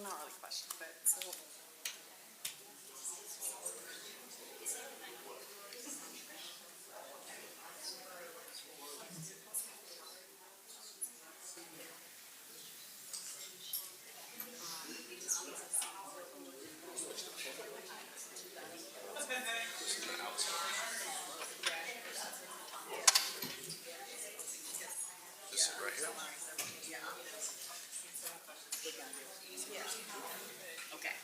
well, not really question, but so. This is right here. Okay.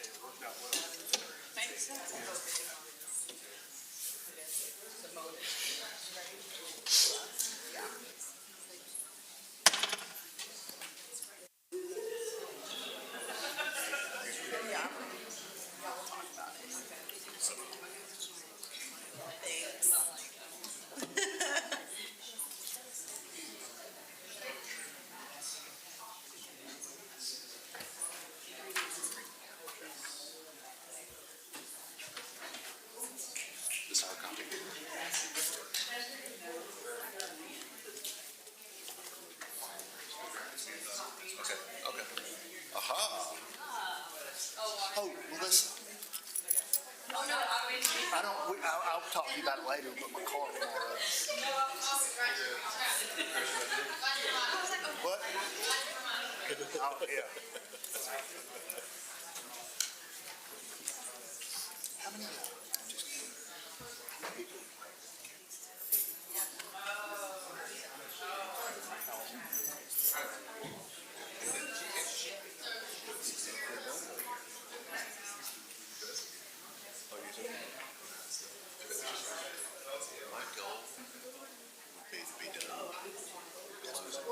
This is our copy. Okay. Okay. Aha. Oh, well, listen. I'll talk to you about it later, but my car tomorrow. What? Oh, yeah. How many? My goal would be to be done. Close it.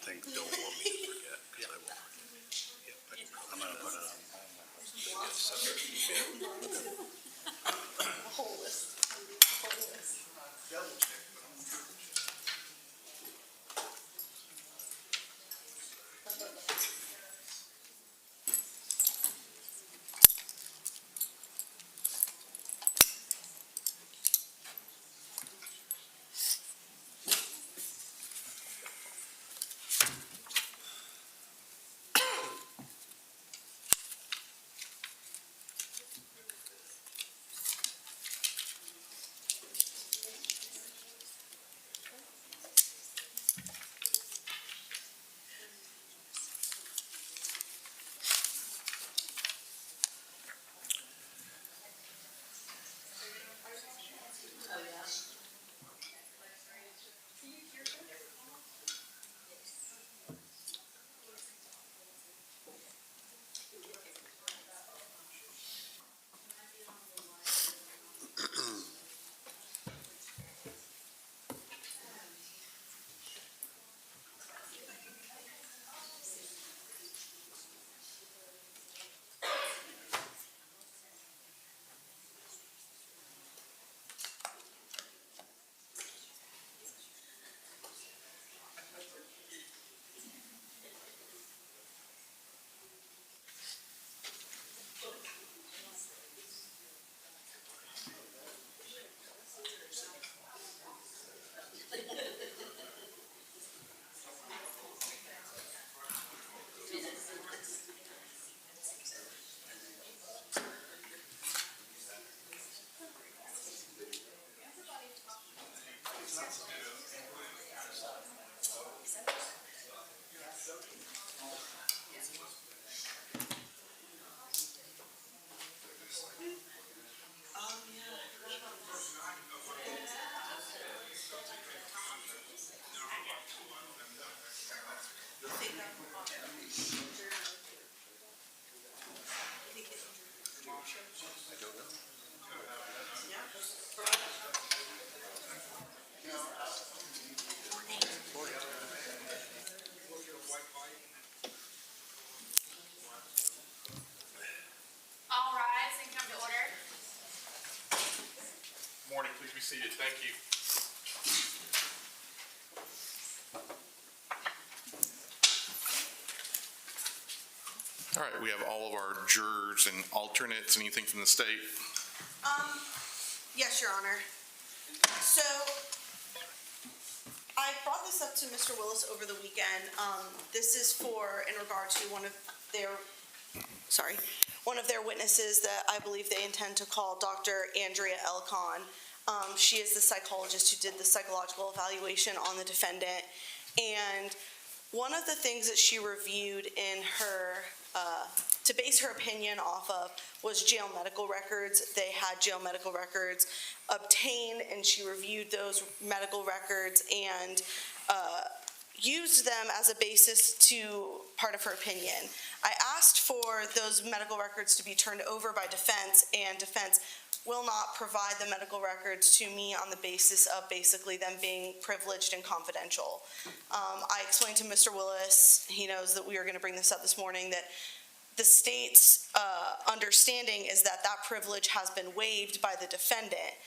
think don't want me to forget, because I will forget. I'm gonna put it on. Yes, A whole list. A whole list. All rise and come to order. Morning, please be seated. Thank you. All right, we have all of our jurors and alternates. Anything from the state? Yes, Your Honor. So, I brought this up to Mr. Willis over the weekend. This is in regard to one of their witnesses that I believe they intend to call Dr. Andrea Elcon. She is the psychologist who did the psychological evaluation on the defendant. And one of the things that she reviewed in her, to base her opinion off of, was jail medical records. They had jail medical records obtained, and she reviewed those medical records and used them as a basis to part of her opinion. I asked for those medical records to be turned over by defense, and defense will not provide the medical records to me on the basis of basically them being privileged and confidential. I explained to Mr. Willis, he knows that we are going to bring this up this morning, that the state's understanding is that that privilege has been waived by the defendant.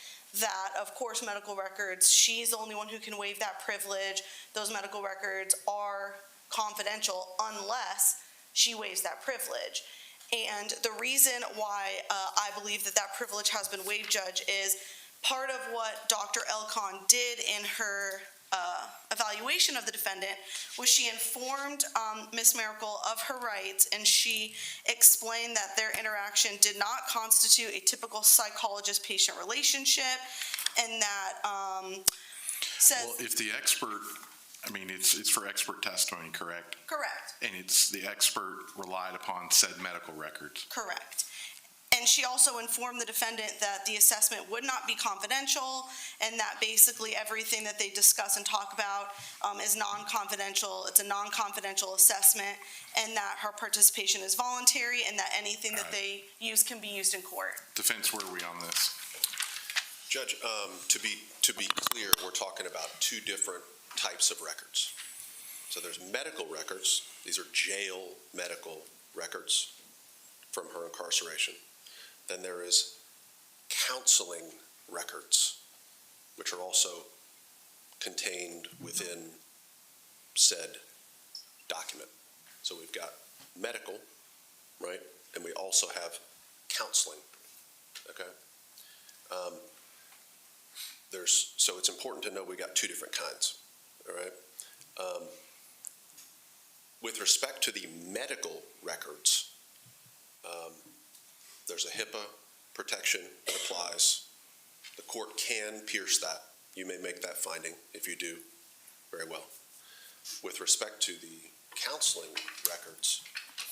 That, of course, medical records, she's the only one who can waive that privilege. Those medical records are confidential unless she waives that privilege. And the reason why I believe that that privilege has been waived, Judge, is part of what Dr. Elcon did in her evaluation of the defendant was she informed Ms. Mericle of her rights, and she explained that their interaction did not constitute a typical psychologist-patient relationship, and that says... Well, if the expert, I mean, it's for expert testimony, correct? Correct. And it's the expert relied upon said medical records. Correct. And she also informed the defendant that the assessment would not be confidential, and that basically everything that they discuss and talk about is non-confidential. It's a non-confidential assessment, and that her participation is voluntary, and that anything that they use can be used in court. Defense, where are we on this? Judge, to be clear, we're talking about two different types of records. So there's medical records. These are jail medical records from her incarceration. Then there is counseling records, which are also contained within said document. So we've got medical, right? And we also have counseling, okay? So it's important to know we got two different kinds, all right? With respect to the medical records, there's a HIPAA protection that applies. The court can pierce that. You may make that finding. If you do, very well. With respect to the counseling records,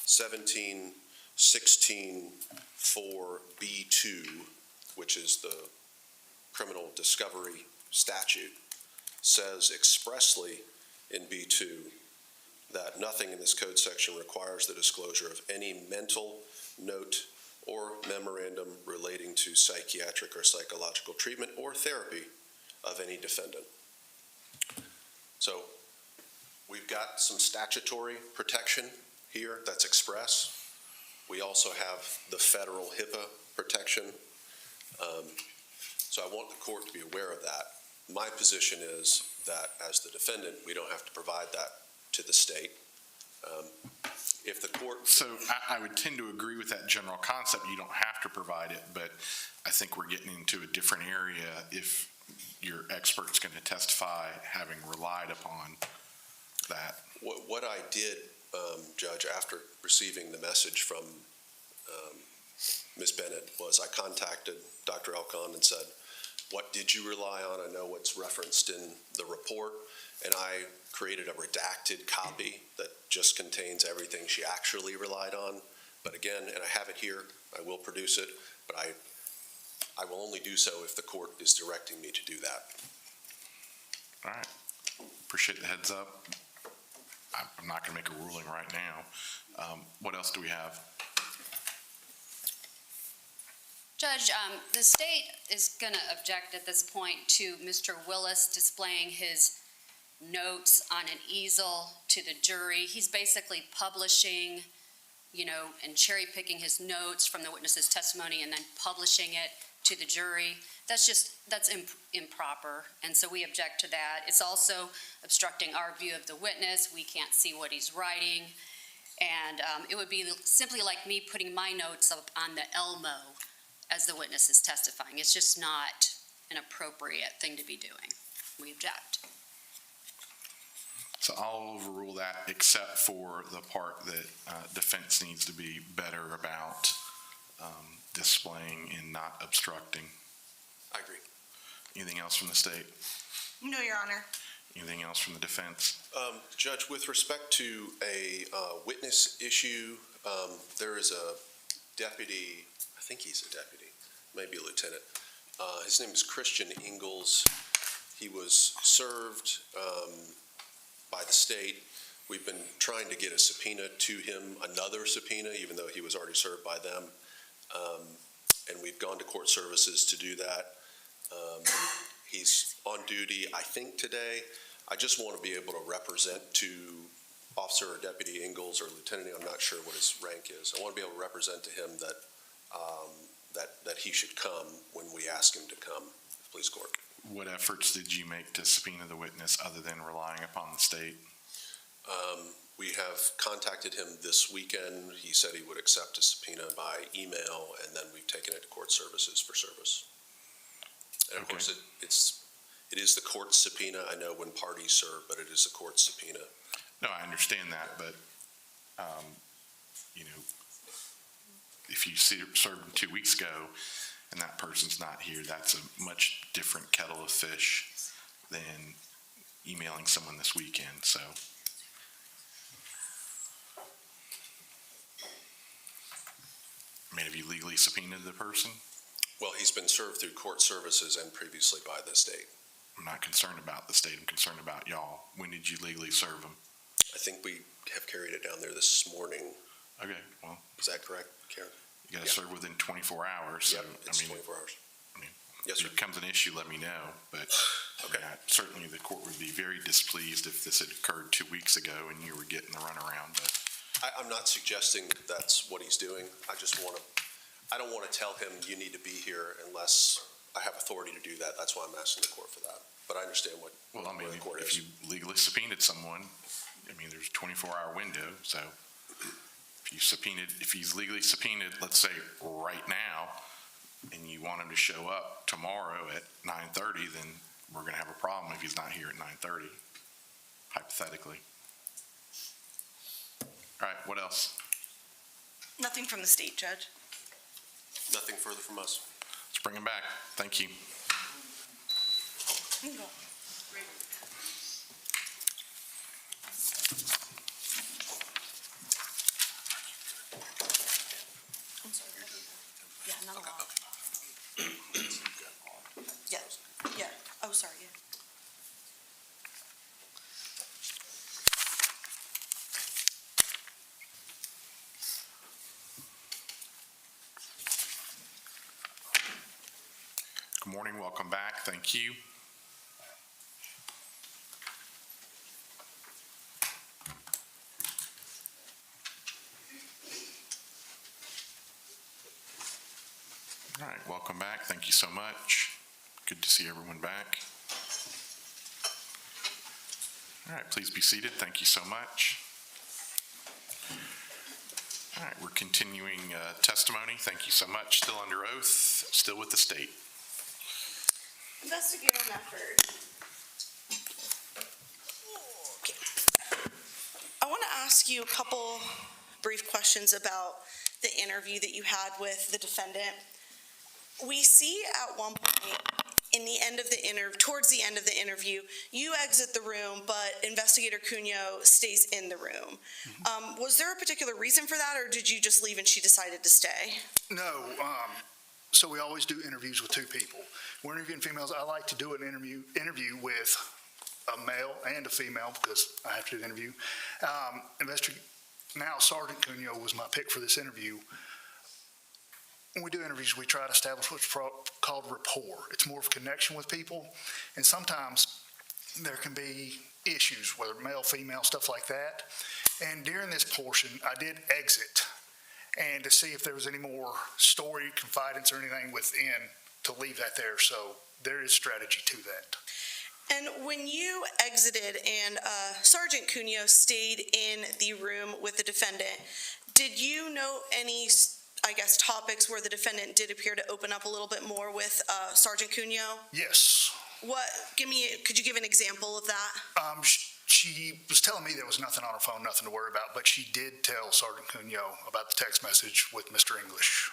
1716-4B2, which is the criminal discovery statute, says expressly in B2 that nothing in this code section requires the disclosure of any mental note or memorandum relating to psychiatric or psychological treatment or therapy of any defendant. So we've got some statutory protection here that's express. We also have the federal HIPAA protection. So I want the court to be aware of that. My position is that as the defendant, we don't have to provide that to the state. If the court... So I would tend to agree with that general concept. You don't have to provide it, but I think we're getting into a different area if your expert's going to testify having relied upon that. What I did, Judge, after receiving the message from Ms. Bennett was I contacted Dr. Elkon and said, what did you rely on? I know what's referenced in the report, and I created a redacted copy that just contains everything she actually relied on. But again, and I have it here, I will produce it, but I will only do so if the court is directing me to do that. All right. Appreciate the heads up. I'm not going to make a ruling right now. What else do we have? Judge, the state is going to object at this point to Mr. Willis displaying his notes on an easel to the jury. He's basically publishing, and cherry picking his notes from the witness's testimony and then publishing it to the jury. That's improper, and so we object to that. It's also obstructing our view of the witness. We can't see what he's writing, and it would be simply like me putting my notes up on the Elmo as the witness is testifying. It's just not an appropriate thing to be doing. We object. So I'll overrule that except for the part that defense needs to be better about displaying and not obstructing. I agree. Anything else from the state? No, Your Honor. Anything else from the defense? Judge, with respect to a witness issue, there is a deputy, I think he's a deputy, maybe a lieutenant. His name is Christian Ingalls. He was served by the state. We've been trying to get a subpoena to him, another subpoena, even though he was already served by them. And we've gone to court services to do that. He's on duty, I think, today. I just want to be able to represent to Officer or Deputy Ingalls or Lieutenant, I'm not sure what his rank is. I want to be able to represent to him that that he should come when we ask him to come, police court. What efforts did you make to subpoena the witness other than relying upon the state? We have contacted him this weekend. He said he would accept a subpoena by email, and then we've taken it to court services for service. And of course, it is the court subpoena. I know when parties serve, but it is a court subpoena. No, I understand that, but, if you served him 2 weeks ago and that person's not here, that's a much different kettle of fish than emailing someone this weekend, so. I mean, have you legally subpoenaed the person? Well, he's been served through court services and previously by the state. I'm not concerned about the state, I'm concerned about y'all. When did you legally serve him? I think we have carried it down there this morning. Okay, well. Is that correct, Karen? You gotta serve within 24 hours, so, Yep, it's 24 hours. I mean, Yes, if sir. it becomes an issue, let me know, but Okay. Certainly, the court would be very displeased if this had occurred 2 weeks ago and you were getting the runaround, but I'm not suggesting that that's what he's doing. I don't want to tell him you need to be here unless I have authority to do that. That's why I'm asking the court for that. But I understand what well, I mean, the court if is. you legally subpoenaed someone, I mean, there's a 24-hour window, so if he's legally subpoenaed, let's say right now, and you want him to show up tomorrow at 9:30, then we're going to have a problem if he's not here at 9:30, hypothetically. All right, what else? Nothing from the state, Judge. Nothing further from us. Let's bring him back. Thank you. I'm sorry. Yeah, not a lot. Yeah, yeah. Oh, sorry, yeah. Good morning, welcome back. Thank you. All right, welcome back. Thank you so much. Good to see everyone back. All right, please be seated. Thank you so much. All right, we're continuing testimony. Thank you so much. Still under oath, still with the state. Investigator Mefford. Okay. I want to ask you a couple brief questions about the interview that you had with the defendant. We see at one point in the end of the towards the end of the interview, you exit the room, but Investigator Cuneo stays in the room. Was there a particular reason for that, or did you just leave and she decided to stay? No, so we always do interviews with two people. We're interviewing females. I like to do an interview with a male and a female because I have to do the interview. Now, Sergeant Cuneo was my pick for this interview. When we do interviews, we try to establish what's called rapport. It's more of a connection with people, and sometimes there can be issues, whether male, female, stuff like that. And during this portion, I did exit and to see if there was any more story, confidence, or anything within to leave that there. So there is strategy to that. And when you exited and Sergeant Cuneo stayed in the room with the defendant, did you note any, I guess, topics where the defendant did appear to open up a little bit more with Sergeant Cuneo? Yes. Could you give an example of that? She was telling me there was nothing on her phone, nothing to worry about, but she did tell Sergeant Cuneo about the text message with Mr. English.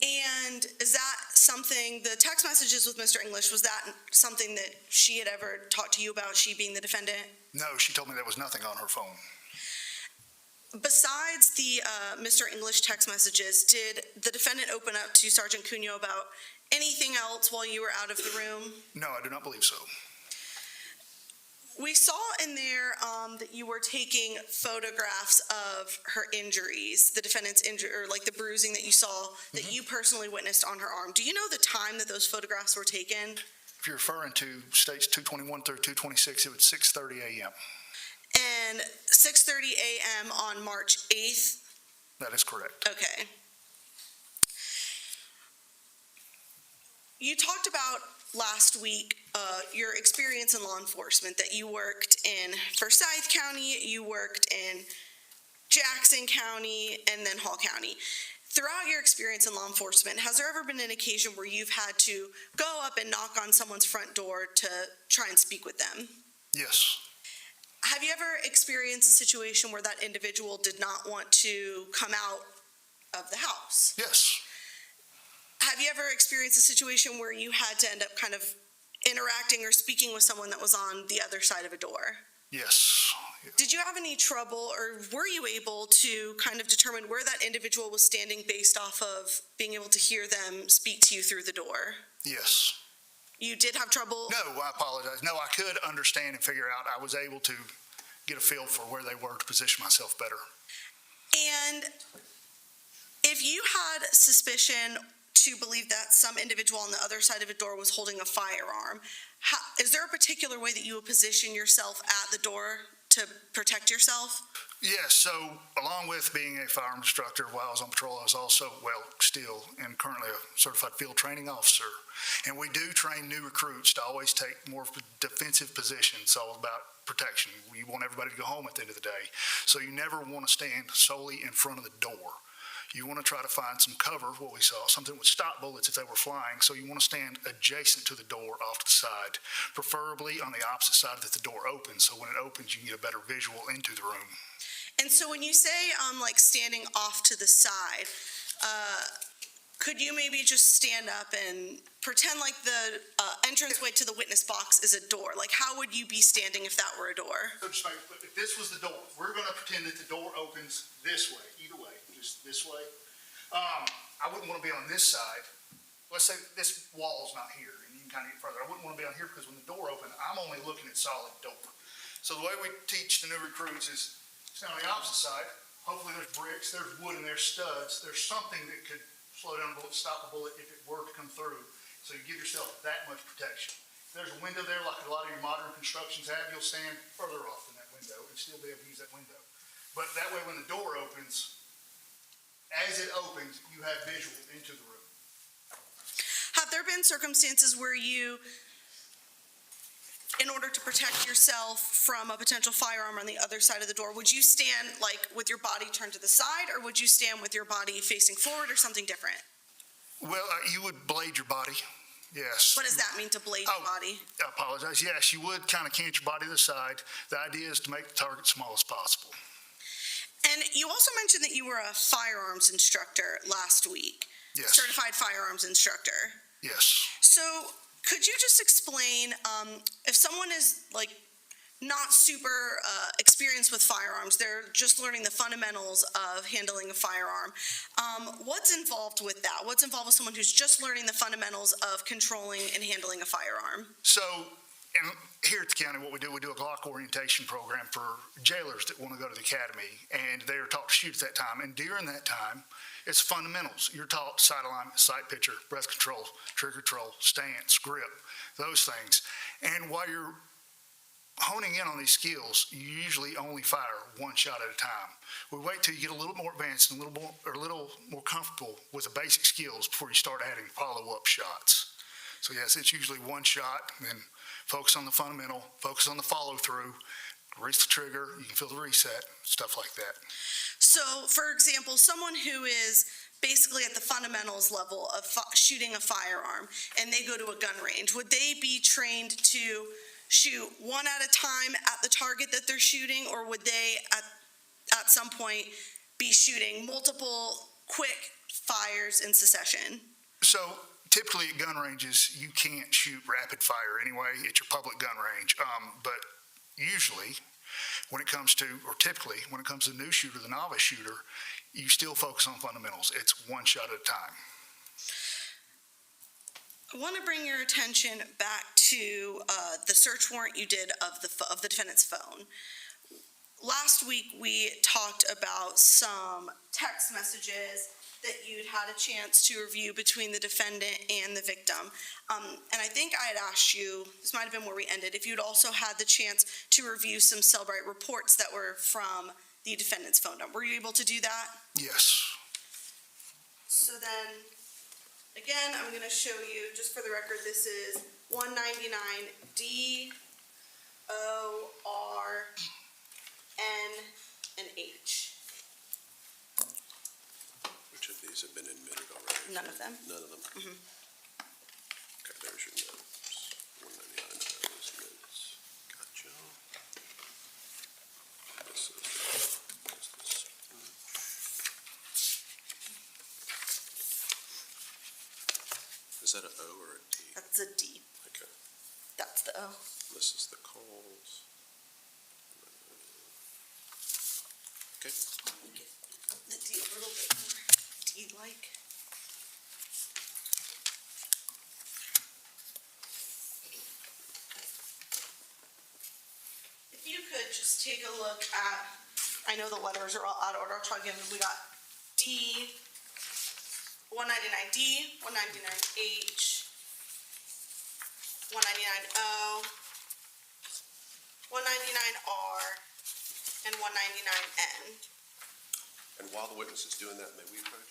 And is that something, the text messages with Mr. English, was that something that she had ever talked to you about, she being the defendant? No, she told me there was nothing on her phone. Besides the Mr. English text messages, did the defendant open up to Sergeant Cuneo about anything else while you were out of the room? No, I do not believe so. We saw in there that you were taking photographs of her injuries, the defendant's injury, or like the bruising that you saw that you personally witnessed on her arm. Do you know the time that those photographs were taken? If you're referring to states 221 through 226, it was 6:30 a.m. And 6:30 a.m. on March 8th? That is correct. Okay. You talked about last week your experience in law enforcement, that you worked in Forsyth County, you worked in Jackson County, and then Hall County. Throughout your experience in law enforcement, has there ever been an occasion where you've had to go up and knock on someone's front door to try and speak with them? Yes. Have you ever experienced a situation where that individual did not want to come out of the house? Yes. Have you ever experienced a situation where you had to end up kind of interacting or speaking with someone that was on the other side of a door? Yes. Did you have any trouble, or were you able to kind of determine where that individual was standing based off of being able to hear them speak to you through the door? Yes. You did have trouble? No, I apologize. No, I could understand and figure out. I was able to get a feel for where they were to position myself better. And if you had suspicion to believe that some individual on the other side of a door was holding a firearm. Is there a particular way that you would position yourself at the door to protect yourself? Yes, so along with being a firearm instructor while I was on patrol, I was also, still and currently a certified field training officer. And we do train new recruits to always take more of a defensive position. It's all about protection. We want everybody to go home at the end of the day. So you never want to stand solely in front of the door. You want to try to find some cover, what we saw, something that would stop bullets if they were flying. So you want to stand adjacent to the door off to the side, preferably on the opposite side that the door opens. So when it opens, you can get a better visual into the room. And so when you say, like standing off to the side, could you maybe just stand up and pretend like the entranceway to the witness box is a door? Like, how would you be standing if that were a door? So just if this was the door, we're going to pretend that the door opens this way, either way, just this way. I wouldn't want to be on this side. Let's say this wall's not here, and you can kind of get further. I wouldn't want to be on here because when the door opens, I'm only looking at solid door. So the way we teach the new recruits is stand on the opposite side. Hopefully there's bricks, there's wood, and there's studs. There's something that could slow down a bullet, stop a bullet if it were to come through. So you give yourself that much protection. If there's a window there, like a lot of your modern constructions have, you'll stand further off than that window and still be able to use that window. But that way, when the door opens, as it opens, you have visual into the room. Have there been circumstances where you, in order to protect yourself from a potential firearm on the other side of the door, would you stand like with your body turned to the side, or would you stand with your body facing forward, or something different? Well, you would blade your body, yes. What does that mean, to blade your body? I apologize. Yes, you would kind of cant your body to the side. The idea is to make the target small as possible. And you also mentioned that you were a firearms instructor last week. Yes. Certified firearms instructor. Yes. So could you just explain, if someone is like not super experienced with firearms, they're just learning the fundamentals of handling a firearm, what's involved with that? What's involved with someone who's just learning the fundamentals of controlling and handling a firearm? So, and here at the county, what we do a Glock orientation program for jailers that want to go to the academy, and they are taught to shoot at that time. And during that time, it's fundamentals. You're taught sight alignment, sight picture, breath control, trigger control, stance, grip, those things. And while you're honing in on these skills, you usually only fire one shot at a time. We wait till you get a little more advanced and a little more comfortable with the basic skills before you start adding follow-up shots. So yes, it's usually one shot, and then focus on the fundamental, focus on the follow-through, release the trigger, you can feel the reset, stuff like that. So, for example, someone who is basically at the fundamentals level of shooting a firearm, and they go to a gun range, would they be trained to shoot one at a time at the target that they're shooting, or would they at some point be shooting multiple quick fires in succession? So typically at gun ranges, you can't shoot rapid fire anyway at your public gun range. But usually when it comes to, or typically when it comes to the new shooter, the novice shooter, you still focus on fundamentals. It's one shot at a time. I want to bring your attention back to the search warrant you did of the defendant's phone. Last week, we talked about some text messages that you'd had a chance to review between the defendant and the victim. And I think I had asked you, this might have been where we ended, if you'd also had the chance to review some Cellbrite reports that were from the defendant's phone number. Were you able to do that? Yes. So then, again, I'm going to show you, just for the record, this is 199 DORNH. Which of these have been admitted already? None of them. None of them? Mhm. Okay, there's your notes. 199 is minutes. Gotcha. This is this. Is that an O or a D? That's a D. Okay, That's the O. this is the calls. Okay, The D a little bit more D-like. If you could just take a look at, I know the letters are all out of order, I'll try again. We got D, 199D, 199H, 199O, 199R, and 199N. And while the witness is doing that, may we approach?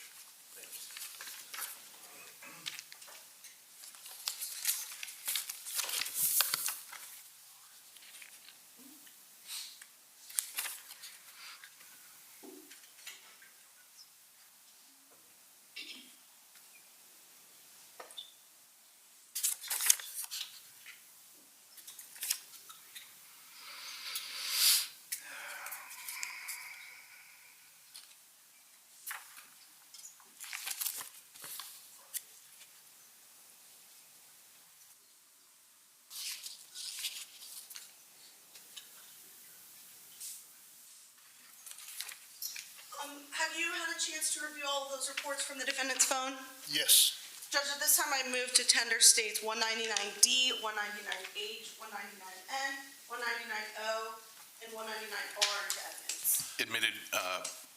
Have you had a chance to review all of those reports from the defendant's phone? Yes. Judge, at this time I move to tender states 199D, 199H, 199N, 199O, and 199R into evidence. Admitted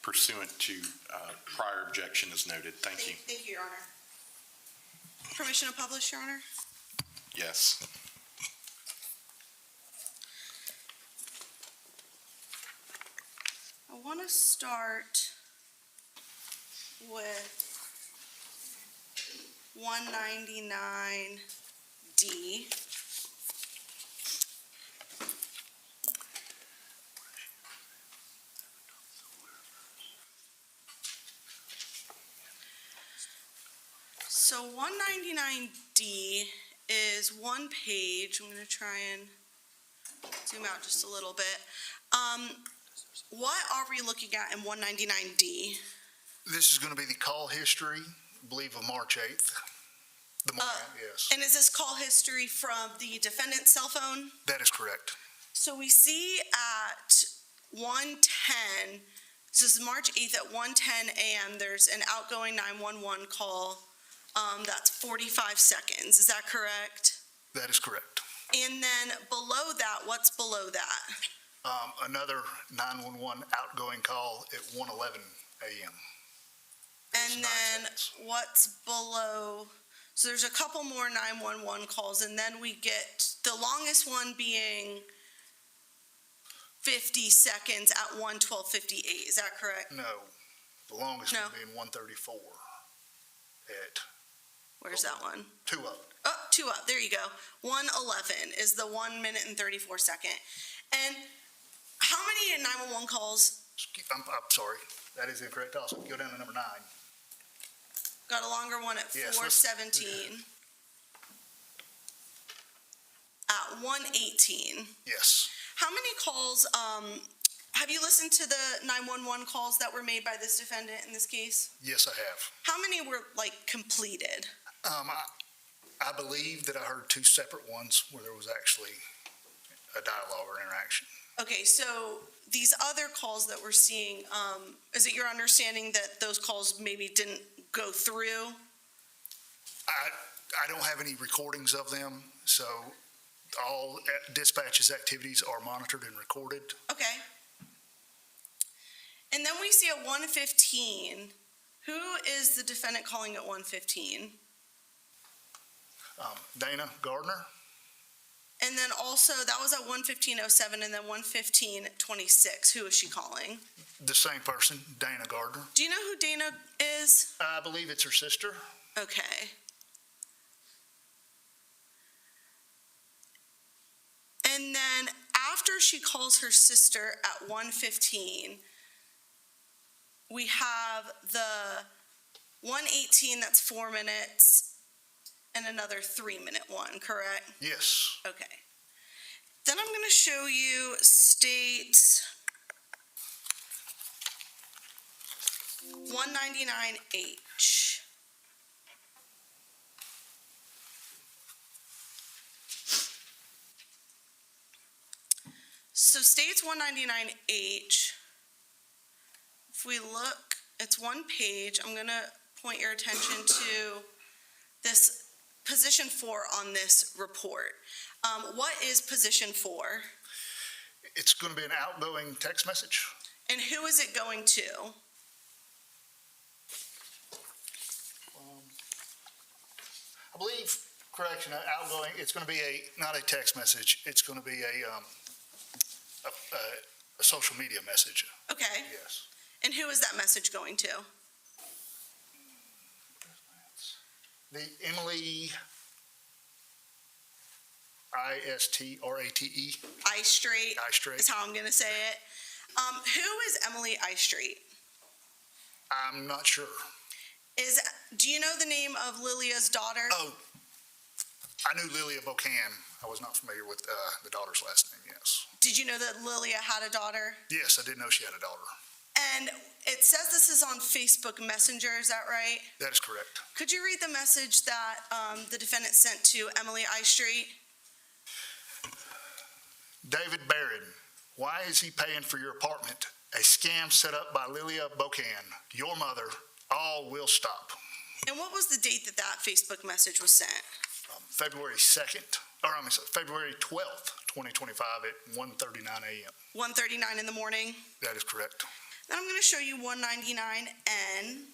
pursuant to prior objection as noted. Thank you. Thank you, Your Honor. Permission to publish, Your Honor? Yes. I want to start with 199D. So 199D is one page. I'm going to try and zoom out just a little bit. What are we looking at in 199D? This is going to be the call history, I believe, of March 8th. The morning, yes. And is this call history from the defendant's cell phone? That is correct. So we see at 1:10, this is March 8th at 1:10 a.m., there's an outgoing 911 call that's 45 seconds. Is that correct? That is correct. And then below that, what's below that? Another 911 outgoing call at 1:11 a.m. And then what's below? So there's a couple more 911 calls, and then we get the longest one being 50 seconds at 1:12:58. Is that correct? No, the longest No. one being 1:34 at Where's that one? 2 up. Oh, two up. There you go. 1:11 is the 1 minute and 34 second. And how many 911 calls? I'm sorry, that is incorrect also. Go down to number 9. Got a longer one at Yes, 4:17. At 1:18. Yes, How many calls, have you listened to the 911 calls that were made by this defendant in this case? yes, I have. How many were completed? I believe that I heard 2 separate ones where there was actually a dialogue or interaction. Okay, so these other calls that we're seeing, is it your understanding that those calls maybe didn't go through? I don't have any recordings of them, so all dispatch's activities are monitored and recorded. Okay. And then we see at 1:15, who is the defendant calling at 1:15? Dana Gardner, And then also, that was at 1:15:07, and then 1:15:26. Who is she calling? the same person, Dana Gardner. Do you know who Dana is? I believe it's her sister. Okay. And then after she calls her sister at 1:15, we have the 1:18, that's 4 minutes, and another 3-minute one, correct? Yes, Okay. Then I'm going to show you state 199H. So states 199H, if we look, it's one page. I'm going to point your attention to this position 4 on this report. What is position 4? it's going to be an outgoing text message. And who is it going to? believe, correction, outgoing, it's going to be not a text message, it's going to be a social media message, Okay. yes. And who is that message going to? The Emily, I-S-T-R-A-T-E, Istreet I-Straight. is how I'm going to say it. Who is Emily Istreet? I'm not sure. Do you know the name of Lilia's daughter? Oh, I knew Lilia Bocan. I was not familiar with the daughter's last name, yes. Did you know that Lilia had a daughter? Yes, I did know she had a daughter. And it says this is on Facebook Messenger, is that right? That is correct. Could you read the message that the defendant sent to Emily Istreet? David Barron, why is he paying for your apartment? A scam set up by Lilia Bocan. Your mother, all will stop. And what was the date that that Facebook message was sent? February 12th, 2025 at 1:39 a.m. 1:39 in the morning. That is correct. Then I'm going to show you 199N.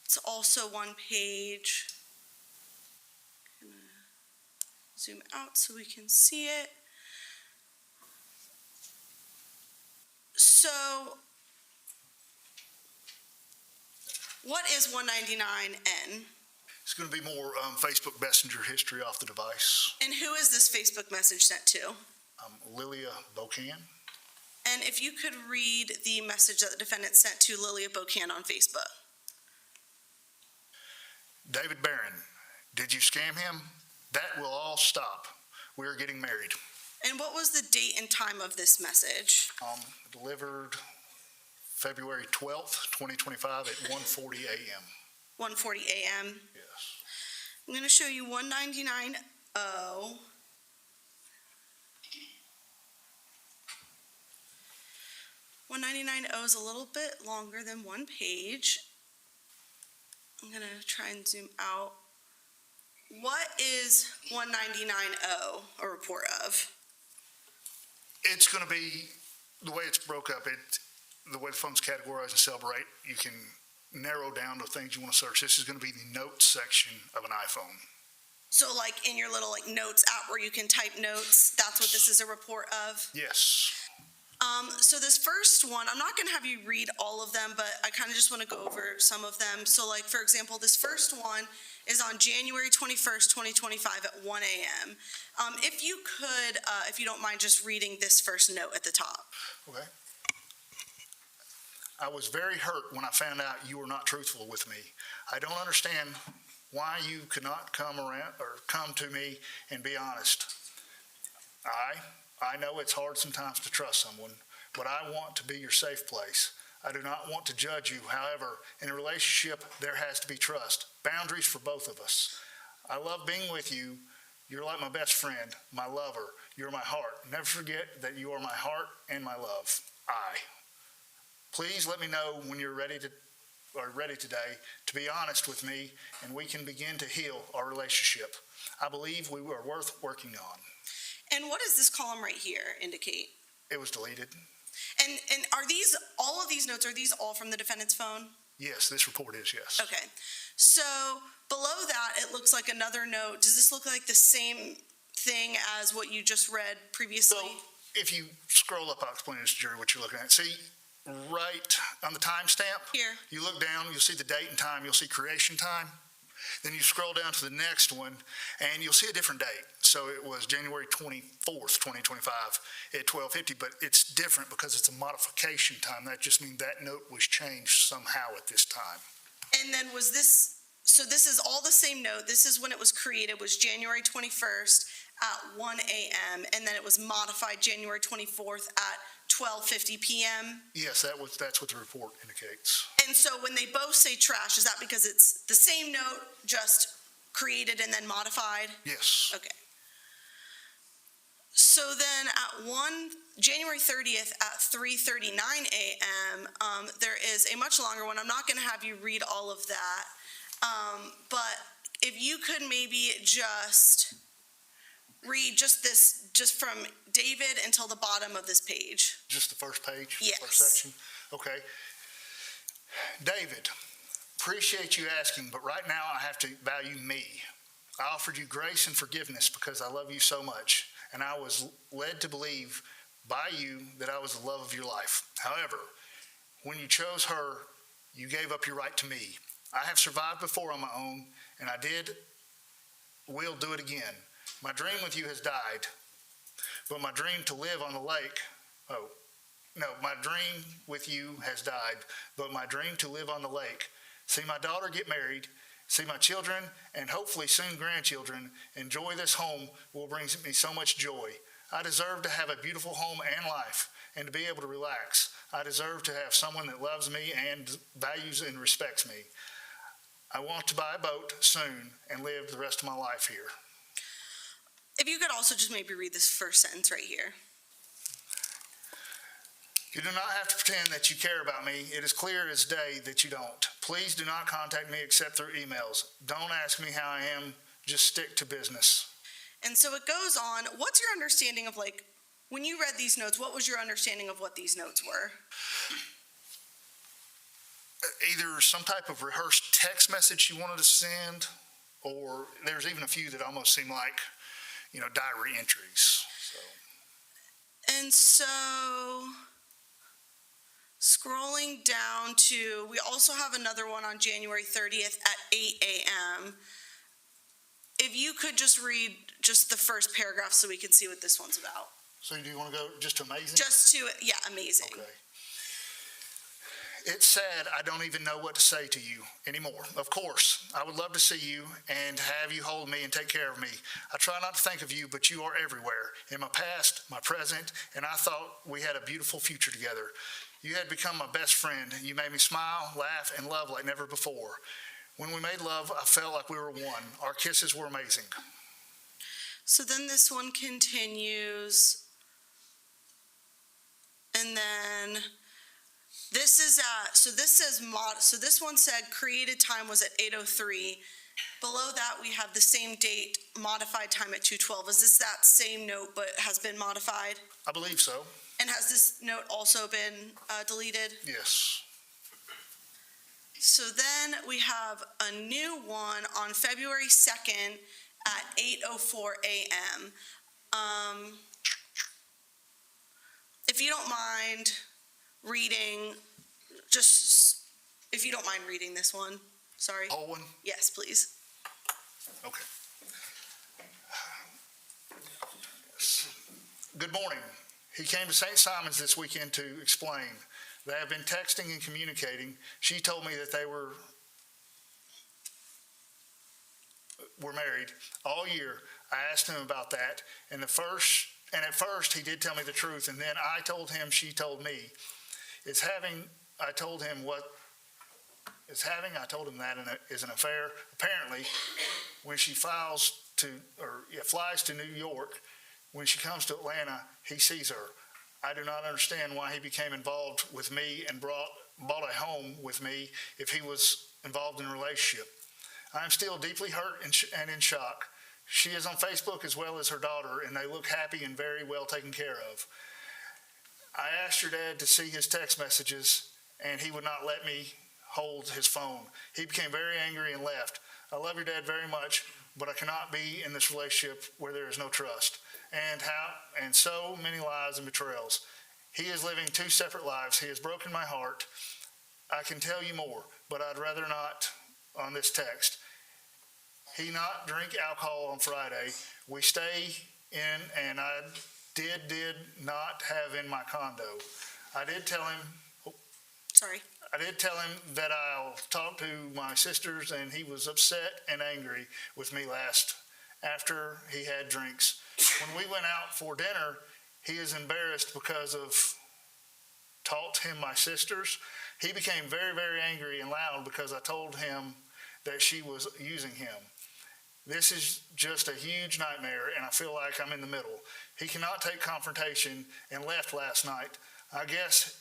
It's also one page. Gonna zoom out so we can see it. So, what is 199N? It's going to be more Facebook Messenger history off the device. And who is this Facebook message sent to? Lilia Bocan. And if you could read the message that the defendant sent to Lilia Bocan on Facebook. David Barron, did you scam him? That will all stop. We're getting married. And what was the date and time of this message? Delivered February 12th, 2025 at 1:40 a.m. 1:40 a.m. Yes. I'm going to show you 199O. $199O is a little bit longer than one page. I'm going to try and zoom out. What is 199O a report of? It's going to be, the way it's broke up, the way the phone's categorized and celebrate, you can narrow down the things you want to search. This is going to be the notes section of an iPhone. So like in your little notes app where you can type notes, that's what this is a report of? Yes. So this first one, I'm not going to have you read all of them, but I kind of just want to go over some of them. So like, for example, this first one is on January 21st, 2025 at 1 a.m. If you could, if you don't mind just reading this first note at the top. Okay. I was very hurt when I found out you were not truthful with me. I don't understand why you could not come around or come to me and be honest. I know it's hard sometimes to trust someone, but I want to be your safe place. I do not want to judge you. However, in a relationship, there has to be trust, boundaries for both of us. I love being with you. You're like my best friend, my lover. You're my heart. Never forget that you are my heart and my love. Please let me know when you're ready today to be honest with me, and we can begin to heal our relationship. I believe we are worth working on. And what does this column right here indicate? It was deleted. And are these, all of these notes, are these all from the defendant's phone? Yes, this report is, yes. Okay. So below that, it looks like another note. Does this look like the same thing as what you just read previously? So if you scroll up, I'll explain this to Jerry what you're looking at. See, right on the timestamp? Here. You look down, you'll see the date and time, you'll see creation time. Then you scroll down to the next one, and you'll see a different date. So it was January 24th, 2025 at 12:50, but it's different because it's a modification time. That just means that note was changed somehow at this time. And then was this, so this is all the same note. This is when it was created, was January 21st at 1 a.m., and then it was modified January 24th at 12:50 p.m.? Yes, that's what the report indicates. And so when they both say trash, is that because it's the same note, just created and then modified? Yes. Okay. So then at January 30th at 3:39 a.m., there is a much longer one. I'm not going to have you read all of that, but if you could maybe just read just from David until the bottom of this page. Just the first page? Yes. First section? Okay. David, appreciate you asking, but right now I have to value me. I offered you grace and forgiveness because I love you so much, and I was led to believe by you that I was the love of your life. However, when you chose her, you gave up your right to me. I have survived before on my own, and will do it again. My dream with you has died, but my dream to live on the lake, my dream with you has died, but my dream to live on the lake, see my daughter get married, see my children, and hopefully soon grandchildren, enjoy this home will bring me so much joy. I deserve to have a beautiful home and life, and to be able to relax. I deserve to have someone that loves me and values and respects me. I want to buy a boat soon and live the rest of my life here. If you could also just maybe read this first sentence right here. You do not have to pretend that you care about me. It is clear as day that you don't. Please do not contact me except through emails. Don't ask me how I am. Just stick to business. And so it goes on. What's your understanding of, like, when you read these notes, what was your understanding of what these notes were? Either some type of rehearsed text message she wanted to send, or there's even a few that almost seem like, diary entries. And so, scrolling down to, we also have another one on January 30th at 8 a.m. If you could just read just the first paragraph so we can see what this one's about. So do you want to go just to amazing? Just to, yeah, amazing. Okay. It's sad I don't even know what to say to you anymore. Of course, I would love to see you and have you hold me and take care of me. I try not to think of you, but you are everywhere, in my past, my present, and I thought we had a beautiful future together. You had become my best friend. You made me smile, laugh, and love like never before. When we made love, I felt like we were one. Our kisses were amazing. So then this one continues, and then this is so this one said created time was at 8:03. Below that we have the same date, modified time at 2:12. Is this that same note but has been modified? I believe so. And has this note also been deleted? Yes. So then we have a new one on February 2nd at 8:04 a.m. If you don't mind reading, if you don't mind reading this one, sorry. Whole one? Yes, please. Okay. Good morning. He came to St. Simon's this weekend to explain. They have been texting and communicating. She told me that they were married all year. I asked him about that, and at first he did tell me the truth, and then I told him, she told me. I told him that is an affair. Apparently, when she flies to New York, when she comes to Atlanta, he sees her. I do not understand why he became involved with me and bought a home with me if he was involved in a relationship. I am still deeply hurt and in shock. She is on Facebook as well as her daughter, and they look happy and very well taken care of. I asked your dad to see his text messages, and he would not let me hold his phone. He became very angry and left. I love your dad very much, but I cannot be in this relationship where there is no trust. And so many lies and betrayals. He is living two separate lives. He has broken my heart. I can tell you more, but I'd rather not on this text. He not drink alcohol on Friday. We stay in, and I did not have in my condo. I did tell him that I'll talk to my sisters, and he was upset and angry with me after he had drinks. When we went out for dinner, he is embarrassed because of taught him my sisters. He became very, very angry and loud because I told him that she was using him. This is just a huge nightmare, and I feel like I'm in the middle. He cannot take confrontation and left last night. I guess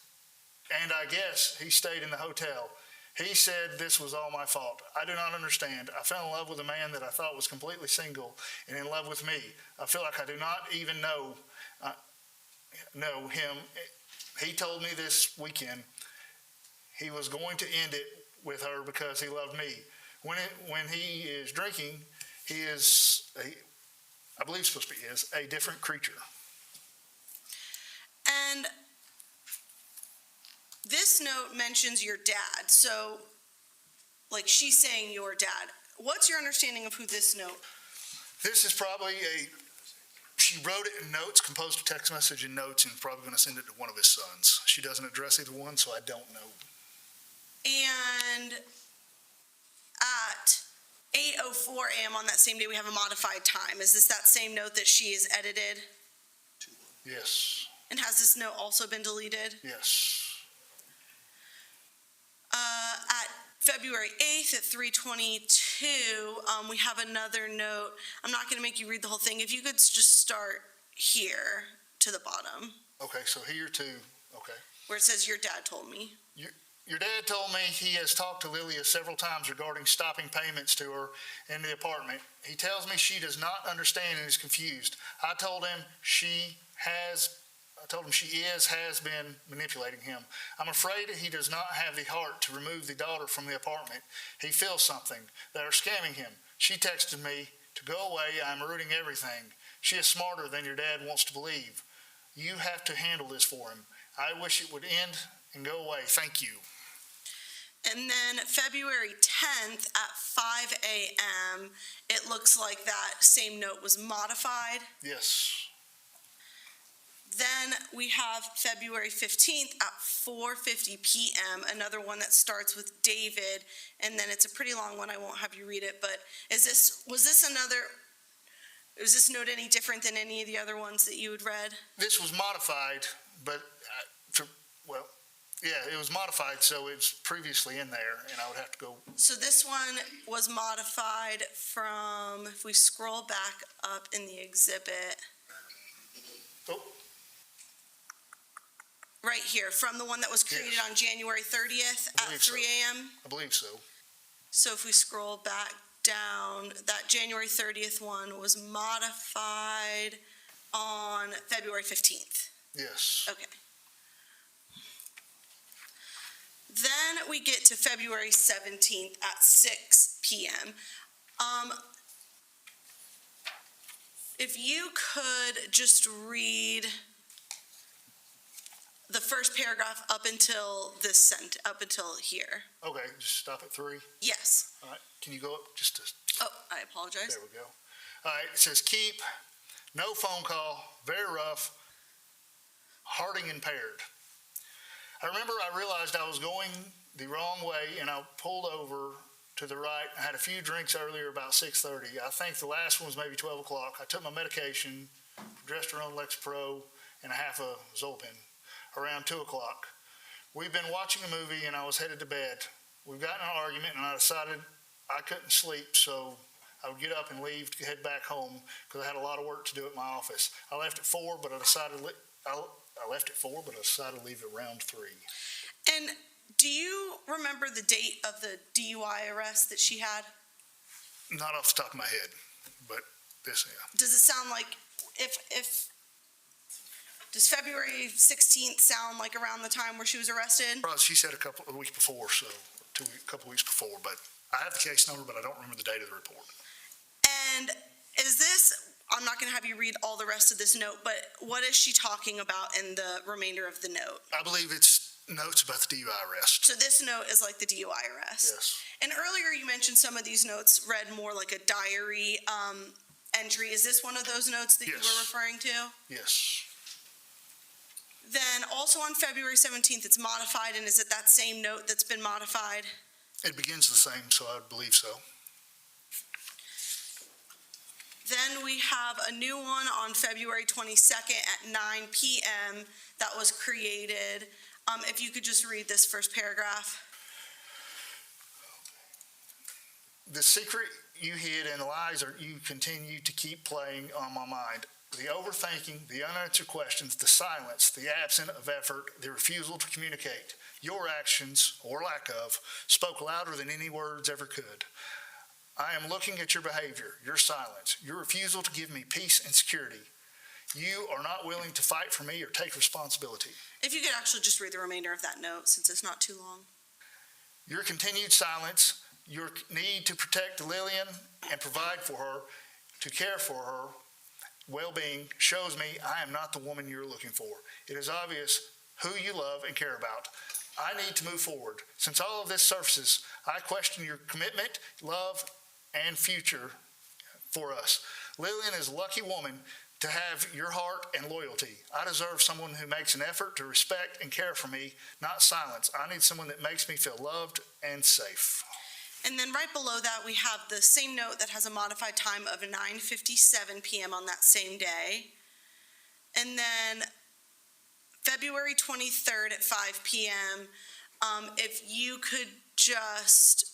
he stayed in the hotel. He said this was all my fault. I do not understand. I fell in love with a man that I thought was completely single and in love with me. I feel like I do not even know him. He told me this weekend he was going to end it with her because he loved me. When he is drinking, he is I believe supposed to be a different creature. And this note mentions your dad, so, like, she's saying your dad. What's your understanding of who this note? This is probably she wrote it in notes, composed a text message in notes, and probably going to send it to one of his sons. She doesn't address either one, so I don't know. And at 8:04 a.m. on that same day, we have a modified time. Is this that same note that she has edited? Yes, And has this note also been deleted? yes. At February 8th at 3:22, we have another note. I'm not going to make you read the whole thing. If you could just start here to the bottom, Okay, so here too, okay. where it says, your dad told me. Your dad told me he has talked to Lilia several times regarding stopping payments to her in the apartment. He tells me she does not understand and is confused. I told him she has been manipulating him. I'm afraid that he does not have the heart to remove the daughter from the apartment. He feels something. They are scamming him. She texted me to go away. I'm rooting everything. She is smarter than your dad wants to believe. You have to handle this for him. I wish it would end and go away. Thank you. And then February 10th at 5 a.m., it looks like that same note was modified. Yes. Then we have February 15th at 4:50 p.m., another one that starts with David, and then it's a pretty long one. I won't have you read it, but was this note any different than any of the other ones that you had read? This was modified, but, it was modified, so it's previously in there, and I would have to go. So this one was modified from, if we scroll back up in the exhibit, Oh, right here, from the one that was created Yes. on January 30th I at believe so. 3 a.m. I believe so. So if we scroll back down, that January 30th one was modified on February 15th. Yes. Okay. Then we get to February 17th at 6 p.m. If you could just read the first paragraph up until up until here. Okay, just stop at 3. Yes. All right, can you go up just to, Oh, I apologize. there we go. All right, it says keep, no phone call, very rough, hearting impaired. I remember I realized I was going the wrong way and I pulled over to the right. I had a few drinks earlier, about 6:30. I think the last one was maybe 12 o'clock. I took my medication, progesterone, Lexapro, and a half a Zolpin around 2 o'clock. We've been watching a movie and I was headed to bed. We've gotten in an argument and I decided I couldn't sleep, so I would get up and leave to head back home because I had a lot of work to do at my office. I left at 4, but I decided to leave at around 3. And do you remember the date of the DUI arrest that she had? Not off the top of my head, but this, yeah. Does it sound like, does February 16th sound like around the time where she was arrested? Probably, she said a couple of weeks before, so a couple weeks before, but I have the case number, but I don't remember the date of the report. And is this, I'm not going to have you read all the rest of this note, but what is she talking about in the remainder of the note? I believe it's notes about the DUI arrest. So this note is like the DUI arrest. Yes. And earlier you mentioned some of these notes read more like a diary entry. Is this one of those notes that you Yes. were referring to? Yes. Then also on February 17th, it's modified, and is it that same note that's been modified? It begins the same, so I would believe so. Then we have a new one on February 22nd at 9 p.m. that was created. If you could just read this first paragraph. The secret you hid and the lies you continue to keep playing on my mind. The overthinking, the unanswered questions, the silence, the absence of effort, the refusal to communicate. Your actions, or lack of, spoke louder than any words ever could. I am looking at your behavior, your silence, your refusal to give me peace and security. You are not willing to fight for me or take responsibility. If you could actually just read the remainder of that note, since it's not too long. Your continued silence, your need to protect Lillian and provide for her, to care for her well-being shows me I am not the woman you're looking for. It is obvious who you love and care about. I need to move forward. Since all of this surfaces, I question your commitment, love, and future for us. Lillian is a lucky woman to have your heart and loyalty. I deserve someone who makes an effort to respect and care for me, not silence. I need someone that makes me feel loved and safe. And then right below that, we have the same note that has a modified time of 9:57 p.m. on that same day. And then February 23rd at 5 p.m., if you could just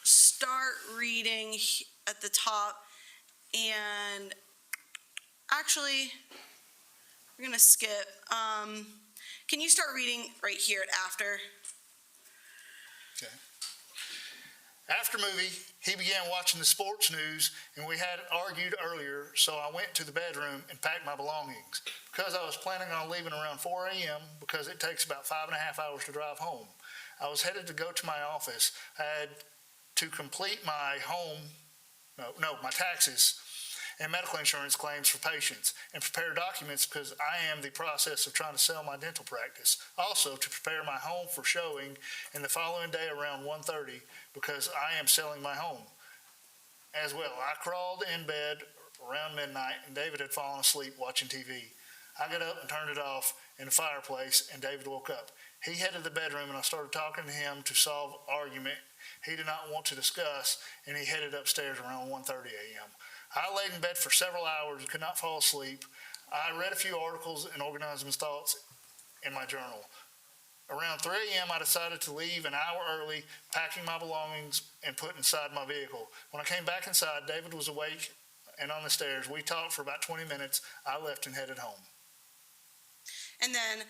start reading at the top, and actually, we're going to skip. Can you start reading right here at after? Okay. After movie, he began watching the sports news, and we had argued earlier, so I went to the bedroom and packed my belongings. Because I was planning on leaving around 4 a.m., because it takes about 5.5 hours to drive home. I was headed to go to my office. I had to complete my my taxes and medical insurance claims for patients, and prepare documents because I am in the process of trying to sell my dental practice. Also, to prepare my home for showing and the following day around 1:30 because I am selling my home as well. I crawled in bed around midnight, and David had fallen asleep watching TV. I got up and turned it off in the fireplace, and David woke up. He headed to the bedroom, and I started talking to him to solve argument he did not want to discuss, and he headed upstairs around 1:30 a.m. I laid in bed for several hours and could not fall asleep. I read a few articles and organized my thoughts in my journal. Around 3 a.m., I decided to leave an hour early, packing my belongings and put inside my vehicle. When I came back inside, David was awake and on the stairs. We talked for about 20 minutes. I left and headed home. And then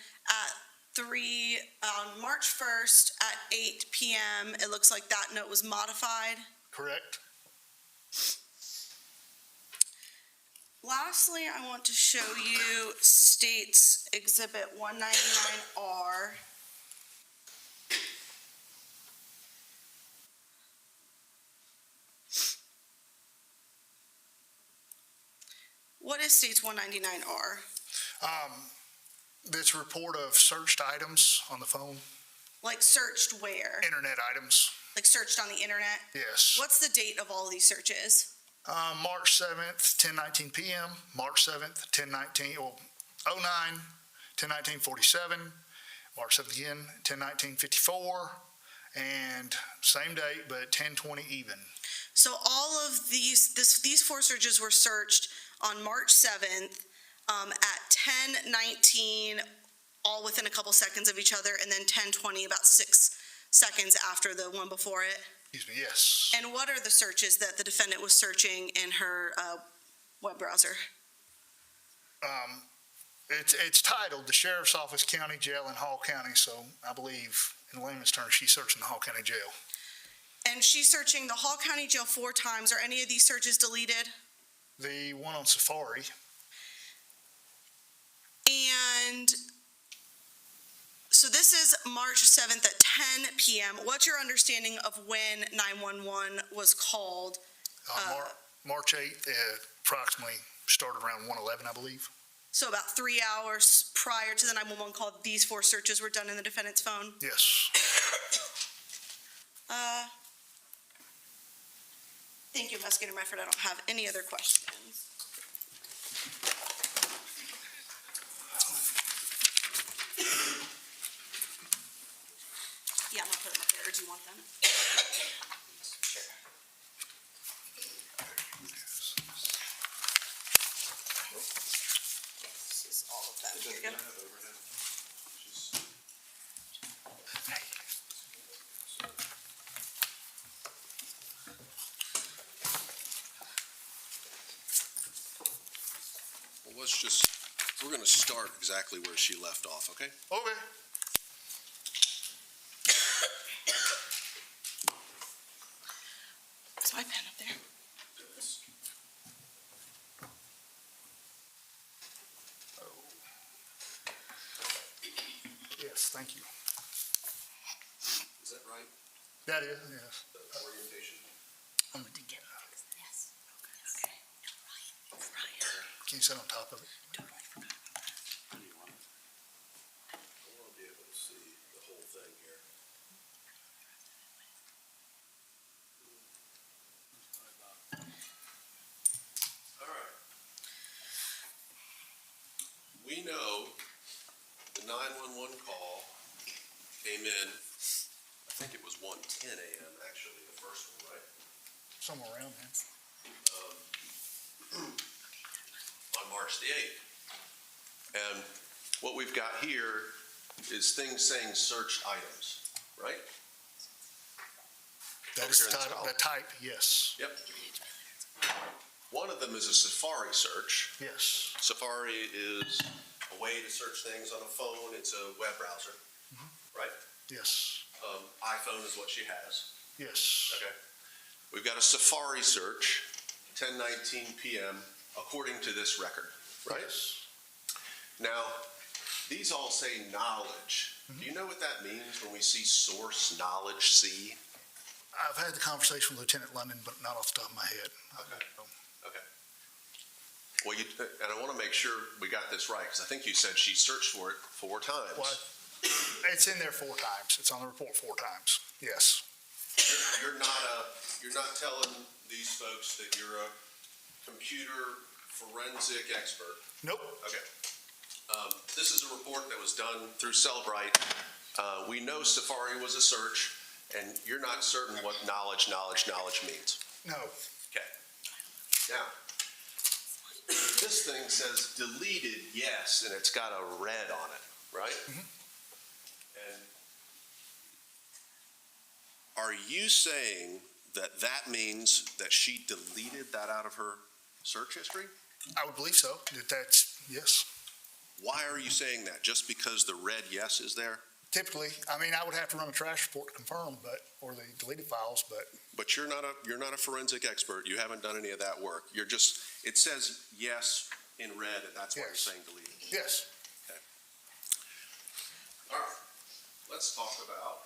on March 1st at 8 p.m., it looks like that note was modified. Correct? Lastly, I want to show you State's Exhibit 199R. What is State's 199R? This report of searched items on the phone, Like searched where? internet items. Like searched on the internet? Yes. What's the date of all of these searches? March 7th, 10:19 p.m., March 7th, 10:19, 09, 10:19:47, March 7th again, 10:19:54, and same date, but 10:20 even. So all of these four searches were searched on March 7th at 10:19, all within a couple seconds of each other, and then 10:20, about 6 seconds after the one before it. Excuse me, yes. And what are the searches that the defendant was searching in her web browser? It's titled the Sheriff's Office, County Jail in Hall County, so I believe in layman's terms, she's searching the Hall County Jail. And she's searching the Hall County Jail 4 times. Are any of these searches deleted? The one on Safari, And so this is March 7th at 10 p.m. What's your understanding of when 911 was called? March 8th, approximately started around 1:11, I believe. So about 3 hours prior to the 911 call, these 4 searches were done in the defendant's phone? Yes. Thank you, Investigator Mefford. I don't have any other questions. Yeah, I'm gonna put them up there, or do you want them? Sure. This is all of them. Here you go. Well, we're going to start exactly where she left off, okay? Okay. Is my pen up there? Yes, thank you. Is that right? That is, yes. the orientation? Yes. Can you sit on top of it? I want to be able to see the whole thing here. All right. We know the 911 call came in, I think it was 1:10 a.m. actually, the first one, right? Somewhere around there. On March the 8th. And what we've got here is things saying searched items, right? That Over is here the in this title, column. the type, yes, Yep. One of them is a Safari search. yes, Safari is a way to search things on a phone. It's a web browser, right? yes, iPhone is what she has. yes. Okay. We've got a Safari search, 10:19 p.m., according to this record, right? Yes. Now, these all say knowledge. Do you know what that means when we see source knowledge C? I've had the conversation with Lieutenant London, but not off the top of my head. Okay. Okay. Well, and I want to make sure we got this right, because I think you said she searched for it 4 times. Well, it's in there 4 times. It's on the report 4 times. Yes. You're not telling these folks that you're a computer forensic expert. Nope. Okay. This is a report that was done through Cellbrite. We know Safari was a search, and you're not certain what knowledge means. No. Okay. Now, this thing says deleted, yes, and it's got a red on it, right? And are you saying that that means that she deleted that out of her search history? I would believe so. That's, yes. Why are you saying that? Just because the red yes is there? Typically, I mean, I would have to run a trash report to confirm, or the deleted files, but But you're not a forensic expert. You haven't done any of that work. It says yes in red, and that's why you're Yes. saying deleted. yes. All right, let's talk about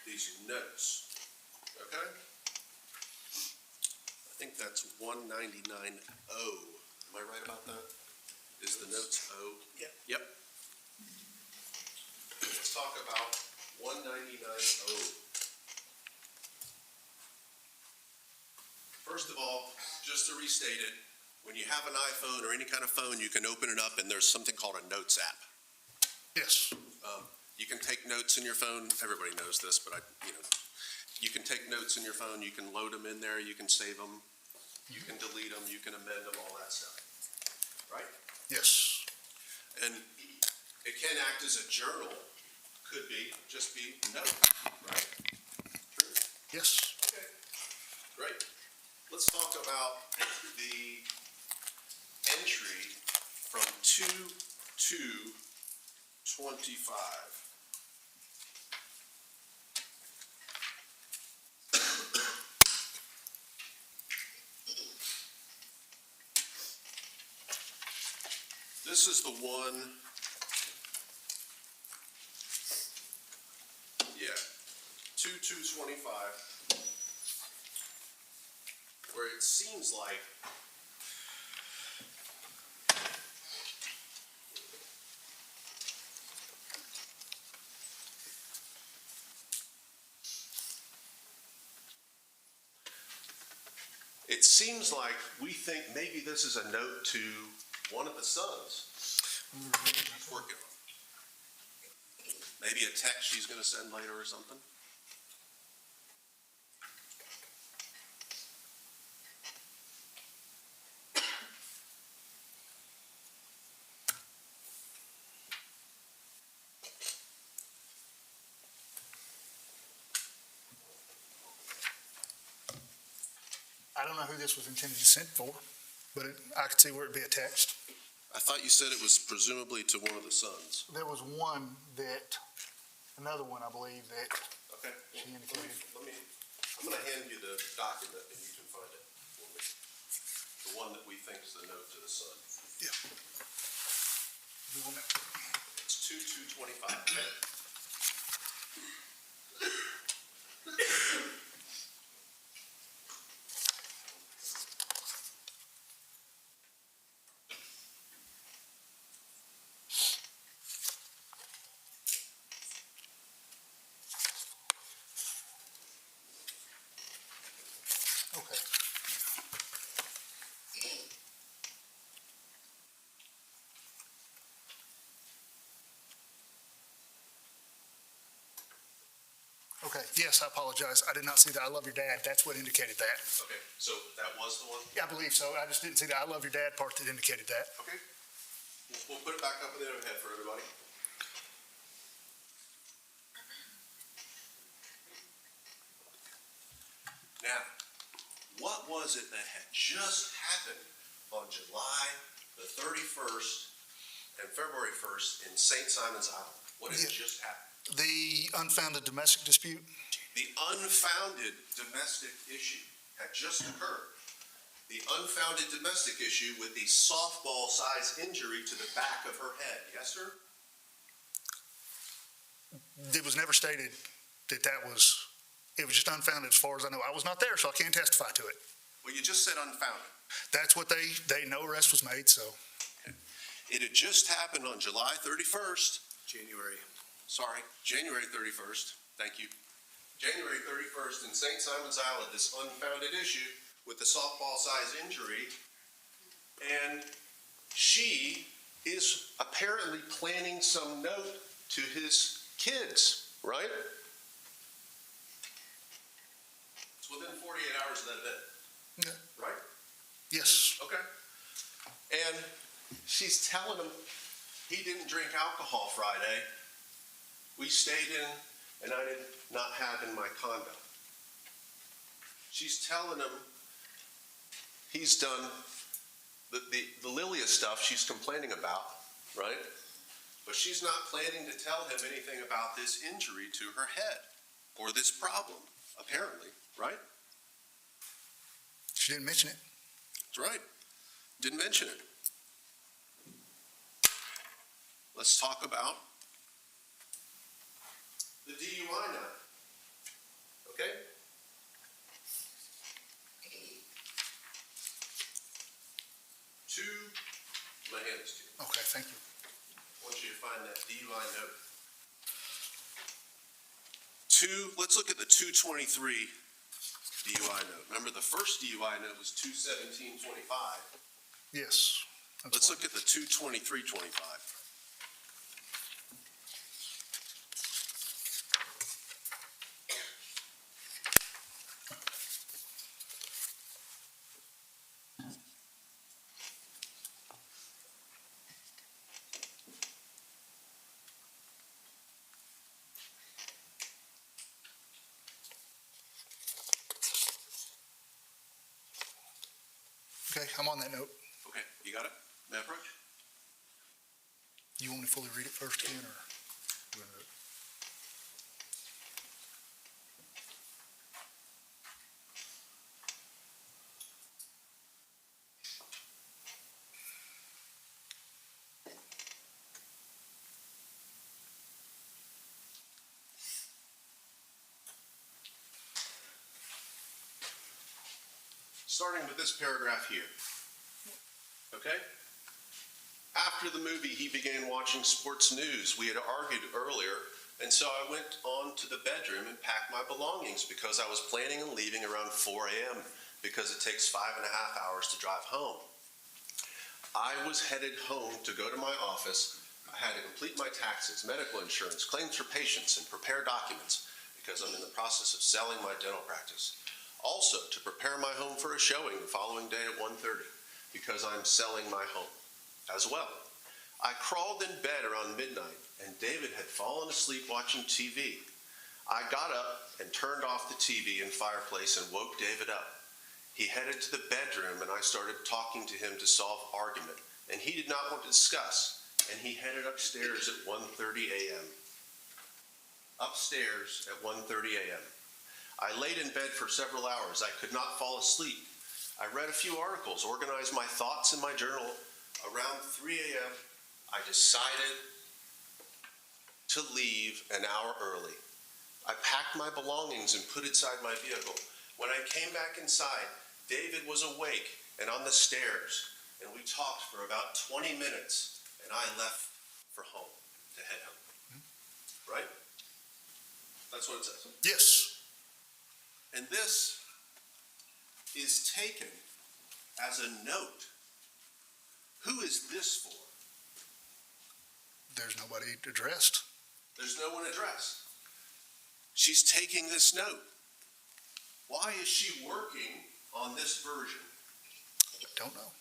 these notes, okay? I think that's 199O. Am I right about that? Is the notes O? Yep. Let's talk about 199O. First of all, just to restate it, when you have an iPhone or any kind of phone, you can open it up and there's something called a Notes app. Yes. You can take notes in your phone. Everybody knows this, but you can take notes in your phone. You can load them in there. You can save them. You can delete them. You can amend them, all that stuff. Right? Yes. And it can act as a journal. Could be, just be note, right? True? Yes. Okay. Great. Let's talk about the entry from 2/2/25. This is the one, 2/2/25, where it seems like we think maybe this is a note to one of the sons he's working on. Maybe a text she's going to send later or something. I don't know who this was intended to send for, but I could see where it'd be a text. I thought you said it was presumably to one of the sons. Another one, I believe, that Okay. she indicated. I'm going to hand you the document and you can find it for me. The one that we think is the note to the son. Yeah. It's 2/2/25, okay? Okay. Okay, yes, I apologize. I did not see that. I love your dad. That's what indicated that. Okay, so that was the one? Yeah, I believe so. I just didn't see the I love your dad part that indicated that. Okay. We'll put it back up in the overhead for everybody. Now, what was it that had just happened on July the 31st and February 1st in St. Simon's Island? What had Yeah. just happened? The unfounded domestic dispute? The unfounded domestic issue had just occurred. The unfounded domestic issue with the softball-sized injury to the back of her head. Yes, sir? It was never stated that it was just unfounded as far as I know. I was not there, so I can't testify to it. Well, you just said unfounded. That's what they know arrest was made, so. It had just happened on July 31st. January 31st. Thank you. January 31st in St. Simon's Island, this unfounded issue with the softball-sized injury. And she is apparently planning some note to his kids, right? It's within 48 hours of that event, Okay. right? Yes. Okay. And she's telling him he didn't drink alcohol Friday. We stayed in, and I did not have in my condo. She's telling him he's done the Lilia stuff she's complaining about, right? But she's not planning to tell him anything about this injury to her head or this problem, apparently, right? She didn't mention it. That's right. Didn't mention it. Let's talk about the DUI now. Okay? My hand is to you. Okay, thank you. I want you to find that DUI note. Let's look at the 223 DUI note. Remember, the first DUI note was 21725. Yes. that's Let's fine. look at the 22325. Okay, I'm on that note. Okay, you got it? May I approach? You want me to fully read it first again, or? you wanna- Starting with this paragraph here. Okay? After the movie, he began watching sports news. We had argued earlier, and so I went on to the bedroom and packed my belongings because I was planning on leaving around 4 a.m. because it takes 5.5 hours to drive home. I was headed home to go to my office. I had to complete my taxes, medical insurance, claims for patients, and prepare documents because I'm in the process of selling my dental practice. Also, to prepare my home for a showing the following day at 1:30 because I'm selling my home as well. I crawled in bed around midnight and David had fallen asleep watching TV. I got up and turned off the TV and fireplace and woke David up. He headed to the bedroom and I started talking to him to solve argument, and he did not want to discuss, and he headed upstairs at 1:30 a.m. Upstairs at 1:30 a.m. I laid in bed for several hours. I could not fall asleep. I read a few articles, organized my thoughts in my journal. Around 3 a.m., I decided to leave an hour early. I packed my belongings and put inside my vehicle. When I came back inside, David was awake and on the stairs, and we talked for about 20 minutes, and I left for home, to head home. Right? That's what it says. Yes. And this is taken as a note. Who is this for? There's nobody addressed. There's no one addressed. She's taking this note. Why is she working on this version? Don't know.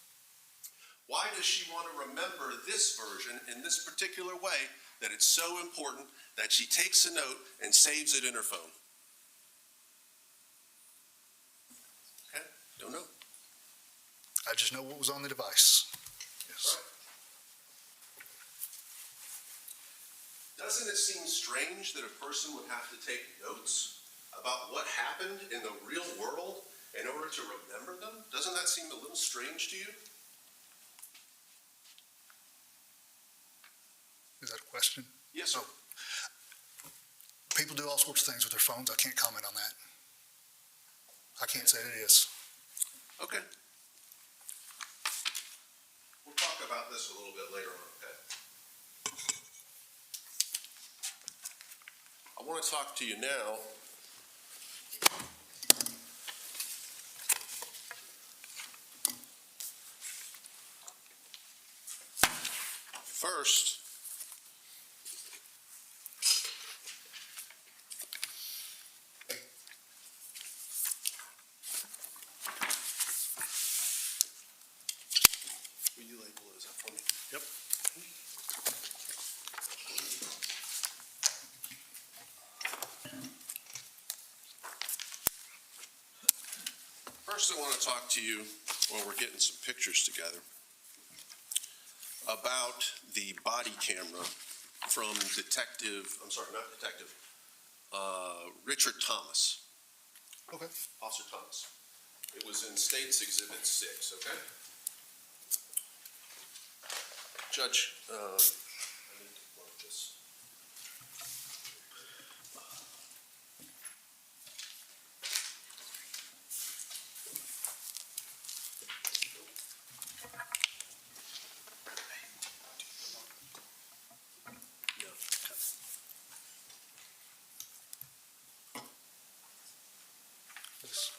Why does she want to remember this version in this particular way that it's so important that she takes a note and saves it in her phone? Okay, don't know. I just know what was on the device. Yes. Doesn't it seem strange that a person would have to take notes about what happened in the real world in order to remember them? Doesn't that seem a little strange to you? Is that a question? Yes, sir. People do all sorts of things with their phones. I can't comment on that. I can't say it is. Okay. We'll talk about this a little bit later on, okay? I want to talk to you now first. Will you label those up for me? Yep. First, I want to talk to you while we're getting some pictures together about the body camera from Richard Thomas. Okay. Officer Thomas. It was in State's Exhibit 6, okay? Judge, I need to mark this. Yes.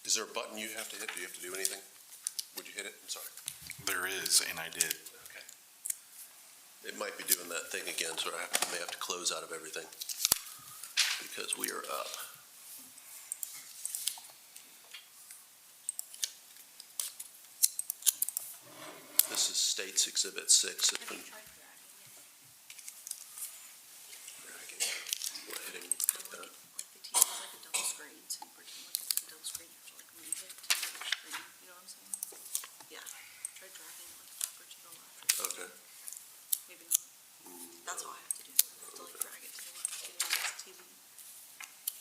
Is there a button you have to hit? Do you have to do anything? Would you hit it? I'm sorry. There is, and I did. Okay. It might be doing that thing again, so I may have to close out of everything because we are up. This is State's Exhibit 6. It's been dragging. We're hitting that. Like the TV is like a double screen, so you pretend like it's a double screen, you have to like move it to the other screen, you know what I'm saying? Yeah, try dragging it like backward to the left, or Okay. maybe not. That's all I have to do, I have to like drag it to the left, to get it on this TV.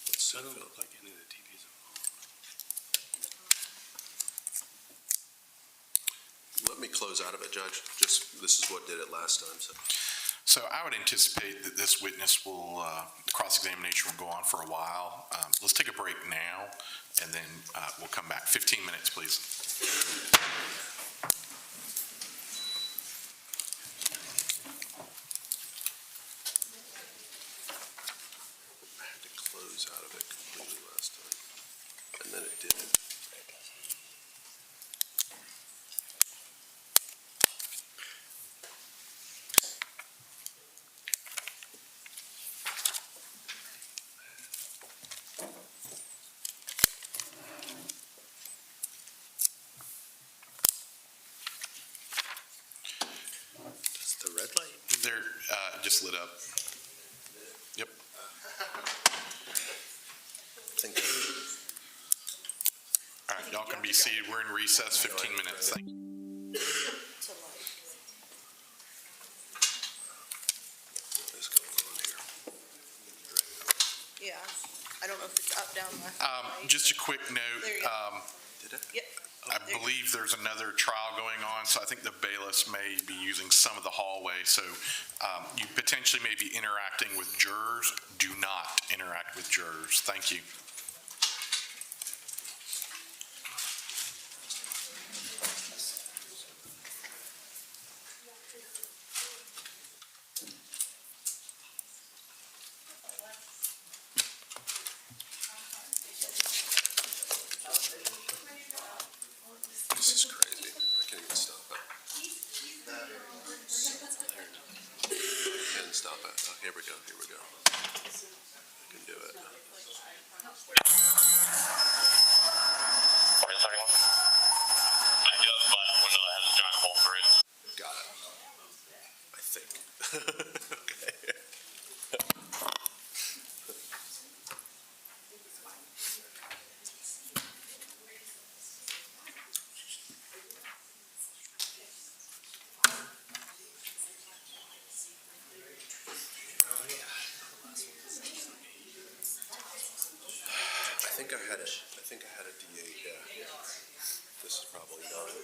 Let's see. Doesn't look like any of the TVs are on. Let me close out of it, Judge. Just, this is what did it last time, so. So I would anticipate that this witness will, the cross-examination will go on for a while. Let's take a break now, and then we'll come back. 15 minutes, please. I had to close out of it completely last time, and then it didn't. Does the red light? They're just lit up. Yep. Thank you. All right, y'all can be seated. We're in recess, 15 minutes. Thank you. What is going on here? Yeah, I don't know if it's up, down, left. right. Just a quick note, There you go. Yep. I believe there's another trial going on, so I think the bailiffs may be using some of the hallway, so you potentially may be interacting with jurors. Do not interact with jurors. Thank you. This is crazy. I can't even stop it. I can't stop it. Oh, here we go, here we go. I can do it. I do have a button window that has a giant hole for it. Got it. I think. Okay. I think I had a D8, yeah. This is probably not it.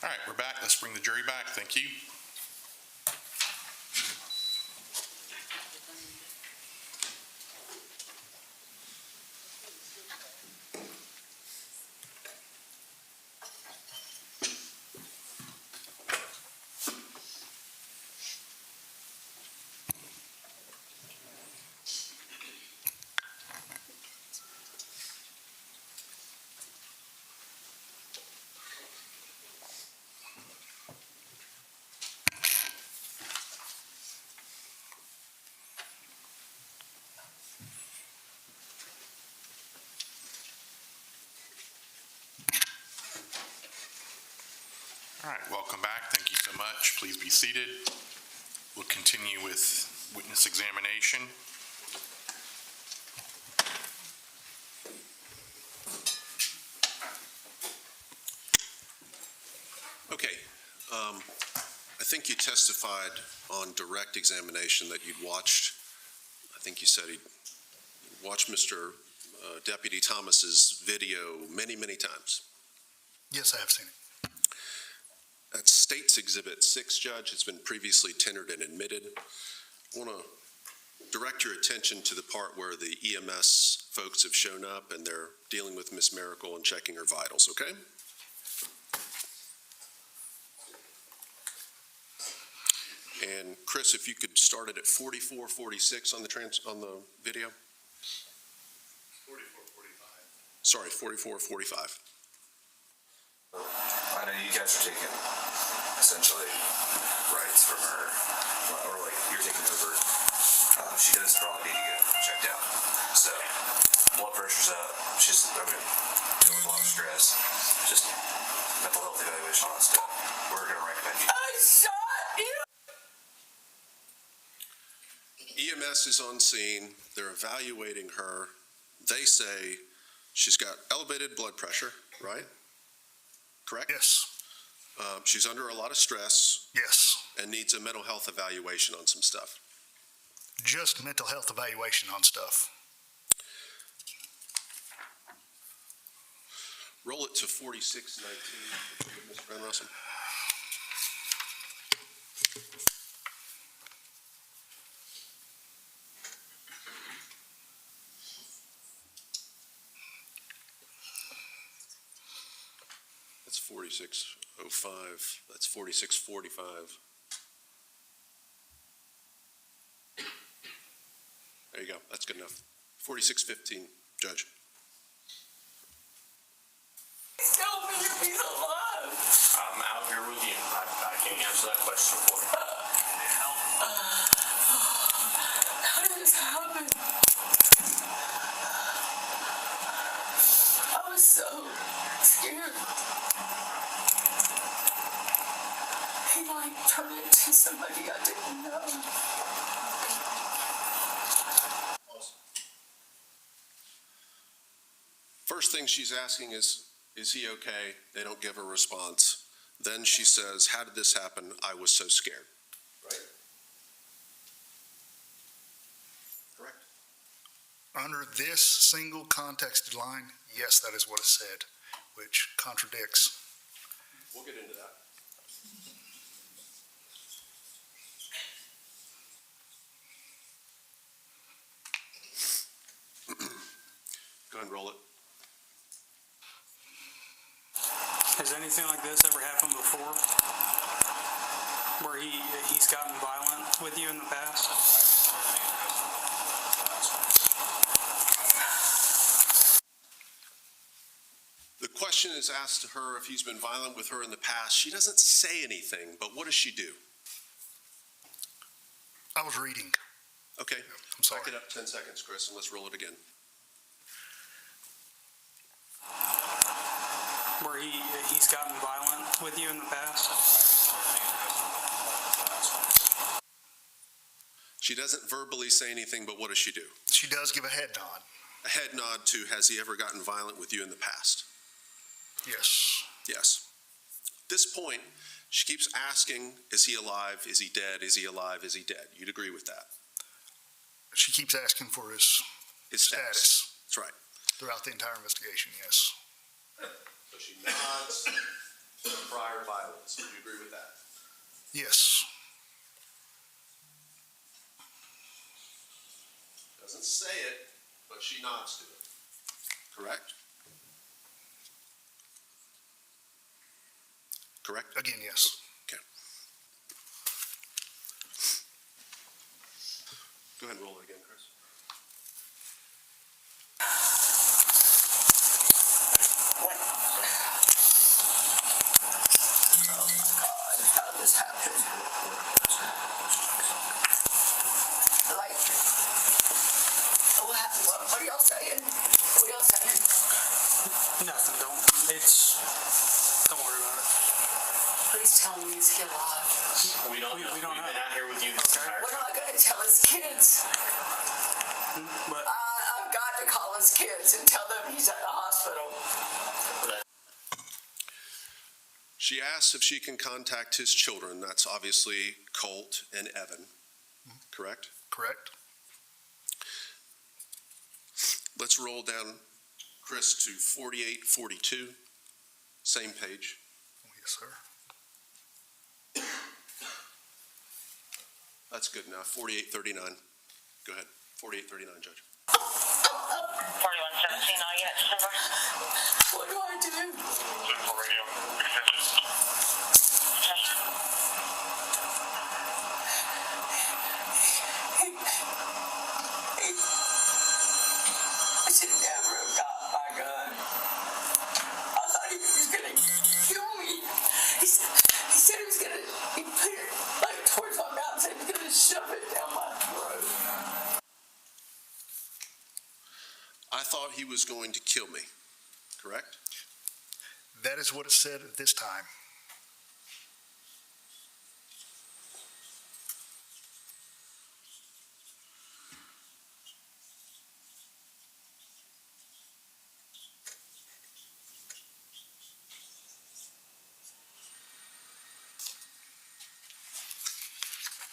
All right, we're back. Let's bring the jury back. Thank you. All right, welcome back. Thank you so much. Please be seated. We'll continue with witness examination. Okay. I think you testified on direct examination that you'd watched, I think you said he'd watched Mr. Deputy Thomas's video many, many times. Yes, I have seen it. That's State's Exhibit 6, Judge. It's been previously tendered and admitted. I want to direct your attention to the part where the EMS folks have shown up and they're dealing with Ms. Mericle and checking her vitals, okay? And Chris, if you could start it at 44:46 on the video. 44:45. Sorry, 44:45. I know you guys are taking essentially rights from her, or like you're taking over. She does probably need to get checked out. So blood pressure's up. She's dealing with a lot of stress. Just mental health evaluation, all that stuff. We're gonna recommend you. EMS is on scene. They're evaluating her. They say she's got elevated blood pressure, right? Correct? Yes, She's under a lot of stress yes. and needs a mental health evaluation on some stuff. Just mental health evaluation on stuff. Roll it to 46:19, Mr. Van Rossum. That's 46:05. That's 46:45. There you go. That's good enough. 46:15, Judge. I'm out here with you. I can't answer that question for you. How did this happen? I was so scared. He like turned into somebody I didn't know. First thing she's asking is he okay? They don't give a response. Then she says, how did this happen? I was so scared. Right? Correct. Under this single contexted line, yes, that is what is said, which contradicts. We'll get into that. Go ahead and roll it. Has anything like this ever happened before? Where he's gotten violent with you in the past? The question is asked to her if he's been violent with her in the past. She doesn't say anything, but what does she do? I was reading. Okay. I'm sorry. Back it up 10 seconds, Chris, and let's roll it again. Where he's gotten violent with you in the past? She doesn't verbally say anything, but what does she do? She does give a head nod. A head nod to, has he ever gotten violent with you in the past? Yes. Yes. At this point, she keeps asking, is he alive? Is he dead? Is he alive? Is he dead? You'd agree with that? She keeps asking for his status That's right. throughout the entire investigation, yes. So she nods to prior violence. Yes. Doesn't say it, but she nods to it. Correct? Correct? Again, yes. Okay. Go ahead and roll it again, Chris. How this happened. Like, what are y'all saying? What are y'all saying? Nothing, don't worry about it. Please tell me he's still alive. We don't know. We don't We've know. been out here with you this Okay. entire What time. am I gonna tell his kids? But I've got to call his kids and tell them he's at the hospital. She asks if she can contact his children. That's obviously Colt and Evan. Correct? Correct. Let's roll down, Chris, to 4842. Same page. Oh, yes, sir. That's good enough. 4839. Go ahead. 4839, Judge. 4117, all units, over. What do I do? For radio extension. I should never have got my gun. I thought he was gonna kill me. He said he was gonna, he put it like towards my mouth and said he was gonna shove it down my throat. I thought he was going to kill me. Correct? That is what it said at this time.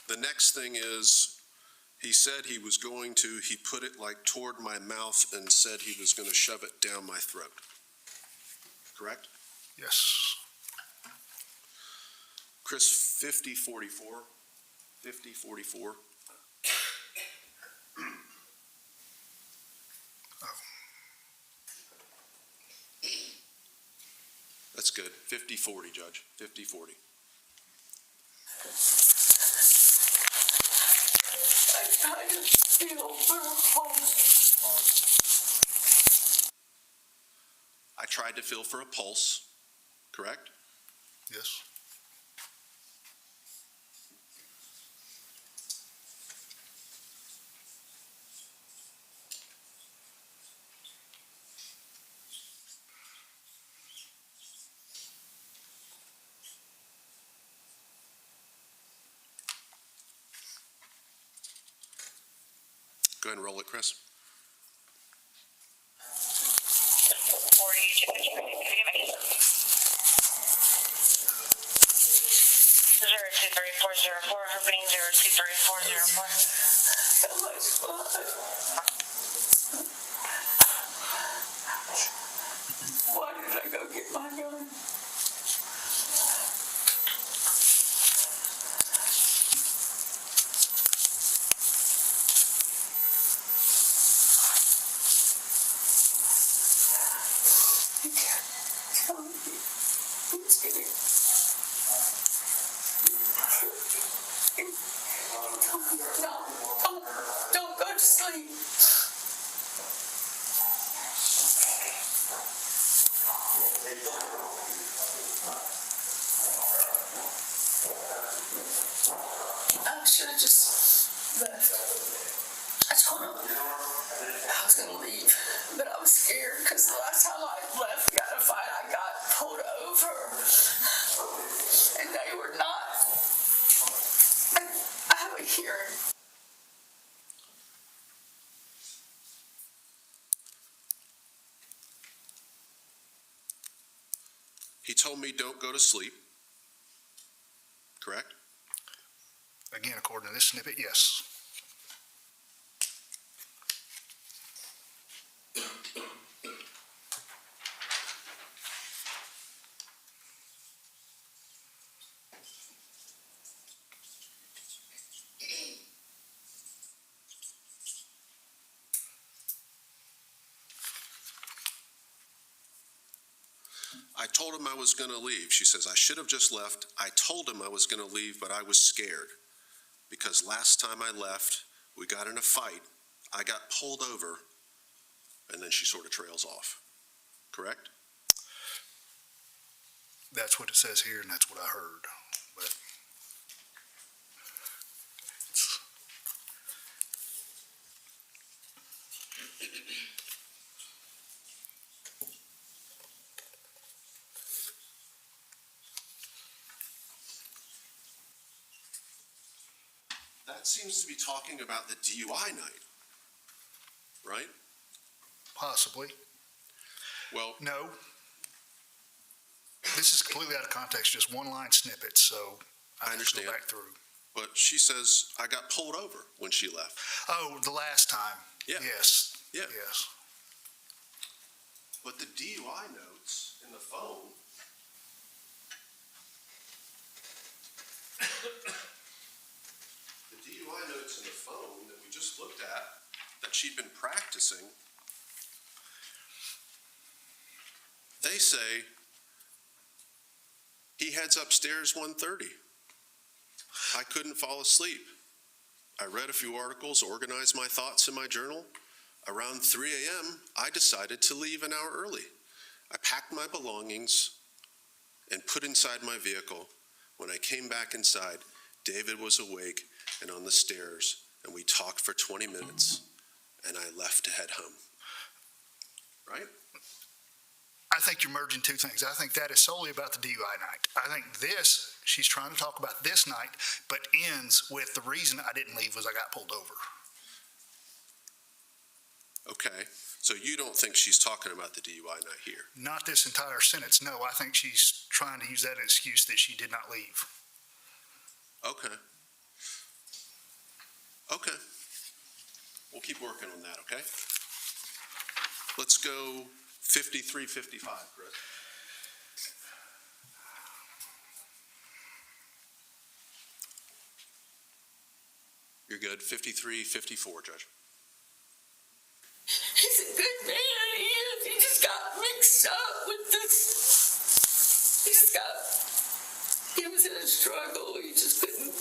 The next thing is, he said he was going to, he put it like toward my mouth and said he was going to shove it down my throat. Correct? Yes. Chris, 5044. 5044. That's good. 5040, Judge. 5040. I kind of feel for a pulse. I tried to feel for a pulse. Correct? Yes. Go ahead and roll it, Chris. 40, could you give me? 02340, opening 02340. How much blood? Why did I go get my gun? You can't tell me who's getting. No, don't go to sleep. I should have just left. I told him I was gonna leave, but I was scared because the last time I left, got in a fight, I got pulled over, and they were not. I have a hearing. He told me don't go to sleep. Correct? Again, according to this snippet, yes. I told him I was going to leave. She says, I should have just left. I told him I was going to leave, but I was scared because last time I left, we got in a fight. I got pulled over, and then she sort of trails off. Correct? That's what it says here, and that's what I heard, but it's, That seems to be talking about the DUI night, right? possibly. Well, No. This is completely out of context, just one line snippet, so I I have to go understand. back through. but she says I got pulled over when she left. Oh, the last time. Yeah. Yes. Yeah. Yes. But the DUI notes in the phone. The DUI notes in the phone that we just looked at, that she'd been practicing, they say he heads upstairs 1:30. I couldn't fall asleep. I read a few articles, organized my thoughts in my journal. Around 3 a.m., I decided to leave an hour early. I packed my belongings and put inside my vehicle. When I came back inside, David was awake and on the stairs, and we talked for 20 minutes, and I left to head home. Right? I think you're merging two things. I think that is solely about the DUI night. I think this, she's trying to talk about this night, but ends with the reason I didn't leave was I got pulled over. Okay, so you don't think she's talking about the DUI night here? Not this entire sentence. No, I think she's trying to use that as an excuse that she did not leave. Okay. Okay. We'll keep working on that, okay? Let's go 5355, Chris. You're good. 5354, Judge. He's a good man, he is. He just got mixed up with this. He was in a struggle. He just couldn't.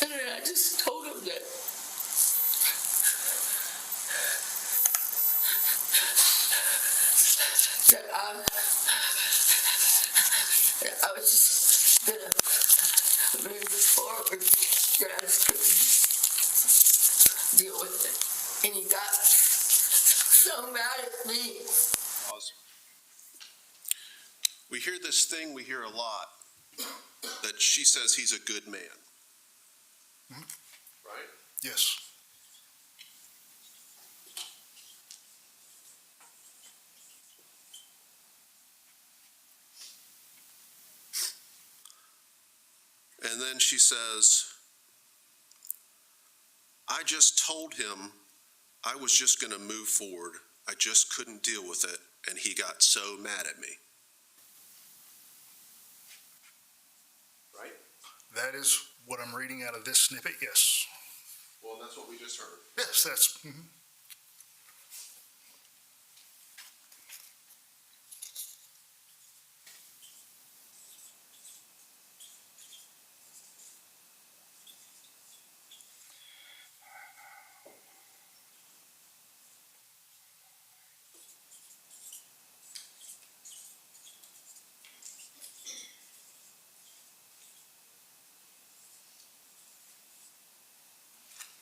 And then I just told him that. I was just gonna move forward, that I just couldn't deal with it. And he got so mad at me. Pause. We hear this thing, we hear a lot, that she says he's a good man. Right? Yes. And then she says, I just told him I was just going to move forward. I just couldn't deal with it, and he got so mad at me. Right? That is what I'm reading out of this snippet, yes. Well, that's what we just heard. Yes, that's,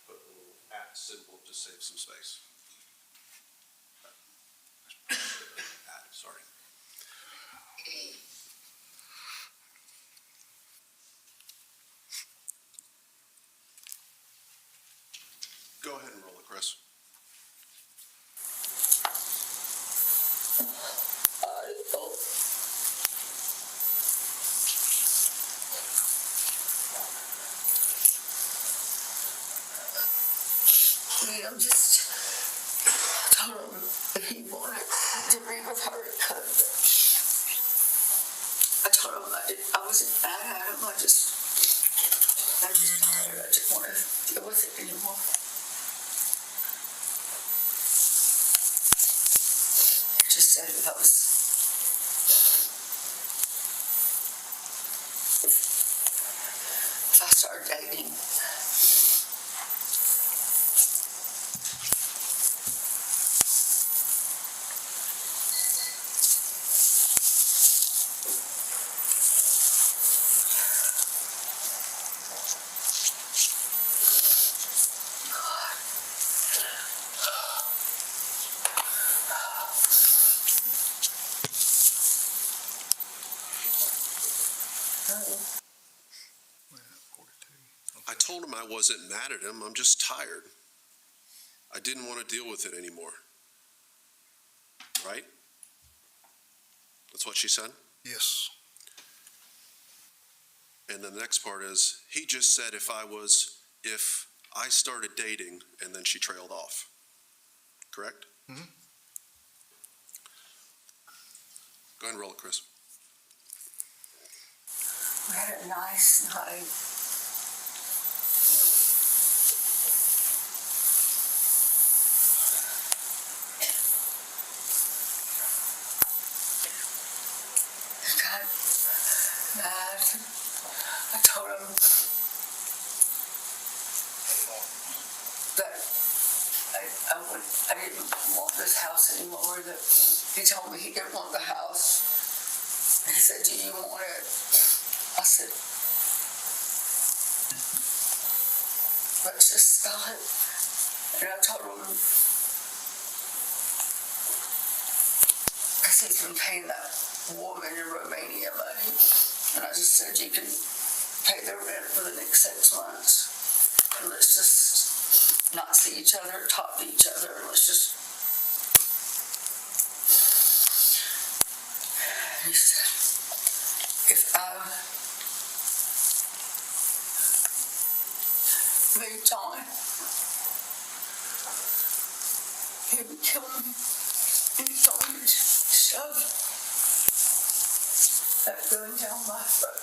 Put a little at symbol to save some space. Sorry. Go ahead and roll it, Chris. I'm just told him if he wanted to be with her, he could. I told him I wasn't mad at him. I just tired. I didn't want to deal with it anymore. said if I started dating. I told him I wasn't mad at him, I'm just tired. I didn't want to deal with it anymore. Right? That's what she said? Yes. And then the next part is, he just said if I started dating, and then she trailed off. Correct? Mhm. Go ahead and roll it, Chris. We had a nice night. He got mad. I told him that I didn't want this house anymore. That he told me he didn't want the house. He said, "Do you want it?" I said, "Let's just sell it." And I told him, because he's been paying that woman in Romania money, and I just said, "You can pay the rent for the next 6 months, and let's just not see each other, talk to each other, and let's just." He said, "If I moved on, he would kill me." And he told me to shove that gun down my throat.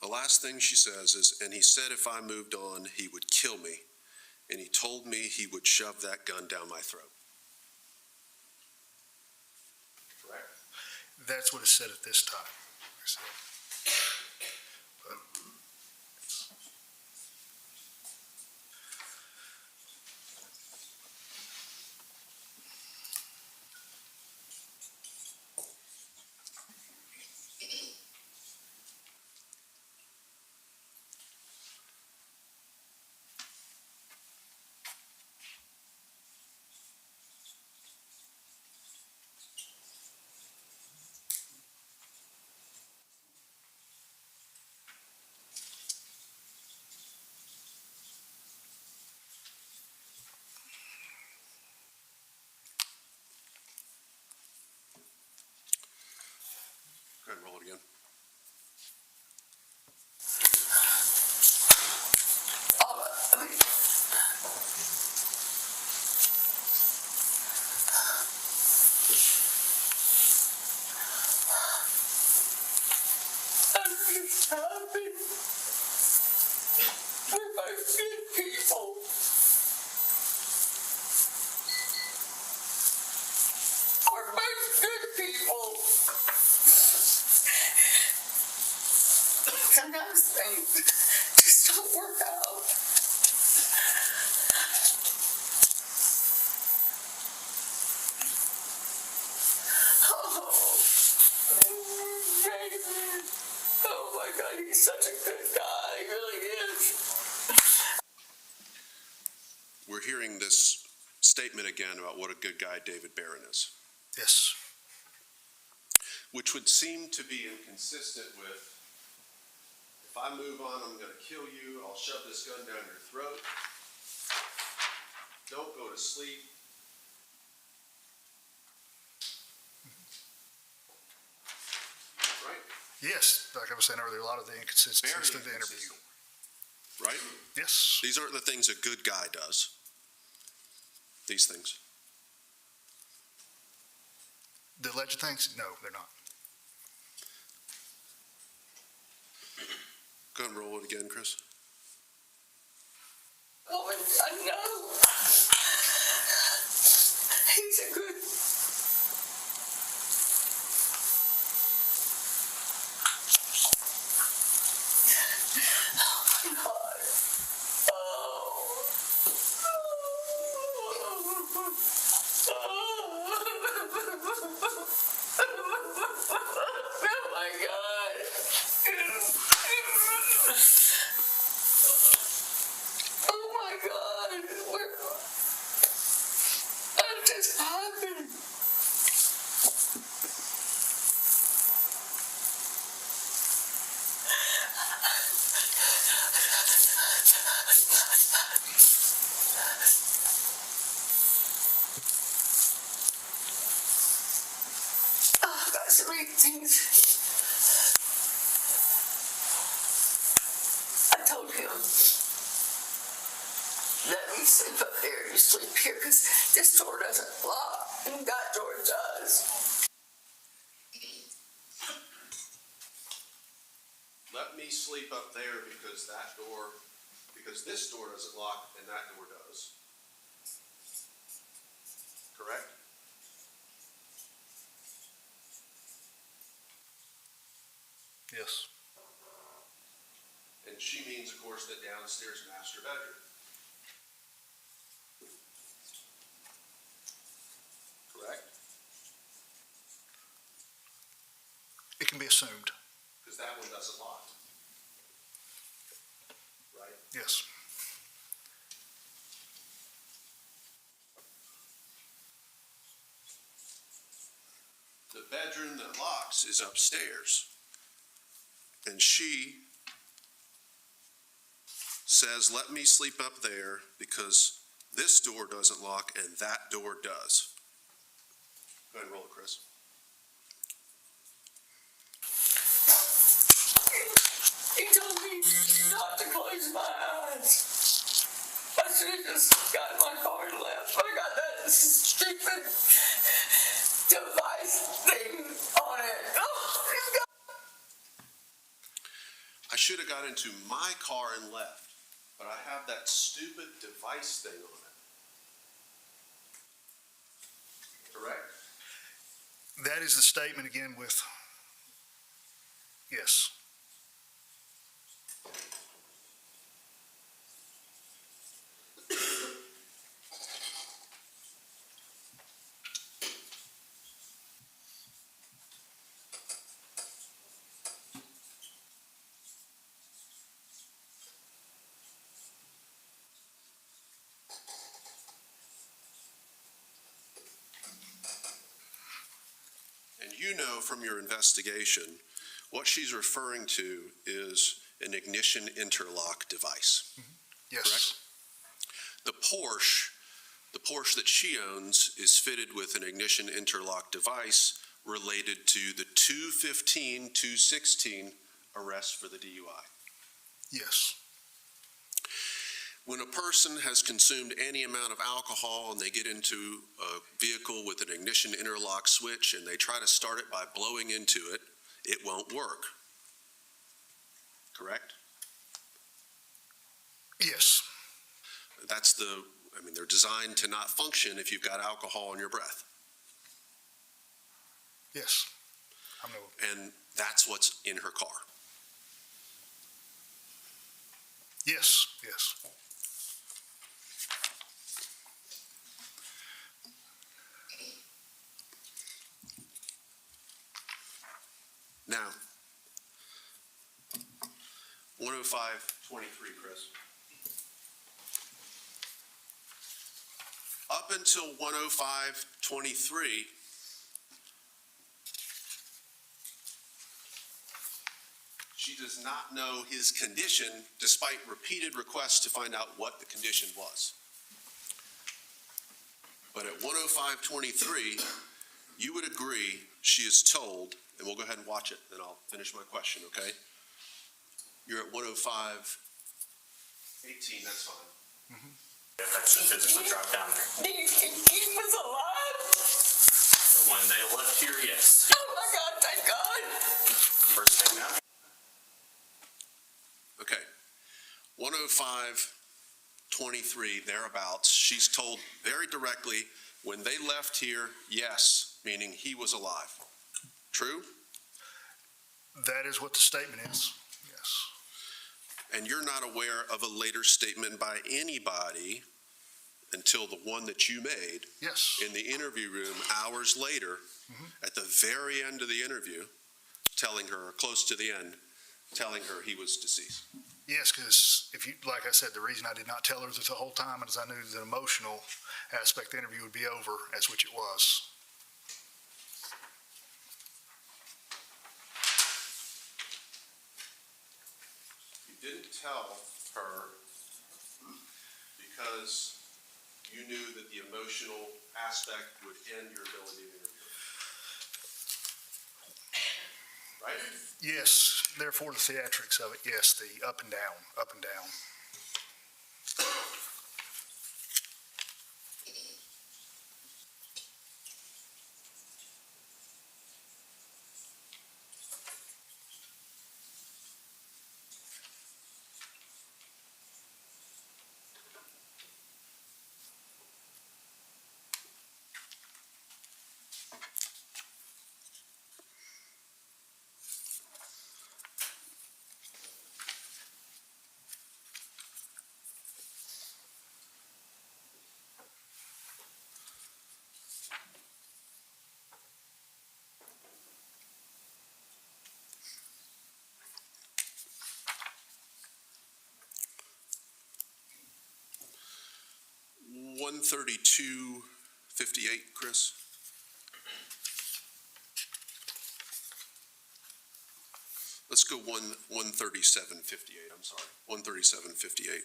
The last thing she says is, and he said if I moved on, he would kill me. And he told me he would shove that gun down my throat. Correct? That's what it said at this time. Go ahead and roll it again. I mean, I'm just happy. We're both good people. We're both good people. Sometimes things just don't work out. Oh, David. Oh my God, he's such a good guy. He really is. We're hearing this statement again about what a good guy David Barron is, Yes. which would seem to be inconsistent with, if I move on, I'm going to kill you, I'll shove this gun down your throat, don't go to sleep. Right? Yes, like I was saying earlier, a lot of the inconsistencies Very through the interview. inconsistent. Right? Yes. These aren't the things a good guy does. These things. The alleged things? No, they're not. Go ahead and roll it again, Chris. woman I know. He's a good. Oh my God. Oh my God. Oh my God. What just happened? Oh, I got so many things. I told him, let me sleep up there, you sleep here, because this door doesn't lock, and that door does. Let me sleep up there because this door doesn't lock and that door does. Correct? Yes. And she means, of course, the downstairs master bedroom. Correct? It can be assumed. Because that one doesn't lock. Right? Yes. The bedroom that locks is upstairs. And she says, let me sleep up there because this door doesn't lock and that door does. Go ahead and roll it, Chris. He told me not to close my eyes. I should have just got in my car and left. But I got that stupid device thing on it. Oh, God. I should have got into my car and left, but I have that stupid device thing on it. Correct? That is the statement again with, yes. And you know from your investigation, what she's referring to is an ignition interlock device. Yes. Correct? The Porsche that she owns is fitted with an ignition interlock device related to the 215-216 arrest for the DUI. Yes. When a person has consumed any amount of alcohol and they get into a vehicle with an ignition interlock switch and they try to start it by blowing into it, it won't work. Correct? Yes. They're designed to not function if you've got alcohol in your breath. Yes. I know. And that's what's in her car. Yes. Yes. Now, 105-23, Chris. Up until 105-23, she does not know his condition despite repeated requests to find out what the condition was. But at 105-23, you would agree she is told, and we'll go ahead and watch it, then I'll finish my question, okay? You're at 105-18, that's fine. If I should physically drive down there. He was alive? When they left here, yes. Oh my God, thank God. First thing now. Okay. 105-23. 12:23, thereabouts, she's told very directly, when they left here, yes, meaning he was alive. True? That is what the statement is, yes. And you're not aware of a later statement by anybody until the one that you made Yes. in the interview room hours later, at the very end of the interview, telling her, close to the end, telling her he was deceased. Yes, because if you, like I said, the reason I did not tell her this the whole time is I knew the emotional aspect of the interview would be over, as which it was. You didn't tell her because you knew that the emotional aspect would end your ability to interview. Right? Yes, therefore the theatrics of it, yes, the up and down, up and down. $132.58, Chris? Let's go 137.58, I'm sorry, 137.58.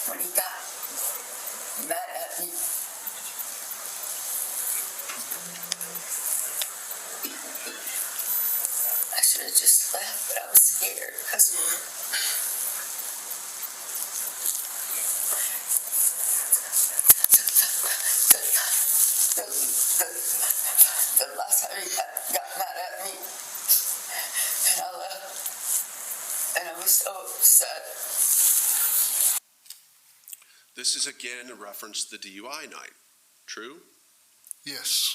When he got mad at me, I should have just left, but I was scared because the last time he got mad at me, and I left, and I was so upset. This is again a reference to the DUI night, true? Yes.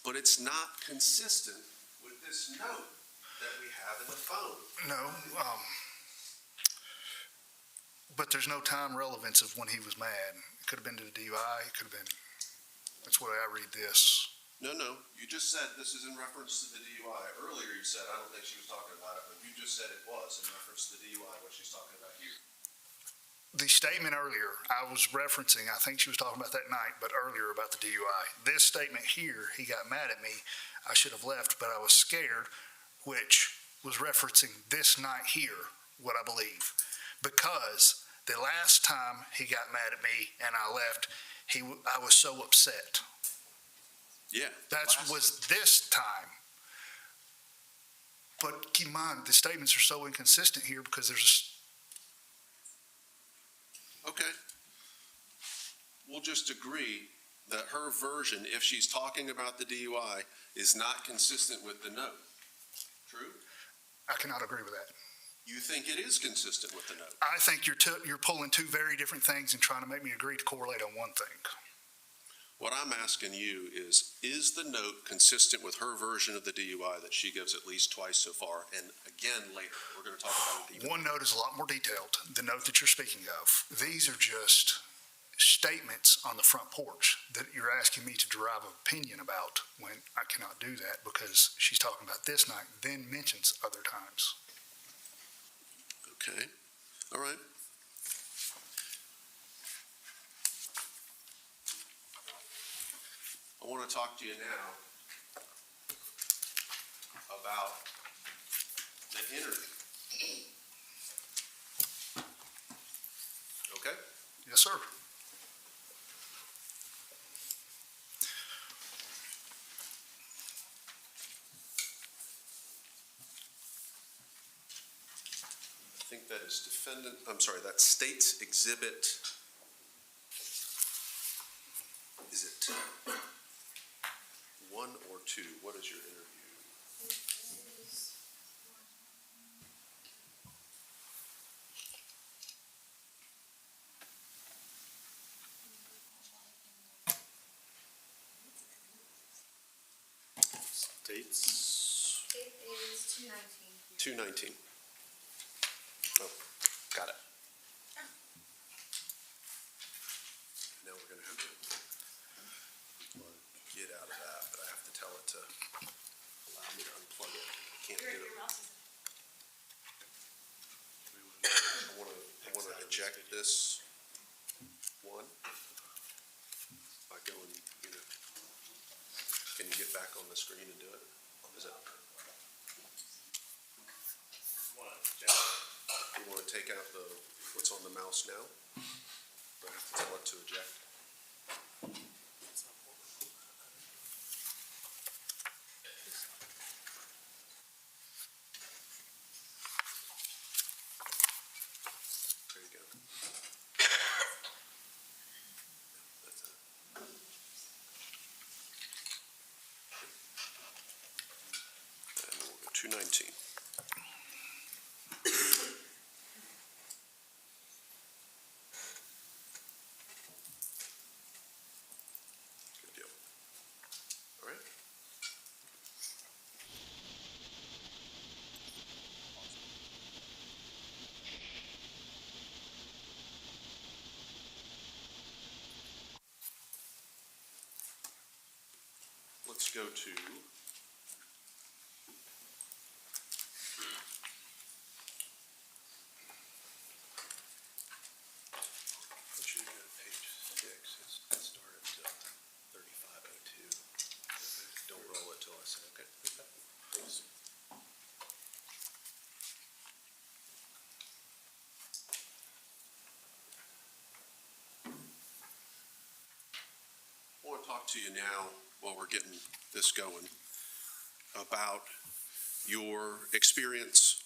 But it's not consistent with this note that we have in the phone. No, but there's no time relevance of when he was mad. It could have been to the DUI, it could have been, that's the way I read this. No, you just said this is in reference to the DUI. Earlier you said, I don't think she was talking about it, but you just said it was in reference to the DUI, what she's talking about here. The statement earlier, I was referencing, I think she was talking about that night, but earlier about the DUI. This statement here, he got mad at me, I should have left, but I was scared, which was referencing this night here, what I believe. Because the last time he got mad at me and I left, I was so upset. Yeah. That was this time. But keep in mind, the statements are so inconsistent here because there's Okay. We'll just agree that her version, if she's talking about the DUI, is not consistent with the note. True? I cannot agree with that. You think it is consistent with the note? I think you're pulling two very different things and trying to make me agree to correlate on one thing. What I'm asking you is the note consistent with her version of the DUI that she gives at least twice so far, and again later? We're going to talk about it even. One note is a lot more detailed, the note that you're speaking of. These are just statements on the front porch that you're asking me to derive an opinion about when I cannot do that because she's talking about this night, then mentions other times. Okay. All right. I want to talk to you now about the interview. Okay? Yes, sir. think that is that's State's Exhibit, is it 1 or 2? What is your interview? States? It is 219. 219. Oh, got it. Now we're gonna have to get out of that, but I have to tell it to allow me to unplug it. Can't do it. I wanna eject this one by going, can you get back on the screen and do it? Is it? You wanna take out what's on the mouse now? Do I have to tell it to eject? There you go. That's it. And we'll go 219. Good deal. All right. Let's go to what should we go to page 6? Let's start at 3502. Don't roll it till I say okay. Thanks. I want to talk to you now while we're getting this going about your experience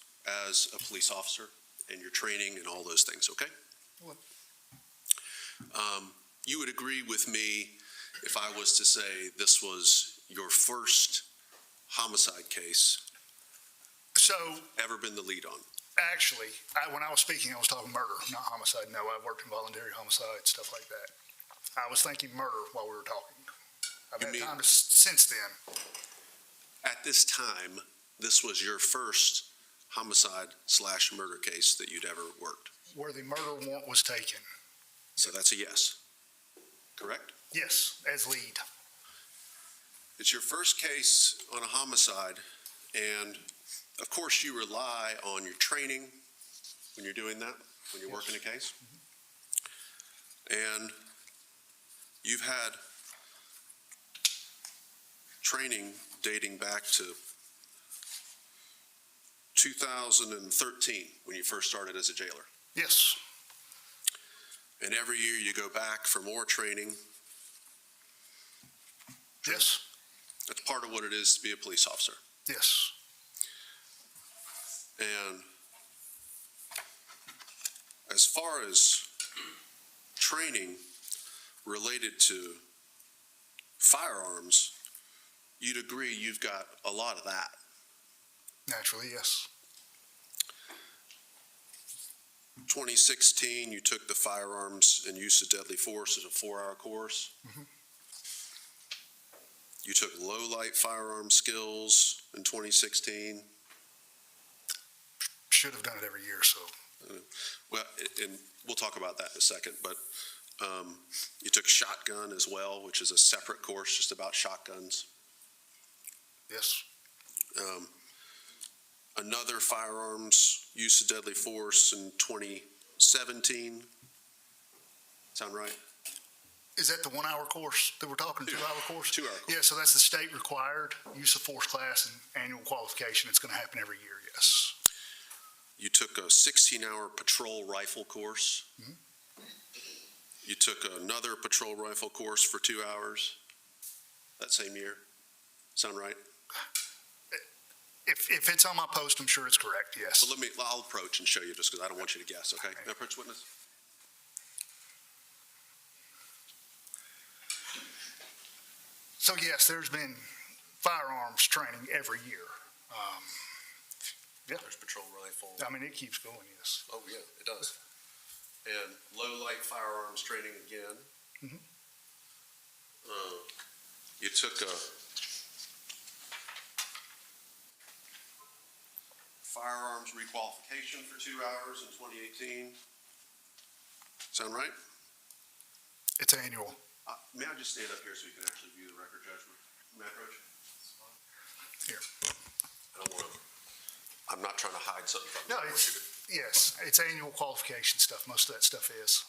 as a police officer and your training and all those things, okay? What? You would agree with me if I was to say this was your first homicide case So, ever been the lead on? actually, when I was speaking, I was talking murder, not homicide. No, I've worked in voluntary homicide, stuff like that. I was thinking murder while we were talking. I've You had mean- time since then. At this time, this was your first homicide/murder case that you'd ever worked. Where the murder warrant was taken. So that's a yes, correct? Yes, as lead. It's your first case on a homicide, and of course you rely on your training when you're doing that, when you're working a case. And you've had training dating back to 2013, when you first started as a jailer. Yes, And every year you go back for more training. yes, That's part of what it is to be a police officer. yes. And as far as training related to firearms, you'd agree you've got a lot of that. Naturally, yes. 2016, you took the firearms and use of deadly force as a 4-hour course. Mhm. You took low-light firearm skills in 2016. Should have done it every year, so. Well, and we'll talk about that in a second, but you took shotgun as well, which is a separate course just about shotguns. Yes, Another firearms use of deadly force in 2017. Sound right? is that the 1-hour course that we're talking, 2-hour course? 2-hour course. Yeah, so that's the state required use of force class and annual qualification. It's going to happen every year, yes. You took a 16-hour patrol rifle course. Mhm. You took another patrol rifle course for 2 hours that same year. Sound right? If it's on my post, I'm sure it's correct, yes. So I'll approach and show you just because I don't want you to guess, okay? May I approach witness? So yes, there's been firearms training every year. There's patrol rifle. I mean, it keeps going, yes. Oh, yeah, it does. And low-light firearms training again. Mhm. You took a firearms requalification for 2 hours in 2018. Sound right? It's annual. May I just stand up here so you can actually view the record, Judge? May I approach? Here. I'm not trying to hide something from you. No, I want you to- Yes, it's annual qualification stuff. Most of that stuff is.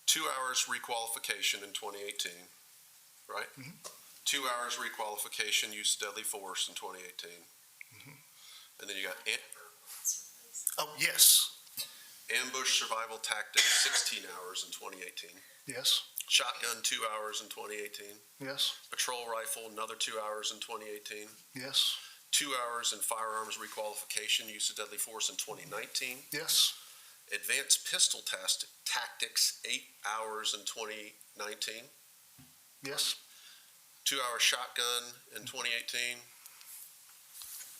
2 hours requalification in 2018, right? Mhm. 2 hours requalification, use of deadly force in 2018. Mhm. And then you got Oh, yes, ambush survival tactics, 16 hours in 2018. yes, Shotgun, 2 hours in 2018. yes, Patrol rifle, another 2 hours in 2018. yes, 2 hours in firearms requalification, use of deadly force in 2019. yes, Advanced pistol tactics, 8 hours in 2019. yes, 2 hour shotgun in 2018.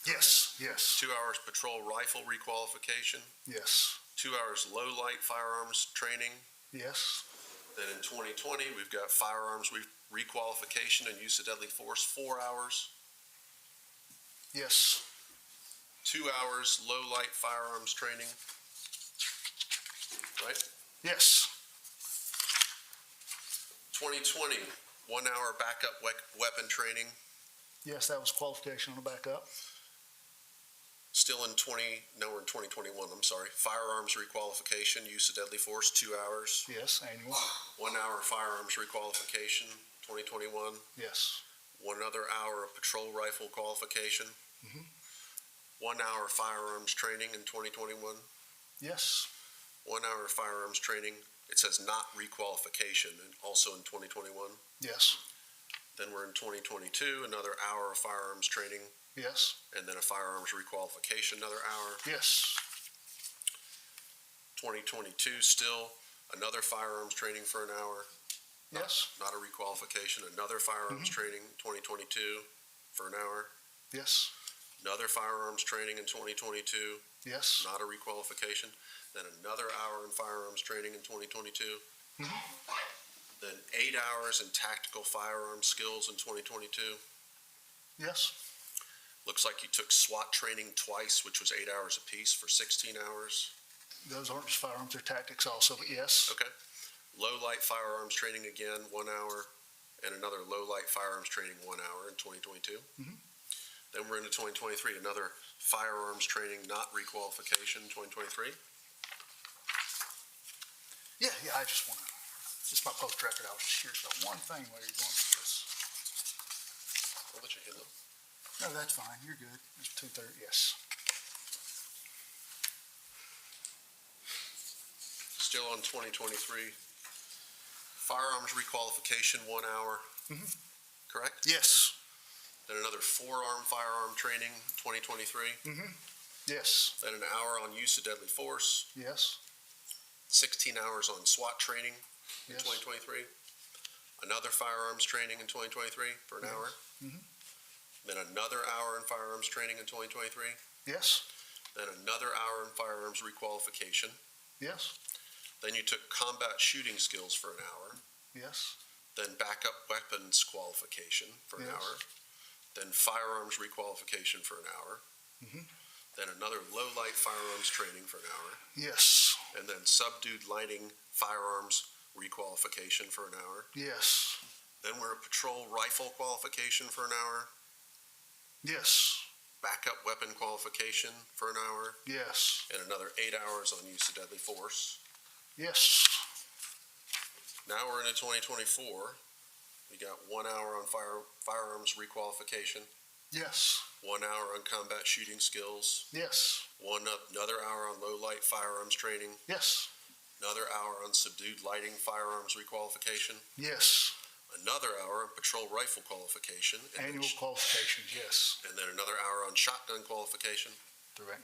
yes, yes, 2 hours patrol rifle requalification. yes, 2 hours low light firearms training. yes, Then in 2020, we've got firearms requalification and use of deadly force, 4 hours. yes, 2 hours low light firearms training. Right? yes, 2020, 1 hour backup weapon training. yes, that was qualification on the back up. Still in we're in 2021, I'm sorry. Firearms requalification, use of deadly force, 2 hours. Yes, annual, 1 hour firearms requalification, 2021. yes, 1 other hour of patrol rifle qualification. Mhm. 1 hour firearms training in 2021. yes, 1 hour firearms training. It says not requalification, and also in 2021. yes, Then we're in 2022, another hour of firearms training, yes, and then a firearms requalification, another hour. yes, 2022 still, another firearms training for an hour. yes, Not a requalification, another firearms training, 2022 for an hour. yes, Another firearms training in 2022, yes, not a requalification. Then another hour in firearms training in 2022. Then 8 hours in tactical firearms skills in 2022. yes, Looks like you took SWAT training twice, which was 8 hours apiece for 16 hours. those aren't just firearms, they're tactics also, but yes, Okay. Low light firearms training again, 1 hour, and another low light firearms training 1 hour in 2022. Then we're into 2023, another firearms training, not requalification, 2023. yeah, I just want to, it's my post record, I was just curious about one thing while you're going through this. I'll let you handle it. No, that's fine, you're good, it's 2:30, yes, Still on 2023. Firearms requalification, 1 hour. Correct? yes, Then another firearm training, 2023. yes, Then an hour on use of deadly force, yes, 16 hours on SWAT training in yes, 2023. Another firearms training in 2023 for an hour. Then another hour in firearms training in 2023. yes, Then another hour in firearms requalification. yes, Then you took combat shooting skills for an hour. yes, Then backup weapons qualification for an Yes. hour. Then firearms requalification for an hour. Then another low light firearms training for an hour. yes, And then subdued lighting firearms requalification for an hour. yes, Then we're a patrol rifle qualification for an hour. yes, Backup weapon qualification for an hour. yes, And another 8 hours on use of deadly force. yes, Now we're into 2024. We got 1 hour on firearms requalification, yes, 1 hour on combat shooting skills, yes, another hour on low light firearms training, yes, another hour on subdued lighting firearms requalification, yes, another hour on patrol rifle qualification. And Annual qualifications, yes. And then another hour on shotgun qualification.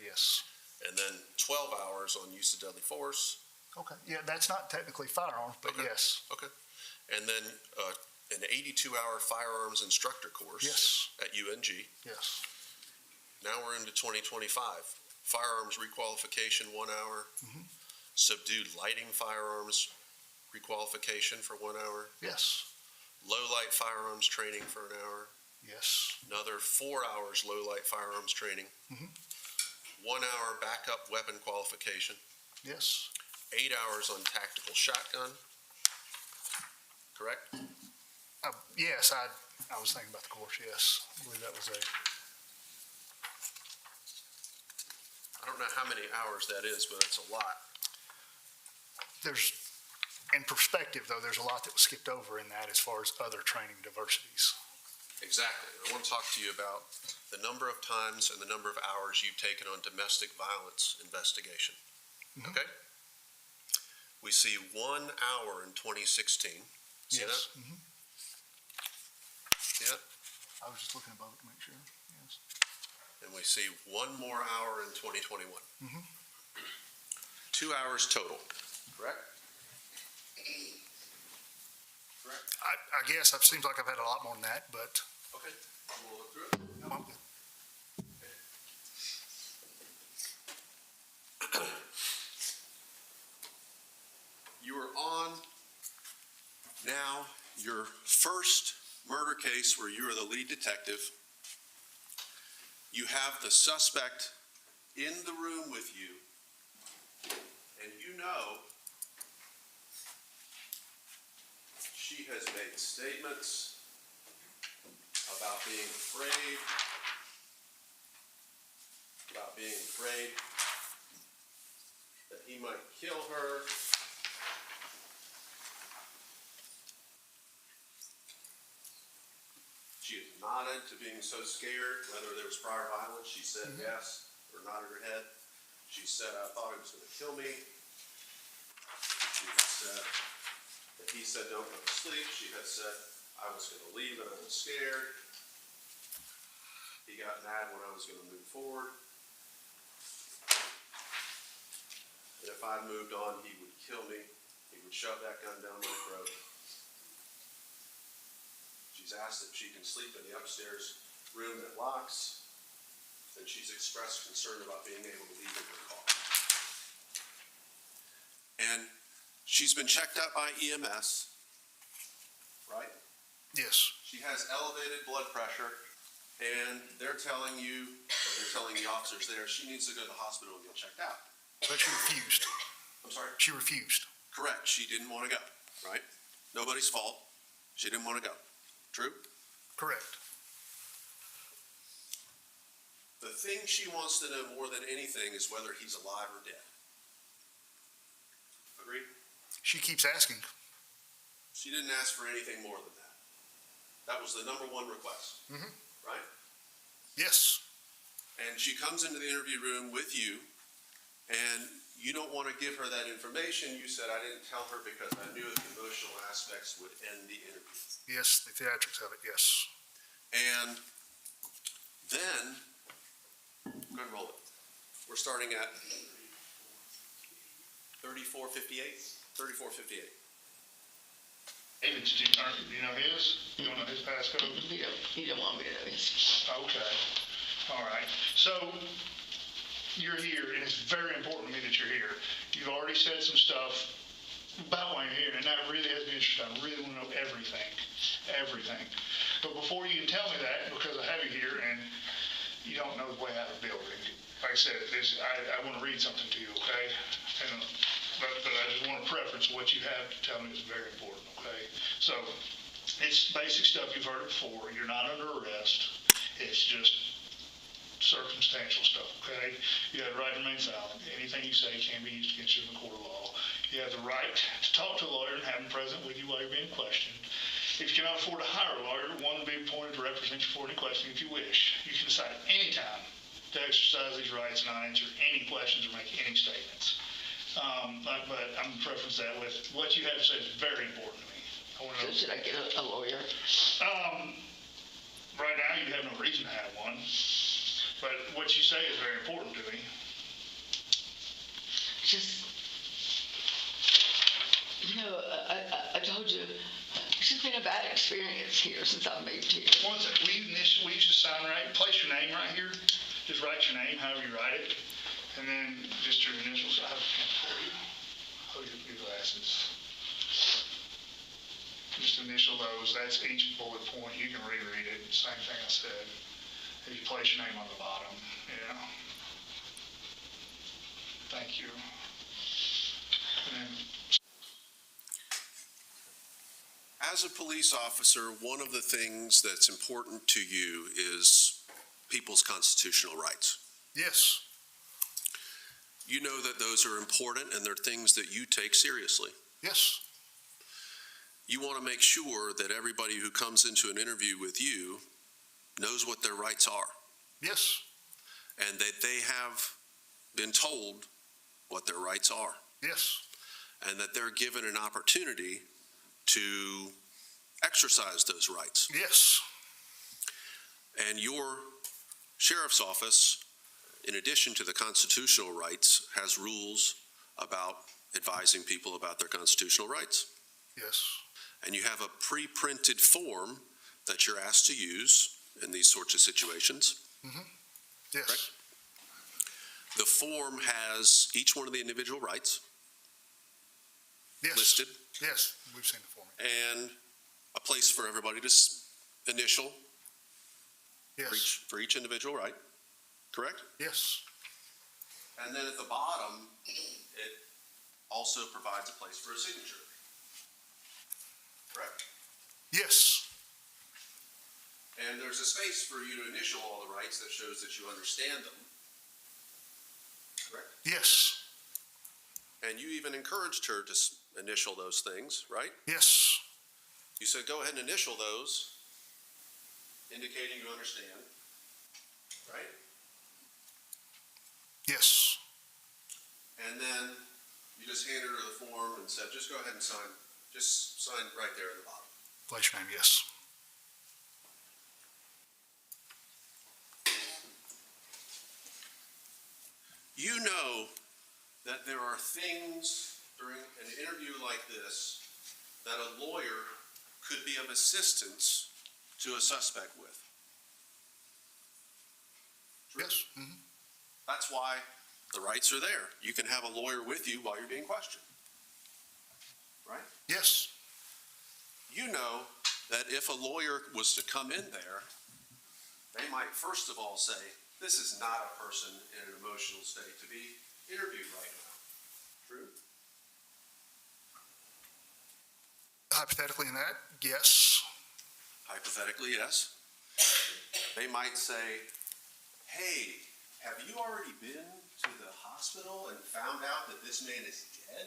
Yes. And then 12 hours on use of deadly force. Okay, yeah, that's not technically firearms, but Okay. yes. Okay. And then an 82-hour firearms instructor course. Yes. At UNG. Yes. Now we're into 2025. Firearms requalification, 1 hour. Mhm. Subdued lighting firearms requalification for 1 hour. Yes. Low light firearms training for an hour. Yes. Another 4 hours low light firearms training. Mhm. 1 hour backup weapon qualification. Yes. 8 hours on tactical shotgun. Correct? Yes, I was thinking about the course, yes. I believe that was I don't know how many hours that is, but it's a lot. there's, in perspective though, there's a lot that was skipped over in that as far as other training diversities. Exactly. I want to talk to you about the number of times and the number of hours you've taken on domestic violence investigation. Mhm. Okay? We see 1 hour in 2016. See that? Yes. Mhm. See that? I was just looking above it to make sure, yes. And we see 1 more hour in 2021. Mhm. 2 hours total. Correct? Correct. I guess it seems like I've had a lot more than that, but Okay. We'll look through it. I'm good. You are on now your first murder case where you are the lead detective. You have the suspect in the room with you, and you know she has made statements about being afraid that he might kill her. She has nodded to being so scared, whether there was prior violence. She said yes, or nodded her head. She said, I thought he was going to kill me. She has said that he said, don't go to sleep. She has said, I was going to leave and I was scared. He got mad when I was going to move forward. And if I moved on, he would kill me. He would shove that gun down my throat. She's asked if she can sleep in the upstairs room that locks, and she's expressed concern about being able to leave in her car. And she's been checked out by EMS, right? Yes. She has elevated blood pressure, and they're telling you, or they're telling the officers there, she needs to go to the hospital and get checked out. But she refused. I'm sorry? She refused. Correct, she didn't want to go, right? Nobody's fault. She didn't want to go. True? Correct. The thing she wants to know more than anything is whether he's alive or dead. Agreed? She keeps asking. She didn't ask for anything more than that. That was the number one request, Mhm. right? Yes. And she comes into the interview room with you, and you don't want to give her that information. You said, I didn't tell her because I knew the emotional aspects would end the interview. Yes, the theatrics of it, yes. And then, go ahead and roll it. We're starting at 3458. 3458. David, do you know his? You don't know his passcode? You don't want me to know his. Okay, all right. So, you're here, and it's very important to me that you're here. You've already said some stuff about why you're here, and that really has been interesting. I really want to know everything. But before you can tell me that, because I have you here, and you don't know the way out of the building, like I said, I want to read something to you, okay? But I just want to preference what you have to tell me is very important, okay? So, it's basic stuff you've heard before. You're not under arrest. It's just circumstantial stuff, okay? You have the right to remain silent. Anything you say can be used against you in the court of law. You have the right to talk to a lawyer and have him present with you while you're being questioned. If you cannot afford to hire a lawyer, one will be appointed to represent you for any question if you wish. You can decide anytime to exercise these rights and not answer any questions or make any statements. But I'm going to preference that with what you have to say is very important to me. I I wanna So know. should I get a lawyer? Right now, you have no reason to have one, but what you say is very important to me. Just, I told you, it's just been a bad experience here since I moved here. One second, will you just sign right, place your name right here? Just write your name, however you write it, and then just your initials. I have a pen for you. Hold your glasses. Just initial those. That's each bullet point. You can reread it. Same thing I said. If you place your name on the bottom, yeah. Thank you. And then As a police officer, one of the things that's important to you is people's constitutional rights. Yes, You know that those are important and they're things that you take seriously. yes, You want to make sure that everybody who comes into an interview with you knows what their rights are yes, and that they have been told what their rights are yes, and that they're given an opportunity to exercise those rights. yes, And your sheriff's office, in addition to the constitutional rights, has rules about advising people about their constitutional rights. yes, And you have a pre-printed form that you're asked to use in these sorts of situations. yes, Right. The form has each one of the individual rights yes, listed yes, we've seen the form. and a place for everybody to initial Yes, for each individual right, correct? yes, And then at the bottom, it also provides a place for a signature. Correct? yes, And there's a space for you to initial all the rights that shows that you understand them. Correct? yes, And you even encouraged her to initial those things, right? yes, You said, go ahead and initial those, indicating you understand, right? yes, And then you just handed her the form and said, just go ahead and sign, just sign right there at the bottom. place your name, yes, You know that there are things during an interview like this that a lawyer could be of assistance to a suspect with. True? yes, That's why the rights are there. You can have a lawyer with you while you're being questioned. Right? yes, You know that if a lawyer was to come in there, they might first of all say, this is not a person in an emotional state to be interviewed right now. True? hypothetically in that, yes, Hypothetically, yes. They might say, hey, have you already been to the hospital and found out that this man is dead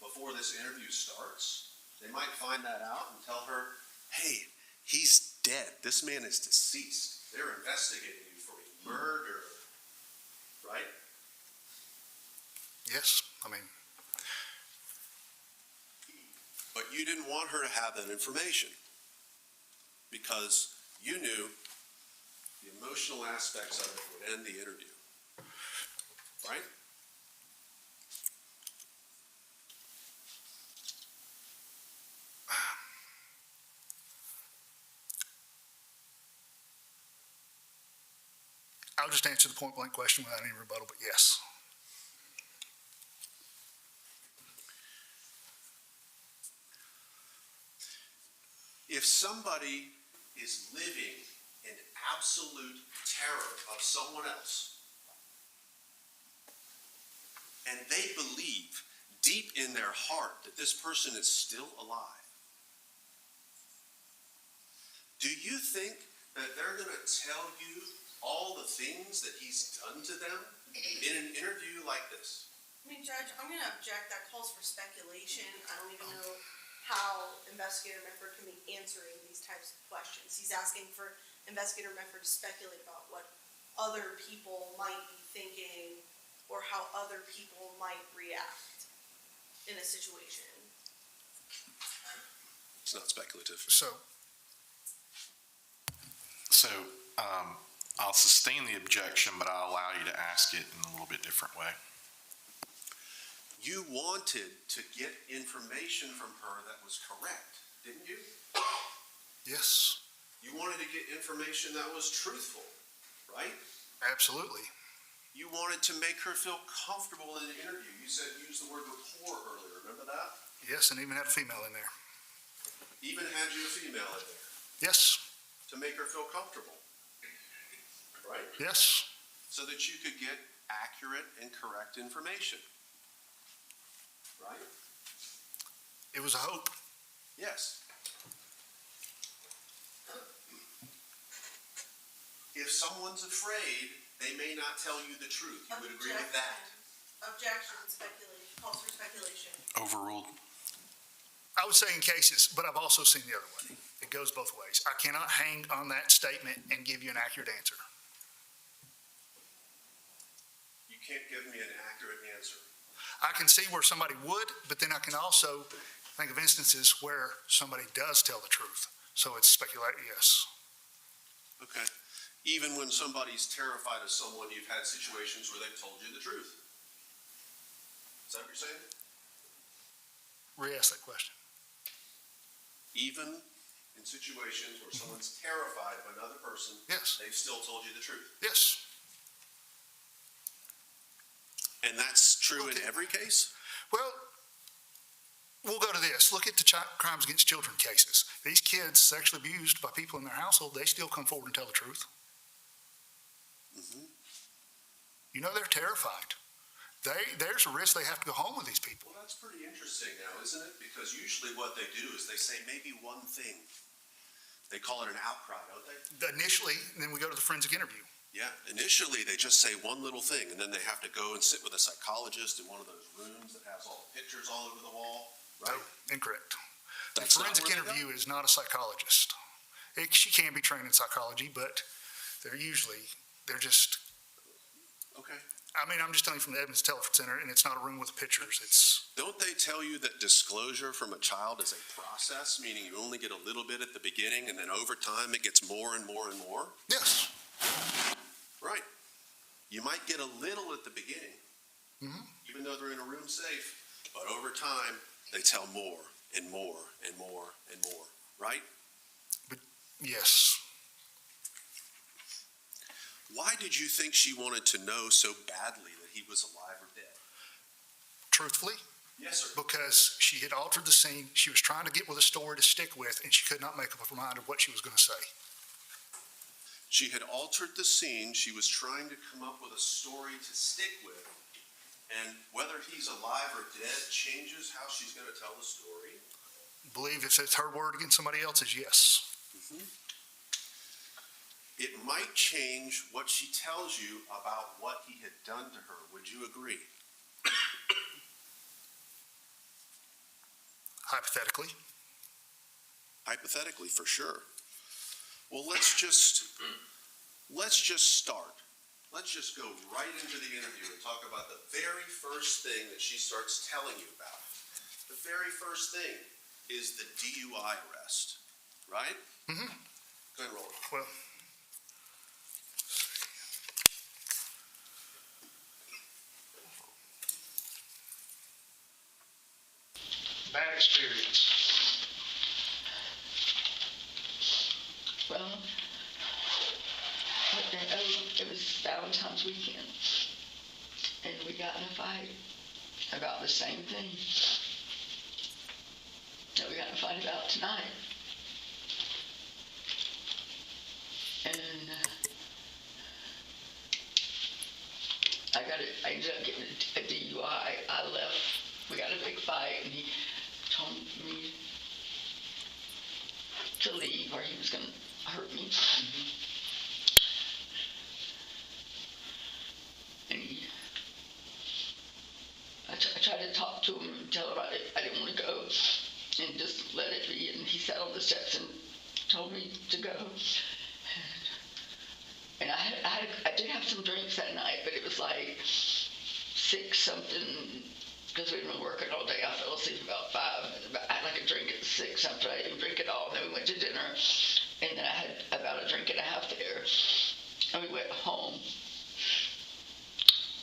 before this interview starts? They might find that out and tell her, hey, he's dead. This man is deceased. They're investigating you for a murder, right? yes, I mean, But you didn't want her to have that information because you knew the emotional aspects of it would end the interview, right? I'll just answer the point blank question without any rebuttal, but yes, If somebody is living in absolute terror of someone else, and they believe deep in their heart that this person is still alive, do you think that they're going to tell you all the things that he's done to them in an interview like this? I mean, Judge, I'm gonna object. That calls for speculation. I don't even know how Investigator Medford can be answering these types of questions. He's asking for Investigator Medford to speculate about what other people might be thinking or how other people might react in a situation. It's not speculative. So, I'll sustain the objection, but I'll allow you to ask it in a little bit different way. You wanted to get information from her that was correct, didn't you? yes, You wanted to get information that was truthful, right? absolutely. You wanted to make her feel comfortable in the interview. You said, use the word rapport earlier, remember that? Yes, and even had a female in there. Even had you a female in there Yes, to make her feel comfortable, right? yes, So that you could get accurate and correct information, right? it was a hope. Yes. If someone's afraid, they may not tell you the truth. You would agree with that? Objection, speculation, calls for speculation. Overruled. I would say in cases, but I've also seen the other way. It goes both ways. I cannot hang on that statement and give you an accurate answer. You can't give me an accurate answer. I can see where somebody would, but then I can also think of instances where somebody does tell the truth. So it's yes. Okay. Even when somebody's terrified of someone, you've had situations where they've told you the truth. Is that what you're saying? Re-ask that question. Even in situations where someone's terrified of another person, Yes, they've still told you the truth. yes. And that's true in Okay. every case? Well, we'll go to this. Look at the crimes against children cases. These kids sexually abused by people in their household, they still come forward and tell the truth. Mm-hmm. You know, they're terrified. There's a risk they have to go home with these people. Well, that's pretty interesting now, isn't it? Because usually what they do is they say maybe one thing. They call it an outcry, don't they? Initially, and then we go to the forensic interview. Yeah, initially they just say one little thing, and then they have to go and sit with a psychologist in one of those rooms that has all the pictures all over the wall, right? Incorrect. The That's not forensic where they interview is not a psychologist. She can be trained in psychology, but they're just, Okay. I mean, I'm just telling you from the Edmonds Telephone Center, and it's not a room with pictures. It's, Don't they tell you that disclosure from a child is a process, meaning you only get a little bit at the beginning, and then over time it gets more and more and more? yes. Right. You might get a little at the beginning, Mhm. even though they're in a room safe, but over time, they tell more and more and more and more, right? Yes. Why did you think she wanted to know so badly that he was alive or dead? Truthfully, Yes, sir. because she had altered the scene. She was trying to get with a story to stick with, and she could not make up her mind of what she was going to say. She had altered the scene. She was trying to come up with a story to stick with. And whether he's alive or dead changes how she's going to tell the story. Believe if it's her word against somebody else's, yes. It might change what she tells you about what he had done to her. Would you agree? Hypothetically. Hypothetically, for sure. Well, let's just start. Let's just go right into the interview and talk about the very first thing that she starts telling you about. The very first thing is the DUI arrest, right? Mm-hmm. Go ahead and roll it. Well, Bad experience. Well, it was Valentine's weekend, and we got in a fight about the same thing that we got in a fight about tonight. And I ended up getting a DUI. I left. We got a big fight, and he told me to leave or he was going to hurt me. And I tried to talk to him and tell him I didn't want to go and just let it be. And he sat on the steps and told me to go. And I did have some drinks that night, but it was like 6 something because we'd been working all day. I fell asleep about 5, and I had like a drink at 6 after I didn't drink it all. And then we went to dinner, and then I had about a drink and a half there, and we went home.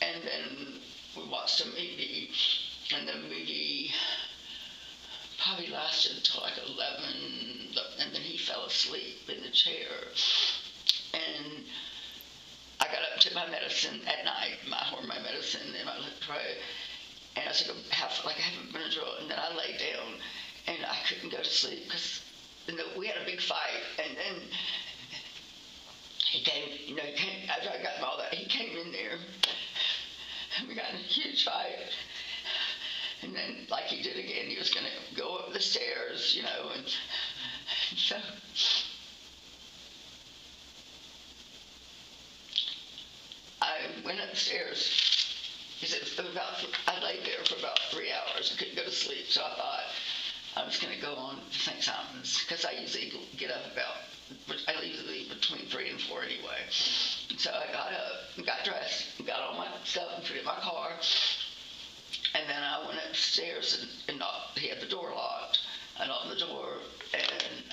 And then we watched a movie, and the movie probably lasted until like 11, and then he fell asleep in the chair. And I got up to my medicine at night, my hormone medicine, and I looked right, and I took a half Benadryl, and then I lay down, and I couldn't go to sleep because we had a big fight, and then he came, after I got him all that, he came in there, and we got in a huge fight, and then, like he did again, he was going to go up the stairs, and so I went upstairs. He said, I laid there for about 3 hours. I couldn't go to sleep, so I thought I was going to go on to St. Simon's, because I usually get up I usually leave between 3 and 4 anyway. So I got up, got dressed, got all my stuff and put it in my car, and then I went upstairs and knocked. He had the door locked. I knocked on the door, and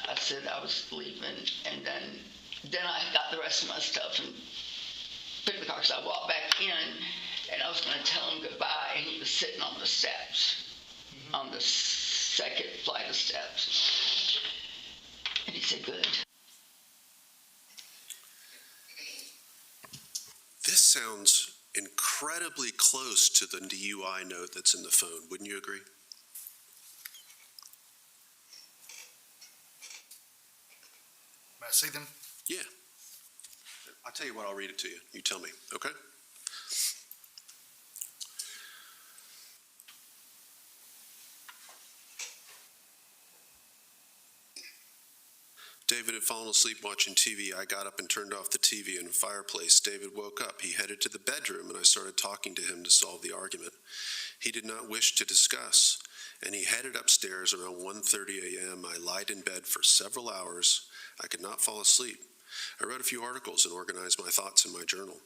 I said I was leaving, and then I got the rest of my stuff and put it in the car, because I walked back in, and I was going to tell him goodbye, and he was sitting on the steps, on the second flight of steps, and he said, good. This sounds incredibly close to the DUI note that's in the phone. Wouldn't you agree? May I see them? Yeah. I'll tell you what, I'll read it to you. You tell me, okay? David had fallen asleep watching TV. I got up and turned off the TV and fireplace. David woke up. He headed to the bedroom, and I started talking to him to solve the argument. He did not wish to discuss, and he headed upstairs around 1:30 a.m. I lied in bed for several hours. I could not fall asleep. I wrote a few articles and organized my thoughts in my journal.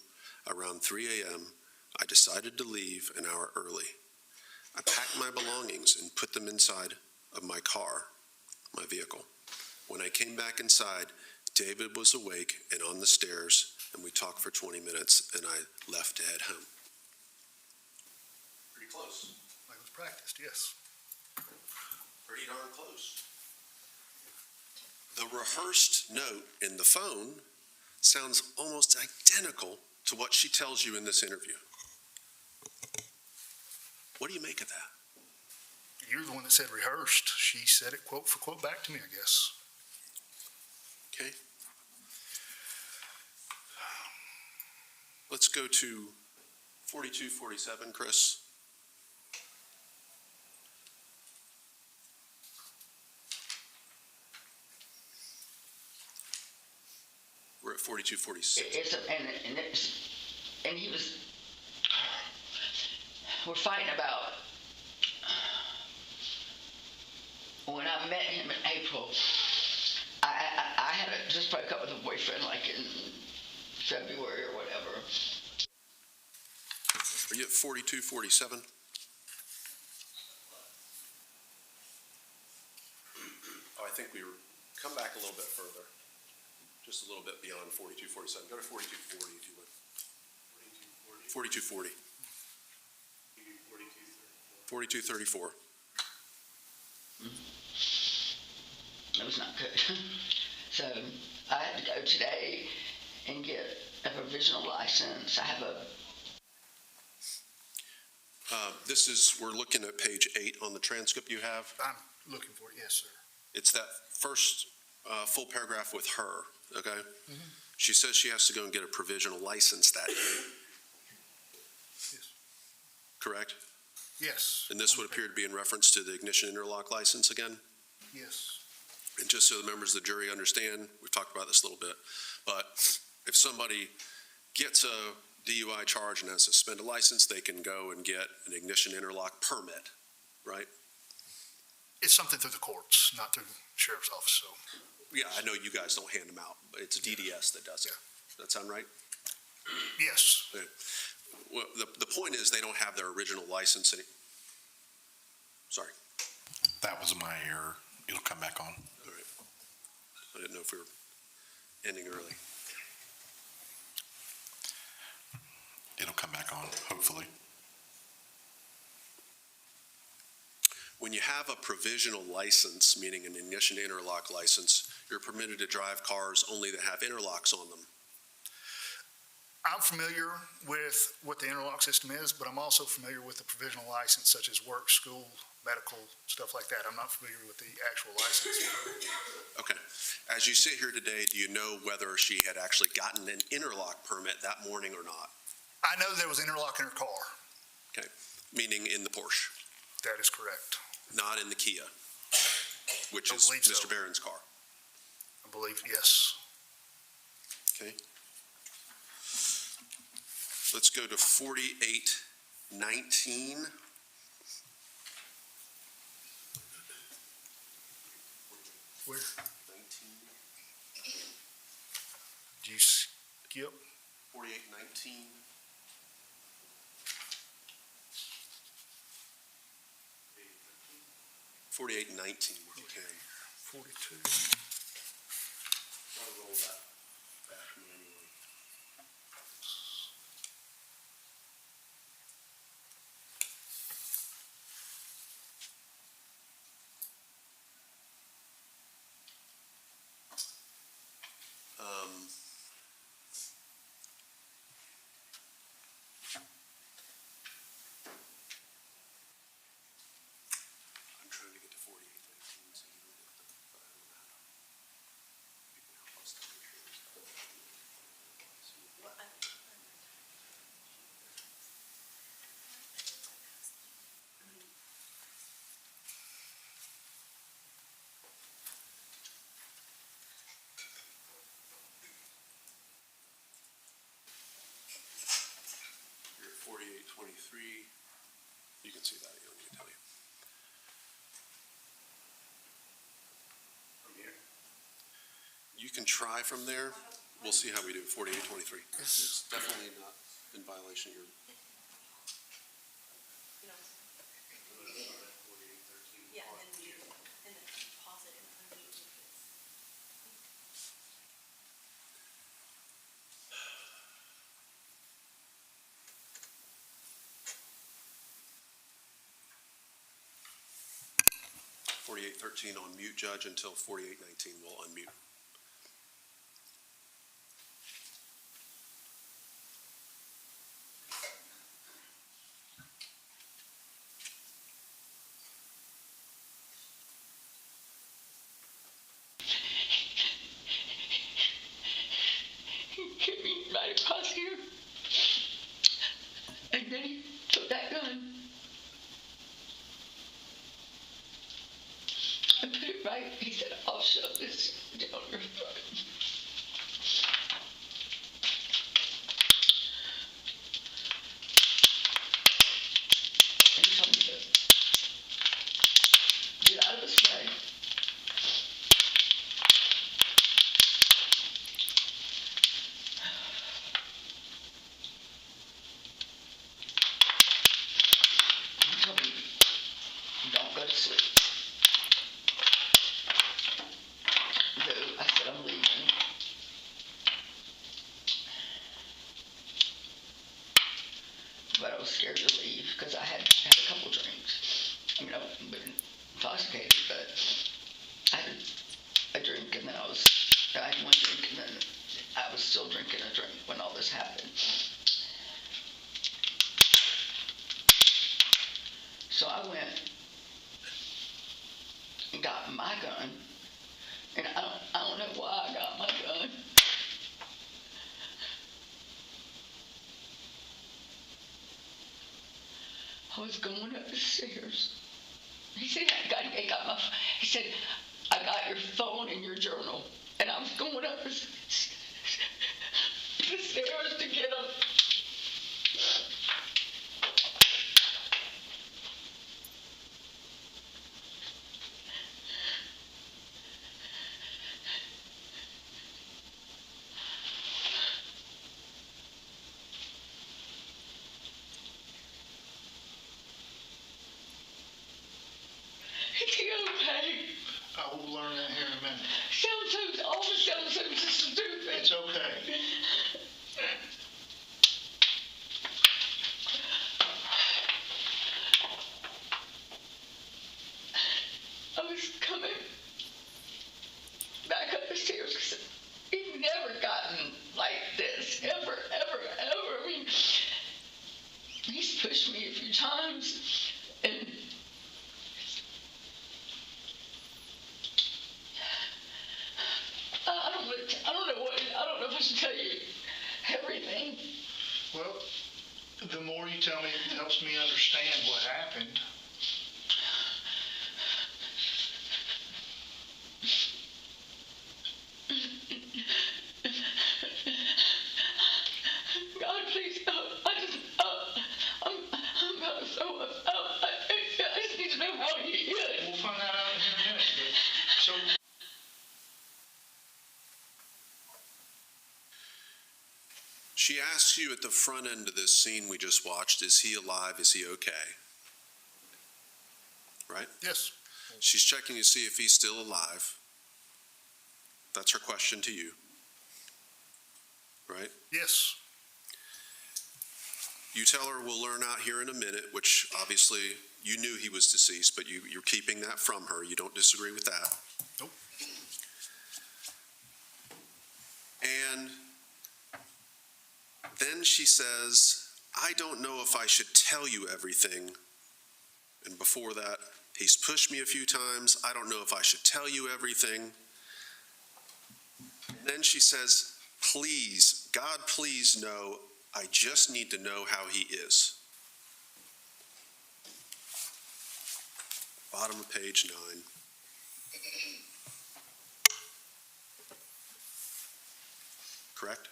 Around 3 a.m., I decided to leave an hour early. I packed my belongings and put them inside of my car, my vehicle. When I came back inside, David was awake and on the stairs, and we talked for 20 minutes, and I left to head home. Pretty close. Like it was practiced, yes. Pretty darn close. The rehearsed note in the phone sounds almost identical to what she tells you in this interview. What do you make of that? You're the one that said rehearsed. She said it quote for quote back to me, I guess. Okay. Let's go to 4247, Chris. We're at 4246. And he was, we're fighting about, when I met him in April, I had just broke up with a boyfriend like in February or whatever. Are you at 4247? Oh, I think we come back a little bit further. Just a little bit beyond 4247. Go to 4240 if you would. 4240. 4234. That was not good. So I had to go today and get a provisional license. I have a... We're looking at page 8 on the transcript you have. I'm looking for it, yes, sir. It's that first full paragraph with her, okay? Mm-hmm. She says she has to go and get a provisional license that day. Yes. Correct? Yes. And this would appear to be in reference to the ignition interlock license again? Yes. And just so the members of the jury understand, we've talked about this a little bit, but if somebody gets a DUI charge and has a suspended license, they can go and get an ignition interlock permit, right? It's something through the courts, not through the sheriff's office, so. Yeah, I know you guys don't hand them out, but it's DDS that does it. Does that sound right? Yes. Okay. Well, the point is they don't have their original license Sorry. That was my error. It'll come back on. All right. I didn't know if we were ending early. It'll come back on, hopefully. When you have a provisional license, meaning an ignition interlock license, you're permitted to drive cars only that have interlocks on them. I'm familiar with what the interlock system is, but I'm also familiar with the provisional license, such as work, school, medical, stuff like that. I'm not familiar with the actual license. Okay. As you sit here today, do you know whether she had actually gotten an interlock permit that morning or not? I know there was interlock in her car. Okay. Meaning in the Porsche, That is correct. not in the Kia, which Don't is believe so. Mr. Barron's car. I believe, yes. Okay. Let's go to 4819. Where? Did you skip? 4819. If you can. 42. Try to roll that back manually. I'm trying to get to 4819, so you don't get the, but I don't know how to. You can help us to make sure it's You're at 4823. You can see that, you don't need to tell you. From here? You can try from there. We'll see how we do. 4823. It's definitely not in violation of your. Yeah, and then and then pause it and unmute if it's. .4813 on mute, Judge, until 4819 will unmute. He hit me right across here. And then he took that gun and put it right. He said, I'll shove this down your throat. And he told me to get out of his way. He told me, don't go to sleep. So I said, I'm leaving. But I was scared to leave because I had had a couple drinks. I mean, I've been intoxicated, but I had a drink and then I had one drink and then I was still drinking a drink when all this happened. So I went and got my gun, and I don't know why I got my gun. I was going up the stairs. He said, he said, I got your phone and your journal, and I was going up the stairs to get them. he okay? I will learn that here in a minute. Sound so, all the sound so stupid. It's okay. I was coming back up the stairs because he's never gotten like this, ever, ever, ever. I mean, he's pushed me a few times, and I don't know if I should tell you everything. Well, the more you tell me, it helps me understand what happened. God, please help. I'm about to throw up. I just need to know how he is. We'll find that out in a minute. But, so, She asks you at the front end of this scene we just watched, is he alive? Is he okay? Right? Yes. She's checking to see if he's still alive. That's her question to you. Right? Yes. You tell her we'll learn out here in a minute, which obviously you knew he was deceased, but you're keeping that from her. You don't disagree with that. Nope. And then she says, I don't know if I should tell you everything. And before that, he's pushed me a few times. I don't know if I should tell you everything. And then she says, please, God, please know, I just need to know how he is. Bottom of page 9. Correct?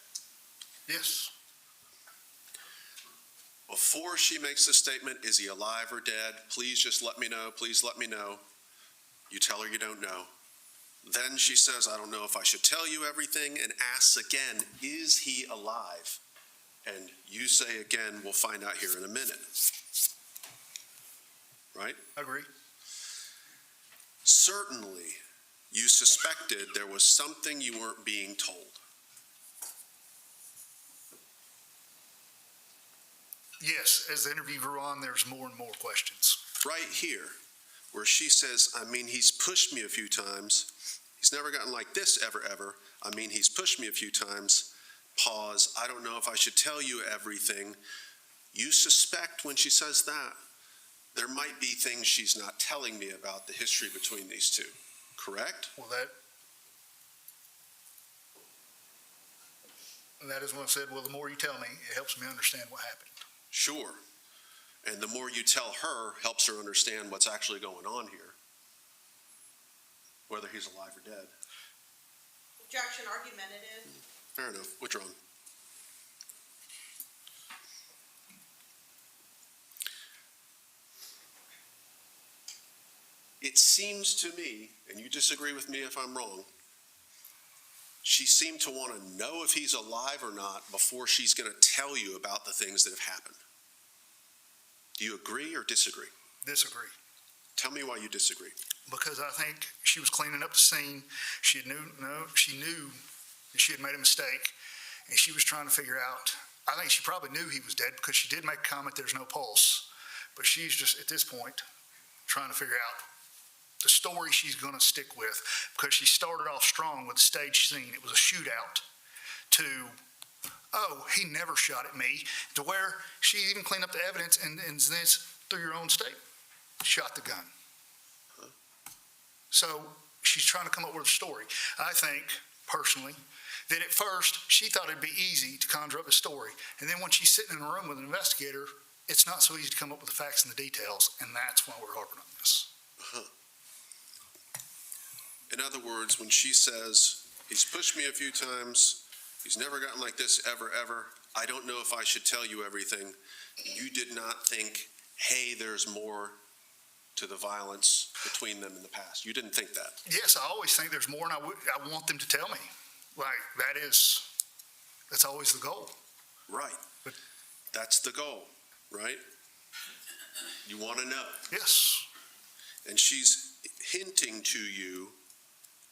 Yes. Before she makes the statement, is he alive or dead? Please just let me know. Please let me know. You tell her you don't know. Then she says, I don't know if I should tell you everything, and asks again, is he alive? And you say again, we'll find out here in a minute. Right? I agree. Certainly, you suspected there was something you weren't being told. Yes, as the interview grew on, there's more and more questions. Right here, where she says, I mean, he's pushed me a few times. He's never gotten like this ever. I mean, he's pushed me a few times. Pause. I don't know if I should tell you everything. You suspect when she says that, there might be things she's not telling me about the history between these two. Correct? Well, that is when I said, well, the more you tell me, it helps me understand what happened. Sure. And the more you tell her helps her understand what's actually going on here, whether he's alive or dead. Objection argumentative. Fair enough. Withdrawn. It seems to me, and you disagree with me if I'm wrong, she seemed to want to know if he's alive or not before she's going to tell you about the things that have happened. Do you agree or disagree? Disagree. Tell me why you disagree. Because I think she was cleaning up the scene. She knew that she had made a mistake, and she was trying to figure out. I think she probably knew he was dead because she did make a comment, there's no pulse. But she's just, at this point, trying to figure out the story she's going to stick with, because she started off strong with the stage scene. It was a shootout to, oh, he never shot at me, to where she even cleaned up the evidence and then through your own statement, shot the gun. So she's trying to come up with a story. I think, personally, that at first she thought it'd be easy to conjure up a story. And then when she's sitting in a room with an investigator, it's not so easy to come up with the facts and the details, and that's why we're harping on this. In other words, when she says, he's pushed me a few times, he's never gotten like this ever, I don't know if I should tell you everything, you did not think, hey, there's more to the violence between them in the past. You didn't think that. Yes, I always think there's more, and I want them to tell me. Like, that's always the goal. Right. That's the goal, right? You want to know. Yes. And she's, hinting to you,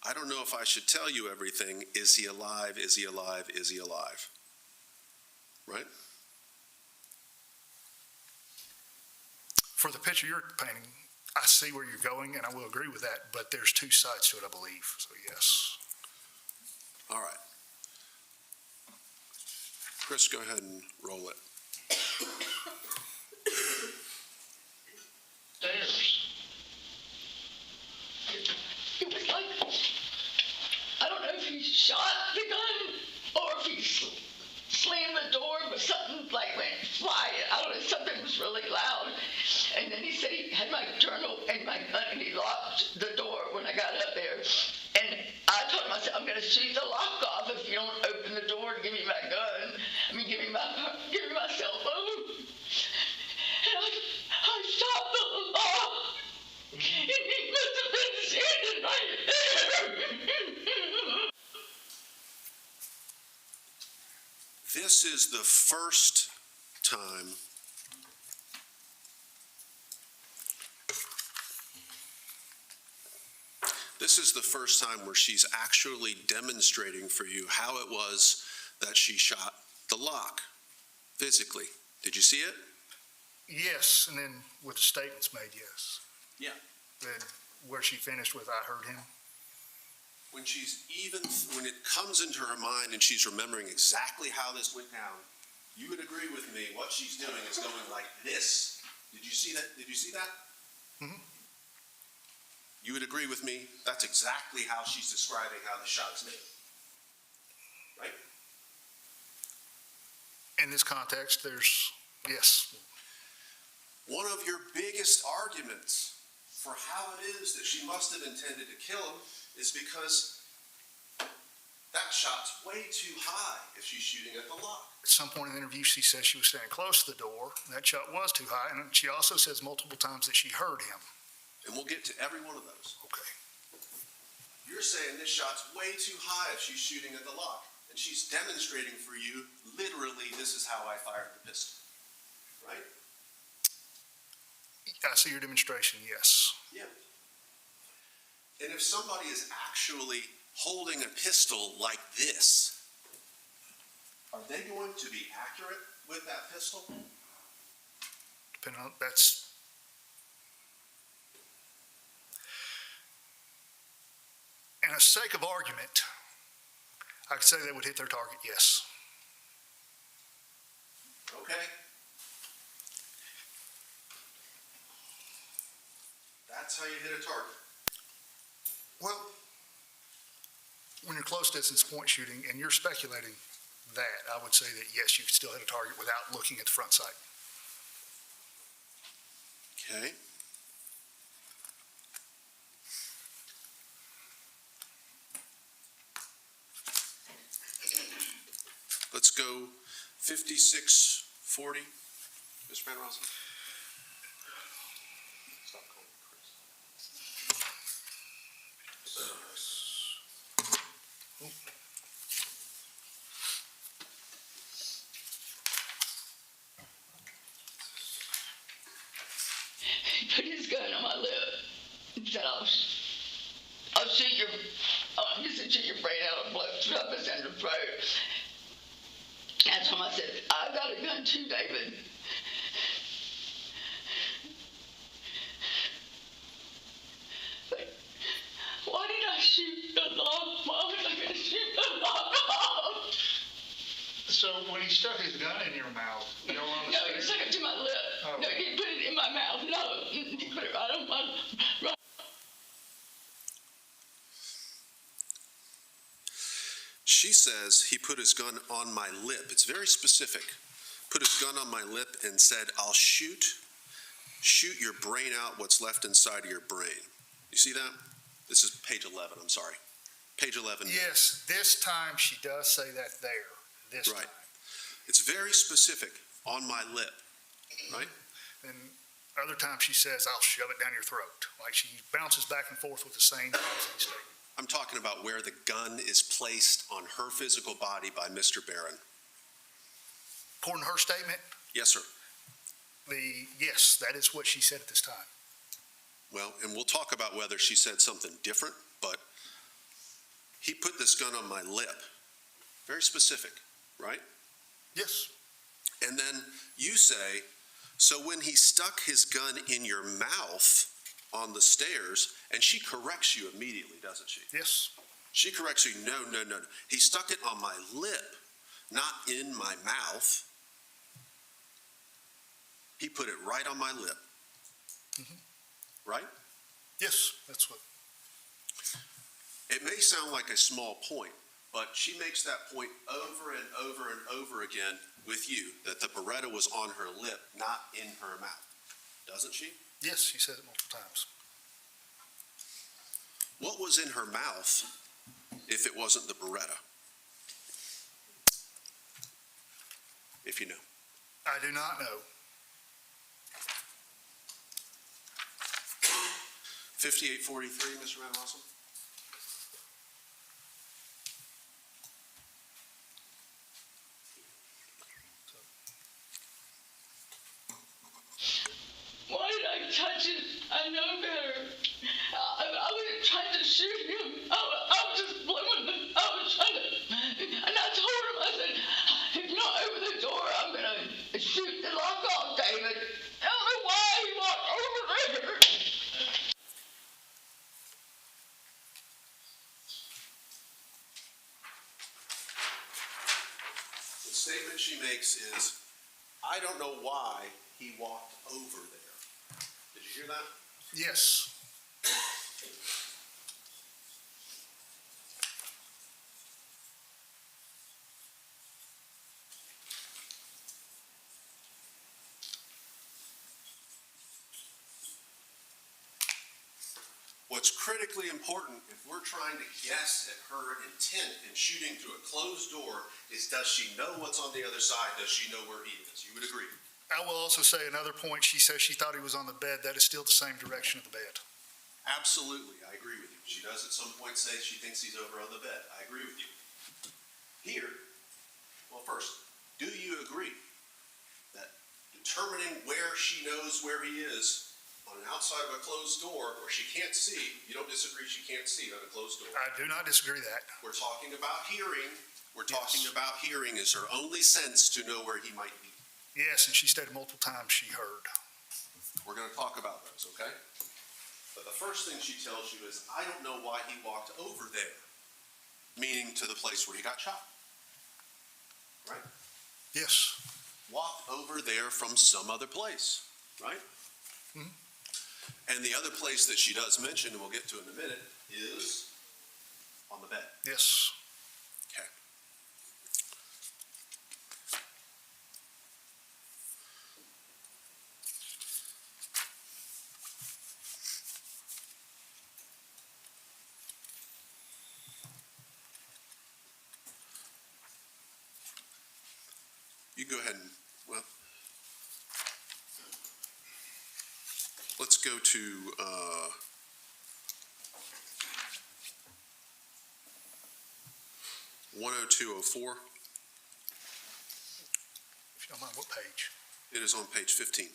I don't know if I should tell you everything. Is he alive? Is he alive? Is he alive? Right? For the picture you're painting, I see where you're going, and I will agree with that, but there's two sides to it, I believe, so yes. All right. Chris, go ahead and roll it. Stairs. It was like, I don't know if he shot the gun or if he slammed the door, but something like went flying. I don't know, something was really loud. And then he said he had my journal and my gun, and he locked the door when I got up there. And I told him, I said, I'm going to shoot the lock off if you don't open the door and give me my gun. Give me my cell phone. And I shot the lock. And he must have been standing right there. This is the first time where she's actually demonstrating for you how it was that she shot the lock physically. Did you see it? Yes, and then with the statements made, yes. Yeah. Then where she finished with, I heard him. When it comes into her mind and she's remembering exactly how this went down, you would agree with me, what she's doing is going like this. Did you see that? Mm-hmm. You would agree with me, that's exactly how she's describing how the shot's made. Right? In this context, yes. One of your biggest arguments for how it is that she must have intended to kill him is because that shot's way too high if she's shooting at the lock. At some point in the interview, she says she was standing close to the door, and that shot was too high, and she also says multiple times that she heard him. And we'll get to every one of those. Okay. You're saying this shot's way too high if she's shooting at the lock, and she's demonstrating for you, literally, this is how I fired the pistol. Right? I see your demonstration, yes. Yeah. And if somebody is actually holding a pistol like this, are they going to be accurate with that pistol? Depending on, that's... In a sake of argument, I could say they would hit their target, yes. Okay. That's how you hit a target. Well, when you're close distance point shooting and you're speculating that, I would say that yes, you could still hit a target without looking at the front sight. Okay. Let's go 5640. Mr. Van Rossum. Stop calling me Chris. He put his gun on my lip and said, I'll shoot I'm just gonna shoot your brain out and blow up his in the throat. That's when I said, I got a gun too, David. But why did I shoot the lock? Why was I gonna shoot the lock off? So when he stuck his gun in your mouth, you know what I'm No, saying? he stuck it to my lip. Oh. No, he put it in my mouth. No, he put it right on my... Right. She says he put his gun on my lip. It's very specific. Put his gun on my lip and said, I'll shoot your brain out, what's left inside of your brain. You see that? This is page 11, I'm sorry. Page 11. Yes, this time she does say that there, this Right. time. It's very specific, on my lip, right? And other times she says, I'll shove it down your throat. Like she bounces back and forth with the same promising statement. I'm talking about where the gun is placed on her physical body by Mr. Barron. According to her statement, Yes, sir. yes, that is what she said at this time. Well, and we'll talk about whether she said something different, but he put this gun on my lip. Very specific, right? Yes. And then you say, so when he stuck his gun in your mouth on the stairs, and she corrects you immediately, doesn't she? Yes. She corrects you, no. He stuck it on my lip, not in my mouth. He put it right on my lip. Right? Yes, that's what. It may sound like a small point, but she makes that point over and over and over again with you, that the Beretta was on her lip, not in her mouth. Doesn't she? Yes, she said it multiple times. What was in her mouth if it wasn't the Beretta? If you know. I do not know. 5843, Mr. Van Rossum? Why did I touch it? I know better. I wasn't trying to shoot him. I was just blowing him. I was trying to, and I told him, I said, if you're not over the door, I'm going to shoot the lock off, David. I don't know why he walked over there. The statement she makes is, I don't know why he walked over there. Did you hear that? Yes. What's critically important, if we're trying to guess at her intent in shooting through a closed door, is does she know what's on the other side? Does she know where he is? You would agree? I will also say another point. She says she thought he was on the bed. That is still the same direction of the bed. Absolutely, I agree with you. She does at some point say she thinks he's over on the bed. I agree with you. Here, well, first, do you agree that determining where she knows where he is on an outside of a closed door where she can't see, you don't disagree she can't see on a closed door? I do not disagree that. We're talking about hearing. We're Yes. talking about hearing is her only sense to know where he might be. Yes, and she stated multiple times she heard. We're going to talk about those, okay? But the first thing she tells you is, I don't know why he walked over there, meaning to the place where he got shot. Right? Yes. Walked over there from some other place, right? Mhm. And the other place that she does mention, and we'll get to in a minute, is on the bed. Yes. Okay. You go ahead and, well, let's go to, 10204. If you don't mind, what page? It is on page 15.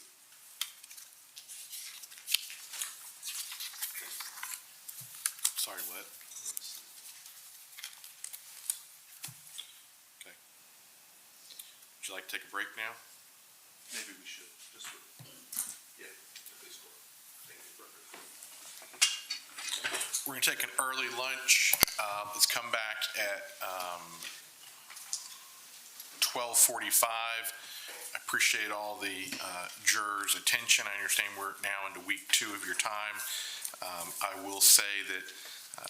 Sorry, what? Okay. Would you like to take a break now? Maybe we should, just for, yeah, at least for, thank you, brother. We're going to take an early lunch. Let's come back at 12:45. I appreciate all the jurors' attention. I understand we're now into week 2 of your time. I will say that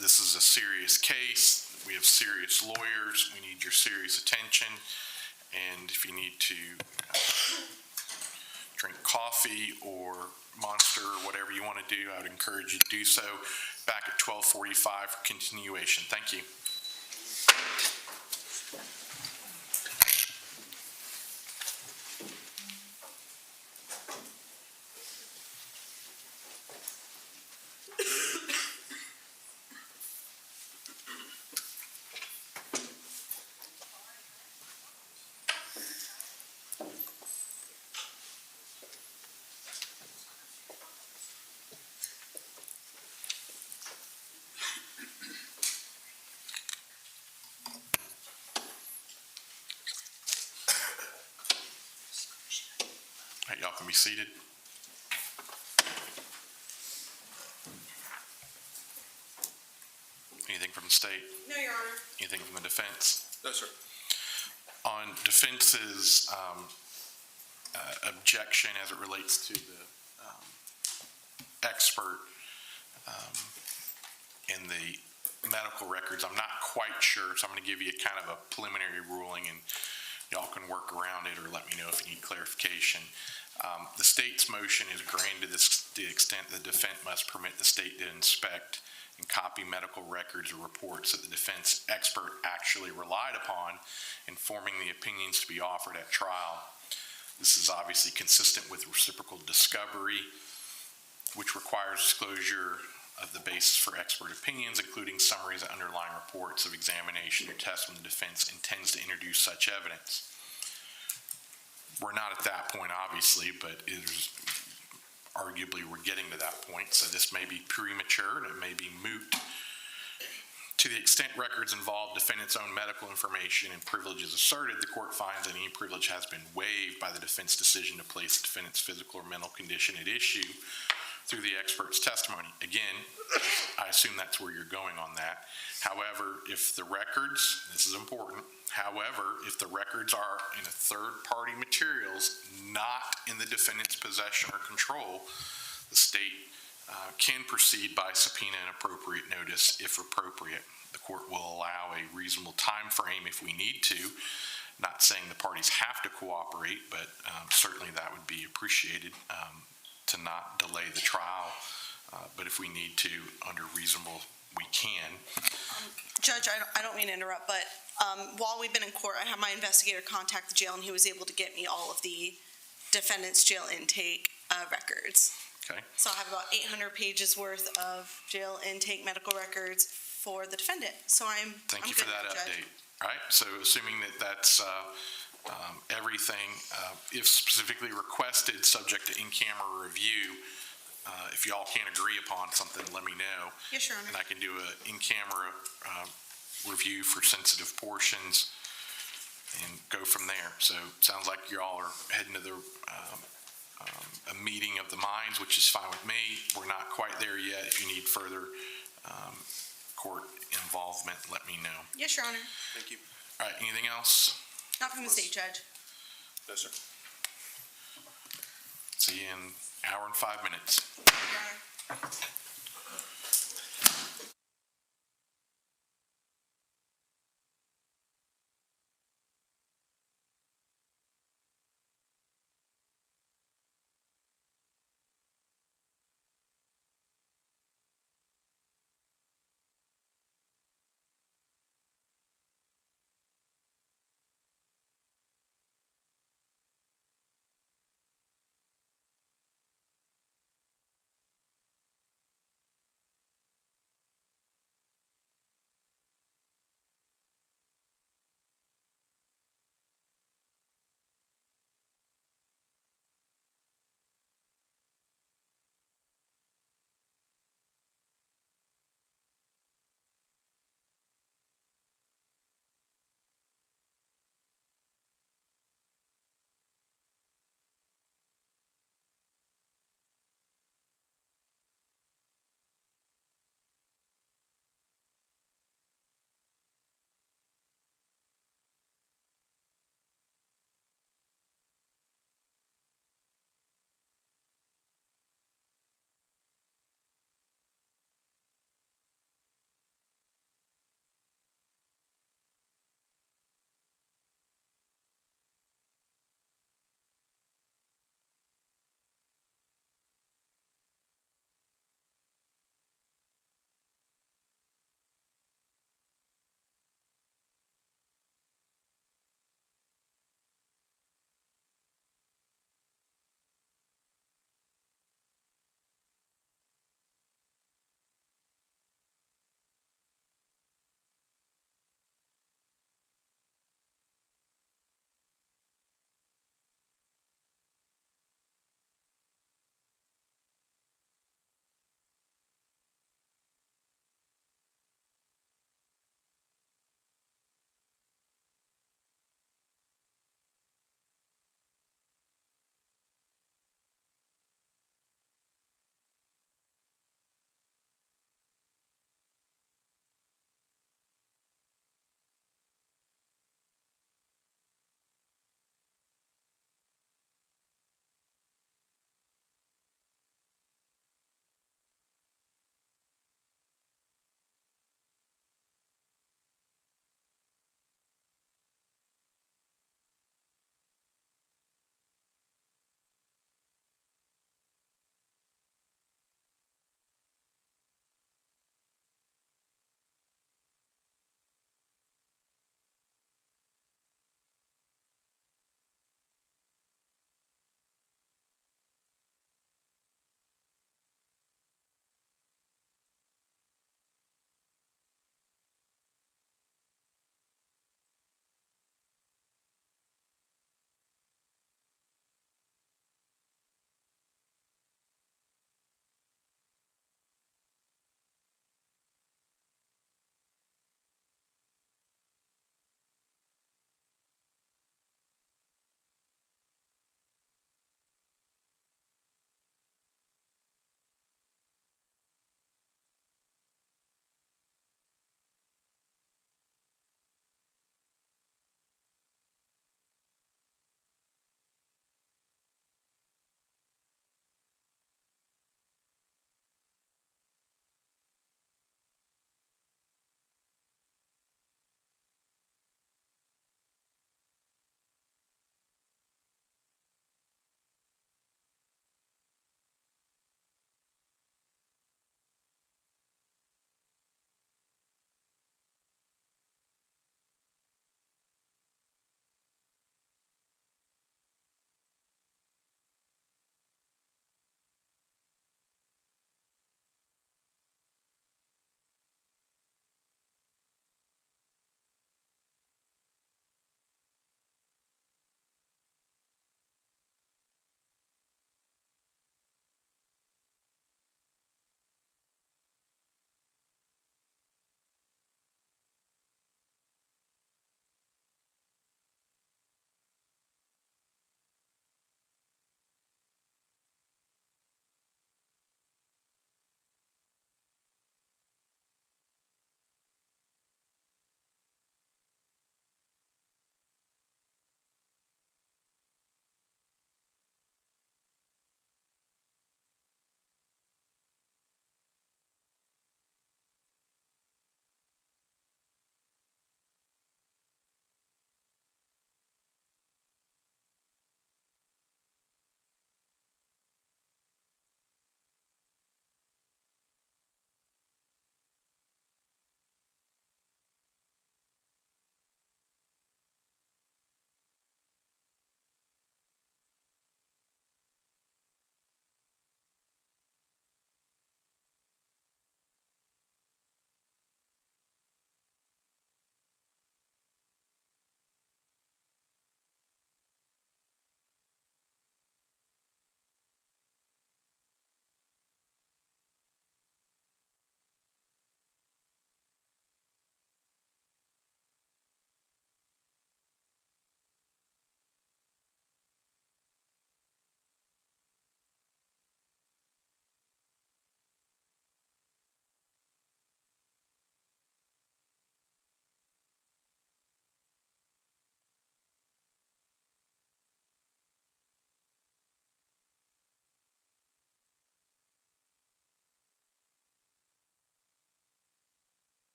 this is a serious case. We have serious lawyers. We need your serious attention. And if you need to drink coffee or Monster or whatever you want to do, I would encourage you to do so. Back at 12:45 for continuation. Thank you. can be seated. Anything from the state? No, Your Honor. Anything from the defense? No, sir. On defense's objection as it relates to the expert in the medical records, I'm not quite sure, so I'm going to give you kind of a preliminary ruling, and y'all can work around it or let me know if you need clarification. The state's motion is granted to the extent the defendant must permit the state to inspect and copy medical records or reports that the defense expert actually relied upon in forming the opinions to be offered at trial. This is obviously consistent with reciprocal discovery, which requires disclosure of the basis for expert opinions, including summaries of underlying reports of examination or tests when the defense intends to introduce such evidence. We're not at that point, obviously, but it is arguably we're getting to that point, so this may be premature and it may be moot. To the extent records involve defendant's own medical information and privileges asserted, the court finds that any privilege has been waived by the defense decision to place the defendant's physical or mental condition at issue through the expert's testimony. Again, I assume that's where you're going on that. However, if the records, this is important, however, if the records are in a third-party materials not in the defendant's possession or control, the state can proceed by subpoena and appropriate notice if appropriate. The court will allow a reasonable time frame if we need to. Not saying the parties have to cooperate, but certainly that would be appreciated to not delay the trial. But if we need to, under reasonable, we can. Judge, I don't mean to interrupt, but while we've been in court, I had my investigator contact the jail, and he was able to get me all of the defendant's jail intake records. Okay. So I have about 800 pages worth of jail intake medical records for the defendant. So I'm Thank you good for that now, Judge. update. All right, so assuming that that's everything, if specifically requested, subject to in-camera review, if y'all can't agree upon something, let me know. Yes, Your Honor. And I can do an in-camera review for sensitive portions and go from there. So it sounds like y'all are heading to a meeting of the minds, which is fine with me. We're not quite there yet. If you need further court involvement, let me know. Yes, Your Honor. Thank you. All right, anything else? Not from the state, Judge. No, sir. See you in an hour and 5 minutes. Your Honor.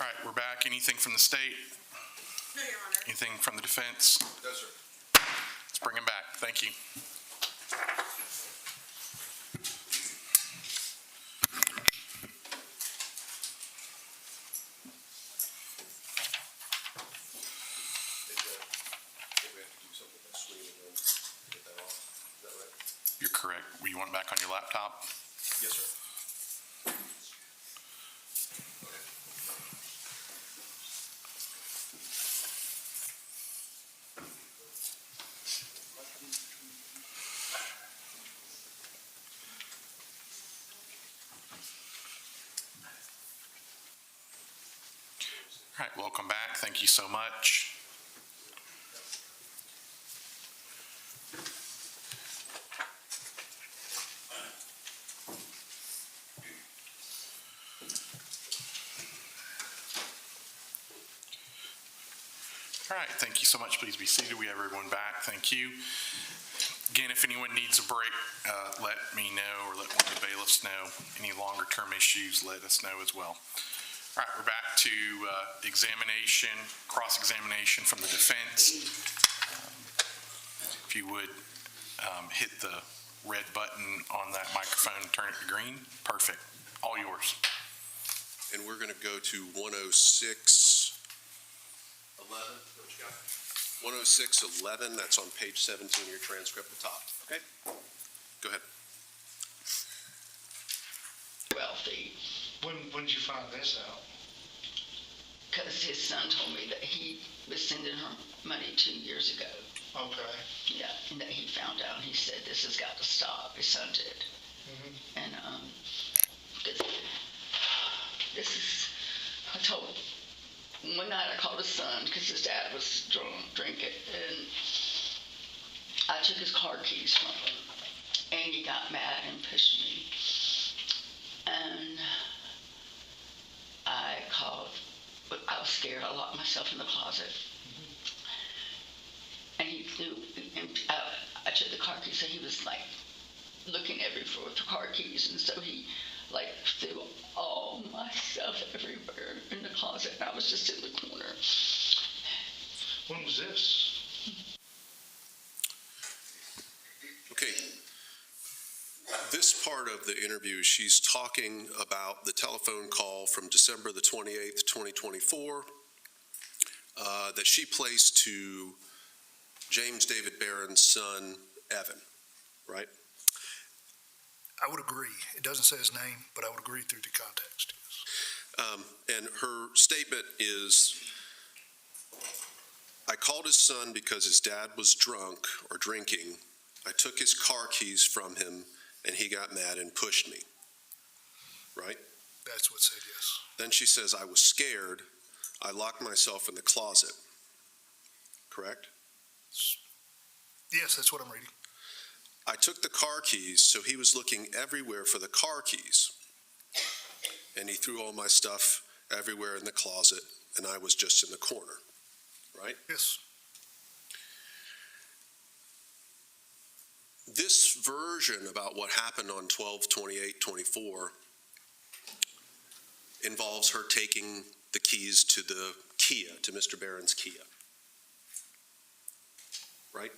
right, we're back. Anything from the state? No, Your Honor. Anything from the defense? No, sir. Let's bring them back. Thank you. You're correct. You want it back on your laptop? Yes, sir. All right, welcome back. Thank you so much. All right, thank you so much. Please be seated. We have everyone back. Thank you. Again, if anyone needs a break, let me know or let one of the bailiffs know. Any longer-term issues, let us know as well. All right, we're back to examination, cross-examination from the defense. If you would hit the red button on that microphone, turn it to green. Perfect. All yours. And we're going to go to 106. 106.11, that's on page 17 of your transcript at the top. Okay? Go ahead. Wealthy, When did you find this out? because his son told me that he was sending her money 2 years ago. Okay. Yeah, and that he found out, and he said, this has got to stop. His son did. And, because this is, I told him, one night I called his son, because his dad was drunk, drinking, and I took his car keys from him, and he got mad and pushed me. And I called, but I was scared. I locked myself in the closet. And he threw, and I took the car keys, so he was like looking everywhere for car keys, and so he like threw all my stuff everywhere in the closet, and I was just in the corner. When was this? Okay. This part of the interview, she's talking about the telephone call from December the 28th, 2024, that she placed to James David Barron's son, Evan, right? I would agree. It doesn't say his name, but I would agree through the context. And her statement is, I called his son because his dad was drunk or drinking. I took his car keys from him, and he got mad and pushed me, right? That's what said, yes. Then she says, I was scared. I locked myself in the closet, correct? Yes, that's what I'm reading. I took the car keys, so he was looking everywhere for the car keys. And he threw all my stuff everywhere in the closet, and I was just in the corner, right? Yes. This version about what happened on 12/28/24 involves her taking the keys to the Kia, to Mr. Barron's Kia, right?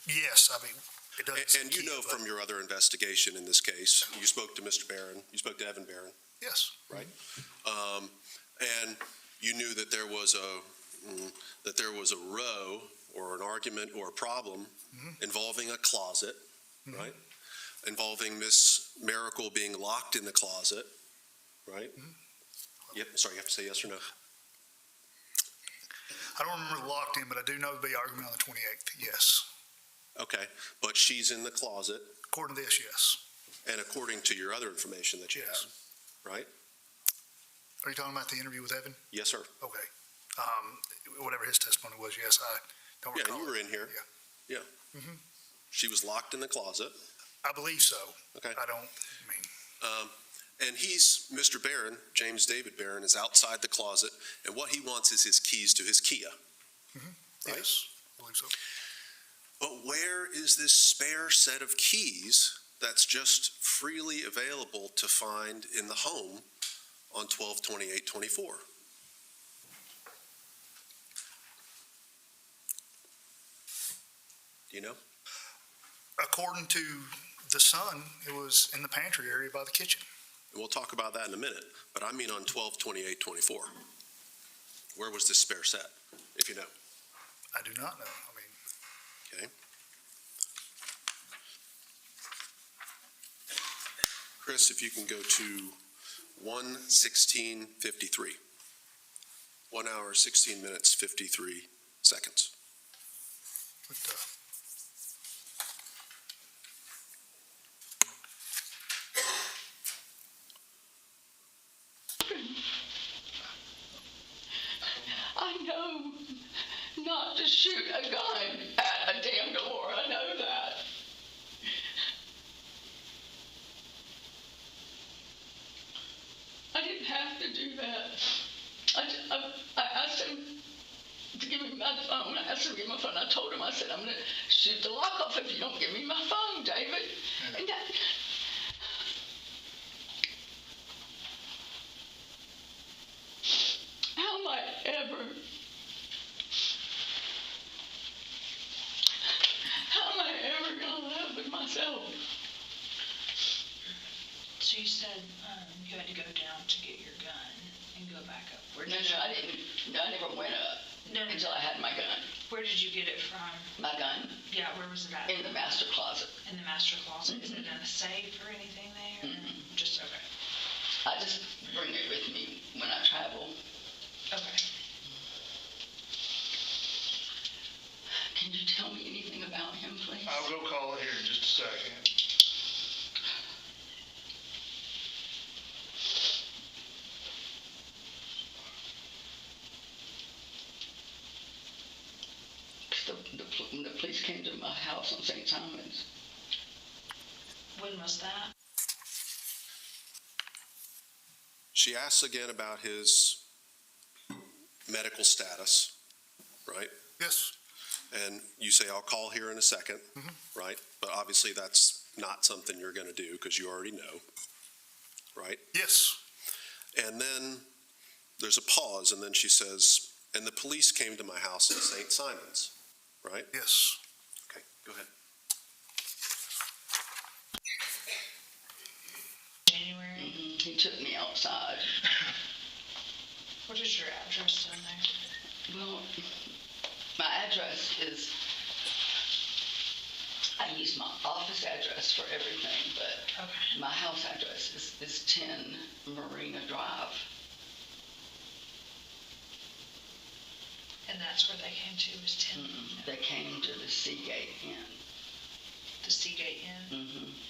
Yes, I mean, it doesn't say And you key, know but from your other investigation in this case, you spoke to Mr. Barron, you spoke to Evan Barron, yes. right? And you knew that there was a row or an argument or a problem involving a closet, right? Involving Miss Mericle being locked in the closet, right? Yep. Sorry, you have to say yes or no. I don't remember locked in, but I do know the argument on the 28th, yes. Okay, but she's in the closet, According to this, yes. and according to your other information that you Yes. have, right? Are you talking about the interview with Evan? Yes, sir. Okay. Whatever his testimony was, yes, I don't Yeah, recall. you were in here. Yeah. Yeah. She was locked in the closet. I believe so. Okay. I mean, And Mr. Barron, James David Barron, is outside the closet, and what he wants is his keys to his Kia. Right? yes, I believe so. But where is this spare set of keys that's just freely available to find in the home on 12/28/24? Do you know? According to the son, it was in the pantry area by the kitchen. And we'll talk about that in a minute, but I mean on 12/28/24. Where was this spare set, if you know? I do not know. I mean, Okay. Chris, if you can go to 1:16:53. 1 hour, 16 minutes, 53 seconds. but, I know not to shoot a gun at a damn door. I know that. I didn't have to do that. I asked him to give me my phone. I asked him to give me my phone. I told him, I said, I'm going to shoot the lock off if you don't give me my phone, David. And that, how am I ever going to live with myself? So you said, you had to go down to get your gun and go back up. Where No, did you, I didn't. No, I never went up until I had my gun. where did you get it from? My gun Yeah, where was it at? in the master closet. In the master closet? Is it in a safe or anything there? Just, okay. I just bring it with me when I travel. Okay. Can you tell me anything about him, please? I'll go call it here in just a second. When the police came to my house on St. Simon's, When was that? She asks again about his medical status, right? yes, And you say, I'll call here in a second, right? But obviously that's not something you're going to do because you already know, right? yes, And then there's a pause, and then she says, and the police came to my house in St. Simon's, right? yes. Okay, go ahead. January? he took me outside. What is your address down there? Well, my address is, I use my office address for everything, but Okay. my house address is 10 Marina Drive. And that's where they came to, was 10, They came to the Seagate Inn. the Seagate Inn?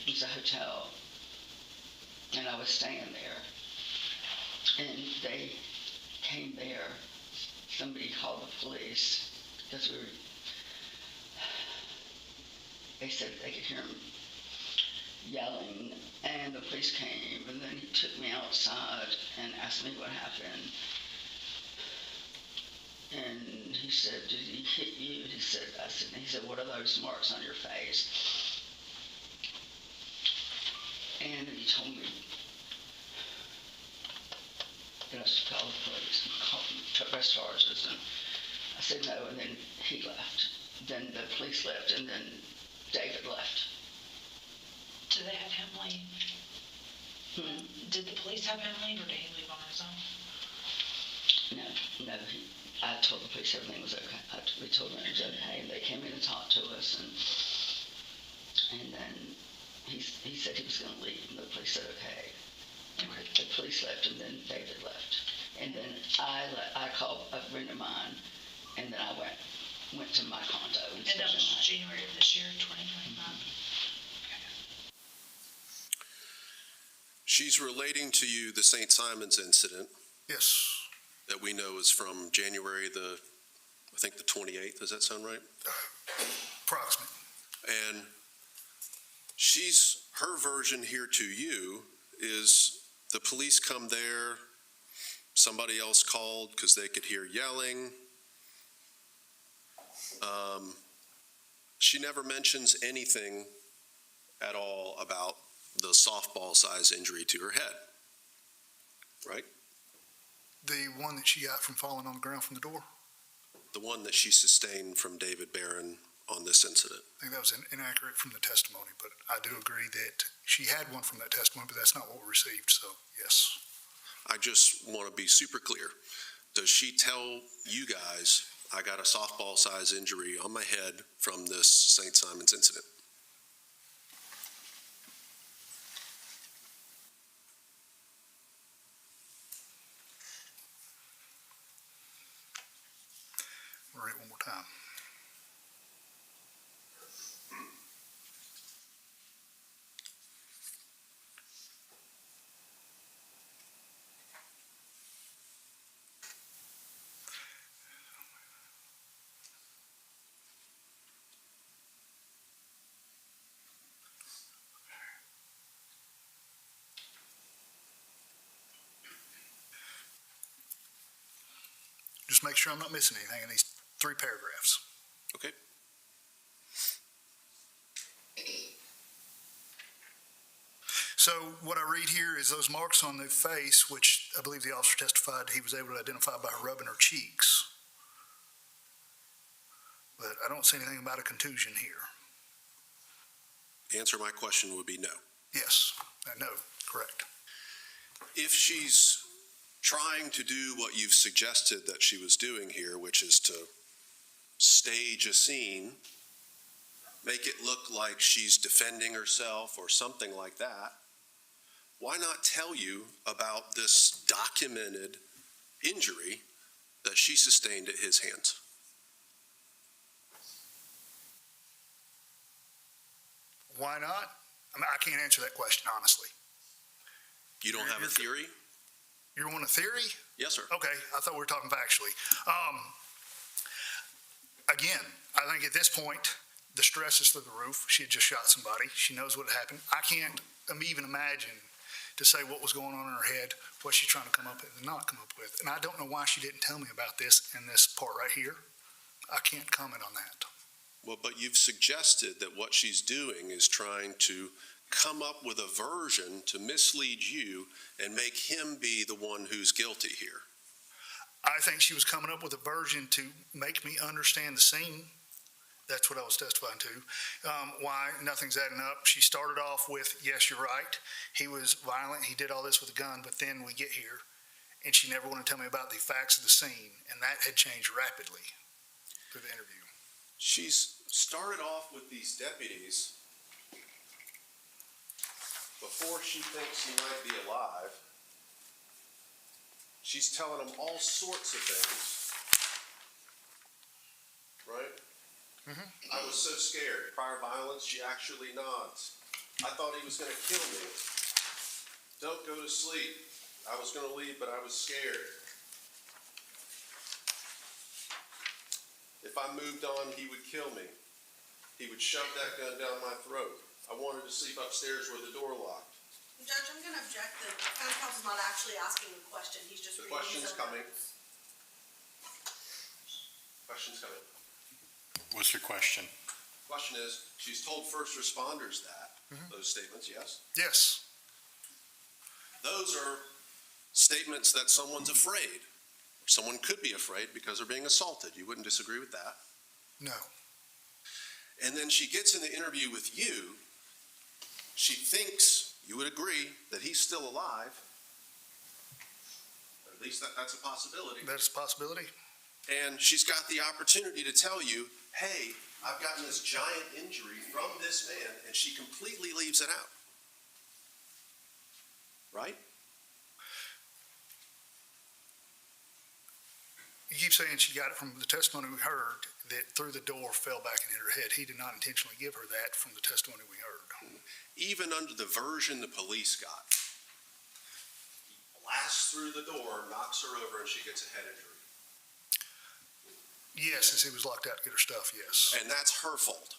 It's a hotel. And I was staying there. And they came there. Somebody called the police because they said they could hear him yelling, and the police came, and then he took me outside and asked me what happened. And he said, did he hit you? He said, what are those marks on your face? And he told me that I should call the police and press charges. And I said no, and then he left. Then the police left, and then David left. Did they have him leave? Did the police have him leave, or did he leave on his own? No, I told the police everything was okay. We told them it was okay, and they came in and talked to us, and then he said he was going to leave, and the police said okay. The police left, and then David left, and then I called a friend of mine, and then I went to my condo. And that was January of this year, 2025? She's relating to you the St. Simon's incident Yes, that we know is from January I think the 28th, does that sound right? approximate. And her version here to you is the police come there, somebody else called because they could hear yelling. She never mentions anything at all about the softball size injury to her head. right? The one that she got from falling on the ground from the door, The one that she sustained from David Barron on this incident. I think that was inaccurate from the testimony, but I do agree that she had one from that testimony, but that's not what we received, so yes. I just want to be super clear. Does she tell you guys, I got a softball-size injury on my head from this St. Simon's incident? I'm gonna read it one more time. Just make sure I'm not missing anything in these 3 paragraphs. Okay. So what I read here is those marks on the face, which I believe the officer testified he was able to identify by rubbing her cheeks. But I don't see anything about a contusion here. Answer my question would be no. Yes, no, correct. If she's trying to do what you've suggested that she was doing here, which is to stage a scene, make it look like she's defending herself or something like that, why not tell you about this documented injury that she sustained at his hands? Why not? I mean, I can't answer that question, honestly. You don't have a theory? You want a theory? Yes, sir. Okay, I thought we were talking factually. Again, I think at this point, the stress is through the roof. She had just shot somebody. She knows what happened. I can't even imagine to say what was going on in her head, what she's trying to come up with and not come up with. And I don't know why she didn't tell me about this in this part right here. I can't comment on that. Well, but you've suggested that what she's doing is trying to come up with a version to mislead you and make him be the one who's guilty here. I think she was coming up with a version to make me understand the scene. That's what I was testifying to. Why nothing's adding up. She started off with, yes, you're right. He was violent. He did all this with a gun, but then we get here and she never wanted to tell me about the facts of the scene. And that had changed rapidly through the interview. She's started off with these deputies before she thinks he might be alive. She's telling them all sorts of things, right? Mhm. I was so scared. Prior violence, she actually nods. I thought he was going to kill me. Don't go to sleep. I was going to leave, but I was scared. If I moved on, he would kill me. He would shove that gun down my throat. I wanted to sleep upstairs where the door locked. Judge, I'm going to object. The defense counsel's not actually asking a question. He's just The reading his question's own coming. notes. Question's coming. What's your question? Question is, she's told first responders that, those statements, yes? Yes. Those are statements that someone's afraid. Someone could be afraid because they're being assaulted. You wouldn't disagree with that? No. And then she gets in the interview with you. She thinks you would agree that he's still alive. Or at least that's a possibility. That's a possibility. And she's got the opportunity to tell you, hey, I've gotten this giant injury from this man, and she completely leaves it out. Right? You keep saying she got it from the testimony we heard, that through the door fell back and hit her head. He did not intentionally give her that from the testimony we heard. Even under the version the police got, he blasts through the door, knocks her over, and she gets a head injury. Yes, as he was locked out to get her stuff, yes. And that's her fault.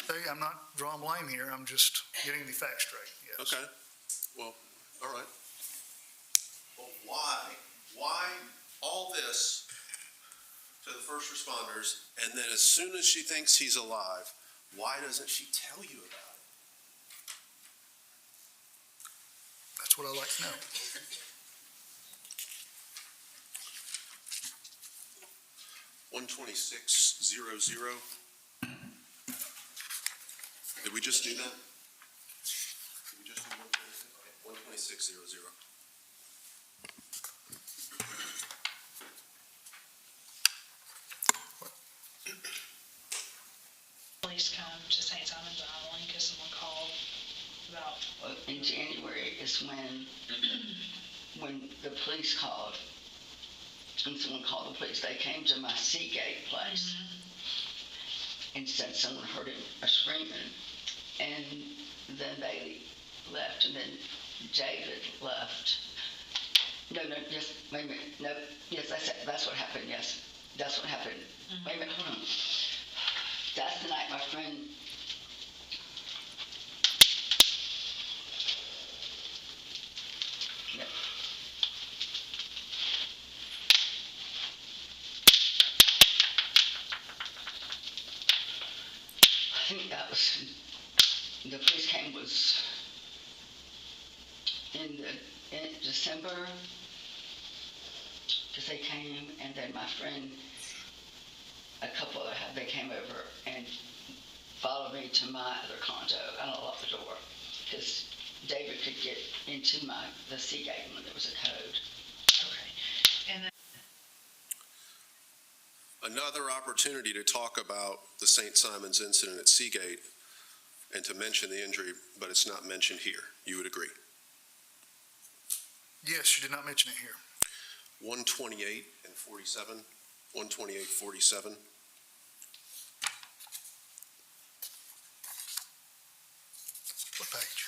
Hey, I'm not drawing blame here. I'm just getting the facts straight, yes. Okay. Well, all right. Well, why all this to the first responders, and then as soon as she thinks he's alive, why doesn't she tell you about it? That's what I'd like to know. $126,000. Did we just do that? Did we just do 126,000? Police come to St. Simon's Island because someone called about. In January is when the police called, and someone called the police. They came to my Seagate place and said someone heard a screaming, and then they left, and then David left. No, just, wait a minute, no, yes, that's what happened, yes, that's what happened. Wait a minute, hold on. That's the night my friend, yeah. I think that was, the police came was in December, because they came, and then my friend, a couple of they came over and followed me to my other condo. I don't lock the door because David could get into the Seagate when there was a code. Okay. And then. Another opportunity to talk about the St. Simon's incident at Seagate and to mention the injury, but it's not mentioned here. You would agree? Yes, you did not mention it here. 128 and 47. 128, 47. What page?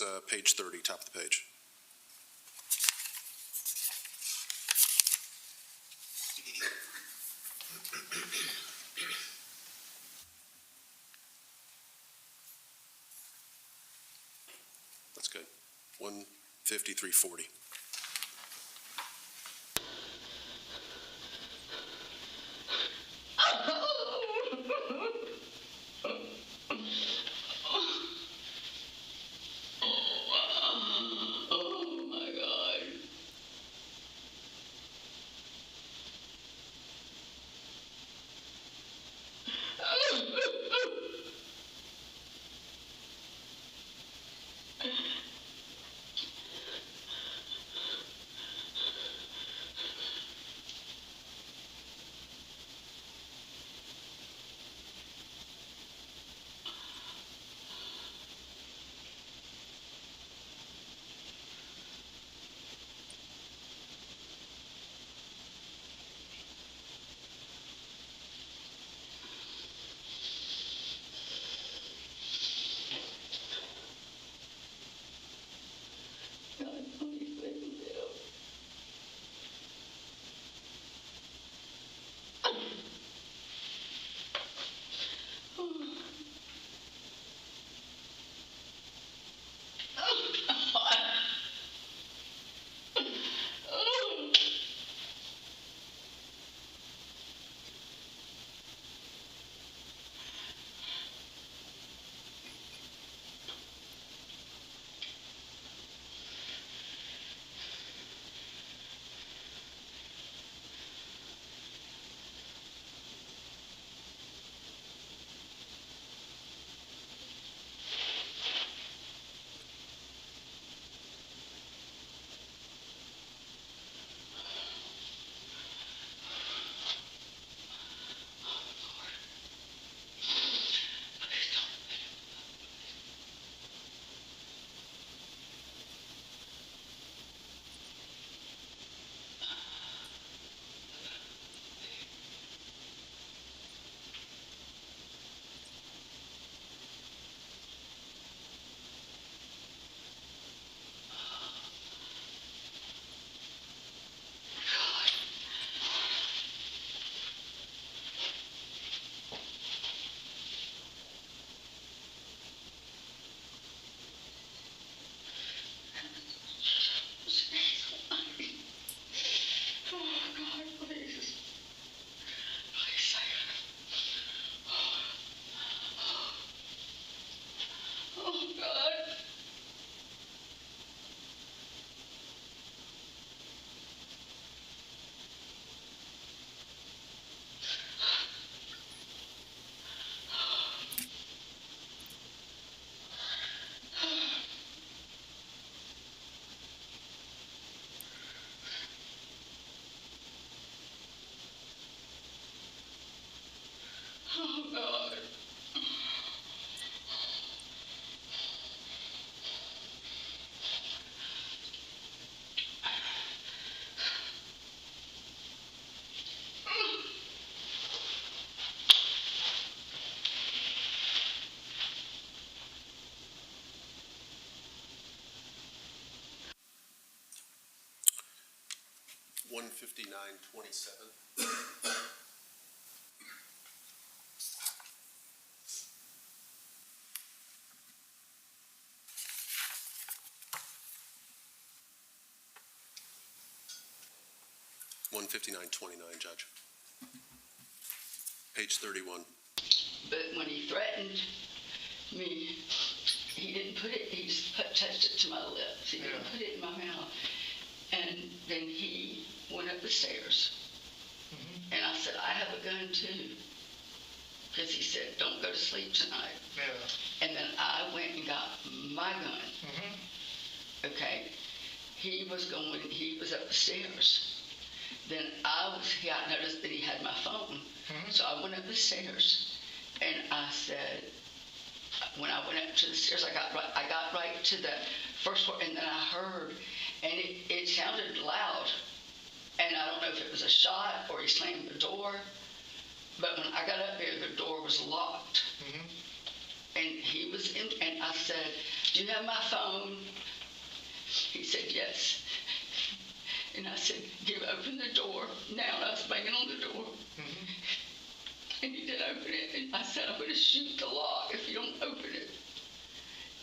It's page 30, top of the page. That's good. 153.40. Oh my God. God, please let me live. Oh God. 159.27. $159.29, Judge. Page 31. But when he threatened me, he didn't put it, he just touched it to my lips. He didn't put it in my mouth. And then he went up the stairs. And I said, I have a gun too. Because he said, don't go to sleep tonight. And then I went and got my gun. Okay. He was up the stairs. Then I noticed that he had my phone. So I went up the stairs and I said, when I went up to the stairs, I got right to the first floor, and then I heard, and it sounded loud. And I don't know if it was a shot or he slammed the door, but when I got up there, the door was locked. and he was in, and I said, "Do you have my phone?" He said, "Yes." And I said, "Open the door now." And I was banging on the door. And he did open it, and I said, "I'm going to shoot the lock if you don't open it."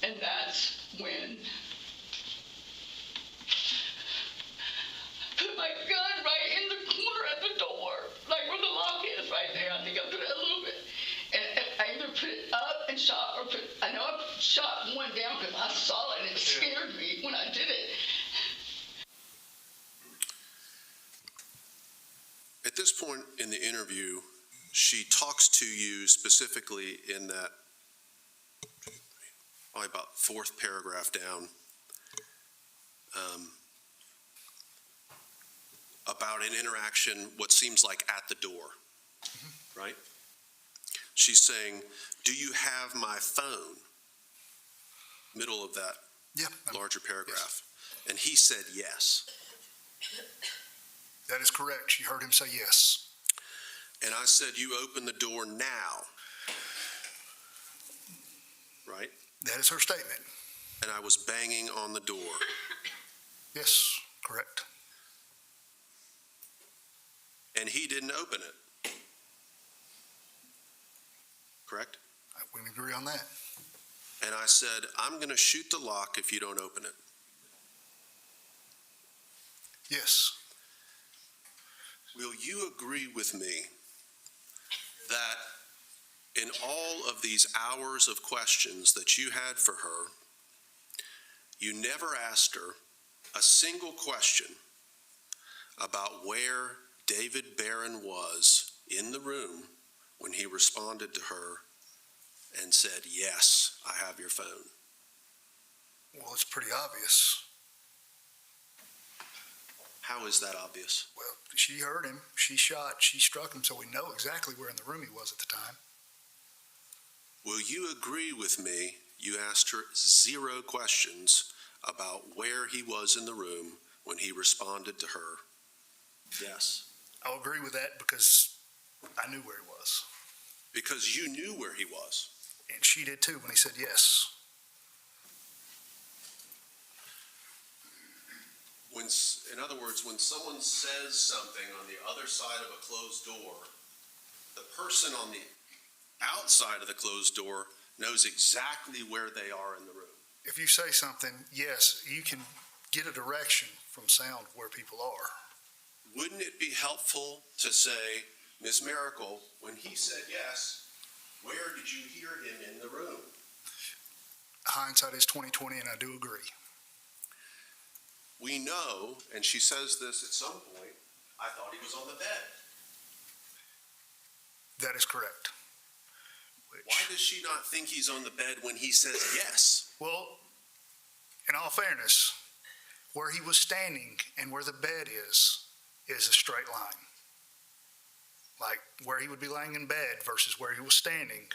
And that's when I put my gun right in the corner at the door, like where the lock is right there. I think I put it a little bit. And I either put it up and shot, or I know I shot one down because I saw it and it scared me when I did it. At this point in the interview, she talks to you specifically in that, probably about fourth paragraph down, about an interaction, what seems like at the door, right? She's saying, "Do you have my phone?" Middle of that Yeah. larger paragraph. And he said yes. That is correct. She heard him say yes. And I said, "You open the door now." Right? That is her statement. And I was banging on the door. Yes, correct. And he didn't open it. Correct? We can agree on that. And I said, "I'm going to shoot the lock if you don't open it." Yes. Will you agree with me that in all of these hours of questions that you had for her, you never asked her a single question about where David Barron was in the room when he responded to her and said, "Yes, I have your phone"? Well, it's pretty obvious. How is that obvious? Well, she heard him. She struck him, so we know exactly where in the room he was at the time. Will you agree with me? You asked her zero questions about where he was in the room when he responded to her. Yes. I'll agree with that because I knew where he was. Because you knew where he was. And she did too when he said yes. In other words, when someone says something on the other side of a closed door, the person on the outside of the closed door knows exactly where they are in the room. If you say something, yes, you can get a direction from sound where people are. Wouldn't it be helpful to say, "Ms. Mericle, when he said yes, where did you hear him in the room?" Hindsight is 20/20, and I do agree. We know, and she says this at some point, "I thought he was on the bed." That is correct. Why does she not think he's on the bed when he says yes? Well, in all fairness, where he was standing and where the bed is a straight line. Like where he would be laying in bed versus where he was standing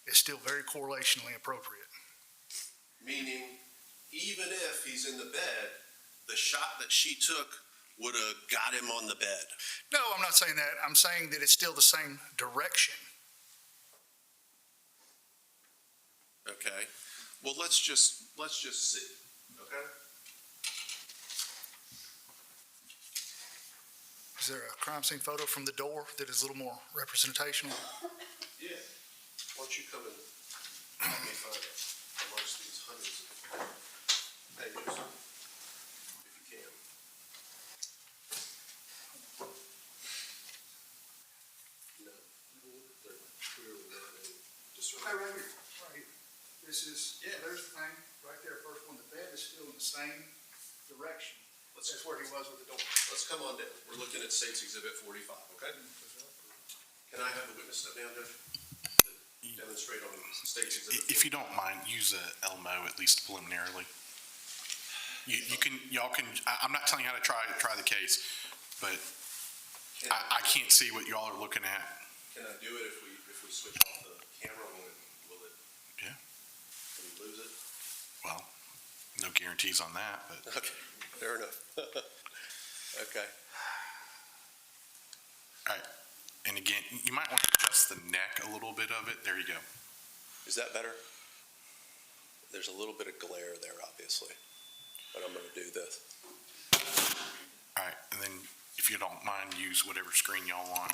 is still very correlationally appropriate. Meaning, even if he's in the bed, the shot that she took would have got him on the bed. No, I'm not saying that. I'm saying that it's still the same direction. Okay? Well, let's just see. Okay? Is there a crime scene photo from the door that is a little more representational? Yeah. Why don't you come and help me find it amongst these hundreds of pages, if you can. No, they're clearly not in discernment. Right here. Right here. This is, there's the thing, right there, first one. The bed is still in the same direction. That's where he was with the door. Let's come on down. We're looking at State's Exhibit 45, okay? Can I have the witness step down, Judge? To demonstrate on State's Exhibit 45. If you don't mind, use a Elmo at least preliminarily. I'm not telling you how to try the case, but I can't see what y'all are looking at. Can I do it if we switch off the camera? Will it? Yeah. Can we lose it? Well, no guarantees on that, but. Okay, fair enough. Okay. All right. And again, you might want to adjust the neck a little bit of it. There you go. Is that better? There's a little bit of glare there, obviously, but I'm gonna do this. All right, and then if you don't mind, use whatever screen y'all want.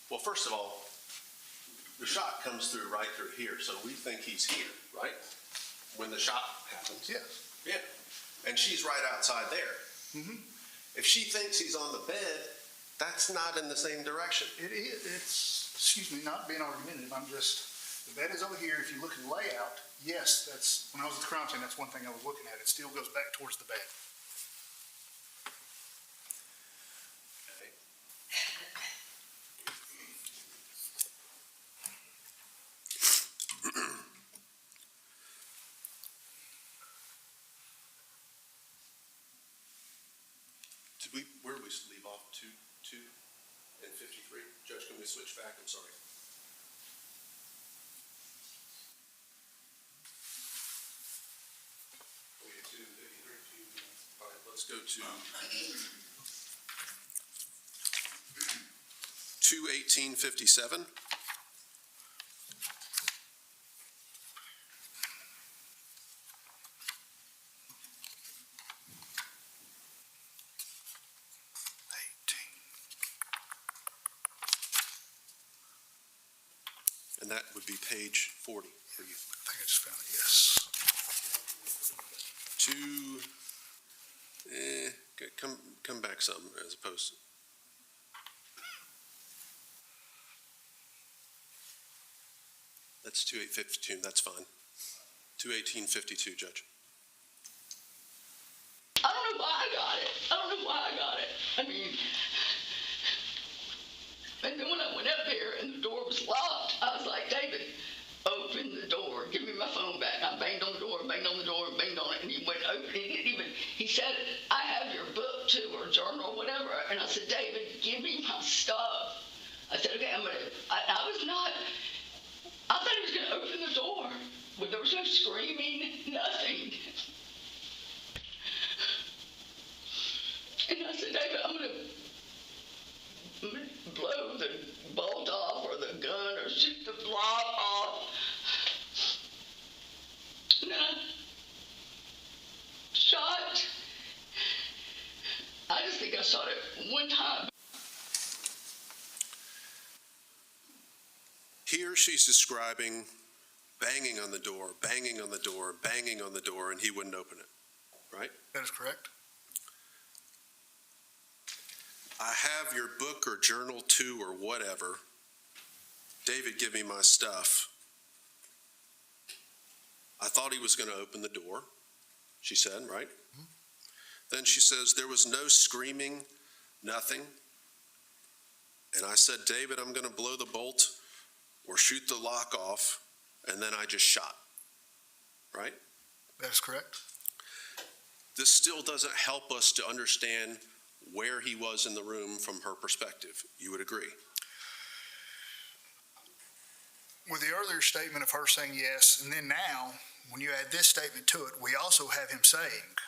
Well, first of all, the shot comes through right through here, so we think he's here, right? When the shot happens. Yes. Yeah, and she's right outside there. Mhm. If she thinks he's on the bed, that's not in the same direction. It is, it's, excuse me, not being argumentative, the bed is over here. If you look at the layout, yes, that's, when I was at the crime scene, that's one thing I was looking at. It still goes back towards the bed. Okay. Where did we leave off? 2 and 53? Judge, can we switch back? I'm sorry. We had 2 and 53. All right, let's go to 2:18:57. And that would be page 40 for you. I think I just found it, yes. Come back some as opposed to. That's 2:8:52, that's fine. 2:18:52, Judge. I don't know why I got it. I mean, and then when I went up there and the door was locked, I was like, David, open the door. Give me my phone back. I banged on the door, banged on it, and he went open. He said, I have your book too, or journal, or whatever. And I said, David, give me my stuff. I said, okay, I thought he was going to open the door, but there was no screaming, nothing. And I said, David, I'm going to blow the bolt off or the gun or shoot the block off. And then I shot. I just think I shot it one time. Here she's describing banging on the door, banging on the door, banging on the door, and he wouldn't open it, right? That is correct. I have your book or journal too or whatever. David, give me my stuff. I thought he was going to open the door, she said, right? Mm-hmm. Then she says, there was no screaming, nothing. And I said, David, I'm going to blow the bolt or shoot the lock off, and then I just shot, right? That is correct. This still doesn't help us to understand where he was in the room from her perspective. You would agree? With the earlier statement of her saying yes, and then now, when you add this statement to it, we also have him saying,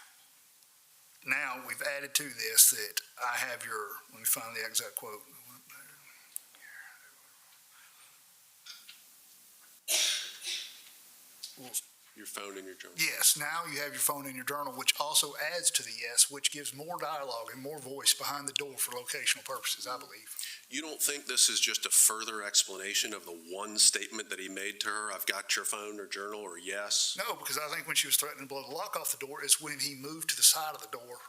now we've added to this that I have your, let me find the exact quote. Your phone in your journal. Yes, now you have your phone in your journal, which also adds to the yes, which gives more dialogue and more voice behind the door for locational purposes, I believe. You don't think this is just a further explanation of the one statement that he made to her, I've got your phone or journal, or yes? No, because I think when she was threatening to blow the lock off the door is when he moved to the side of the door.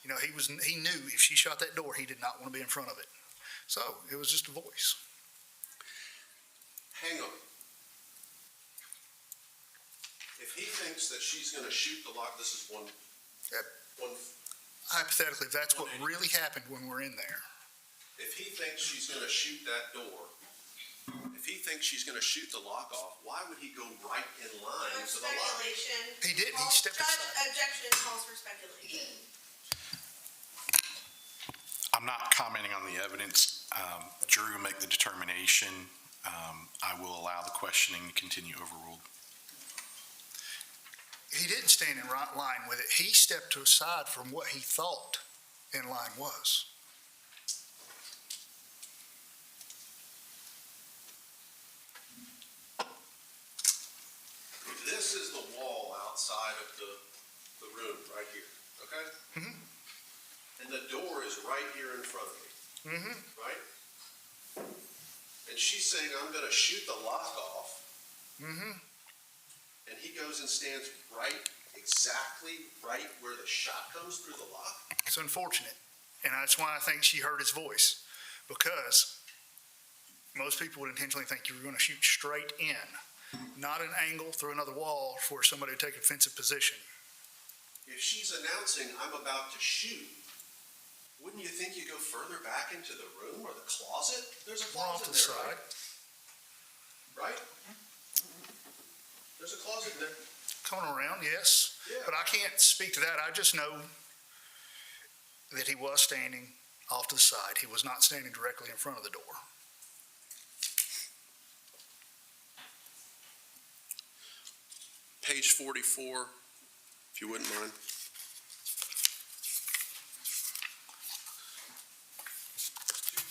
You know, he knew if she shut that door, he did not want to be in front of it. So it was just a voice. Hang on. If he thinks that she's going to shoot the lock, this is one. Hypothetically, that's what really happened when we're in there. If he thinks she's going to shoot that door, if he thinks she's going to shoot the lock off, why would he go right in line to the lock? Speculation. He didn't, he stepped aside. Objection calls for speculation. I'm not commenting on the evidence. Jury will make the determination. I will allow the questioning to continue overruled. He didn't stand in line with it. He stepped aside from what he thought in line was. this is the wall outside of the room, right here, okay? Mhm. And the door is right here in front of me, right? And she's saying, I'm gonna shoot the lock off. And he goes and stands exactly right where the shot comes through the lock? It's unfortunate, and that's why I think she heard his voice, because most people would intentionally think you were going to shoot straight in, not an angle through another wall for somebody to take a defensive position. If she's announcing, I'm about to shoot, wouldn't you think you go further back into the room or the closet? There's a More off closet to the there, side. right? There's a closet there. Coming around, yes, Yeah. but I can't speak to that. I just know that he was standing off to the side. He was not standing directly in front of the door. Page 44, if you wouldn't mind.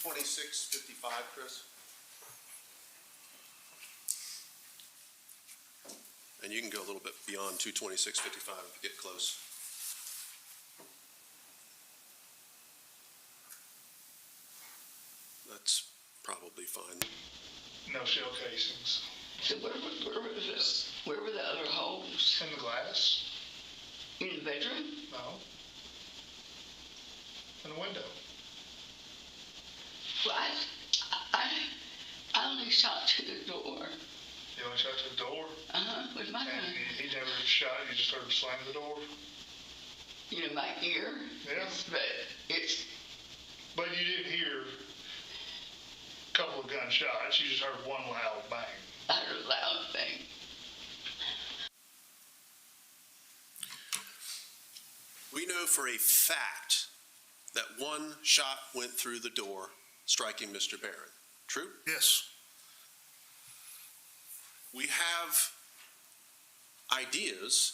$226.55, Chris. And you can go a little bit beyond $226.55 if you get close. That's probably fine. No shell casings. So where were the other holes? In the glass? In the bedroom? No. In the window. Well, I only shot to the door. You only shot to the door, With my and gun. he never shot, you just heard him slam the door. You know, my ear. Yeah. But it's, But you didn't hear a couple of gunshots, you just heard one loud bang. I heard a loud thing. We know for a fact that one shot went through the door, striking Mr. Barron. True? Yes, We have ideas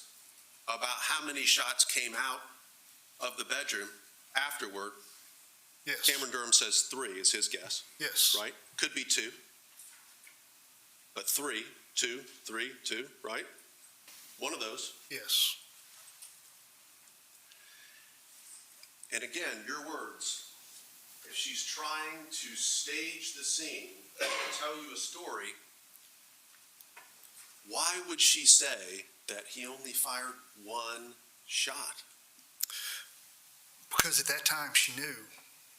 about how many shots came out of the bedroom afterward. yes, Cameron Durham says 3 is his guess, yes. right? Could be 2. But 3, 2, 3, 2, right? One of those. Yes. And again, your words. If she's trying to stage the scene and tell you a story, why would she say that he only fired one shot? Because at that time, she knew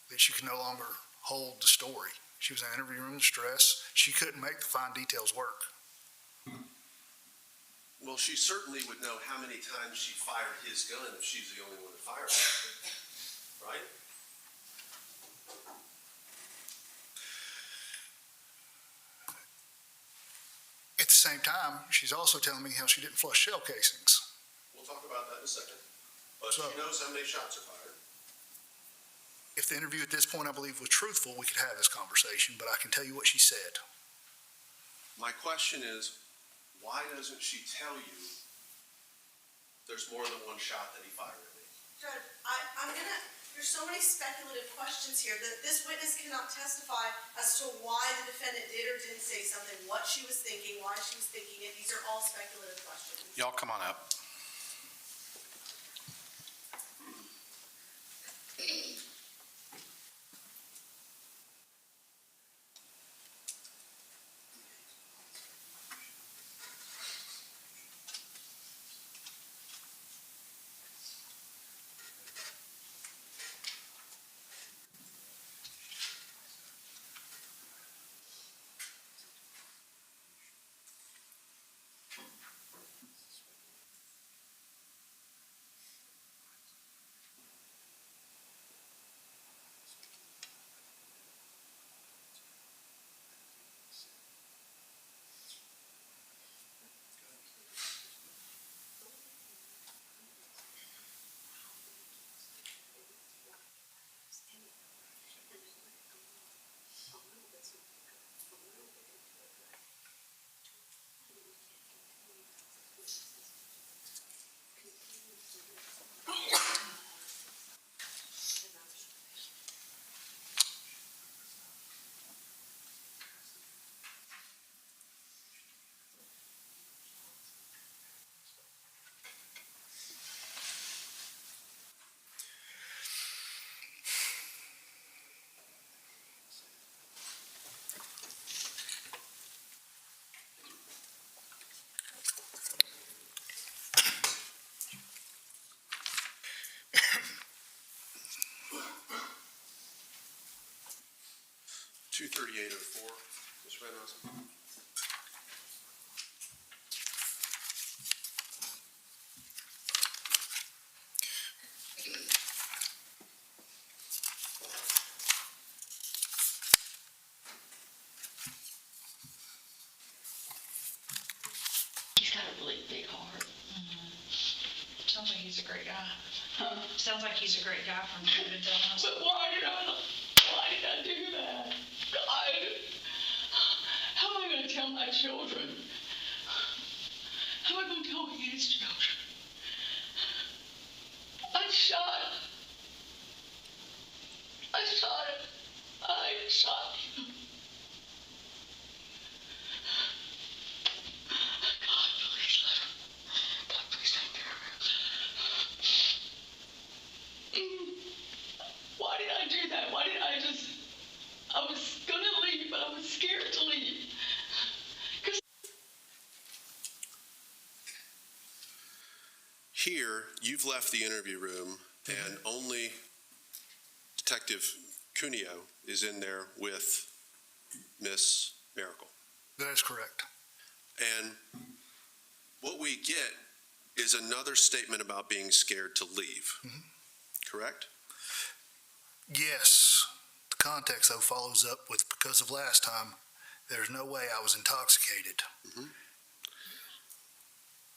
that she could no longer hold the story. She was in interview room stress. She couldn't make the fine details work. Well, she certainly would know how many times she fired his gun if she's the only one that fired it, right? At the same time, she's also telling me how she didn't flush shell casings. We'll talk about that in a second. But So- she knows how many shots are fired. If the interview at this point, I believe, was truthful, we could have this conversation, but I can tell you what she said. My question is, why doesn't she tell you there's more than one shot that he fired at me? Judge, there's so many speculative questions here that this witness cannot testify as to why the defendant did or didn't say something, what she was thinking, why she was thinking it. These are all speculative questions. Y'all come on up. 3804, Mr. Van Rossum. He's got a really big heart. Sounds like he's a great guy. Huh? Sounds like he's a great guy from what you've been telling us. But why did I do that? God, how am I going to tell my children? How am I going to tell his children? I shot him. God, please let him. God, please take care of him. Why did I do that? Why did I just... I was going to leave, but I was scared to leave. Here, you've left the interview room, and only Detective Cuneo is in there with Miss Mericle. That is correct. And what we get is another statement about being scared to leave, correct? Yes. The context, though, follows up with, because of last time, there's no way I was intoxicated.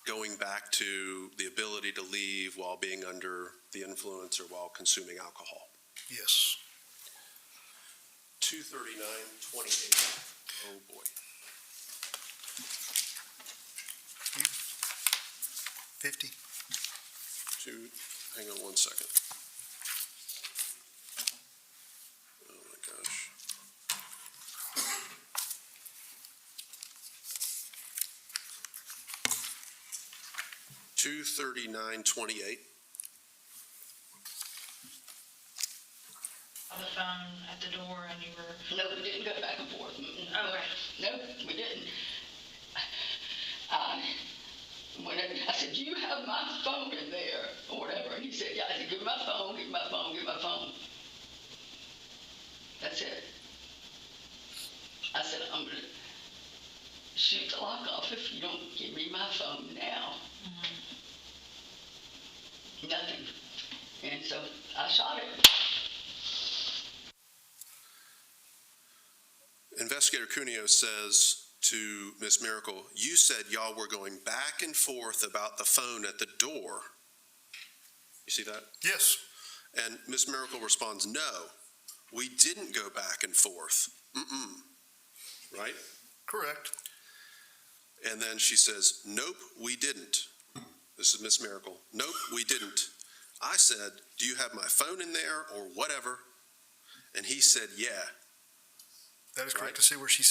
Going back to the ability to leave while being under the influence or while consuming alcohol. Yes. 239-28. Oh, boy. 50. Hang on one second. Oh, my gosh. 239-28. On the phone at the door and you were... No, we didn't go back and forth. Okay. No, we didn't. I said, do you have my phone in there or whatever? And he said, yeah. I said, give me my phone, give me my phone, give me my phone. That's it. I said, I'm going to shoot the lock off if you don't give me my phone now. Nothing. And so I shot it. Investigator Cuneo says to Ms. Mericle, you said y'all were going back and forth about the phone at the door. You see that? Yes. And Ms. Mericle responds, no, we didn't go back and forth. Right? Correct. And then she says, nope, we didn't. This is Ms. Mericle. Nope, we didn't. I said, do you have my phone in there or whatever? And he said, yeah. That is correct. To see where she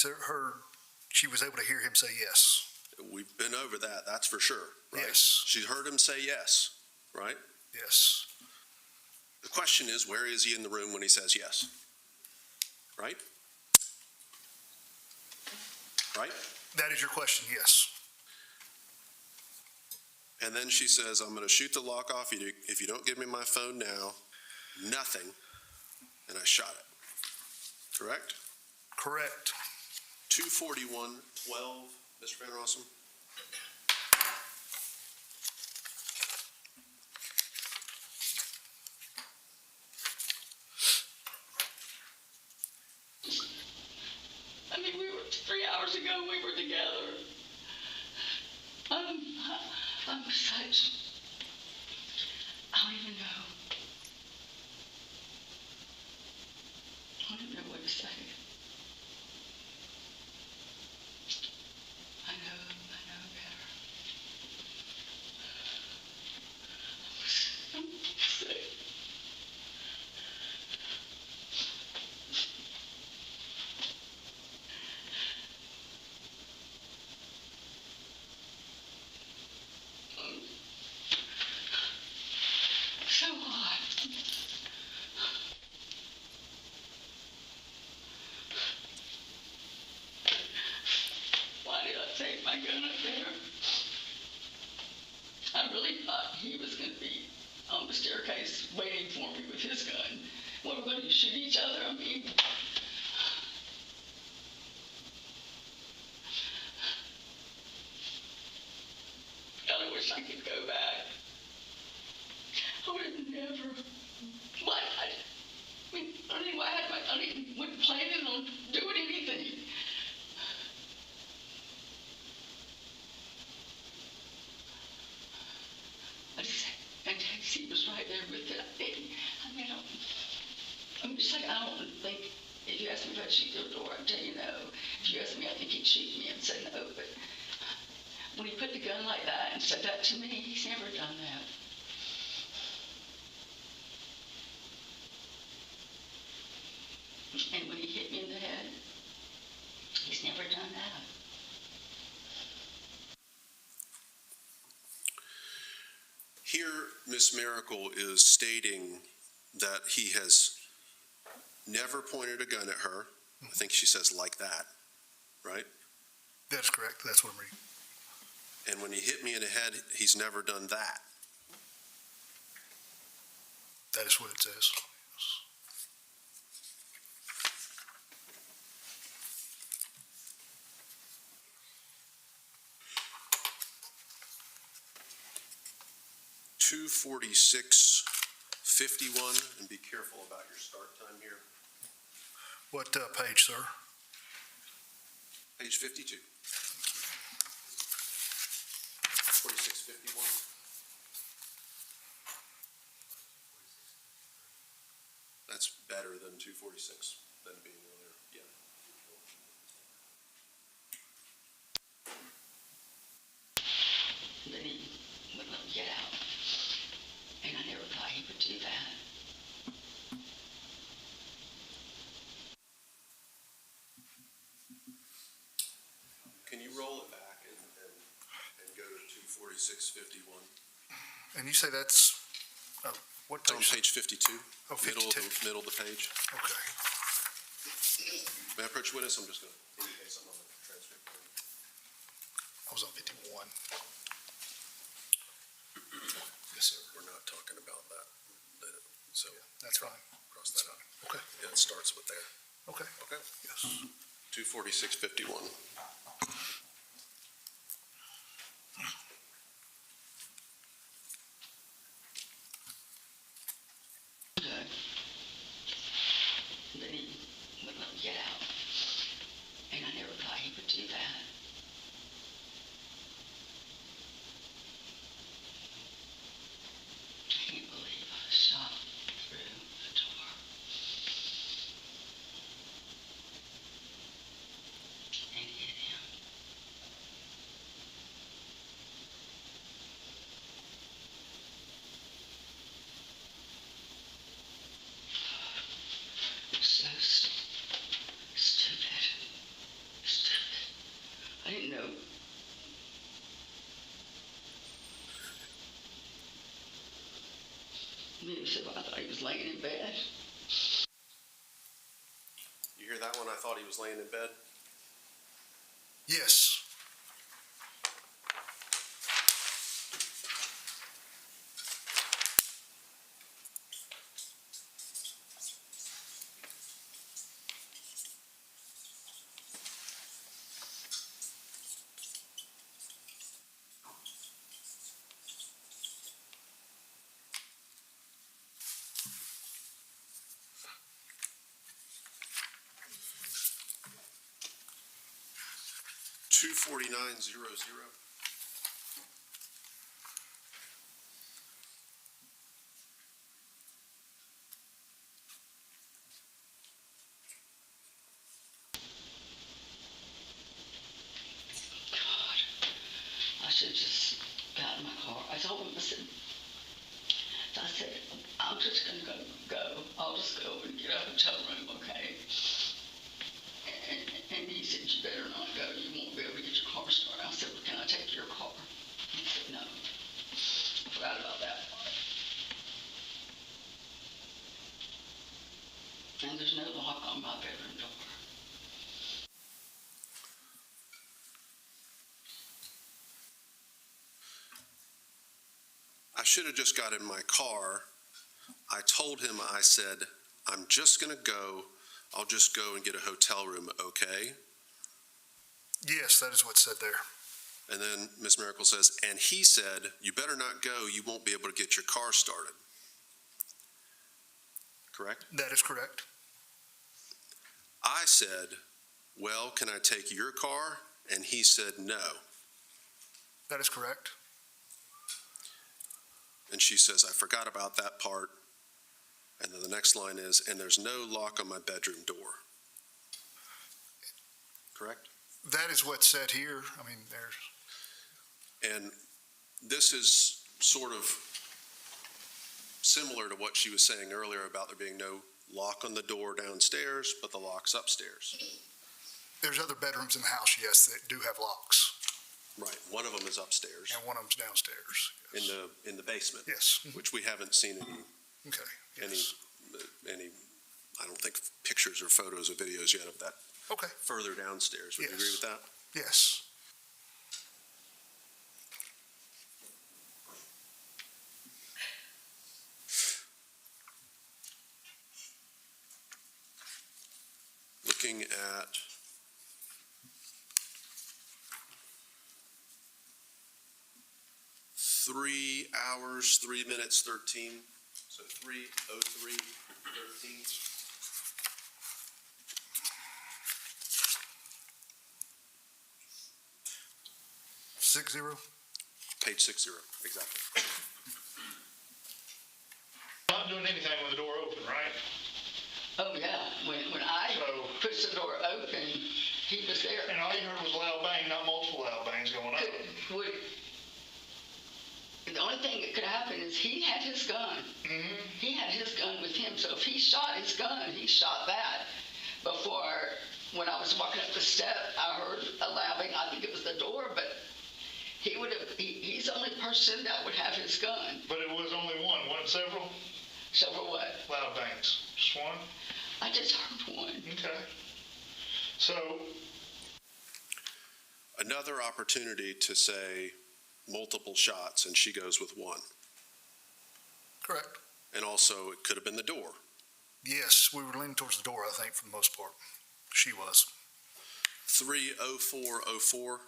was able to hear him say yes. We've been over that, that's for sure, right? Yes. She heard him say yes, right? Yes. The question is, where is he in the room when he says yes? Right? Right? That is your question, yes. And then she says, I'm going to shoot the lock off if you don't give me my phone now. Nothing. And I shot it. Correct? Correct. 241-12, Mr. Van Rossum. I mean, 3 hours ago, we were together. I'm such, I don't even know. I don't even know what to say. I know better. I'm sick. So hot. Why did I take my gun up there? I really thought he was going to be on the staircase waiting for me with his gun. What, we're going to shoot each other? I mean, wish I could go back. I would have never, I mean, I don't even know why I wasn't planning on doing anything. And he was right there with it. I mean, I'm just like, I don't think, if you ask me if I'd shoot the door, I'd tell you no. If you ask me, I think he'd shoot me and say no. But when he put the gun like that and said that to me, he's never done that. And when he hit me in the head, he's never done that. Here, Ms. Mericle is stating that he has never pointed a gun at her. I think she says like that, right? That is correct. That's what I'm reading. And when he hit me in the head, he's never done that. That is what it says. 246:51, and be careful about your start time here. What page, sir? Page 52. 46:51. That's better than 246, than being earlier, yeah. Then he wouldn't let me get out. And I never thought he would do that. Can you roll it back and go to 246:51? And you say that's, what It's on page? page 52. Oh, 52. Middle of the page. Okay. May I approach witness? I'm just going to indicate something on the transcript. I was on 51. Yes, sir. We're not talking about that. So That's fine. cross that out. Okay. Yeah, it starts with there. Okay. Okay. Yes. 246:51. Good. Then he wouldn't let me get out. And I never thought he would do that. I can't believe I shot through the door. And hit him. So stupid. Stupid. I didn't know. Maybe so I thought he was laying in bed. You hear that one? I thought he was laying in bed. Yes. Two 249:00. God, I should have just got in my car. I told him, I said, I'm just going to go. I'll just go and get a hotel room, okay? And he said, you better not go. You won't be able to get your car started. I said, well, can I take your car? He said, no. I forgot about that part. And there's no lock on my bedroom door. I should have just got in my car. I told him, I said, I'm just going to go. I'll just go and get a hotel room, okay? Yes, that is what's said there. And then Ms. Mericle says, and he said, you better not go, you won't be able to get your car started. Correct? That is correct. I said, well, can I take your car? And he said, no. That is correct. And she says, I forgot about that part. And then the next line is, and there's no lock on my bedroom door. Correct? That is what's said here. I mean, there's, And this is sort of similar to what she was saying earlier about there being no lock on the door downstairs, but the lock's upstairs. there's other bedrooms in the house, yes, that do have locks, Right, one of them is upstairs and one of them's downstairs. in Yes. the basement, Yes. which we haven't seen Okay. any, Yes. I don't think pictures or photos or videos yet of that Okay. further downstairs. Would you agree with that? Yes. Looking at (3 hours, 3 minutes, 13, so 3:03:13. 6-0. Page 60, exactly. Not doing anything with the door open, right? Oh, yeah, when I So- pushed the door open, he was there. And all you heard was loud bang, not multiple loud bangs going on. The only thing that could happen is he had his gun. Mm-hmm. He had his gun with him, so if he shot his gun, he shot that. Before, when I was walking up the step, I heard a loud bang, I think it was the door, but he's the only person that would have his gun. But it was only one, wasn't several Several what? loud bangs? Just one? I just heard one. Okay. So, Another opportunity to say multiple shots, and she goes with one. Correct. And also, it could have been the door. Yes, we were leaning towards the door, I think, for the most part. She was. 3:04:04.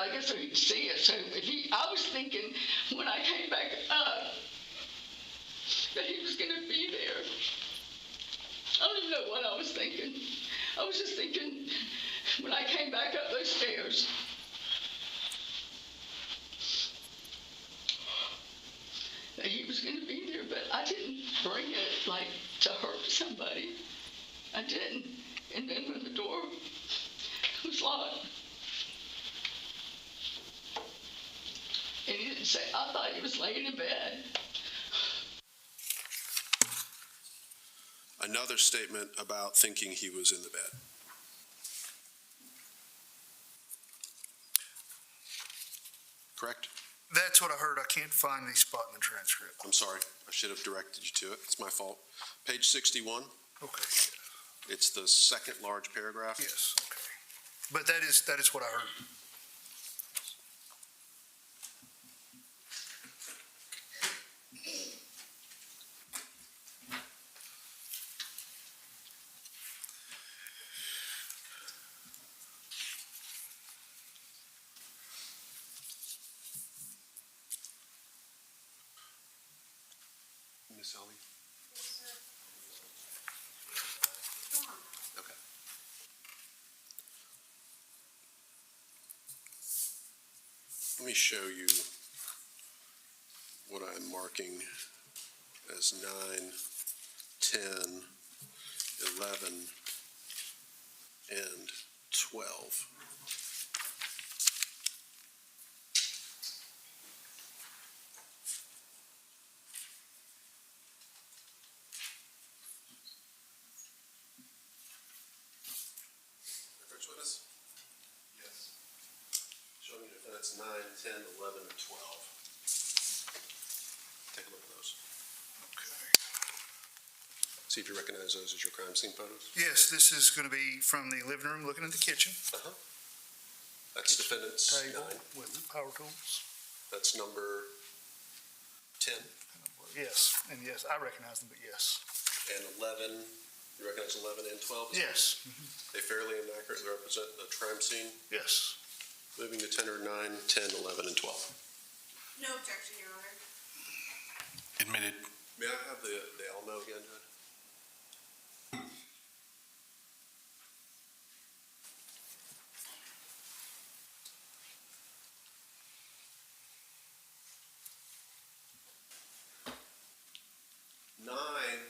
I guess I didn't see it, so I was thinking when I came back up that he was going to be there. I don't even know what I was thinking. I was just thinking when I came back up those stairs, that he was going to be there, but I didn't bring it like to hurt somebody. I didn't. And then when the door was locked, and he didn't say, I thought he was laying in bed. Another statement about thinking he was in the bed. Correct? That's what I heard. I can't find the spot in the transcript. I'm sorry. I should have directed you to it. It's my fault. Page 61. Okay. It's the second large paragraph. Yes, okay. But that is what I heard. Miss Ellie? Okay. Let me show you what I'm marking as 9, 10, 11, and 12. First witness? Yes. Showing you defendants 9, 10, 11, and 12. Take a look at those. See if you recognize those as your crime scene photos. Yes, this is going to be from the living room looking at the kitchen. That's defendant's Table 9. with power tools. That's number 10. Yes, and yes, I recognize them, but yes. and 11, you recognize 11 and 12? Yes, They fairly and accurately represent the crime scene. yes. Moving to tender 9, 10, 11, and 12. No objection, Your Honor. Admitted. May I have the Elmo again, Judge? Nine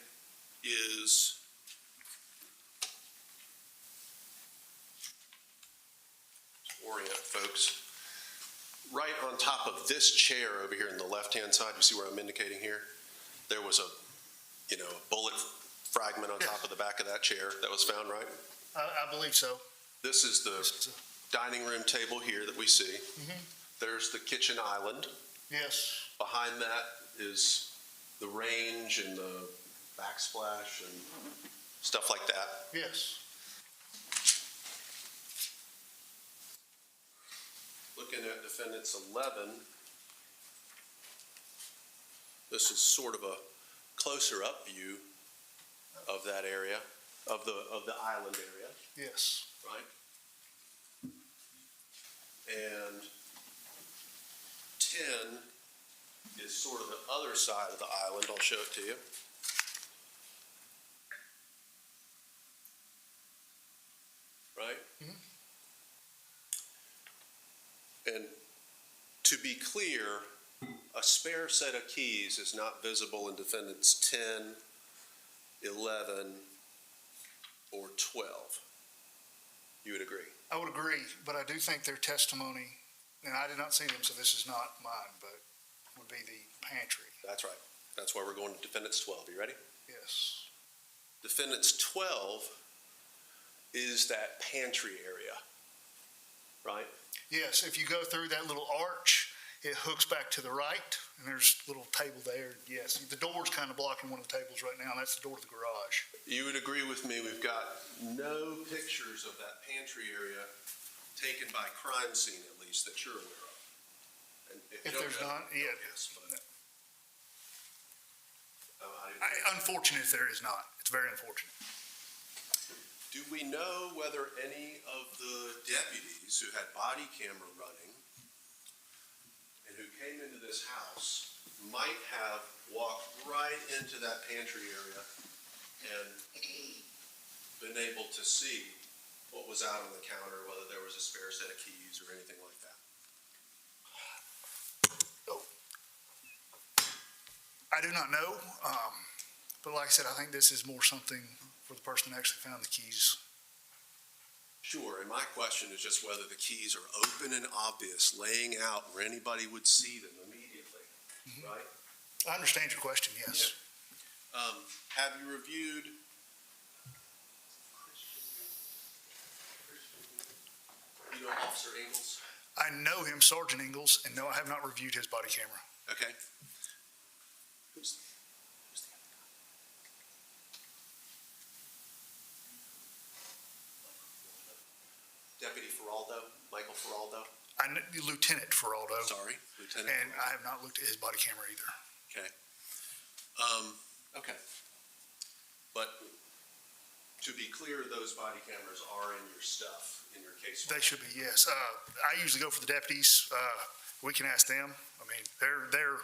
is orient, folks. Right on top of this chair over here on the left-hand side, you see where I'm indicating here? There was a bullet fragment on top of the back of that chair that was found, right? I believe so. This is the dining room table here that we see. There's the kitchen island. Yes, Behind that is the range and the backsplash and stuff like that. yes. Looking at defendants 11, this is sort of a closer up view of that area, of the island area, Yes. right? And 10 is sort of the other side of the island. I'll show it to you. Right? And to be clear, a spare set of keys is not visible in defendants 10, 11, or 12. You would agree? I would agree, but I do think their testimony, and I did not see them, so this is not mine, but would be the pantry. That's right. That's why we're going to defendants 12. You ready? Yes. Defendants 12 is that pantry area, right? Yes, if you go through that little arch, it hooks back to the right, and there's a little table there. Yes, the door's kind of blocking one of the tables right now, and that's the door to the garage. You would agree with me, we've got no pictures of that pantry area taken by crime scene, at least, that you're aware of. And If you don't there's know, not, yeah. yes, but, I didn't- Unfortunate if there is not. It's very unfortunate. Do we know whether any of the deputies who had body camera running and who came into this house might have walked right into that pantry area and been able to see what was out on the counter, whether there was a spare set of keys or anything like that? I do not know, but like I said, I think this is more something for the person that actually found the keys. Sure, and my question is just whether the keys are open and obvious, laying out where anybody would see them immediately, right? I understand your question, yes. Have you reviewed Officer Ingalls? I know him, Sergeant Ingalls, and no, I have not reviewed his body camera. Okay. Who's the other guy? Deputy Feraldo, Michael Feraldo? Lieutenant Feraldo. Sorry, Lieutenant. And Feraldo. I have not looked at his body camera either. Okay. Okay. But to be clear, those body cameras are in your stuff, in your case. They should be, yes. I usually go for the deputies. We can ask them. I mean, they're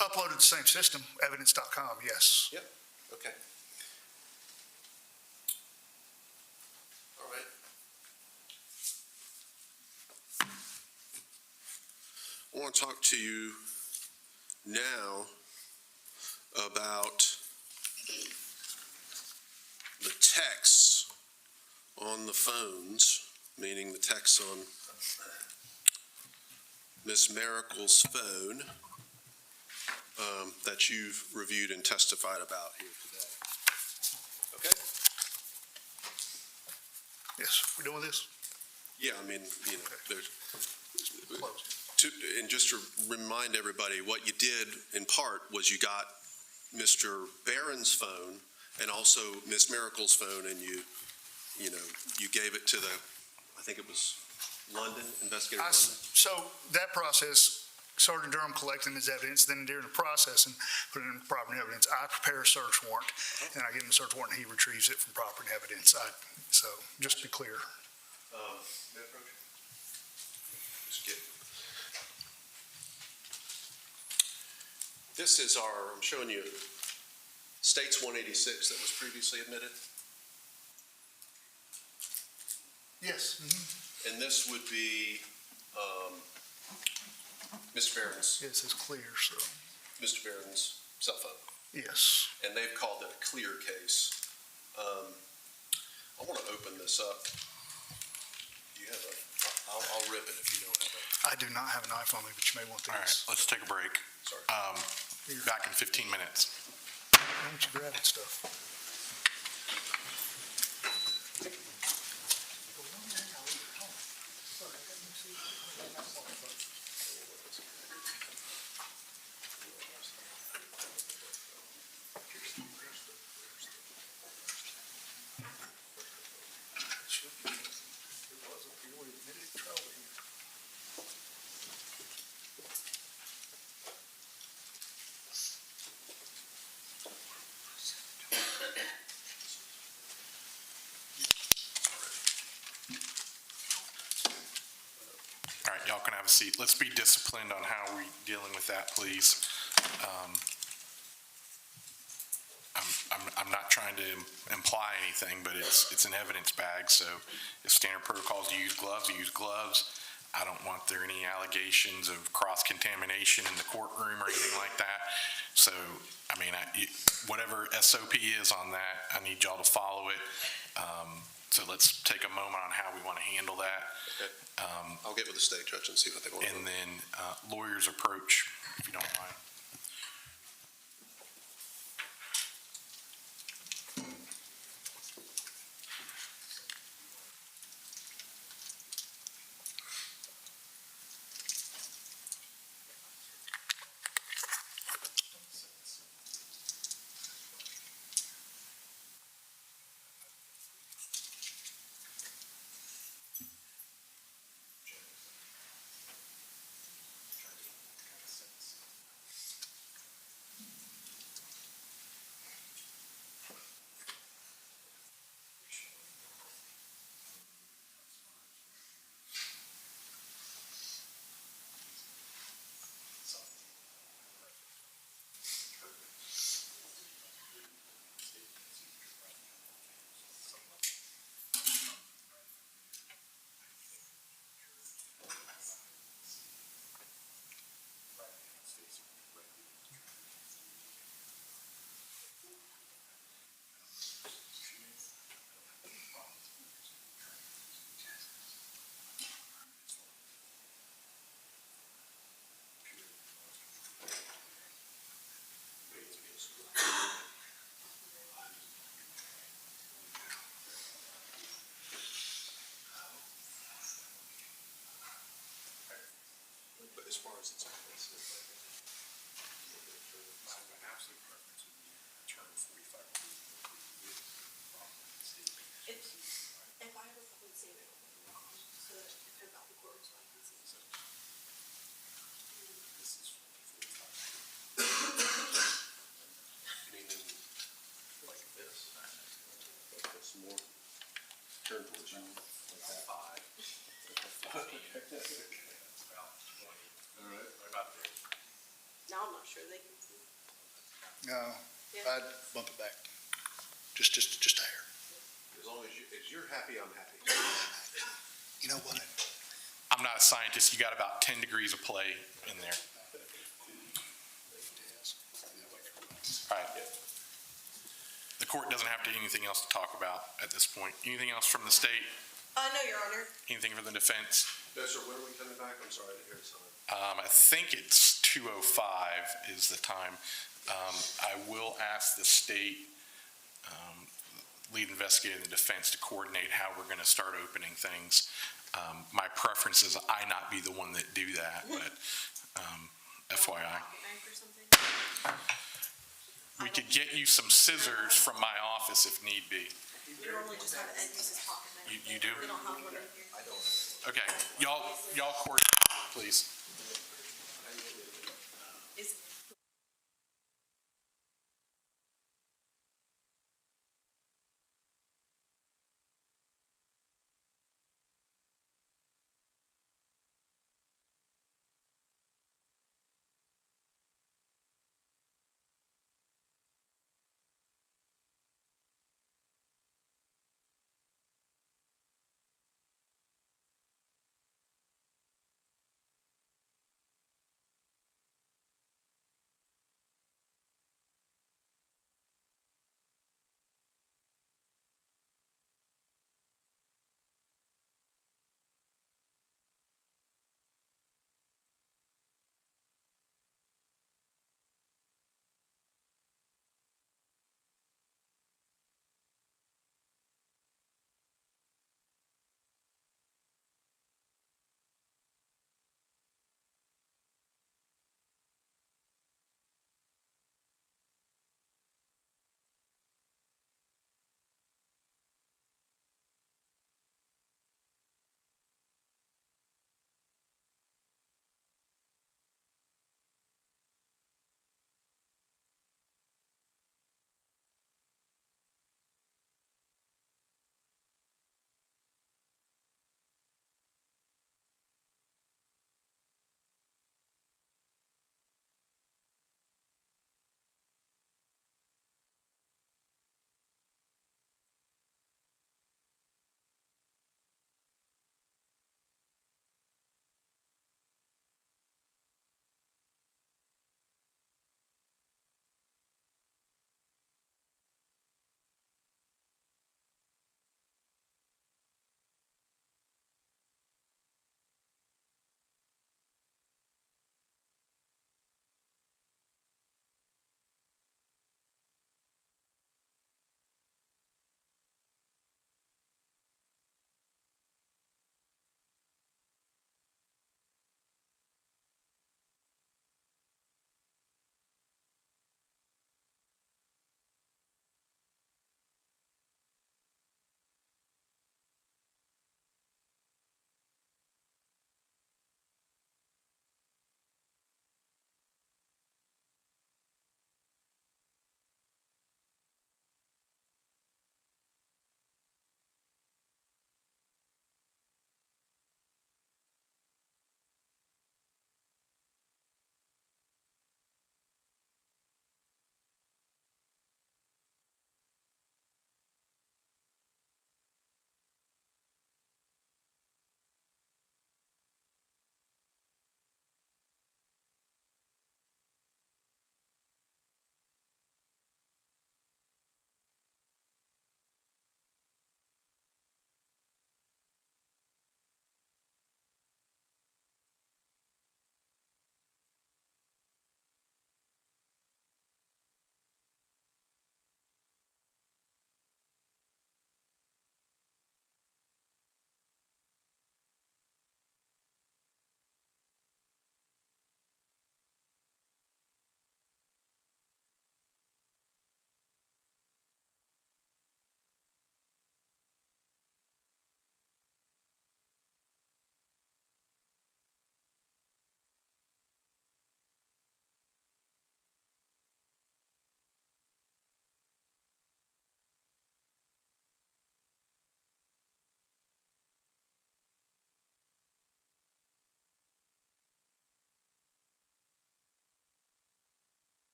uploaded to the same system, evidence.com, yes. Yep, okay. All right. I want to talk to you now about the texts on the phones, meaning the texts on Ms. Mericle's phone that you've reviewed and testified about here today. Okay? Yes, we're doing this? Yeah, I mean, there's, Close. and just to remind everybody, what you did in part was you got Mr. Barron's phone and also Ms. Mericle's phone, and you gave it to the, I think it was London, investigator London. So that process, Sergeant Durham collecting his evidence, then during the processing, put it in property and evidence. I prepare a search warrant, and I give him a search warrant, and he retrieves it from property and evidence. So, just to be clear. May I approach? Just get. This is I'm showing you States 186 that was previously admitted, Yes. and this would be Mr. Barron's Yes, it's clear, so, cell phone. yes. And they've called it a clear case. I want to open this up. You have I'll rip it if you don't have I do not have a knife on me, but you may want these. All right, let's take a break. Sorry. Back in 15 minutes. Why don't you grab that stuff? All right, y'all can have a seat. Let's be disciplined on how we're dealing with that, please. I'm not trying to imply anything, but it's an evidence bag, so if standard protocols to use gloves, use gloves. I don't want there any allegations of cross-contamination in the courtroom or anything like that. So, I mean, whatever SOP is on that, I need y'all to follow it. So let's take a moment on how we want to handle that. Okay. I'll get with the state judge and see what they want. And then lawyer's approach, if you don't mind. But as far as it's If I have a problem seeing it, so that it depends on the court, so I can see it. You mean like this? Like this more? Turn towards you. Like that. 5. All right. Now I'm not sure they can see. No, Yeah. I'd bump it back. Just a hair. As long as you're happy, I'm happy. You know what? I'm not a scientist. You got about 10 degrees of play in there. All right. The court doesn't have to anything else to talk about at this point. Anything else from the state? No, Your Honor. Anything from the defense? No, sir, when are we coming back? I'm sorry, I didn't hear the time. I think it's 2:05 is the time. I will ask the state lead investigator in the defense to coordinate how we're going to start opening things. My preference is I not be the one that do that, but FYI. We could get you some scissors from my office if need be. We normally just have Ed use his pocket knife. You do? We don't have one in here. Okay, y'all coordinate, please.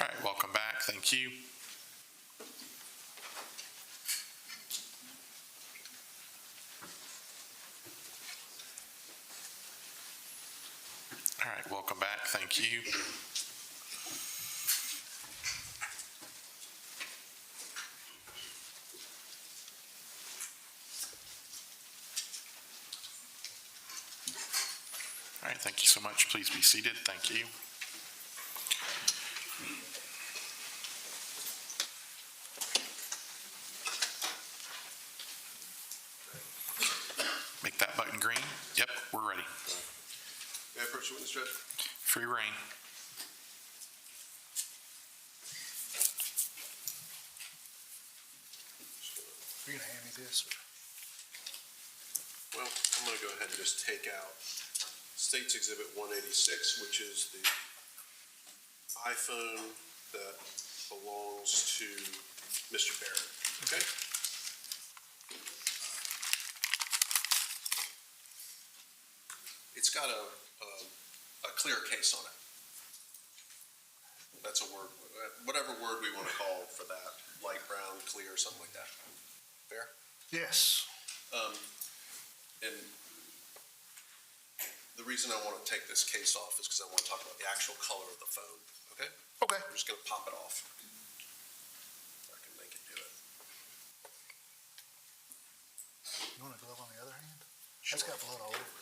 All right, welcome back. Thank you. All right, welcome back. Thank you. All right, thank you so much. Please be seated. Thank you. Make that button green. Yep, we're ready. May I approach the witness, Judge? Free reign. Are you gonna hand me this? Well, I'm going to go ahead and just take out State's Exhibit 186, which is the iPhone that belongs to Mr. Barron. Okay? It's got a clear case on it. That's a word, whatever word we want to call for that, light brown, clear, something like that. Fair? Yes. And the reason I want to take this case off is because I want to talk about the actual color of the phone, okay? Okay. I'm just going to pop it off. If I can make it do it. You want a glove on the other hand? That's got blood all over it.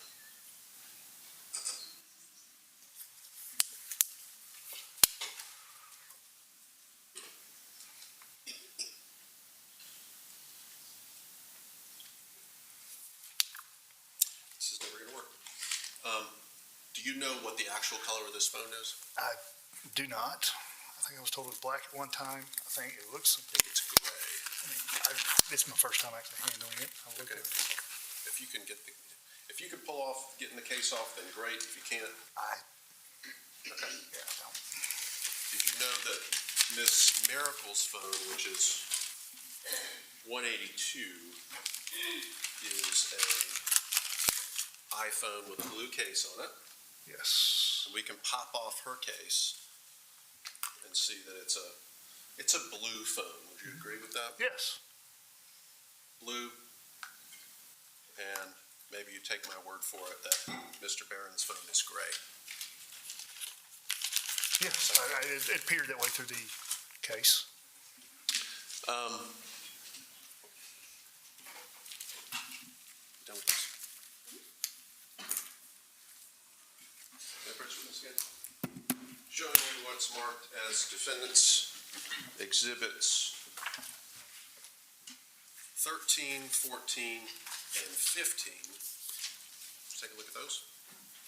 This is never going to work. Do you know what the actual color of this phone is? I do not. I think I was told it was black at one time. I think it looks, It's gray. it's my first time actually handling it. I'll look Okay. at it. If you can if you can pull off, getting the case off, then great. If you can't, Yeah, I don't. did you know that Miss Miracle's phone, which is 182, is a iPhone with a blue case on it? Yes. And we can pop off her case and see that it's a blue phone. Would you agree with that? Yes. Blue. And maybe you take my word for it that Mr. Barron's phone is gray. Yes, it appeared that way through the case. Done with this? May I approach this again? Showing you what's marked as defendants exhibits 13, 14, and 15. Let's take a look at those.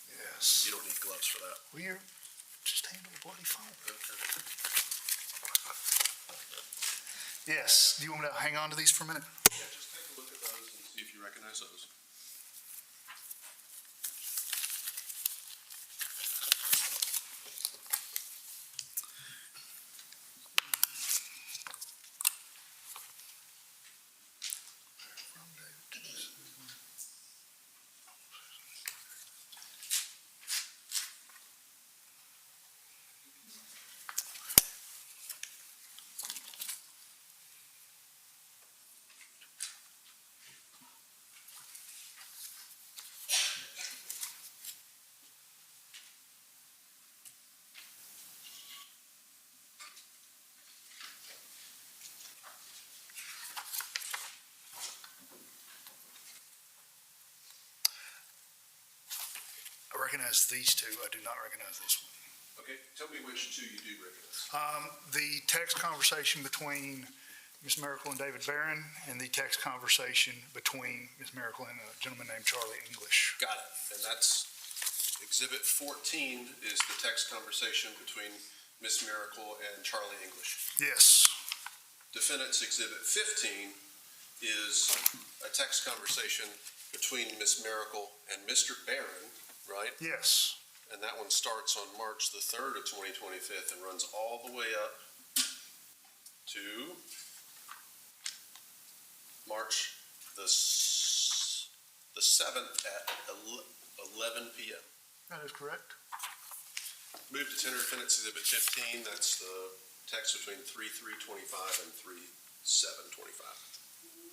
Yes. You don't need gloves for that. Well, you're just handle the bloody phone. Okay. Yes. Do you want me to hang on to these for a minute? Yeah, just take a look at those and see if you recognize those. I recognize these two. I do not recognize this one. Okay, tell me which two you do recognize. The text conversation between Ms. Mericle and David Barron, and the text conversation between Ms. Mericle and a gentleman named Charlie English. Got it. And that's exhibit 14 is the text conversation between Miss Mericle and Charlie English. Yes. Defendant's exhibit 15 is a text conversation between Miss Mericle and Mr. Barron, right? Yes. And that one starts on March the 3rd of 2025 and runs all the way up to March the 7th at 11 p.m. That is correct. Move to tender defendant's exhibit 15, that's the text between 3:325 and 3:725.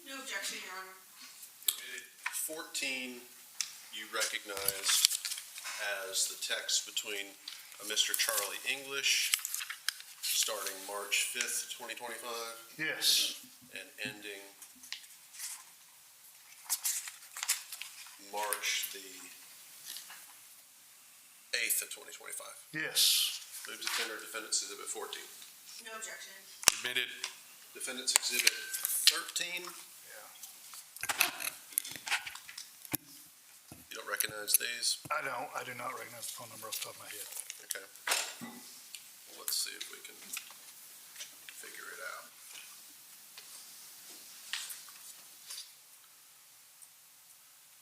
No objection, Your Honor. 14, you recognize as the text between a Mr. Charlie English, starting March 5th, 2025, Yes. and ending March the 8th of 2025. Yes. Move to tender defendant's exhibit 14. No objection. Admitted. Defendant's exhibit 13. You don't recognize these? I do not recognize the phone number off the top of my head. Okay. Well, let's see if we can figure it out.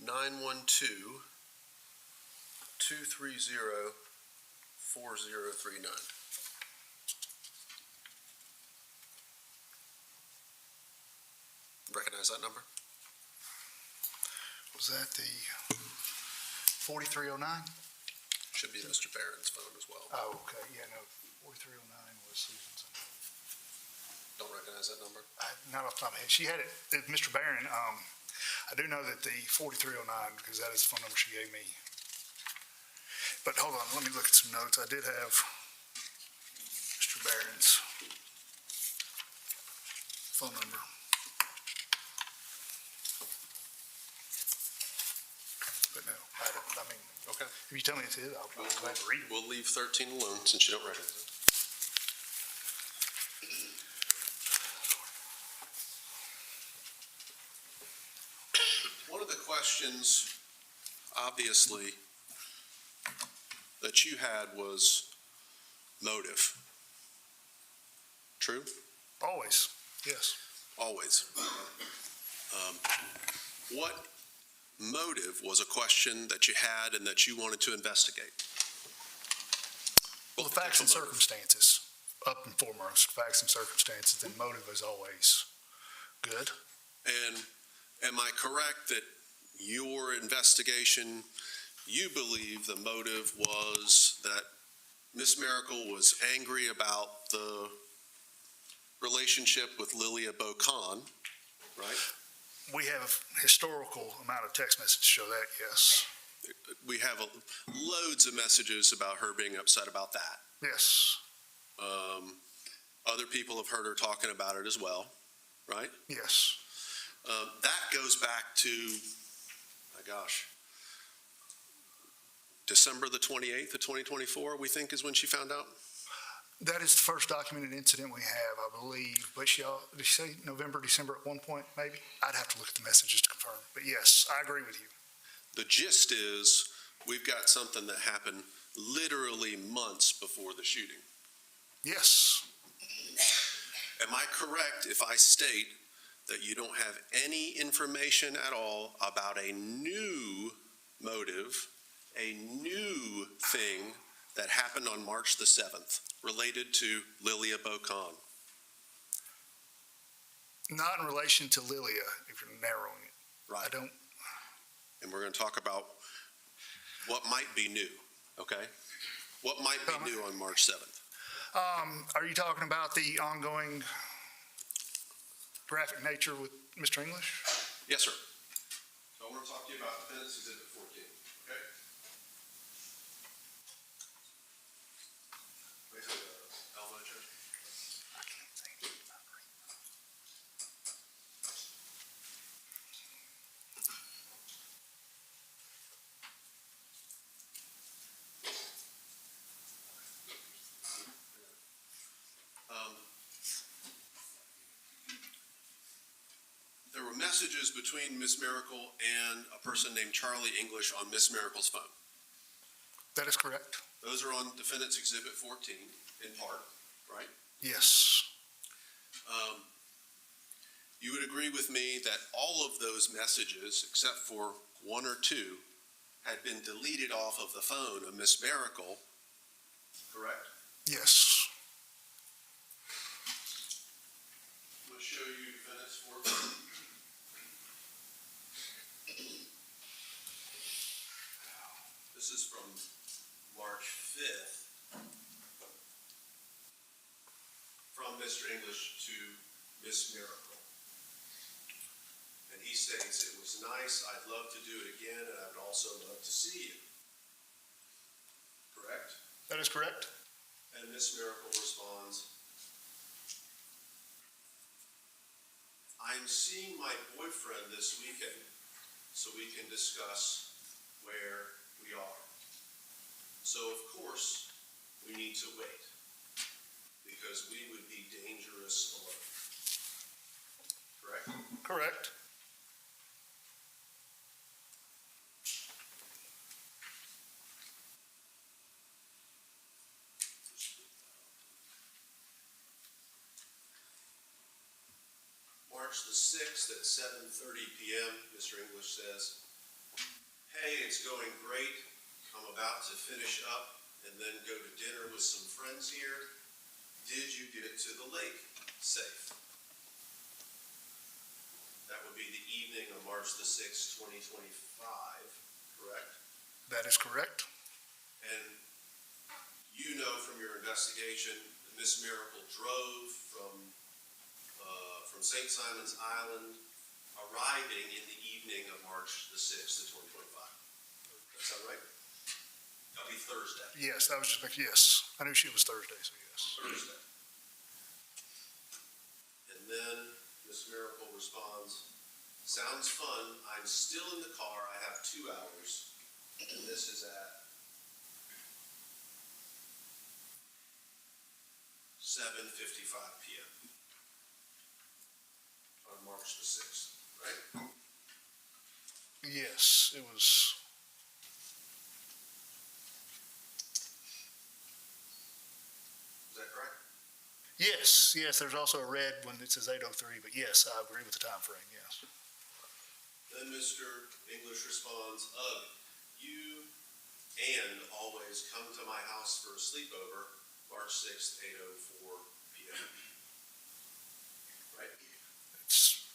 (912) 230 4039. Recognize that number? Was that the 4309? Should be Mr. Barron's phone as well. Oh, okay, yeah, no, 4309 was Susan's. Don't recognize that number? Not off the top of my head. She had it, Mr. Barron, I do know that the 4309, because that is the phone number she gave me. But hold on, let me look at some notes. I did have Mr. Barron's phone number. But no, I mean, Okay. if you tell me it's it, I'll be glad to read it. We'll leave 13 alone since you don't recognize it. One of the questions, obviously, that you had was motive. True? Always, yes. Always. What motive was a question that you had and that you wanted to investigate? Well, the facts and circumstances, up and foremost, facts and circumstances, and motive is always good. And am I correct that your investigation, you believe the motive was that Ms. Mericle was angry about the relationship with Lilia Bocan, right? We have historical amount of text messages to show that, yes. We have loads of messages about her being upset about that. Yes, Other people have heard her talking about it as well, right? yes. That goes back to, my gosh, December the 28th of 2024, we think is when she found out? That is the first documented incident we have, I believe. But did she say November, December at one point, maybe? I'd have to look at the messages to confirm. But yes, I agree with you. The gist is, we've got something that happened literally months before the shooting. Yes, Am I correct if I state that you don't have any information at all about a new motive, a new thing that happened on March the 7th related to Lilia Bocan? not in relation to Lilia, if you're narrowing it. Right. I don't, And we're going to talk about what might be new, okay? What might be new on March 7th? are you talking about the ongoing graphic nature with Mr. English? Yes, sir. So I want to talk to you about Defendant's Exhibit 14, okay? Wait for the elbow, Judge. There were messages between Ms. Mericle and a person named Charlie English on Ms. Miracle's phone. That is correct. Those are on Defendant's Exhibit 14 in part, right? Yes, You would agree with me that all of those messages, except for one or two, had been deleted off of the phone of Ms. Mericle, correct? yes. I'm going to show you Defendant's 14. This is from March 5th. Mr. English to Miss Mericle. And he states, "It was nice, I'd love to do it again, and I would also love to see you." Correct? That is correct. And Miss Mericle responds, "I'm seeing my boyfriend this weekend, so we can discuss where we are. So of course, we need to wait, because we would be dangerous alone." Correct? Correct. March the 6th at 7:30 p.m., Mr. English says, "Hey, it's going great. I'm about to finish up and then go to dinner with some friends here. Did you get to the lake safe?" That would be the evening of March the 6th, 2025, correct? That is correct. And you know from your investigation that Miss Mericle drove from St. Simon's Island, arriving in the evening of March the 6th of 2025. Does that sound right? That'll be Thursday. Yes, that was just, yes. I knew she was Thursday, so yes. Thursday. And then Miss Mericle responds, "Sounds fun. I'm still in the car. I have 2 hours." And this is at 7:55 p.m. on March the 6th, right? Yes, it was. Is that correct? Yes, there's also a red when it says 8:03, but yes, I agree with the time frame, yes. Then Mr. English responds, "Ugh, you and always come to my house for a sleepover, March 6th, 8:04 p.m. Right? It's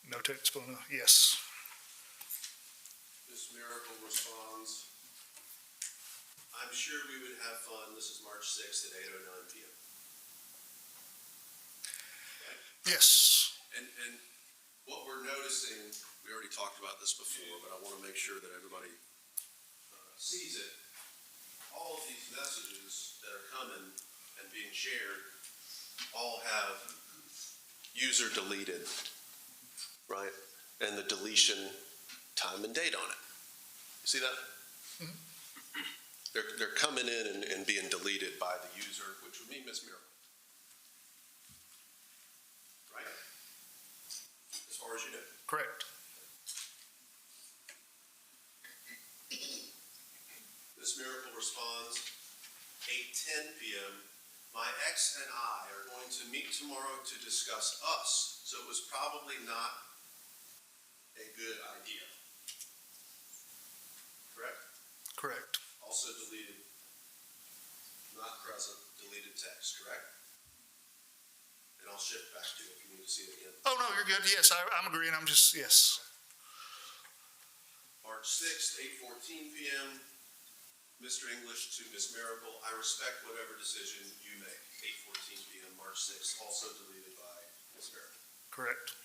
no text, yes. Miss Mericle responds, "I'm sure we would have fun. This is March 6th at 8:09 p.m. Yes. And what we're noticing, we already talked about this before, but I want to make sure that everybody sees it. All of these messages that are coming and being shared all have user deleted, right? And the deletion time and date on it. You see that? They're coming in and being deleted by the user, which would mean Miss Mericle. Right? As far as you know. Correct. Miss Mericle responds, 8:10 p.m. My ex and I are going to meet tomorrow to discuss us, so it was probably not a good idea. Correct? Correct. Also deleted, not present, deleted text, correct? And I'll shift back to it if you need to see it again. Oh, no, you're good. Yes, I'm agreeing. I'm just, yes. March 6th, 8:14 p.m. Mr. English to Miss Mericle, I respect whatever decision you make. 8:14 p.m., March 6th, also deleted by Miss Mericle. Correct.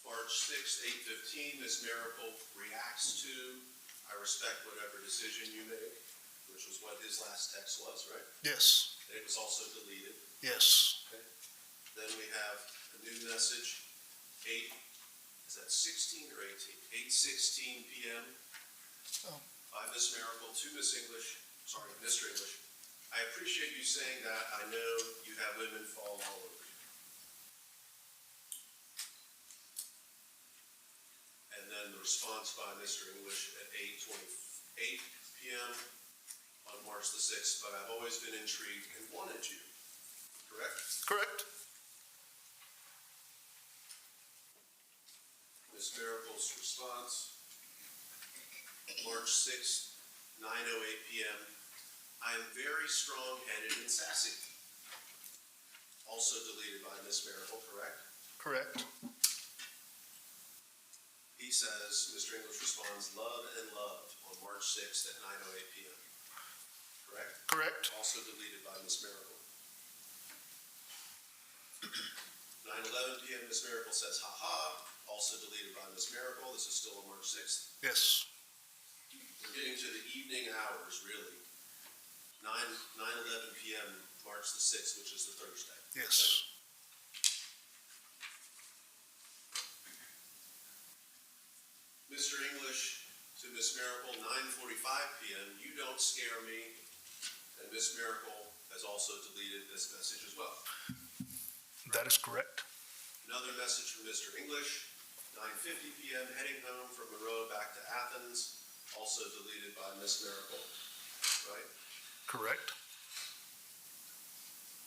March 6th, 8:15, Miss Mericle reacts to, I respect whatever decision you make, which was what his last text was, right? Yes. And it was also deleted. Yes. Then we have a new message, 16 or 18? 8:16 p.m. Oh. By Miss Mericle to Mr. English. I appreciate you saying that. I know you have women fall all over you. And then the response by Mr. English at 8:28 p.m. on March the 6th, but I've always been intrigued and wanted you. Correct? Correct. Miss Miracle's response, March 6th, 9:08 p.m. I am very strong-headed and sassy. also deleted by Ms. Mericle, correct? Correct. He says, Mr. English responds, love and loved on March 6th at 9:08 PM. Correct? Correct. Also deleted by Ms. Mericle. 9:11 PM, Ms. Mericle says, ha-ha, also deleted by Ms. Mericle. This is still on March 6th. Yes. We're getting to the evening hours, really. 9:11 PM, March the 6th, which is the Thursday. Yes. Mr. English to Ms. Mericle, 9:45 PM, you don't scare me. And Ms. Mericle has also deleted this message as well. That is correct. Another message from Mr. English, 9:50 PM, heading home from Monroe back to Athens, also deleted by Ms. Mericle, right? Correct.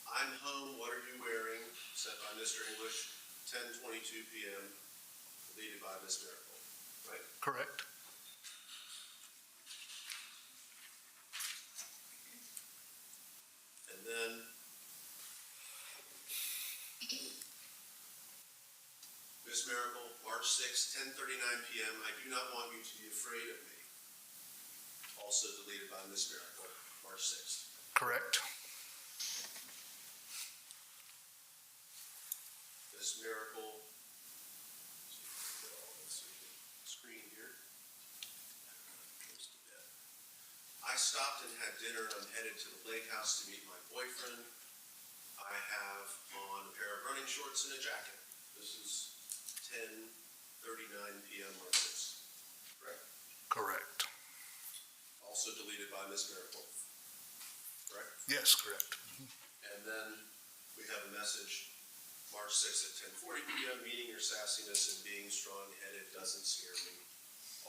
I'm home, what are you wearing? Sent by Mr. English, 10:22 PM, deleted by Ms. Mericle, right? Correct. And then Ms. Mericle, March 6th, 10:39 PM, I do not want you to be afraid of me. Also deleted by Ms. Mericle, March 6th. Correct. Ms. Mericle, get all this screen here. Goes to bed. I stopped and had dinner and I'm headed to the lake house to meet my boyfriend. I have on a pair of running shorts and a jacket. This is 10:39 PM March 6th. Correct? Correct. Also deleted by Ms. Mericle. Correct? Yes, correct. And then we have a message, March 6th at 10:40 PM, meaning your sassiness and being strong-headed doesn't scare me.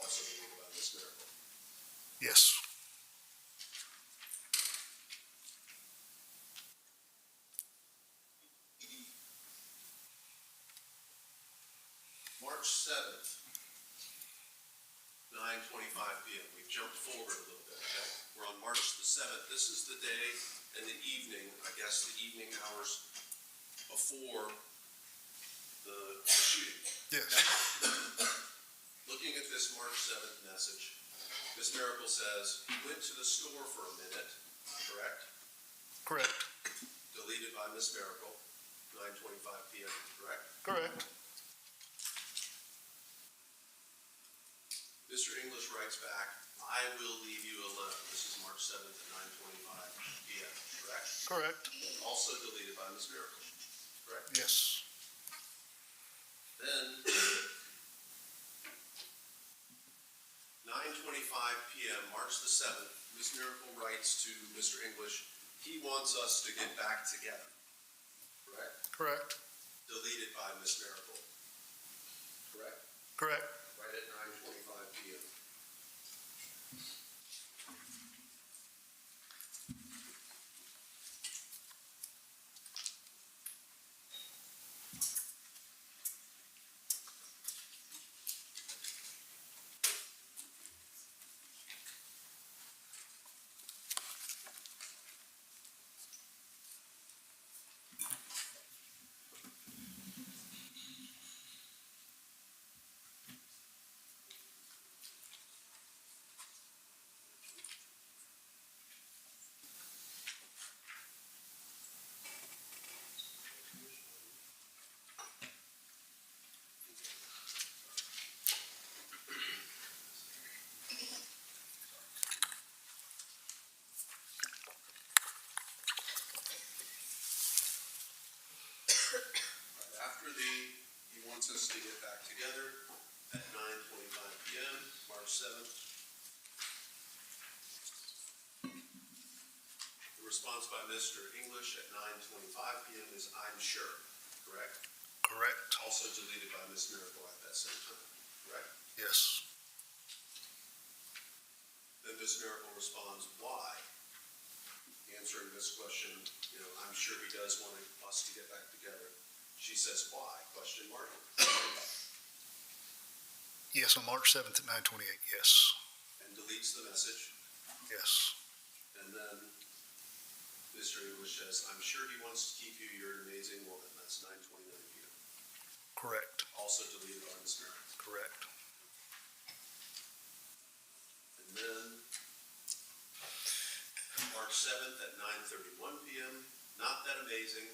Also deleted by Ms. Mericle. Yes. March 7th, 9:25 PM. We've jumped forward a little bit, okay? We're on March the 7th. This is the day and the evening, I guess the evening hours before the shooting. Yes. Looking at this March 7th message, Ms. Mericle says, he went to the store for a minute, correct? Correct. Deleted by Ms. Mericle, 9:25 PM, correct? Correct. Mr. English writes back, I will leave you alone. This is March 7th at 9:25 PM, correct? Correct. Also deleted by Ms. Mericle, correct? Yes. Then, 9:25 PM, March the 7th, Ms. Mericle writes to Mr. English, he wants us to get back together, correct? Correct. Deleted by Ms. Mericle, correct? Correct. Right at 9:25 PM. He wants us to get back together at 9:25 PM, March 7th. The response by Mr. English at 9:25 PM is, I'm sure, correct? Correct. Also deleted by Ms. Mericle at that same time, correct? Yes. Then Ms. Mericle responds, why? Answering this question, I'm sure he does want us to get back together. She says, why? Question mark. Yes, on March 7th at 9:28, yes. And deletes the message. Yes. And then Mr. English says, "I'm sure he wants to keep you. You're an amazing woman." That's 9:29 p.m. Correct, Also deleted by Ms. Mericle. correct. And then March 7th at 9:31 p.m. "Not that amazing.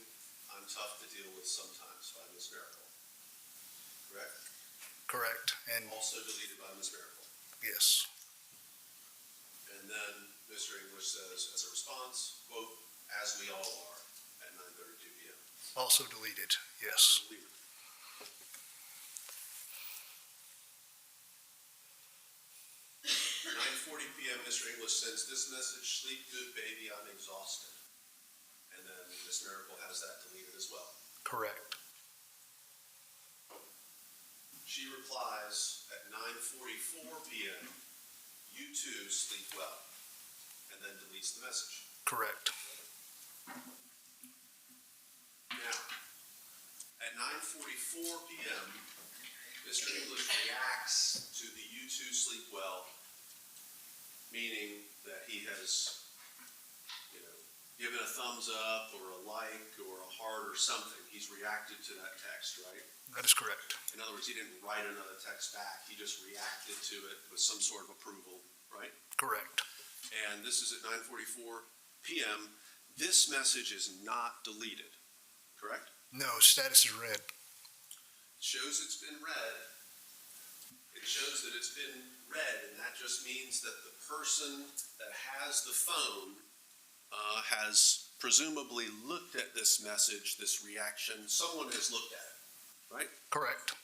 I'm tough to deal with sometimes," by Ms. Mericle. Correct? Correct, and Also deleted by Ms. Mericle. yes, And then Mr. English says, as a response, quote, "As we all are," at 9:32 p.m. also deleted, yes. Deleted. At 9:40 p.m., Mr. English sends this message, "Sleep good, baby, I'm exhausted." And then Ms. Mericle has that deleted as well. Correct, She replies at 9:44 p.m., "You too, sleep well," and then deletes the message. correct, Now, at 9:44 p.m., Mr. English reacts to the "You too, sleep well," meaning that he has, given a thumbs up or a like or a heart or something. He's reacted to that text, right? that is correct, In other words, he didn't write another text back. He just reacted to it with some sort of approval, right? correct, And this is at 9:44 p.m. This message is not deleted, correct? no, status is red, It shows it's been read. It shows that it's been read, and that just means that the person that has the phone has presumably looked at this message, this reaction. Someone has looked at it, right? correct,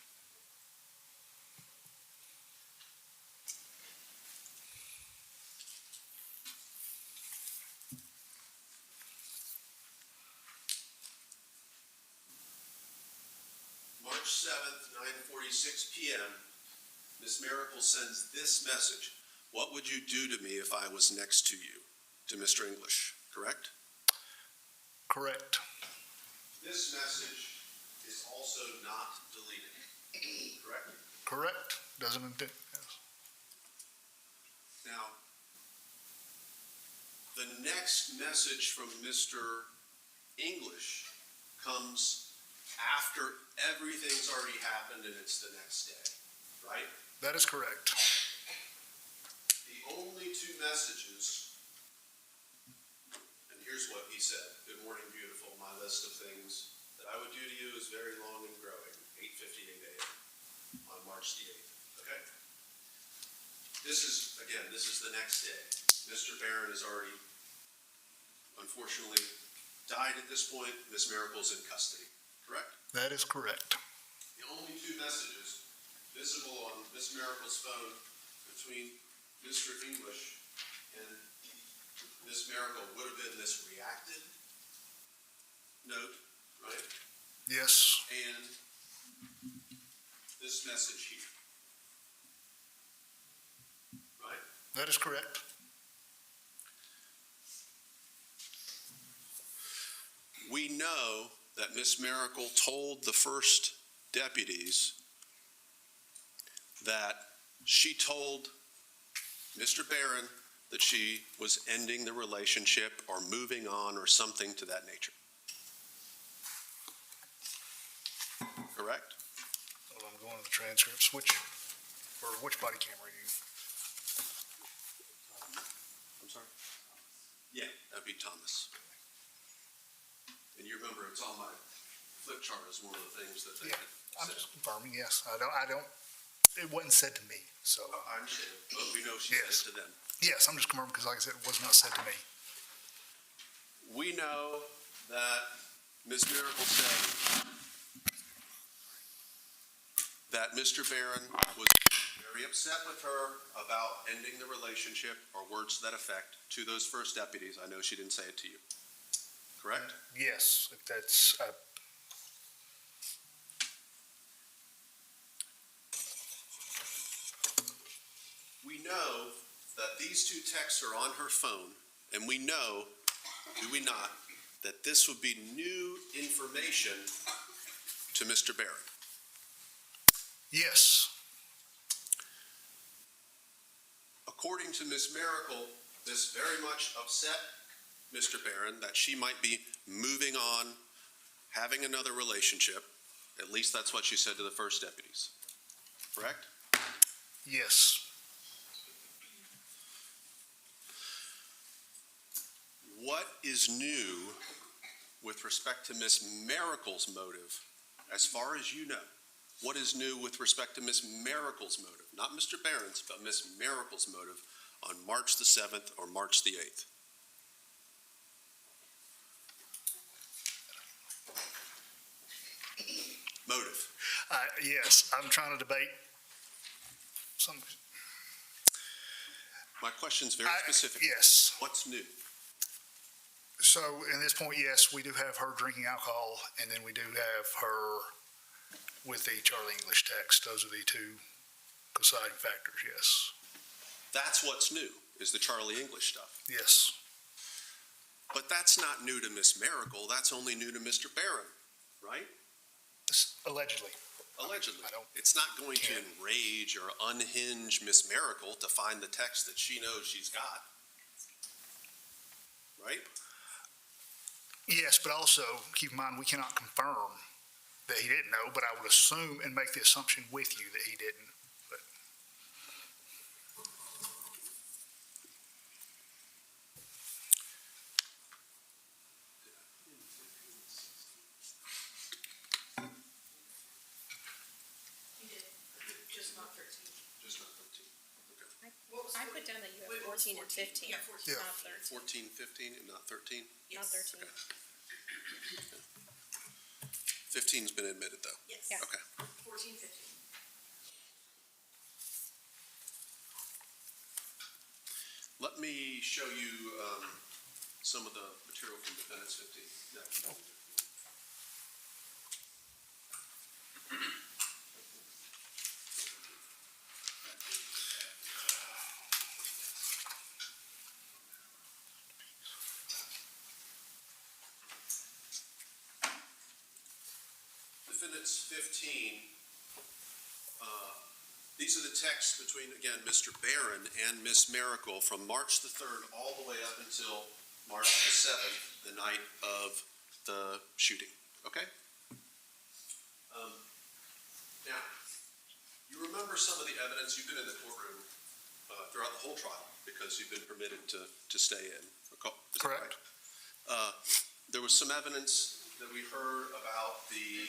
March 7th, 9:46 p.m., Ms. Mericle sends this message. "What would you do to me if I was next to you?" to Mr. English, correct? correct, This message is also not deleted, correct? correct, doesn't it? Yes. Now, the next message from Mr. English comes after everything's already happened and it's the next day, right? That is correct, The only two messages, and here's what he said: "Good morning, beautiful. My list of things that I would do to you is very long and growing." 8:58 a.m. on March the 8th, okay? This is the next day. Mr. Barron has already, unfortunately, died at this point. Ms. Miracle's in custody, correct? that is correct, The only two messages visible on Ms. Miracle's phone between Mr. English and Ms. Mericle would have been this reacted note, right? yes, And this message here. Right? that is correct, We know that Ms. Mericle told the first deputies that she told Mr. Barron that she was ending the relationship or moving on or something to that nature. Correct? Hold on, I'm going to the transcripts, which body camera are you? I'm sorry? Yeah, that'd be Thomas. And you remember, it's on my flip chart as one of the things that they Yeah, I'm said. just confirming, yes, I don't, it wasn't said to me, so, I understand, but we know she said Yes. it to them. yes, I'm just confirming, because like I said, it was not said to me. We know that Ms. Mericle said that Mr. Barron was very upset with her about ending the relationship, or words to that effect, to those first deputies. I know she didn't say it to you. Correct? Yes, if that's, We know that these two texts are on her phone, and we know, do we not, that this would be new information to Mr. Barron. yes, According to Ms. Mericle, this very much upset Mr. Barron that she might be moving on, having another relationship. At least that's what she said to the first deputies. Correct? Yes. What is new with respect to Ms. Mericle's motive, as far as you know? What is new with respect to Ms. Mericle's motive? Not Mr. Barron's, but Ms. Mericle's motive on March the 7th or March the 8th? Motive. Yes, I'm trying to debate some. My question's very specific. Yes. What's new? So in this point, yes, we do have her drinking alcohol, and then we do have her with the Charlie English text. Those are the two deciding factors, yes. That's what's new, is the Charlie English stuff. Yes. But that's not new to Ms. Mericle, that's only new to Mr. Barron, right? Allegedly. Allegedly. I don't- It's not going to enrage or unhinge Ms. Mericle to find the text that she knows she's got. Right? Yes, but also keep in mind, we cannot confirm that he didn't know, but I would assume and make the assumption with you that he didn't. But You did, just not 13. Just not 13. Okay. I put down that you have 14 and 15, Yeah, 14. Yeah. not 13. 14, 15, and not 13? Not 13. 15's been admitted, though. Yes. Yeah. Okay. 14, 15. Let me show you some of the material from defendant's 15. Yeah. Defendant's 15, these are the texts between, again, Mr. Barron and Ms. Mericle from March the 3rd all the way up until March the 7th, the night of the shooting, okay? Now, you remember some of the evidence, you've been in the courtroom throughout the whole trial because you've been permitted to stay in. Is that Correct. right? There was some evidence that we heard about the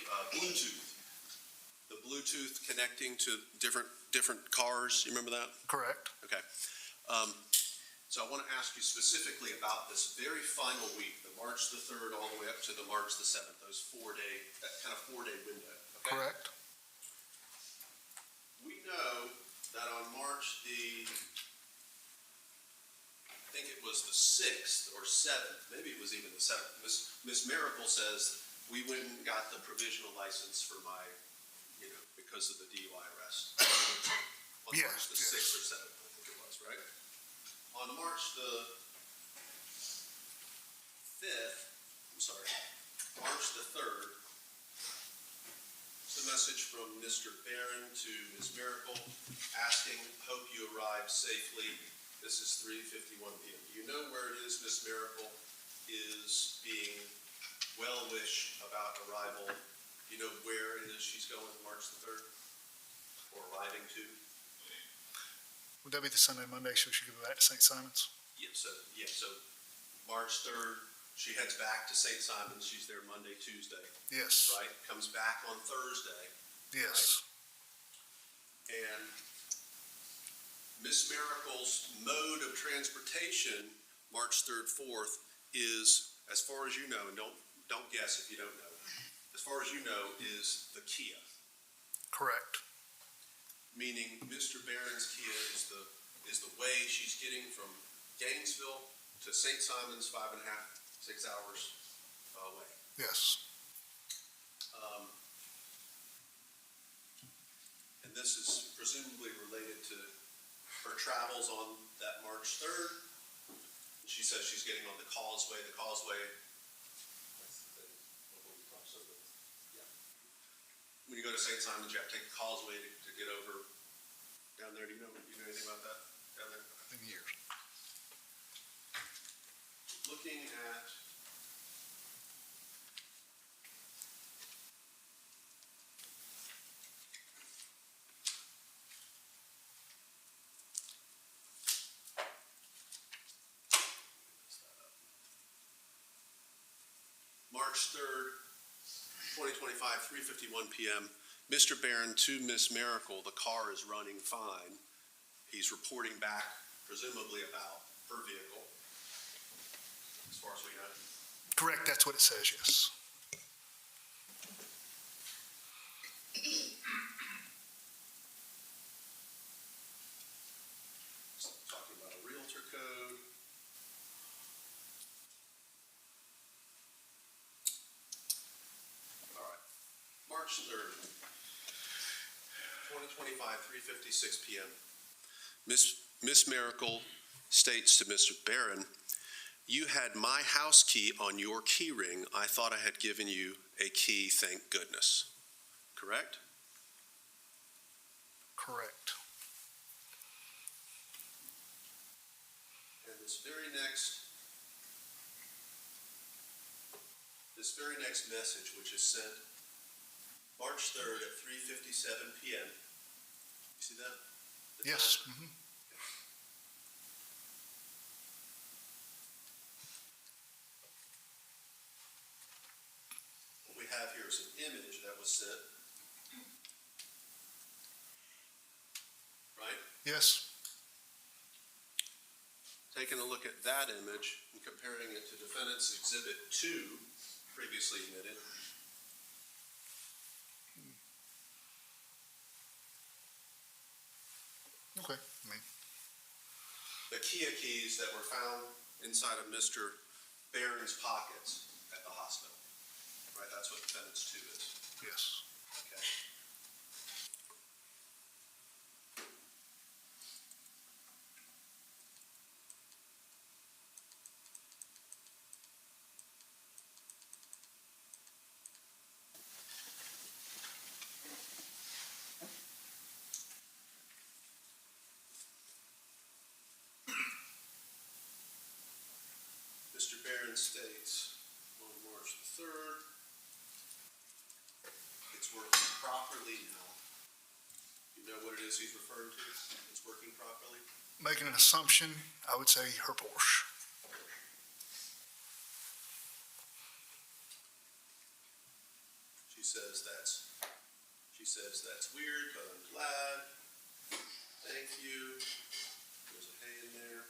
Bluetooth connecting to different cars. You remember that? correct. Okay. So I want to ask you specifically about this very final week, the March the 3rd all the way up to the March the 7th, that kind of four-day window. Okay? Correct. We know that on March I think it was the 6th or 7th, maybe it was even the 7th, Ms. Mericle says, we went and got the provisional license for my, because of the DUI arrest. On Yes, March the yes. 6th or 7th, I think it was, right? On March the 3rd, it's a message from Mr. Barron to Ms. Mericle asking, hope you arrived safely. This is 3:51 p.m. Do you know where it is Ms. Mericle is being well-wished about arrival? Do you know where it is she's going March the 3rd or arriving to? Would that be the Sunday, Monday, so she could go back to St. Simon's? So March 3rd, she heads back to St. Simon's. She's there Monday, Tuesday, Yes. right? Comes back on Thursday. Yes. And Ms. Mericle's mode of transportation, March 3rd, 4th, is, as far as you know, and don't guess if you don't know, as far as you know, is the Kia. Correct. Meaning Mr. Barron's Kia is the way she's getting from Gainesville to St. Simon's, 5.5, 6 hours away. Yes. And this is presumably related to her travels on that March 3rd. She says she's getting on the causeway. The causeway, that's the thing, before we cross over. Yeah. When you go to St. Simon's, you have to take the causeway to get over down there. Do you know anything about that down there? In years. looking at March 3rd, 2025, 3:51 p.m. Mr. Barron to Ms. Mericle, the car is running fine. He's reporting back presumably about her vehicle, as far as we know. Correct, that's what it says, yes. Talking about a realtor code. All right, March 3rd, 2025, 3:56 p.m. Miss Mericle states to Mr. Barron, "You had my house key on your key ring. I thought I had given you a key, thank goodness." Correct? Correct. And this very next message, which is sent March 3rd at 3:57 p.m. You see that? The Yes. time? Mhm. What we have here is an image that was sent. Right? Yes. Taking a look at that image and comparing it to Defendant's Exhibit 2, previously admitted. Okay. The Kia keys that were found inside of Mr. Barron's pockets at the hospital. Right, that's what Defendant's 2 is. Yes. Okay. Mr. Barron states on March the 3rd, it's working properly now. You know what it is he's referring to? It's working properly? Making an assumption, I would say her Porsche. She says that's weird, but I'm glad. Thank you. There's a hay in there.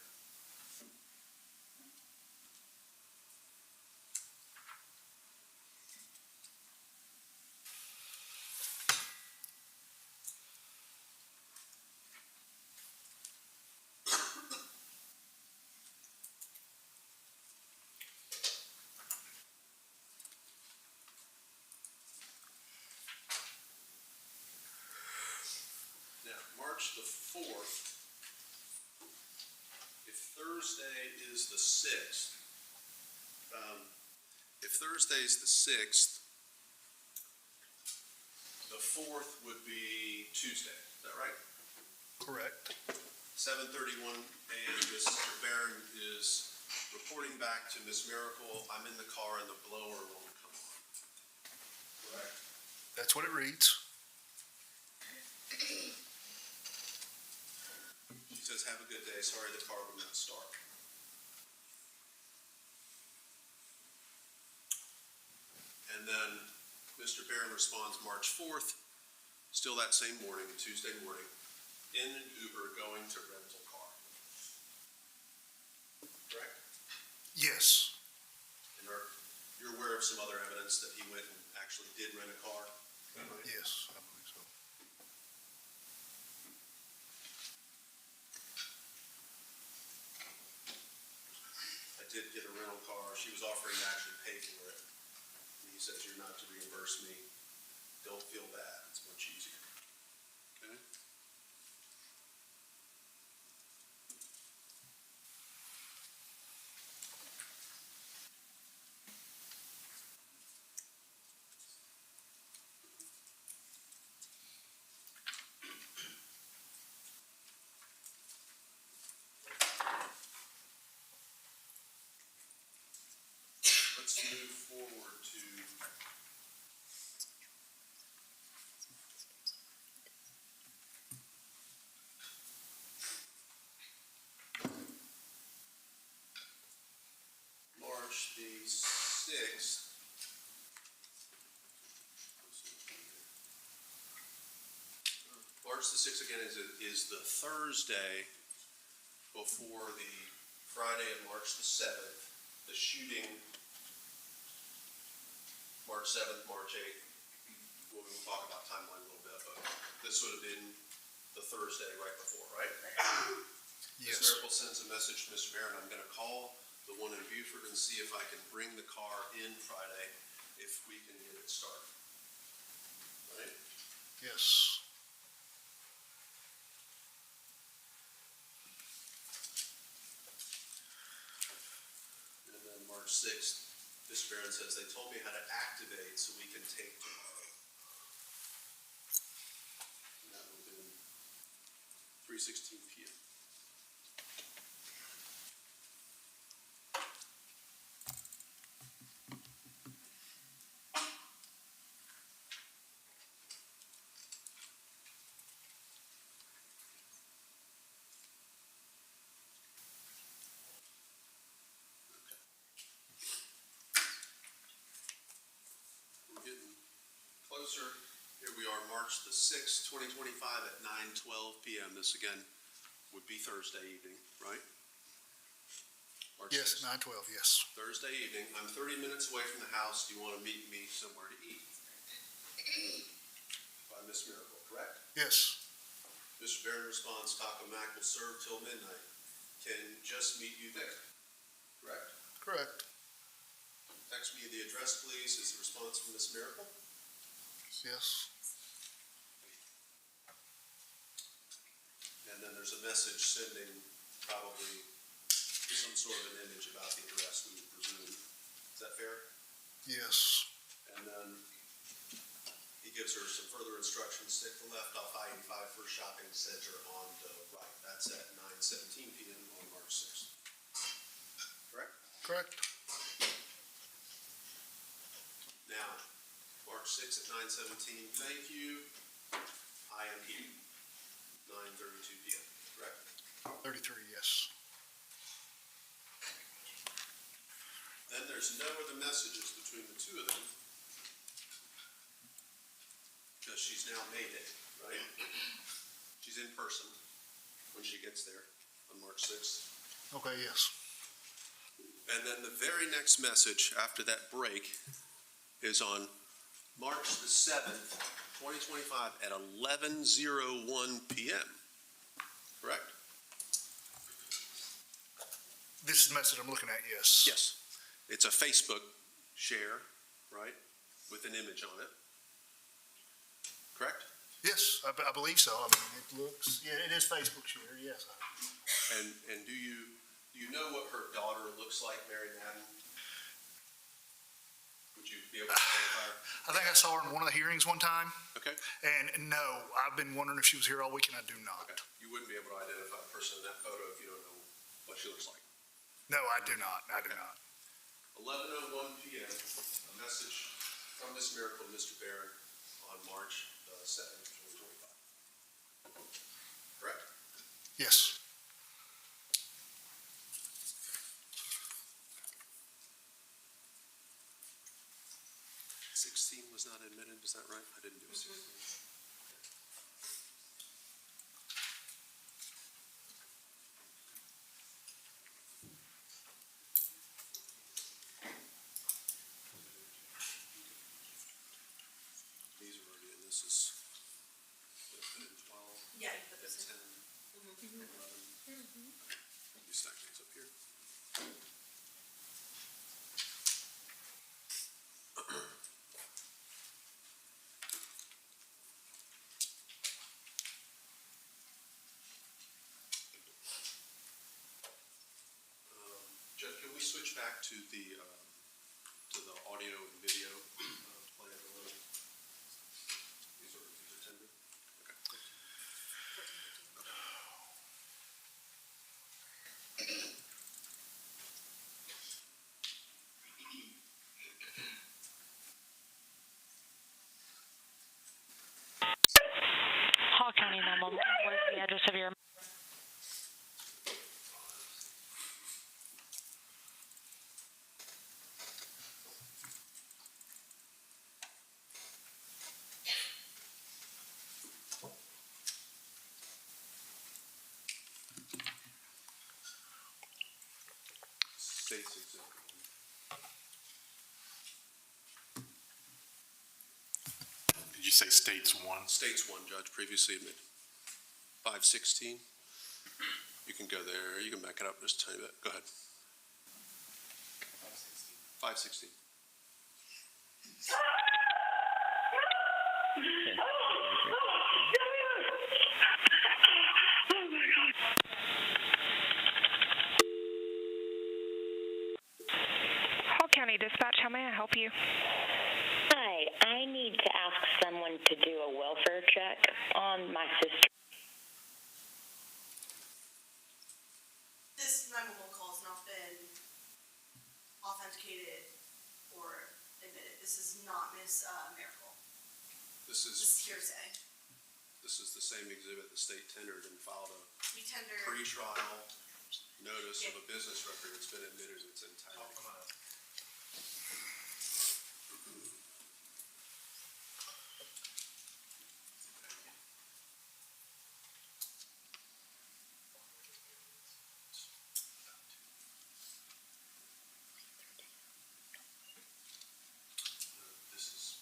March the 4th, if Thursday is the 6th, the 4th would be Tuesday, is that right? Correct. 7:31 a.m. Mr. Barron is reporting back to Ms. Mericle, "I'm in the car and the blower won't come on." Correct? That's what it reads. She says, "Have a good day. Sorry the car will not start." And then Mr. Barron responds March 4th, still that same morning, Tuesday morning, in an Uber going to rental car. Correct? Yes. And you're aware of some other evidence that he went and actually did rent a car? Is that right? Yes, I believe so. I did get a rental car. She was offering to actually pay for it. And he says, "You're not to reimburse me. Don't feel bad. It's much easier." Okay? let's move forward to March the 6th. March the 6th again is the Thursday before the Friday of March the 7th, the shooting, March 7th, March 8th. We'll talk about timeline a little bit, but this would have been the Thursday right before, right? Yes. Ms. Mericle sends a message to Mr. Barron, I'm gonna call the one in Beaufort and see if I can bring the car in Friday, if we can get it started. Right? Yes. And then March 6th, Mr. Barron says, they told me how to activate so we can take tomorrow. And that would have been 3:16 p.m. Closer. Here we are, March the 6th, 2025 at 9:12 p.m. This again would be Thursday evening, right? March Yes, 6th. 9/12, yes. Thursday evening. I'm 30 minutes away from the house. Do you want to meet me somewhere to eat? By Ms. Mericle, correct? Yes. Mr. Barron responds, Taco Mac will serve till midnight. Can just meet you there, correct? Correct. Text me the address, please, is the response from Ms. Mericle. Yes. And then there's a message sending probably some sort of an image about the address, we would presume. Is that fair? Yes. And then he gives her some further instructions, take the left off I-85 for shopping center on the right. That's at 9:17 p.m. on March 6th. Correct? Correct. Now, March 6th at 9:17, thank you. I am here. 9:32 p.m., correct? 33, yes. Then there's no other messages between the two of them. Because she's now made it, right? She's in person when she gets there on March 6th. Okay, yes. And then the very next message after that break is on March the 7th, 2025 at 11:01 p.m. Correct? This is the message I'm looking at, yes. Yes. It's a Facebook share, right, with an image on it. Correct? Yes, I believe so. I mean, it looks, yeah, it is Facebook share, yes. And do you know what her daughter looks like, Mary Madden? Would you be able to identify her? I think I saw her in one of the hearings one time, Okay. and no, I've been wondering if she was here all week, and I do not. Okay. You wouldn't be able to identify a person in that photo if you don't know what she looks like. No, I do not. I do not. 11:01 p.m., a message from Ms. Mericle, Mr. Barron, on March 7th, 2025. Correct? Yes. Was not admitted, is that right? I didn't do a 16. These are already in, this is 12. Yeah, you put And this in. 10, 11. Let me stack these up here. Jeff, can we switch back to the audio and video plan a little? These are tender? Okay. address of your State's exhibit. Did you say states one? State's one, Judge, previously admitted. 516. You can go there, you can back it up just a tiny bit. Go ahead. 516. Hall County Dispatch, how may I help you? Hi, I need to ask someone to do a welfare check on my sister. This 911 call has not been authenticated or admitted. This is not Miss Mericle. This This is is hearsay. This is the same exhibit the state tendered and filed a We tendered. pre-trial notice of a business record that's been admitted in its entirety. This is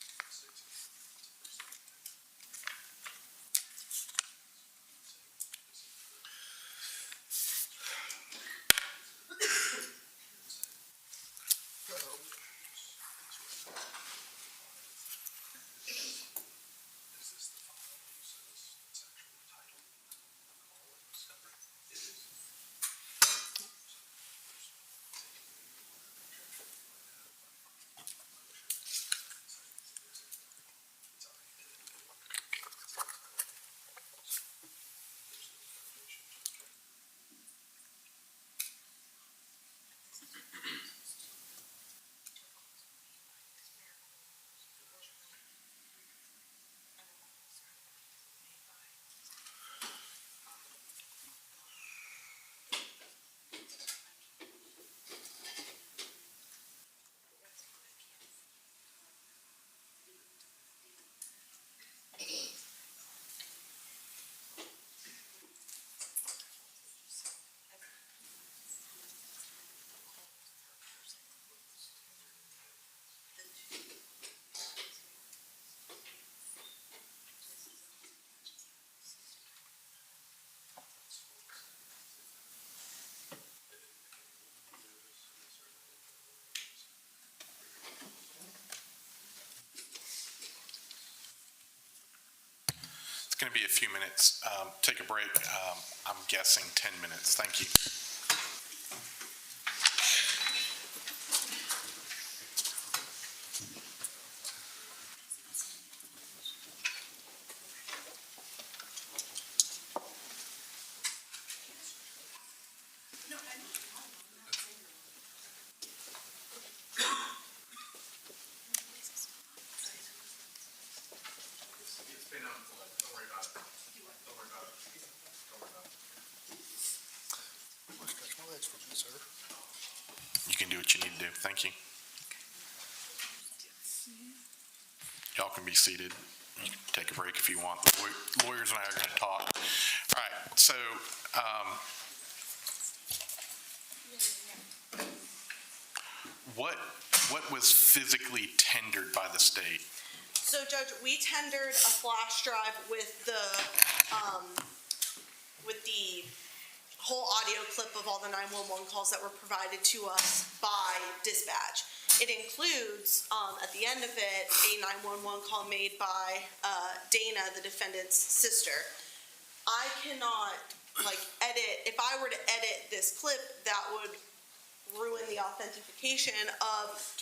It's going to be a few minutes. Take a break. I'm guessing 10 minutes. Thank you. You can do what you need to do. Thank you. Y'all can be seated. You can take a break if you want. The lawyers and I are going to talk. All right. So, what was physically tendered by the state? So, Judge, we tendered a flash drive with the whole audio clip of all the 911 calls that were provided to us by dispatch. It includes, at the end of it, a 911 call made by Dana, the defendant's sister. I cannot, edit, if I were to edit this clip, that would ruin the authentication of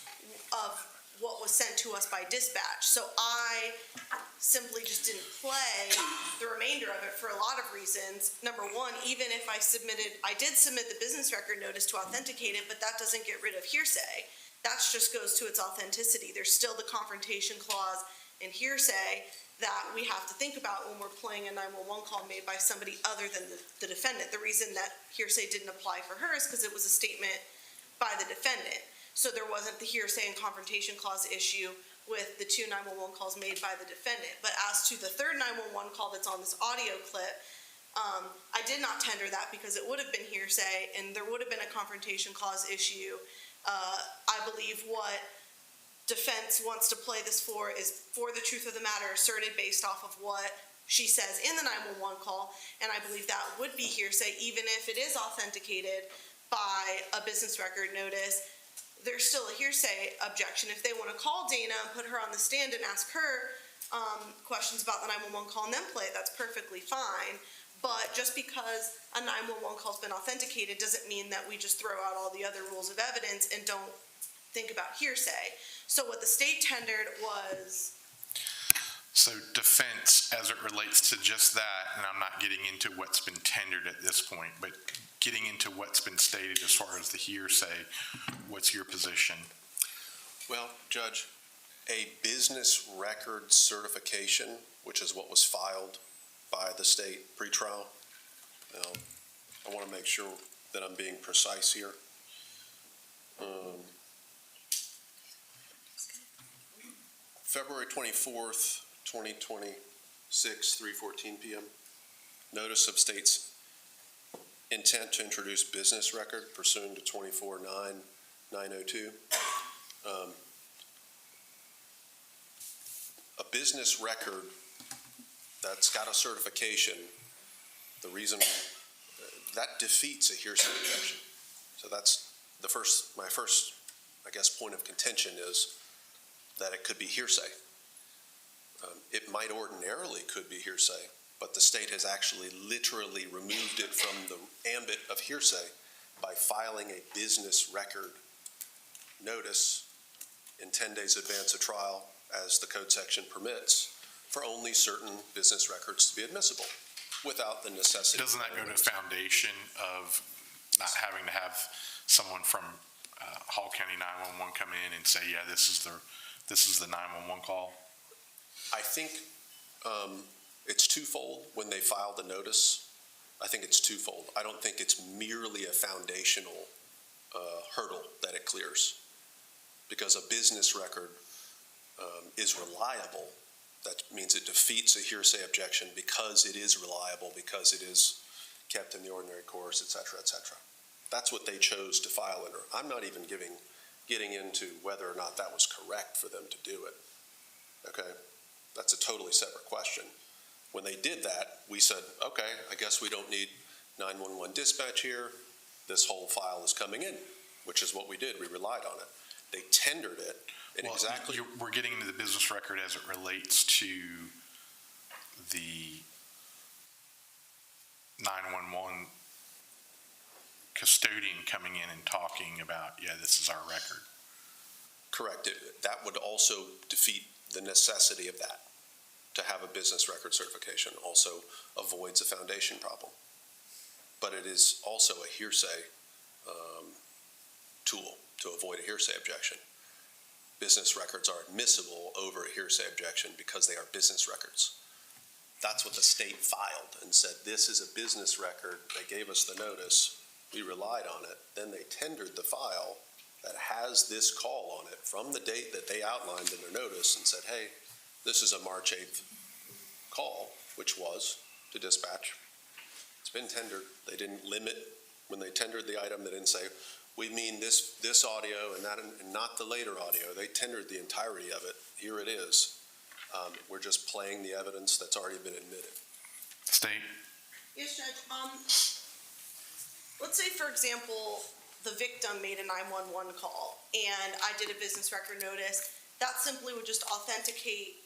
what was sent to us by dispatch. So I simply just didn't play the remainder of it for a lot of reasons. Number one, even if I did submit the business record notice to authenticate it, but that doesn't get rid of hearsay. That just goes to its authenticity. There's still the confrontation clause in hearsay that we have to think about when we're playing a 911 call made by somebody other than the defendant. The reason that hearsay didn't apply for her is because it was a statement by the defendant. So there wasn't the hearsay and confrontation clause issue with the 2 911 calls made by the defendant. But as to the third 911 call that's on this audio clip, I did not tender that because it would have been hearsay and there would have been a confrontation clause issue. I believe what defense wants to play this for is for the truth of the matter asserted based off of what she says in the 911 call, and I believe that would be hearsay even if it is authenticated by a business record notice. There's still a hearsay objection. If they want to call Dana and put her on the stand and ask her questions about the 911 call and then play it, that's perfectly fine. But just because a 911 call's been authenticated doesn't mean that we just throw out all the other rules of evidence and don't think about hearsay. So what the state tendered was... So defense, as it relates to just that, and I'm not getting into what's been tendered at this point, but getting into what's been stated as far as the hearsay, what's your position? Well, Judge, a business record certification, which is what was filed by the state pretrial, I want to make sure that I'm being precise here. February 24th, 2026, 3:14 p.m. Notice of state's intent to introduce business record pursuant to 24-9-902. A business record that's got a certification, the reason that defeats a hearsay objection. So that's my first, I guess, point of contention is that it could be hearsay. It might ordinarily could be hearsay, but the state has actually literally removed it from the ambit of hearsay by filing a business record notice in 10 days advance of trial, as the code section permits, for only certain business records to be admissible without the necessity. Doesn't that go to foundation of not having to have someone from Hall County 911 come in and say, yeah, this is the 911 call? I think it's twofold when they file the notice. I think it's twofold. I don't think it's merely a foundational hurdle that it clears, because a business record is reliable. That means it defeats a hearsay objection because it is reliable, because it is kept in the ordinary course, et cetera, et cetera. That's what they chose to file under. I'm not even getting into whether or not that was correct for them to do it. Okay? That's a totally separate question. When they did that, we said, okay, I guess we don't need 911 dispatch here. This whole file is coming in, which is what we did. We relied on it. They tendered it. Well, exactly. We're getting into the business record as it relates to the 911 custodian coming in and talking about, yeah, this is our record. Correct. That would also defeat the necessity of that. To have a business record certification also avoids a foundation problem. But it is also a hearsay tool to avoid a hearsay objection. Business records are admissible over a hearsay objection because they are business records. That's what the state filed and said, this is a business record. They gave us the notice. We relied on it. Then they tendered the file that has this call on it from the date that they outlined in their notice and said, hey, this is a March 8th call, which was to dispatch. It's been tendered. They didn't limit when they tendered the item. They didn't say, we mean this audio and that, and not the later audio. They tendered the entirety of it. Here it is. We're just playing the evidence that's already been admitted. State. Yes, Judge. Let's say, for example, the victim made a 911 call and I did a business record notice. That simply would just authenticate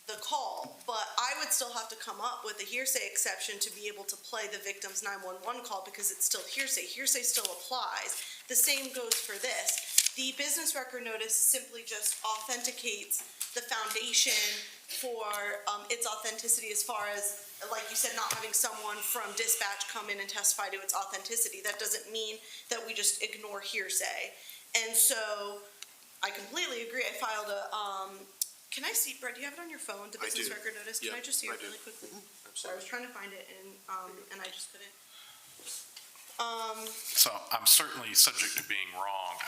the call, but I would still have to come up with a hearsay exception to be able to play the victim's 911 call because it's still hearsay. Hearsay still applies. The same goes for this. The business record notice simply just authenticates the foundation for its authenticity as far as, like you said, not having someone from dispatch come in and testify to its authenticity. That doesn't mean that we just ignore hearsay. And so I completely agree. I filed a Can I see, Brett, do you have it on your phone, the I business do. record notice? Can Yeah, I just see I it do. really quickly? Sorry, I was trying to find it and I just couldn't. So I'm certainly subject to being wrong.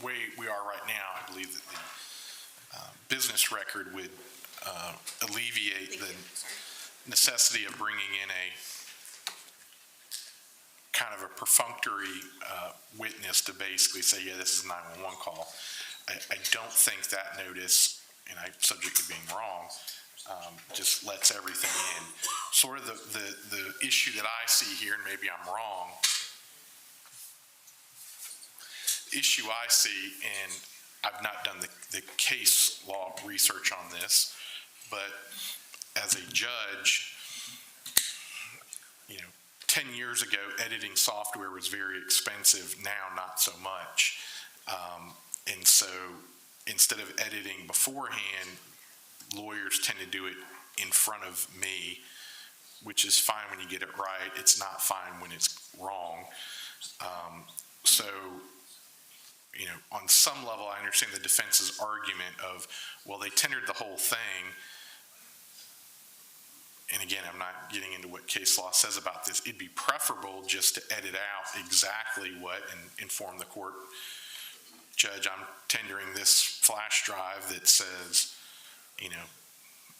Way we are right now, I believe that the business record would alleviate the necessity of bringing in a kind of a perfunctory witness to basically say, yeah, this is a 911 call. I don't think that notice, and I'm subject to being wrong, just lets everything in. Sort of the issue that I see here, and maybe I'm wrong, issue I see, and I've not done the case law research on this, but as a judge, 10 years ago, editing software was very expensive. Now, not so much. And so instead of editing beforehand, lawyers tend to do it in front of me, which is fine when you get it right. It's not fine when it's wrong. So, on some level, I understand the defense's argument of, well, they tendered the whole thing. And again, I'm not getting into what case law says about this. It'd be preferable just to edit out exactly what and inform the court, Judge, I'm tendering this flash drive that says,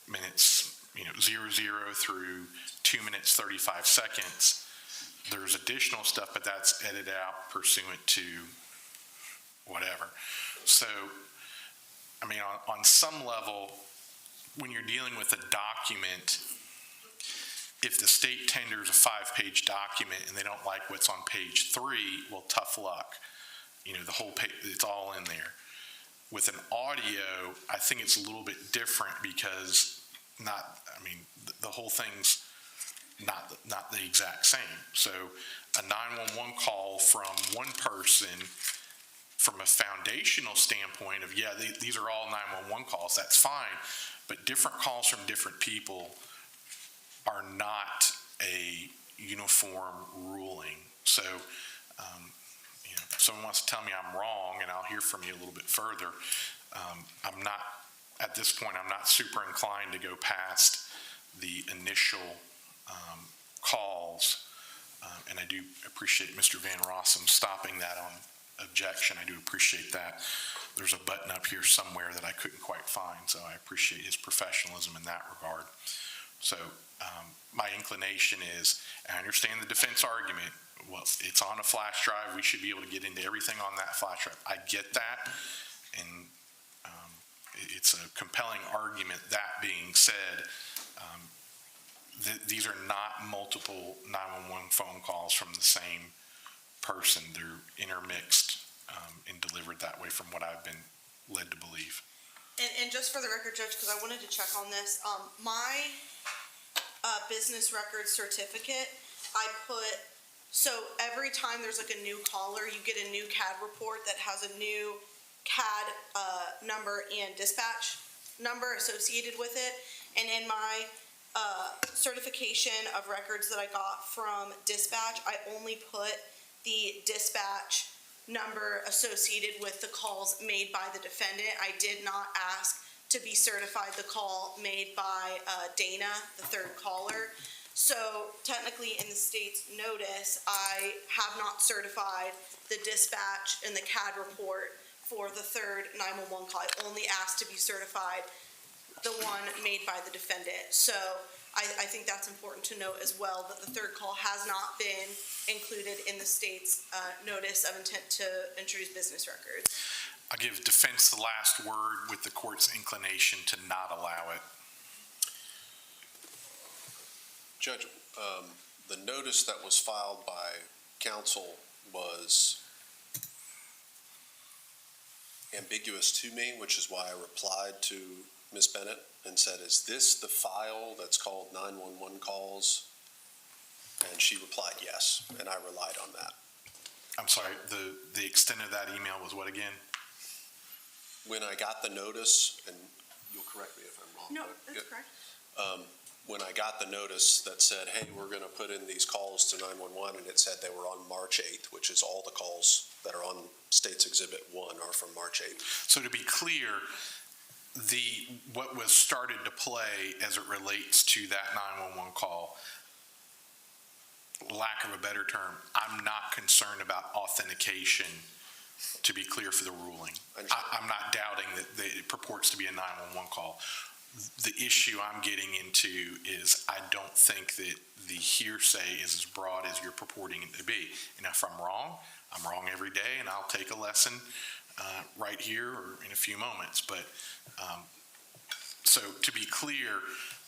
minutes, 00 through 2 minutes, 35 seconds. There's additional stuff, but that's edited out pursuant to whatever. So, on some level, when you're dealing with a document, if the state tenders a 5-page document and they don't like what's on page 3, well, tough luck. The whole page, it's all in there. With an audio, I think it's a little bit different because the whole thing's not the exact same. So a 911 call from one person, from a foundational standpoint of, yeah, these are all 911 calls, that's fine, but different calls from different people are not a uniform ruling. So, if someone wants to tell me I'm wrong, and I'll hear from you a little bit further, I'm not, at this point, I'm not super inclined to go past the initial calls, and I do appreciate Mr. Van Rossum stopping that on objection. I do appreciate that. There's a button up here somewhere that I couldn't quite find, so I appreciate his professionalism in that regard. So my inclination is, I understand the defense argument, well, it's on a flash drive, we should be able to get into everything on that flash drive. I get that, and it's a compelling argument. That being said, these are not multiple 911 phone calls from the same person. They're intermixed and delivered that way from what I've been led to believe. And just for the record, Judge, because I wanted to check on this, my business record certificate, so every time there's like a new caller, you get a new CAD report that has a new CAD number and dispatch number associated with it. And in my certification of records that I got from dispatch, I only put the dispatch number associated with the calls made by the defendant. I did not ask to be certified the call made by Dana, the third caller. So technically in the state's notice, I have not certified the dispatch and the CAD report for the third 911 call. I only asked to be certified the one made by the defendant. So I think that's important to note as well, that the third call has not been included in the state's notice of intent to introduce business records. I'll give defense the last word with the court's inclination to not allow it. Judge, the notice that was filed by counsel was ambiguous to me, which is why I replied to Ms. Bennett and said, is this the file that's called 911 calls? And she replied, yes, and I relied on that. I'm sorry, the extent of that email was what again? When I got the notice and you'll correct me if I'm wrong. No, but, that's yeah, correct. when I got the notice that said, hey, we're going to put in these calls to 911, and it said they were on March 8th, which is all the calls that are on State's Exhibit 1 are from March 8th. So to be clear, what was started to play as it relates to that 911 call, lack of a better term, I'm not concerned about authentication, to be clear for the ruling. I'm not doubting that it purports to be a 911 call. The issue I'm getting into is I don't think that the hearsay is as broad as you're purporting it to be. And if I'm wrong every day, and I'll take a lesson right here or in a few moments. But so to be clear,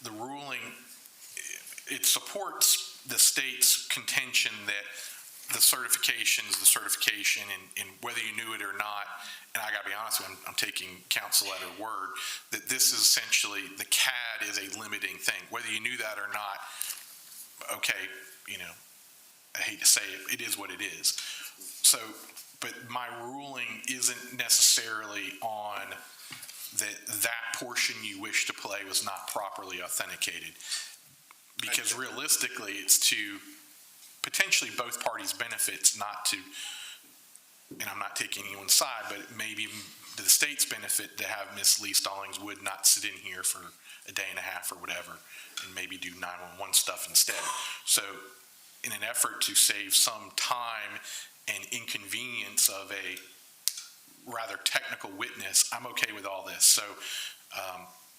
the ruling, it supports the state's contention that the certification, and whether you knew it or not, and I gotta be honest with you, I'm taking counsel at her word, that this is essentially, the CAD is a limiting thing. Whether you knew that or not, okay, I hate to say it, it is what it is. So, but my ruling isn't necessarily on that portion you wish to play was not properly authenticated. Because realistically, it's to potentially both parties' benefits, not to, and I'm not taking anyone's side, but maybe to the state's benefit to have Miss Lee Stallings Wood not sit in here for a day and a half or whatever, and maybe do 911 stuff instead. So in an effort to save some time and inconvenience of a rather technical witness, I'm okay with all this. So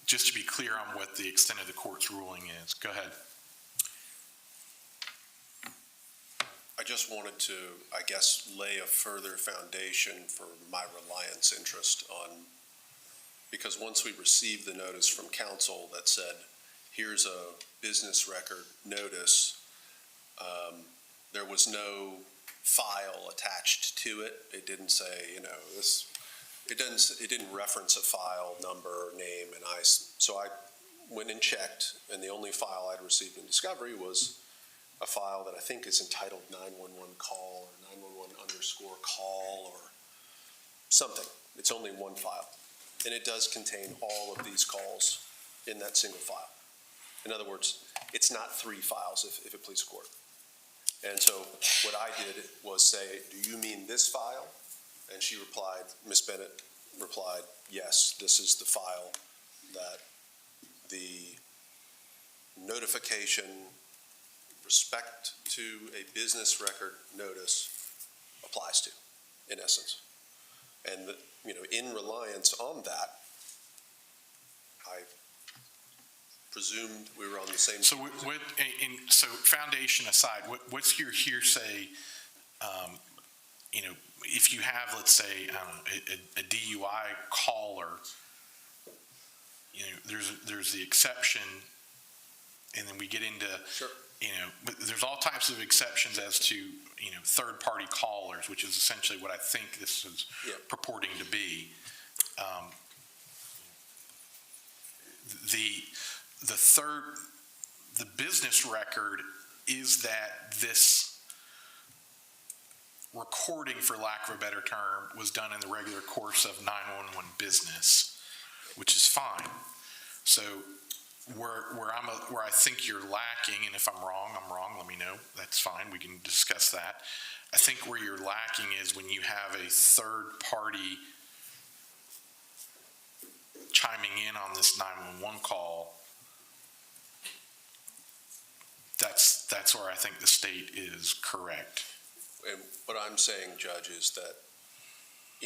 just to be clear on what the extent of the court's ruling is. Go ahead. I just wanted to, I guess, lay a further foundation for my reliance interest on, because once we received the notice from counsel that said, here's a business record notice, there was no file attached to it. It didn't say, it didn't reference a file number, name, and so I went and checked, and the only file I'd received in discovery was a file that I think is entitled 911 call or 911_call or something. It's only one file. And it does contain all of these calls in that single file. In other words, it's not three files, if it pleases the court. And so what I did was say, do you mean this file? And she replied, Ms. Bennett replied, yes, this is the file that the notification respect to a business record notice applies to, in essence. And, in reliance on that, I presumed we were on the same. So so foundation aside, what's your hearsay, if you have, let's say, a DUI caller, there's the exception, and then we get into, sure. But there's all types of exceptions as to, third-party callers, which is essentially what I think this is purporting to be. The business record is that this recording, for lack of a better term, was done in the regular course of 911 business, which is fine. So where I think you're lacking, and if I'm wrong, let me know. That's fine. We can discuss that. I think where you're lacking is when you have a third party chiming in on this 911 call. That's where I think the state is correct. And what I'm saying, Judge, is that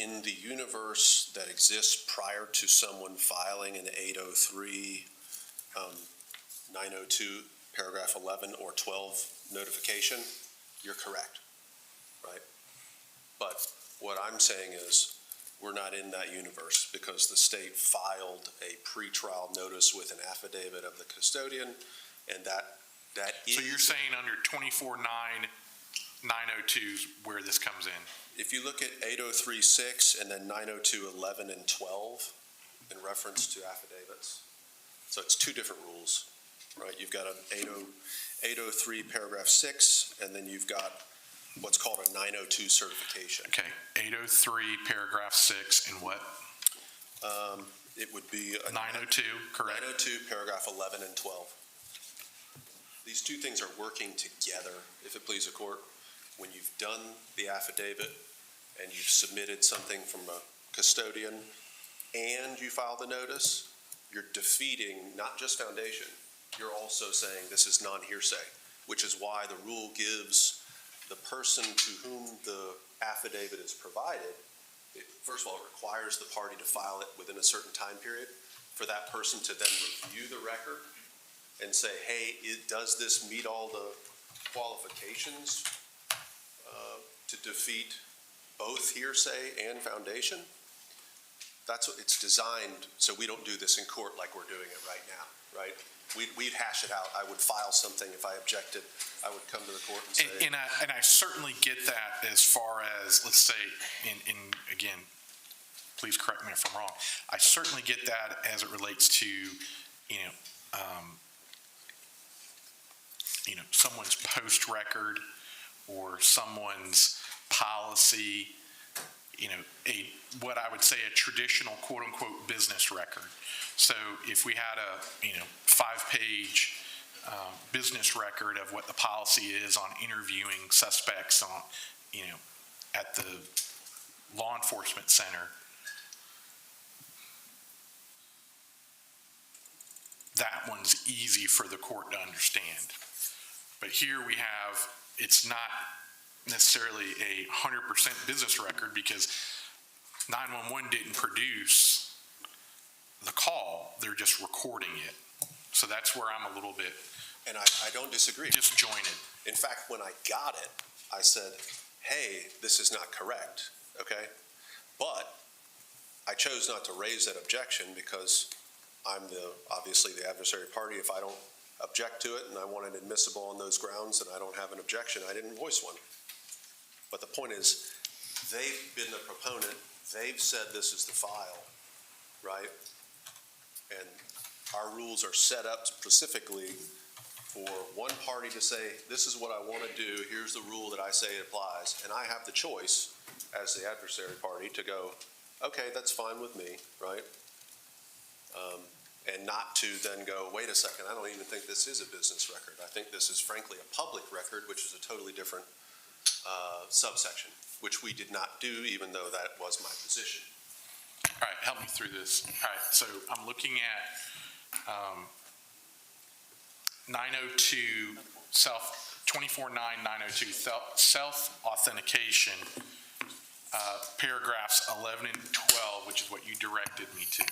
in the universe that exists prior to someone filing an 803, 902, paragraph 11 or 12 notification, you're correct, right? But what I'm saying is we're not in that universe because the state filed a pretrial notice with an affidavit of the custodian, and that is. So you're saying under 24-902 is where this comes in? If you look at 803.6 and then 902.11 and 12 in reference to affidavits, so it's two different rules, right? You've got an 803 paragraph 6, and then you've got what's called a 902 certification. Okay, 803 paragraph 6 and what? It would be 902, correct? 902, paragraph 11 and 12. These two things are working together, if it please the court. When you've done the affidavit and you've submitted something from a custodian and you file the notice, you're defeating not just foundation, you're also saying this is non-hearsay, which is why the rule gives the person to whom the affidavit is provided, first of all, it requires the party to file it within a certain time period for that person to then review the record and say, hey, does this meet all the qualifications to defeat both hearsay and foundation? That's what it's designed, so we don't do this in court like we're doing it right now, right? We'd hash it out. I would file something. If I objected, I would come to the court and say. And I certainly get that as far as, let's say, again, please correct me if I'm wrong. I certainly get that as it relates to, someone's post record or someone's policy, what I would say a traditional quote unquote business record. So if we had a, 5-page business record of what the policy is on interviewing suspects on, at the law enforcement center, that one's easy for the court to understand. But here we have, it's not necessarily a 100% business record because 911 didn't produce the call, they're just recording it. So that's where I'm a little bit And I don't disagree. disjointed. In fact, when I got it, I said, hey, this is not correct, okay? But I chose not to raise that objection because I'm obviously the adversary party. If I don't object to it and I want it admissible on those grounds and I don't have an objection, I didn't voice one. But the point is, they've been the proponent. They've said this is the file, right? And our rules are set up specifically for one party to say, this is what I want to do, here's the rule that I say applies, and I have the choice as the adversary party to go, okay, that's fine with me, right? And not to then go, wait a second, I don't even think this is a business record. I think this is frankly a public record, which is a totally different subsection, which we did not do, even though that was my position. All right, help me through this. All right, so I'm looking at 902 24.9.902 self-authentication, paragraphs 11 and 12, which is what you directed me to.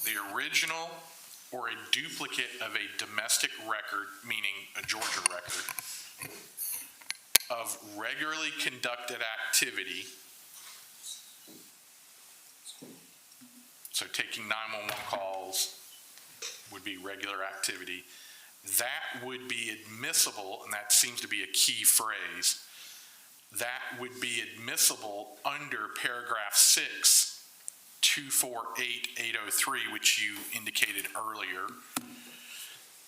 The original or a duplicate of a domestic record, meaning a Georgia record, of regularly conducted activity. So taking 911 calls would be regular activity. That would be admissible, and that seems to be a key phrase. That would be admissible under paragraph 6, 248803, which you indicated earlier.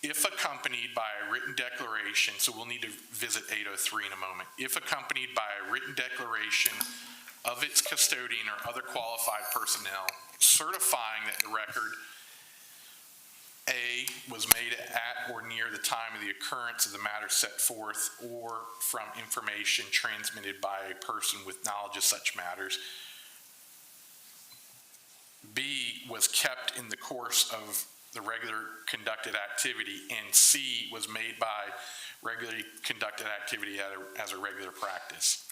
If accompanied by a written declaration, so we'll need to visit 803 in a moment. If accompanied by a written declaration of its custodian or other qualified personnel certifying that the record A, was made at or near the time of the occurrence of the matter set forth, or from information transmitted by a person with knowledge of such matters. B, was kept in the course of the regular conducted activity, and C, was made by regularly conducted activity as a regular practice.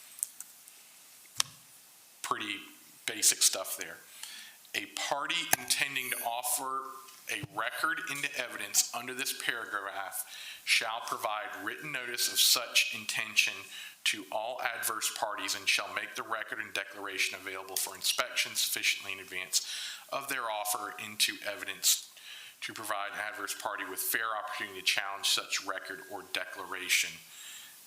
Pretty basic stuff there. A party intending to offer a record into evidence under this paragraph shall provide written notice of such intention to all adverse parties and shall make the record and declaration available for inspection sufficiently in advance of their offer into evidence to provide an adverse party with fair opportunity to challenge such record or declaration.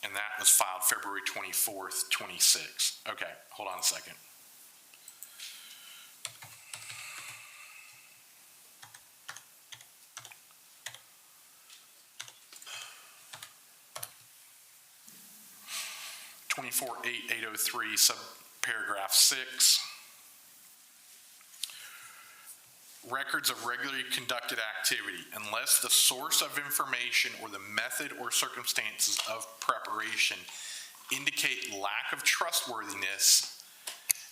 And that was filed February 24th, 26. Okay, hold on a second. (24.8.803) subparagraph 6. records of regularly conducted activity unless the source of information or the method or circumstances of preparation indicate lack of trustworthiness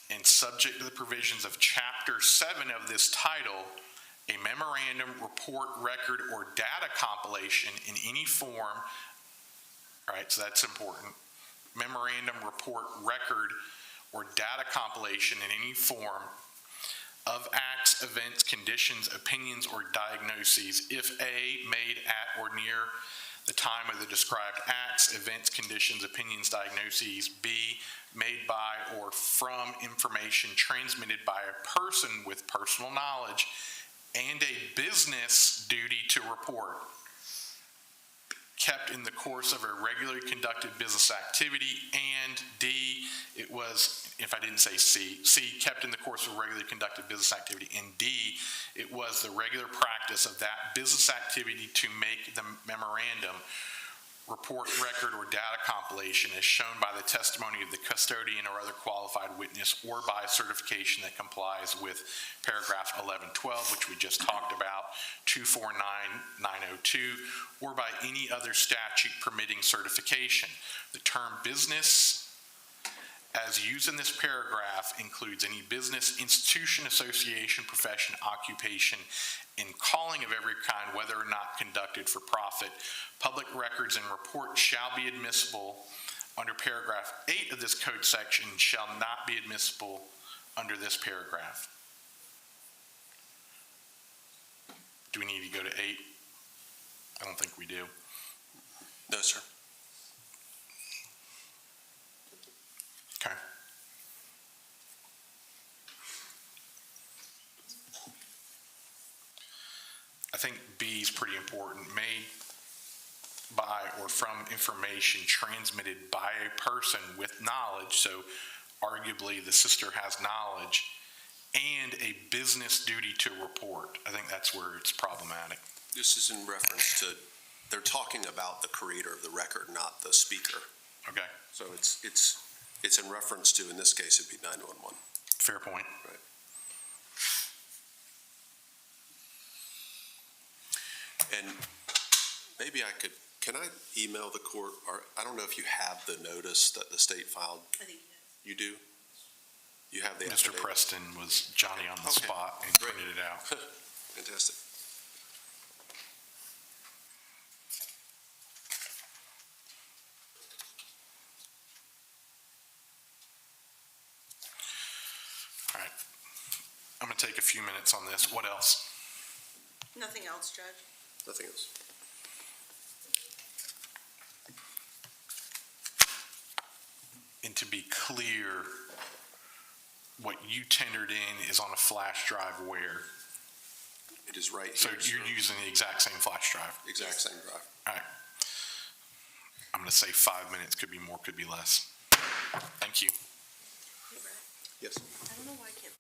and subject to the provisions of Chapter 7 of this title, a memorandum, report, record, or data compilation in any form, all right, so that's important, memorandum, report, record, or data compilation in any form of acts, events, conditions, opinions, or diagnoses, if A, made at or near the time of the described acts, events, conditions, opinions, diagnoses, B, made by or from information transmitted by a person with personal knowledge and a business duty to report, kept in the course of a regularly conducted business activity, and D, it was, if I didn't say C, kept in the course of a regularly conducted business activity, and D, it was the regular practice of that business activity to make the memorandum, report, record, or data compilation as shown by the testimony of the custodian or other qualified witness or by certification that complies with paragraph 1112, which we just talked about, 249902, or by any other statute permitting certification. The term business as used in this paragraph includes any business, institution, association, profession, occupation, and calling of every kind, whether or not conducted for profit. Public records and reports shall be admissible under paragraph 8 of this code section, shall not be admissible under this paragraph. Do we need to go to 8? I don't think we do. No, sir. Okay. I think B is pretty important. Made by or from information transmitted by a person with knowledge, so arguably the sister has knowledge, and a business duty to report. I think that's where it's problematic. This is in reference to, they're talking about the creator of the record, not the speaker. Okay. So it's in reference to, in this case, it'd be 911. Fair point. Right. And maybe can I email the court, or I don't know if you have the notice that the state filed. I think You do? You have the Mr. affidavit? Preston was Johnny on the Okay. spot and Great. printed it out. Fantastic. All right. I'm going to take a few minutes on this. What else? Nothing else, Judge? Nothing else. And to be clear, what you tendered in is on a flash drive where? It is right So here. you're using the exact same flash drive? Exact same drive. All right. I'm going to say 5 minutes, could be more, could be less. Thank you. Hey, Brett, Yes. I don't know why I can't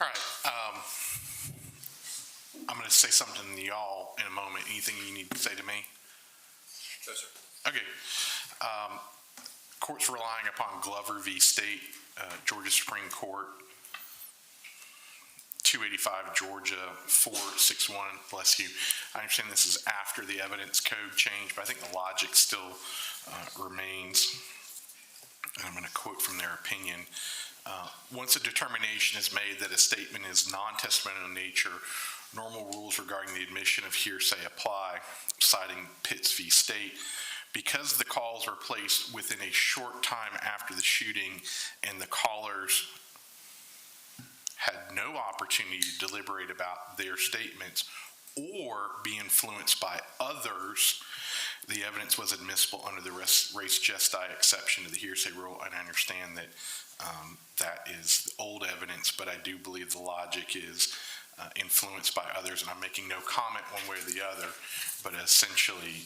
All right, I'm going to say something to y'all in a moment. Anything you need to say to me? No, sir. Okay. Court's relying upon Glover v. State, Georgia Supreme Court, 285 Georgia 461, bless you. I understand this is after the evidence code change, but I think the logic still remains. And I'm going to quote from their opinion. Once a determination is made that a statement is non-testimonial in nature, normal rules regarding the admission of hearsay apply, citing Pitts v. State. Because the calls were placed within a short time after the shooting and the callers had no opportunity to deliberate about their statements or be influenced by others, the evidence was admissible under the res gestae exception to the hearsay rule. And I understand that that is old evidence, but I do believe the logic is influenced by others, and I'm making no comment one way or the other, but essentially,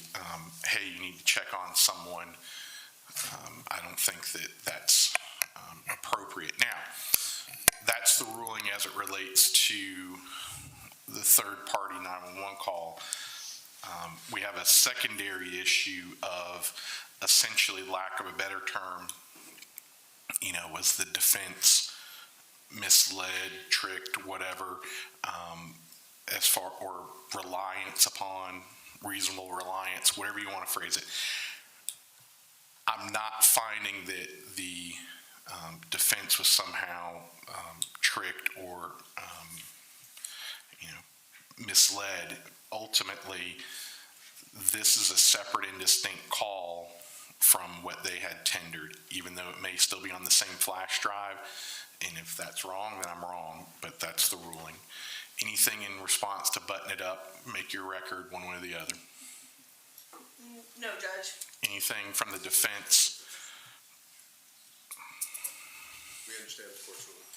hey, you need to check on someone. I don't think that that's appropriate. Now, that's the ruling as it relates to the third-party 911 call. We have a secondary issue of essentially, lack of a better term, was the defense misled, tricked, whatever, or reliance upon, reasonable reliance, whatever you want to phrase it. I'm not finding that the defense was somehow tricked or, misled. Ultimately, this is a separate and distinct call from what they had tendered, even though it may still be on the same flash drive. And if that's wrong, then I'm wrong, but that's the ruling. Anything in response to button it up, make your record one way or the other? No, Judge. Anything from the defense? We understand the court's ruling.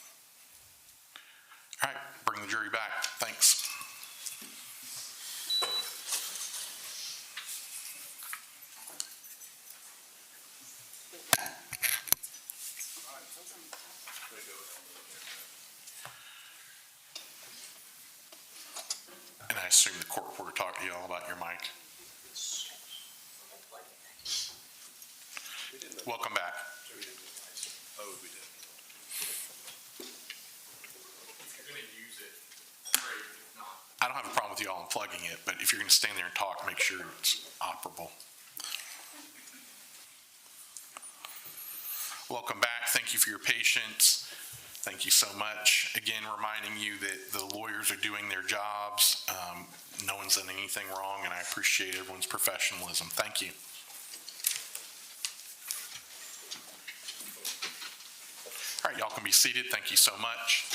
All right, bring the jury back. Thanks. And I assume the court reporter talked to you all about your mic. Welcome back. Oh, we did. If you're going to use it, great. If not, I don't have a problem with you all unplugging it, but if you're going to stand there and talk, make sure it's operable. Welcome back. Thank you for your patience. Thank you so much. Again, reminding you that the lawyers are doing their jobs. No one's done anything wrong, and I appreciate everyone's professionalism. Thank you. All right, y'all can be seated. Thank you so much.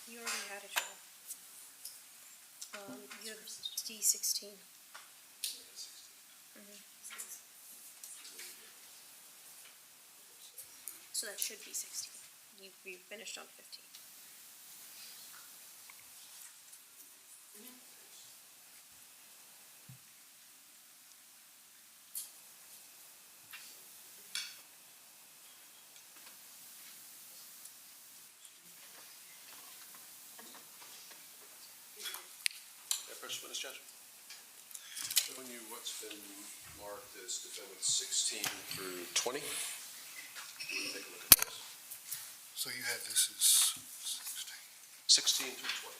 You already had a trial. You have D16. So that should be 16. You finished on 15. First witness, Judge. Showing you what's been marked as defendants 16 through 20. Take a look at those. So you have this is 16 through 20.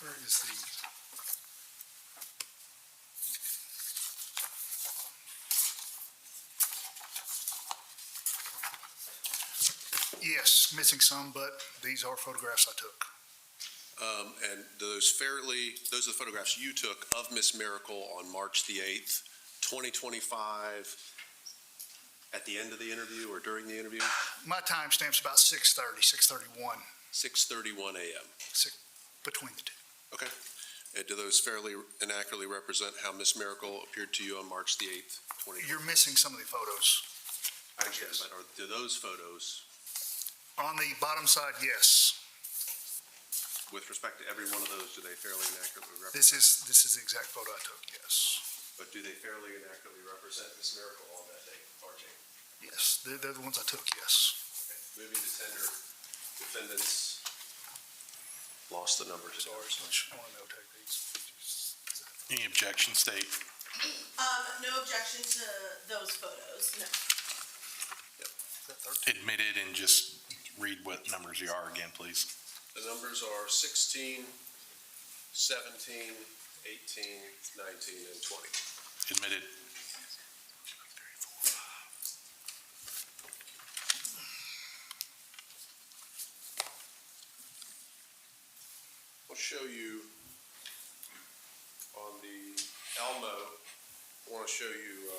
where is the? Yes, missing some, but these are photographs I took. And those are the photographs you took of Miss Mericle on March the 8th, 2025. At the end of the interview or during the interview? My timestamp's about 6:30, 6:31, 6:31 a.m. between the two. Okay. And do those fairly and accurately represent how Ms. Mericle appeared to you on March the 8th, 2020? You're missing some of the photos. I understand, but do those photos, On the bottom side, yes. with respect to every one of those, do they fairly and accurately represent? This is the exact photo I took, yes. But do they fairly and accurately represent Ms. Mericle on that date, March 8th? Yes, they're the ones I took, yes. Okay. Moving to tender, defendants lost the number to Sorry, doors. I want to notate these. Any objection, state? No objection to those photos, no. Admitted, and just read what numbers you are again, please. The numbers are 16, 17, 18, 19, and 20. Admitted. I'll show you on the Elmo, I want to show you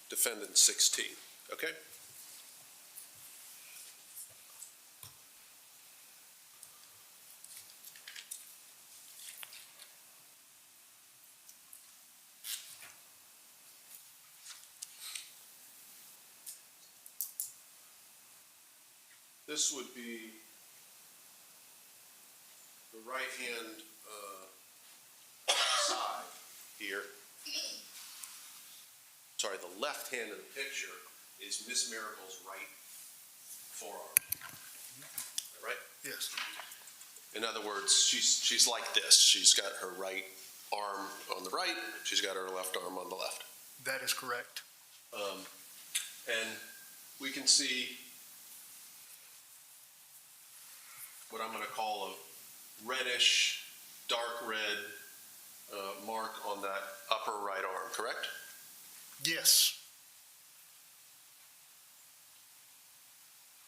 defendant 16, okay? This would be the right-hand side here. Sorry, the left hand of the picture is Miss Miracle's right forearm. Right? Yes. In other words, she's like this. She's got her right arm on the right. She's got her left arm on the left. That is correct. And we can see what I'm going to call a reddish, dark red mark on that upper right arm, correct? Yes.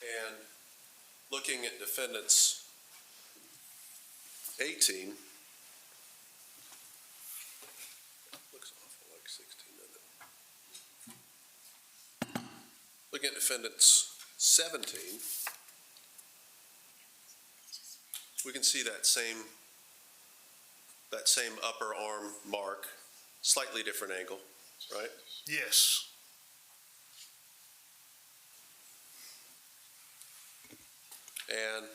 And looking at defendant's 18, looks awful like 16, doesn't it? Looking at defendant's 17, we can see that same upper arm mark, slightly different angle, right? Yes. And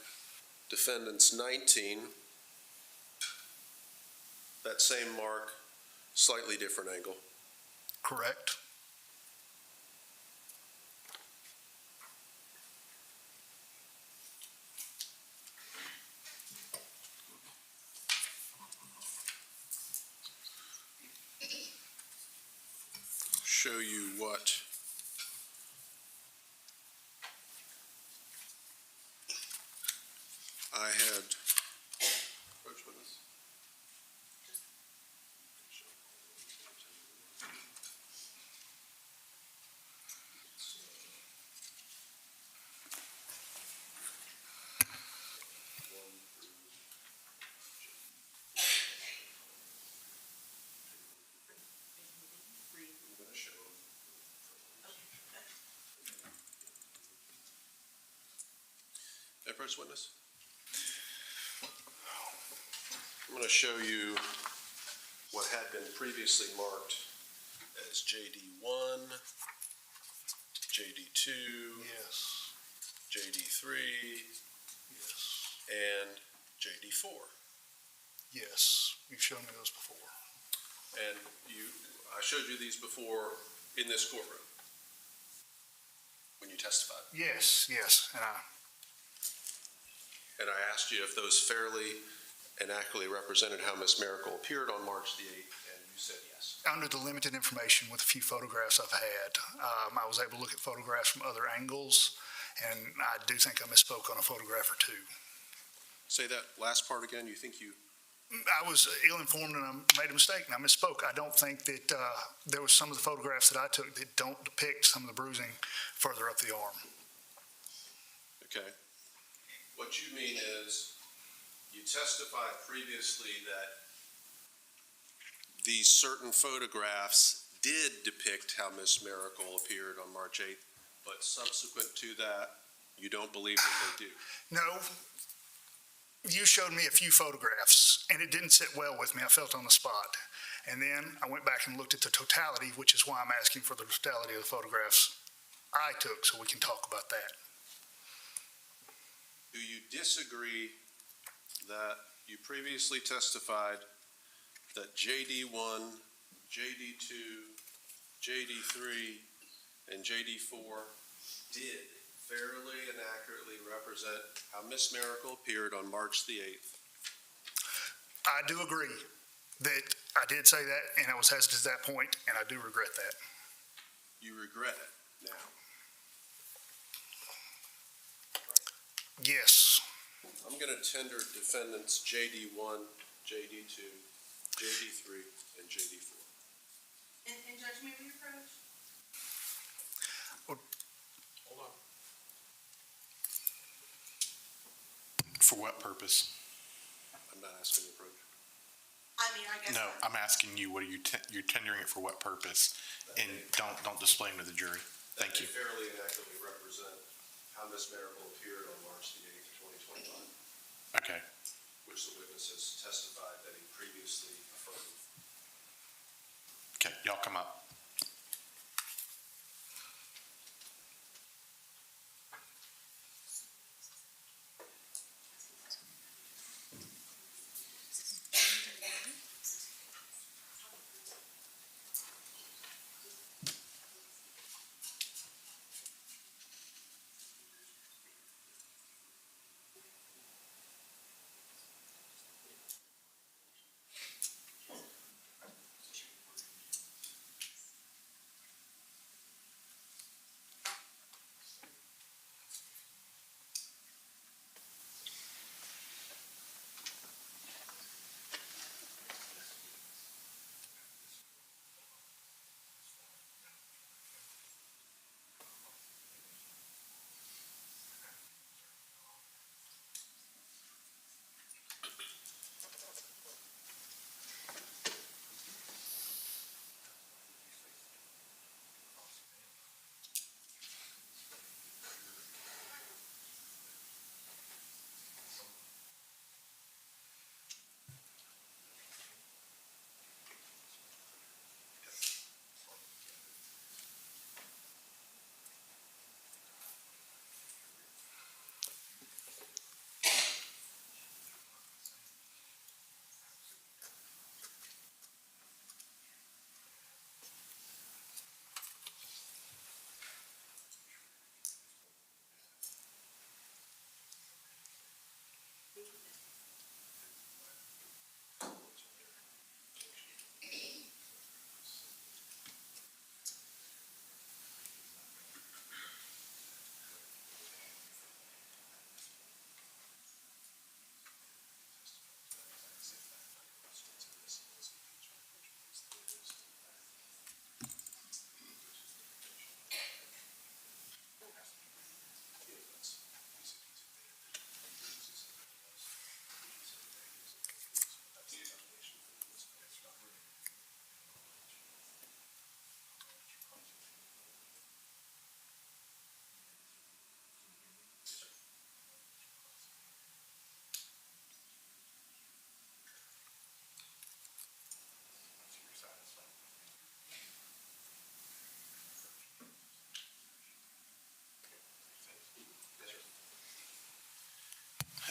defendant's 19, that same mark, slightly different angle. Correct. Show you what I had. Approach witness. Approach witness. I'm going to show you what had been previously marked as JD1, JD2, Yes. JD3, Yes. and JD4. Yes. You've shown me those before. And I showed you these before in this courtroom when you testified. Yes, yes. And I asked you if those fairly and accurately represented how Ms. Mericle appeared on March the 8th, and you said yes. Under the limited information with a few photographs I've had, I was able to look at photographs from other angles, and I do think I misspoke on a photograph or two. Say that last part again. You think you... I was ill-informed and I made a mistake and I misspoke. I don't think that there was some of the photographs that I took that don't depict some of the bruising further up the arm. Okay. What you mean is you testified previously that these certain photographs did depict how Ms. Mericle appeared on March 8th, but subsequent to that, you don't believe that they do? No, you showed me a few photographs, and it didn't sit well with me. I felt on the spot. And then I went back and looked at the totality, which is why I'm asking for the totality of the photographs I took, so we can talk about that. Do you disagree that you previously testified that JD1, JD2, JD3, and JD4 did fairly and accurately represent how Ms. Mericle appeared on March the 8th? I do agree that I did say that, and I was hesitant at that point, and I do regret that. You regret it now? Yes. I'm going to tender defendants JD1, JD2, JD3, and JD4. And Judge, may we approach? Hold on. For what purpose? I'm not asking the approach. I mean, I guess. No, I'm asking you, what are you're tendering it for what purpose? And don't display them to the jury. Thank you. Fairly and accurately represent how Ms. Mericle appeared on March the 8th, 2025. Okay. Which the witness has testified that he previously affirmed. Okay, y'all come up.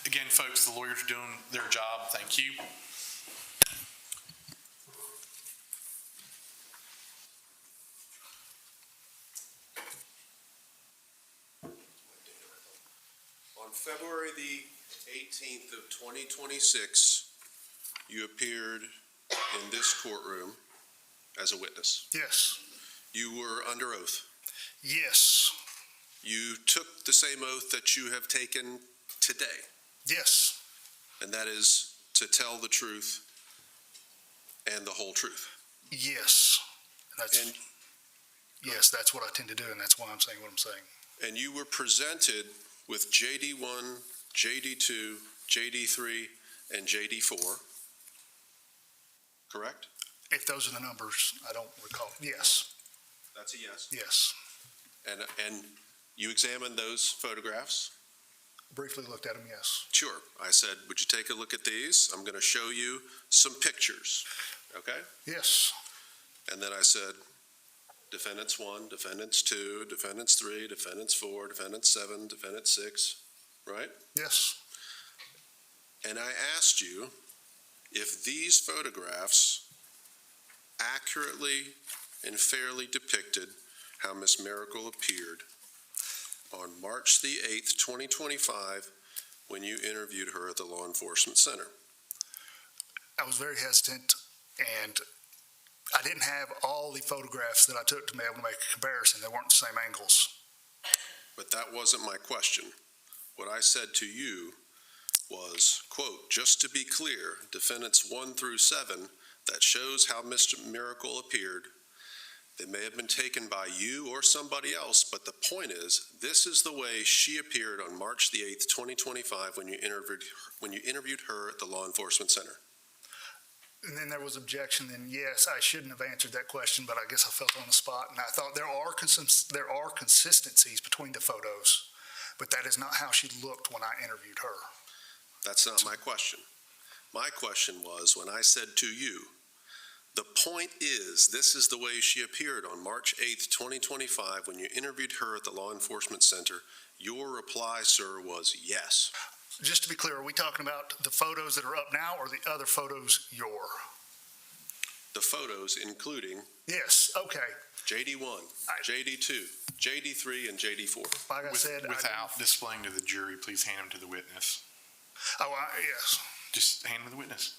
Again, folks, the lawyers are doing their job. Thank you. On February the 18th of 2026, you appeared in this courtroom as a witness. Yes. You were under oath. Yes. You took the same oath that you have taken today, Yes. and that is to tell the truth and the whole truth. Yes. And Yes, that's what I tend to do, and that's why I'm saying what I'm saying. And you were presented with JD1, JD2, JD3, and JD4, correct? If those are the numbers, I don't recall. Yes, That's a yes. yes. And you examined those photographs? Briefly looked at them, yes. Sure. I said, would you take a look at these? I'm going to show you some pictures, okay? Yes, And then I said, defendants 1, defendants 2, defendants 3, defendants 4, defendants 7, defendant 6, right? yes. And I asked you if these photographs accurately and fairly depicted how Miss Mericle appeared on March the 8th, 2025, when you interviewed her at the Law Enforcement Center. I was very hesitant, and I didn't have all the photographs that I took to be able to make a comparison. They weren't the same angles. But that wasn't my question. What I said to you was, quote, just to be clear, defendants 1 through 7, that shows how Mr. Mericle appeared. They may have been taken by you or somebody else, but the point is, this is the way she appeared on March the 8th, 2025, when you interviewed her at the Law Enforcement Center. And then there was objection, and yes, I shouldn't have answered that question, but I guess I felt on the spot, and I thought there are consistencies between the photos, but that is not how she looked when I interviewed her. That's not my question. My question was, when I said to you, the point is, this is the way she appeared on March 8th, 2025, when you interviewed her at the Law Enforcement Center, your reply, sir, was yes. Just to be clear, are we talking about the photos that are up now or the other photos The photos including Yes, okay. JD1, JD2, JD3, and JD4. Like I said, Without displaying to the jury, please hand them to the witness. yes, Just hand them to the witness.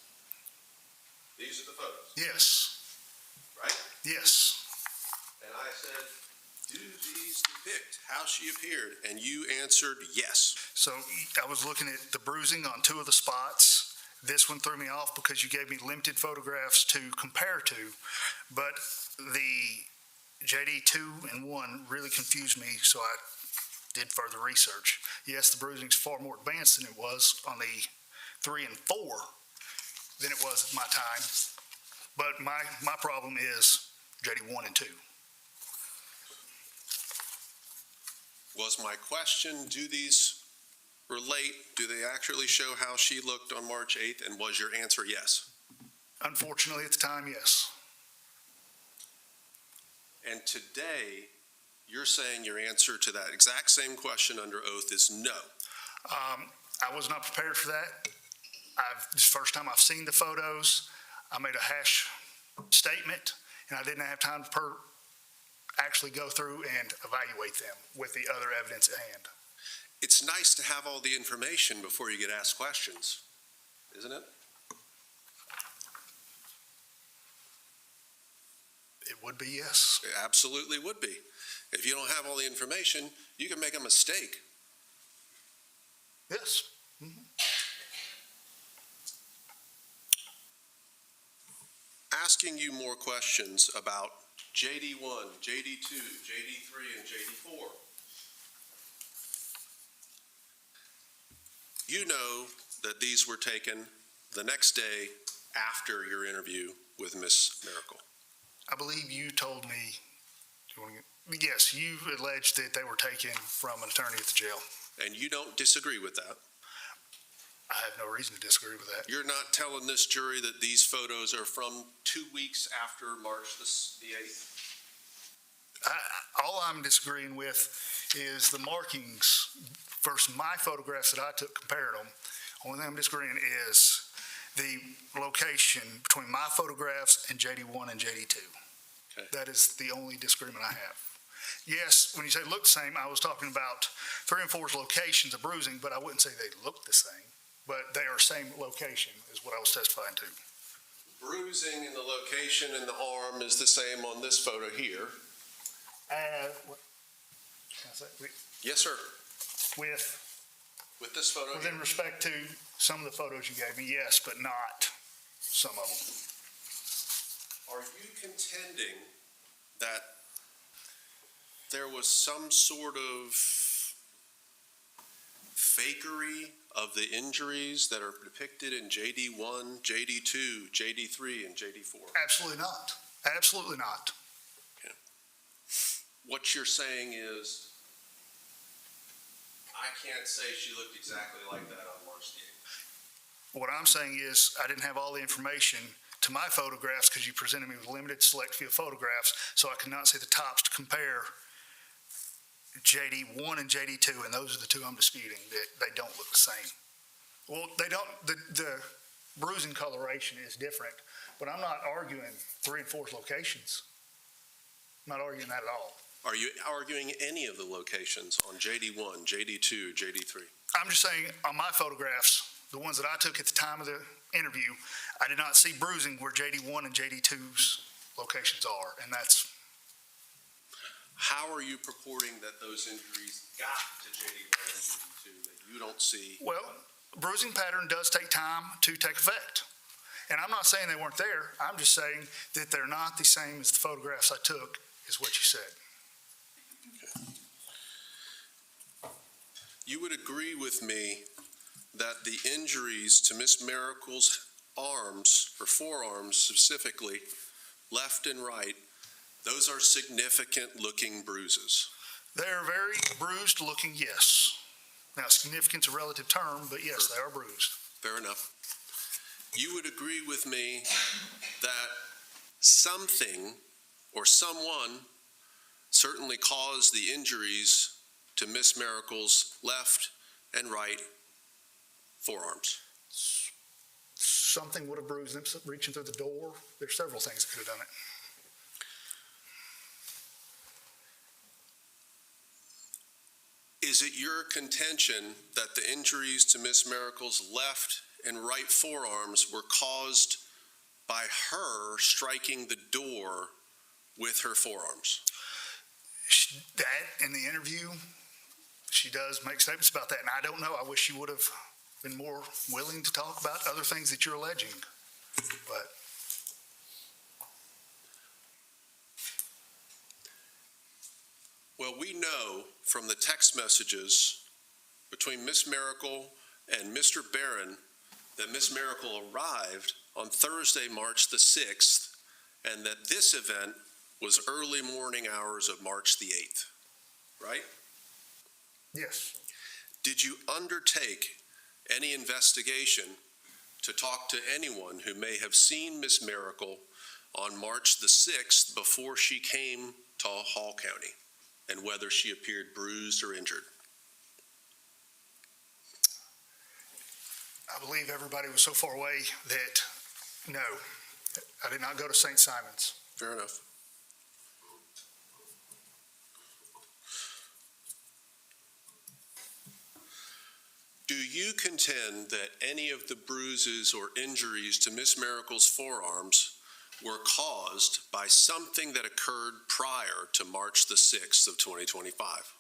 These are the photos, yes, right? yes. And I said, do these depict how she appeared? And you answered yes. So I was looking at the bruising on 2 of the spots. This one threw me off because you gave me limited photographs to compare to, but the JD2 and 1 really confused me, so I did further research. Yes, the bruising is far more advanced than it was on the 3 and 4 than it was at my time, but my problem is JD1 and 2. Was my question, do these relate? Do they actually show how she looked on March 8th? And was your answer yes? Unfortunately, at the time, yes. And today, you're saying your answer to that exact same question under oath is no. I was not prepared for that. This is the first time I've seen the photos. I made a hash statement, and I didn't have time to actually go through and evaluate them with the other evidence at hand. It's nice to have all the information before you get asked questions, isn't it? It would be yes. It absolutely would be. If you don't have all the information, you can make a mistake. Yes. Asking you more questions about JD1, JD2, JD3, and JD4. You know that these were taken the next day after your interview with Miss Mericle. I believe you told me, yes, you alleged that they were taken from an attorney at the jail. And you don't disagree with that? I have no reason to disagree with that. You're not telling this jury that these photos are from 2 weeks after March the 8th? All I'm disagreeing with is the markings versus my photographs that I took, compared them. Only thing I'm disagreeing is the location between my photographs and JD1 and JD2. Okay. That is the only disagreement I have. Yes, when you say look the same, I was talking about 3 and 4's locations of bruising, but I wouldn't say they look the same. But they are same location is what I was testifying to. Bruising in the location in the arm is the same on this photo here. Yes, sir. With this photo Within respect to some of the photos you gave me, yes, but not some of them. Are you contending that there was some sort of fakery of the injuries that are depicted in JD1, JD2, JD3, and JD4? Absolutely not. Absolutely not. What you're saying is, I can't say she looked exactly like that on March the 8th. What I'm saying is, I didn't have all the information to my photographs because you presented me with a limited select few of photographs, so I could not see the tops to compare JD1 and JD2, and those are the two I'm disputing, that they don't look the same. Well, they don't, the bruising coloration is different, but I'm not arguing 3 and 4 locations. I'm not arguing that at all. Are you arguing any of the locations on JD1, JD2, JD3? I'm just saying, on my photographs, the ones that I took at the time of the interview, I did not see bruising where JD1 and JD2's locations are, and that's... How are you purporting that those injuries got to JD1 and JD2 that you don't see? Well, bruising pattern does take time to take effect. And I'm not saying they weren't there. I'm just saying that they're not the same as the photographs I took, is what you said. You would agree with me that the injuries to Miss Miracle's arms, or forearms specifically, left and right, those are significant looking bruises? They're very bruised looking, yes. Now, significant's a relative term, but yes, they are bruised. Fair enough. You would agree with me that something or someone certainly caused the injuries to Miss Miracle's left and right forearms? Something would have bruised them, reaching through the door. There's several things that could have done it. Is it your contention that the injuries to Miss Miracle's left and right forearms were caused by her striking the door with her forearms? That, in the interview, she does make statements about that, and I don't know. I wish she would have been more willing to talk about other things that you're alleging, but... Well, we know from the text messages between Miss Mericle and Mr. Barron that Miss Mericle arrived on Thursday, March the 6th, and that this event was early morning hours of March the 8th, right? Yes. Did you undertake any investigation to talk to anyone who may have seen Miss Mericle on March the 6th before she came to Hall County, and whether she appeared bruised or injured? I believe everybody was so far away that, no, I did not go to St. Simon's. Fair enough. Do you contend that any of the bruises or injuries to Miss Miracle's forearms were caused by something that occurred prior to March the 6th of 2025?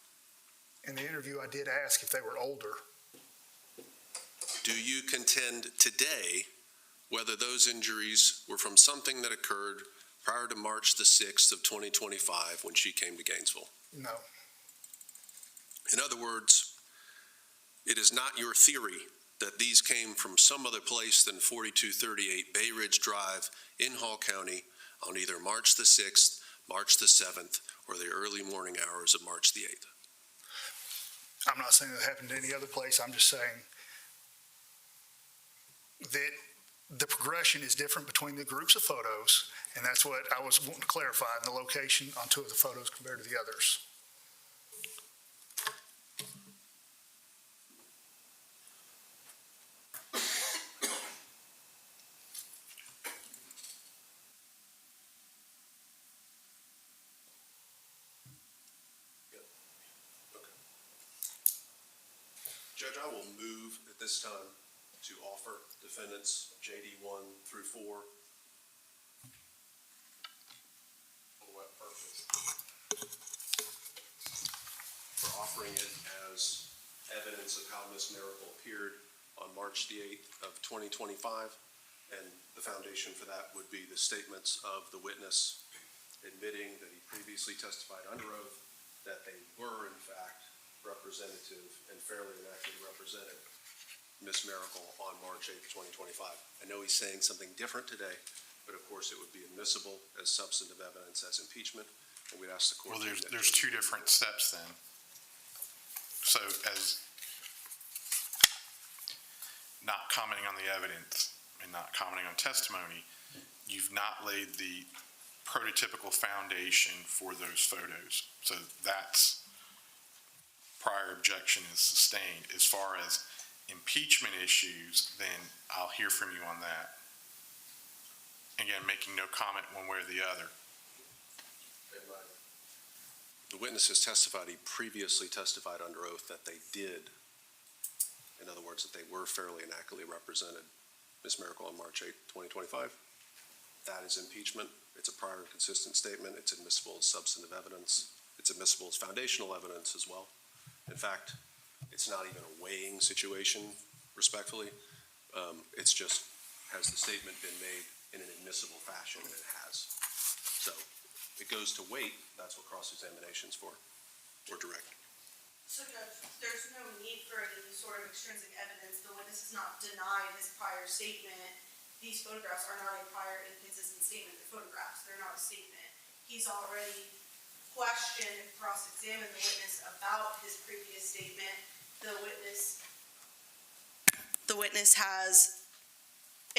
In the interview, I did ask if they were older. Do you contend today whether those injuries were from something that occurred prior to March the 6th of 2025 when she came to Gainesville? No. In other words, it is not your theory that these came from some other place than 4238 Bay Ridge Drive in Hall County on either March the 6th, March the 7th, or the early morning hours of March the 8th. I'm not saying that happened to any other place. I'm just saying that the progression is different between the groups of photos, and that's what I was wanting to clarify in the location on 2 of the photos compared to the others. Judge, I will move at this time to offer defendants JD1 through 4. For what purpose? For offering it as evidence of how Miss Mericle appeared on March the 8th of 2025, and the foundation for that would be the statements of the witness admitting that he previously testified under oath that they were in fact representative and fairly and accurately represented Ms. Mericle on March 8th, 2025. I know he's saying something different today, but of course it would be admissible as substantive evidence as impeachment, and we'd ask the court. Well, there's two different steps then. So as not commenting on the evidence and not commenting on testimony, you've not laid the prototypical foundation for those photos. So that's prior objection is sustained. As far as impeachment issues, then I'll hear from you on that. Again, making no comment one way or the other. The witness has testified, he previously testified under oath that they did. In other words, that they were fairly and accurately represented Ms. Mericle on March 8th, 2025. That is impeachment. It's a prior and consistent statement. It's admissible as substantive evidence. It's admissible as foundational evidence as well. In fact, it's not even a weighing situation, respectfully. It's just, has the statement been made in an admissible fashion, and it has. So it goes to weight. That's what cross-examination's for, or direct. So Judge, there's no need for any sort of extrinsic evidence. The witness has not denied his prior statement. These photographs are not a prior inconsistent statement. They're photographs. They're not a statement. He's already questioned, cross-examined the witness about his previous statement. The witness has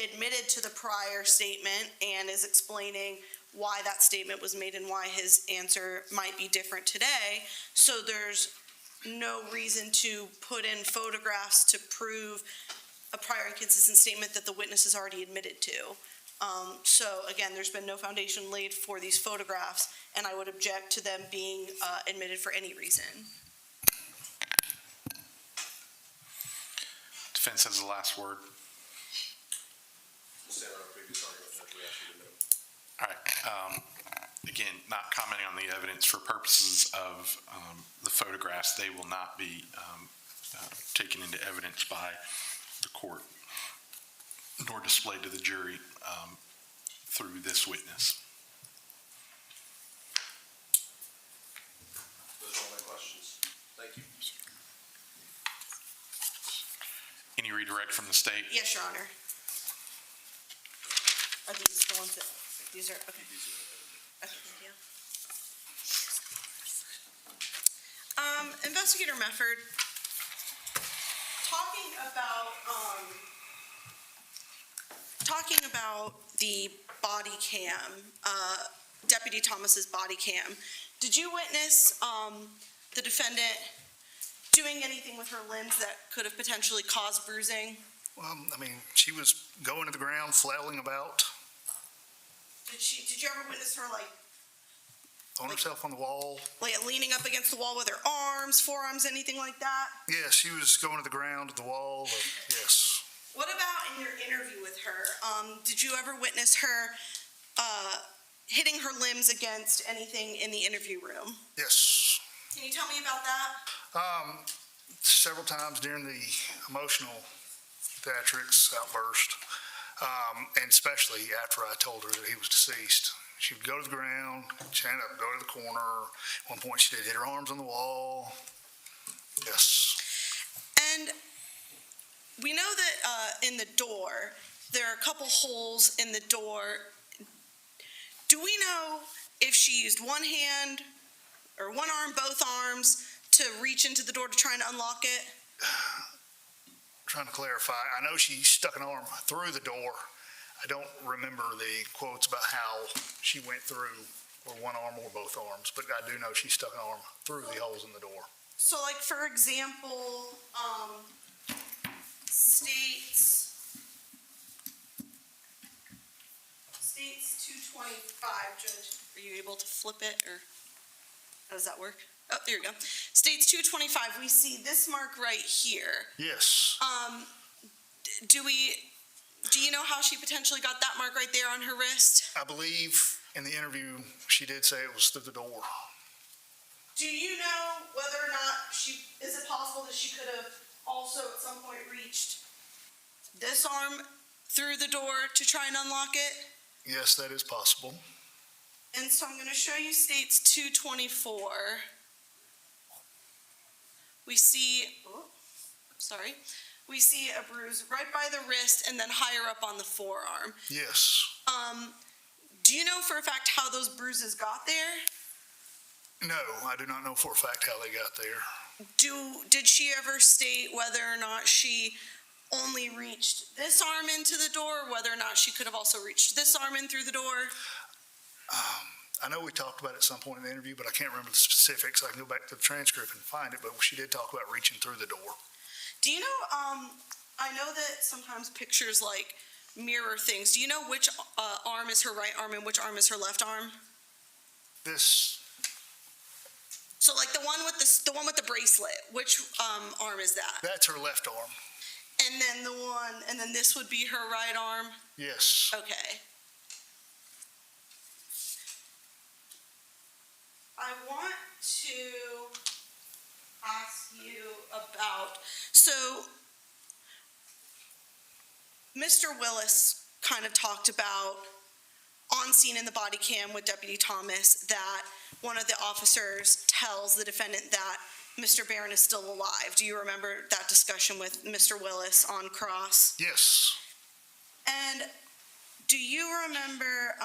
admitted to the prior statement and is explaining why that statement was made and why his answer might be different today. So there's no reason to put in photographs to prove a prior inconsistent statement that the witness has already admitted to. So again, there's been no foundation laid for these photographs, and I would object to them being admitted for any reason. Defense has the last word. Stand on our previous argument that we asked you to note. All right. Again, not commenting on the evidence for purposes of the photographs. They will not be taken into evidence by the court nor displayed to the jury through this witness. Those are all my questions. Thank you. Any redirect from the state? Yes, Your Honor. Are these the ones that, these are, okay. Okay, thank you. Investigator Mefford, talking about the body cam, Deputy Thomas's body cam, did you witness the defendant doing anything with her limbs that could have potentially caused bruising? I mean, she was going to the ground, flailing about. Did you ever witness her On herself on the wall. like leaning up against the wall with her arms, forearms, anything like that? Yes, she was going to the ground, to the wall, yes. What about in your interview with her? Did you ever witness her hitting her limbs against anything in the interview room? Yes. Can you tell me about that? Several times during the emotional theatrics outburst, and especially after I told her that he was deceased. She would go to the ground, stand up, go to the corner. At one point, she did hit her arms on the wall. Yes. And we know that in the door, there are a couple holes in the door. Do we know if she used one hand or one arm, both arms, to reach into the door to try and unlock it? Trying to clarify, I know she stuck an arm through the door. I don't remember the quotes about how she went through, or one arm or both arms, but I do know she stuck an arm through the holes in the door. So, like, for example, states 225, Judge. Are you able to flip it, or how does that work? Oh, there you go. States 225, we see this mark right here. Yes. Do you know how she potentially got that mark right there on her wrist? I believe in the interview, she did say it was through the door. Do you know whether or not is it possible that she could have also at some point reached this arm through the door to try and unlock it? Yes, that is possible. And so I'm going to show you states 224. We see sorry, we see a bruise right by the wrist and then higher up on the forearm. Yes. Do you know for a fact how those bruises got there? No, I do not know for a fact how they got there. Did she ever state whether or not she only reached this arm into the door, or whether or not she could have also reached this arm in through the door? I know we talked about it at some point in the interview, but I can't remember the specifics. I can go back to the transcript and find it, but she did talk about reaching through the door. Do you know, I know that sometimes pictures like mirror things. Do you know which arm is her right arm and which arm is her left arm? This, So like the one with the bracelet, which arm is that? that's her left arm. And then this would be her right arm? Yes. Okay. I want to ask you about, so Mr. Willis kind of talked about on scene in the body cam with Deputy Thomas that one of the officers tells the defendant that Mr. Barron is still alive. Do you remember that discussion with Mr. Willis on cross? Yes. And do you remember,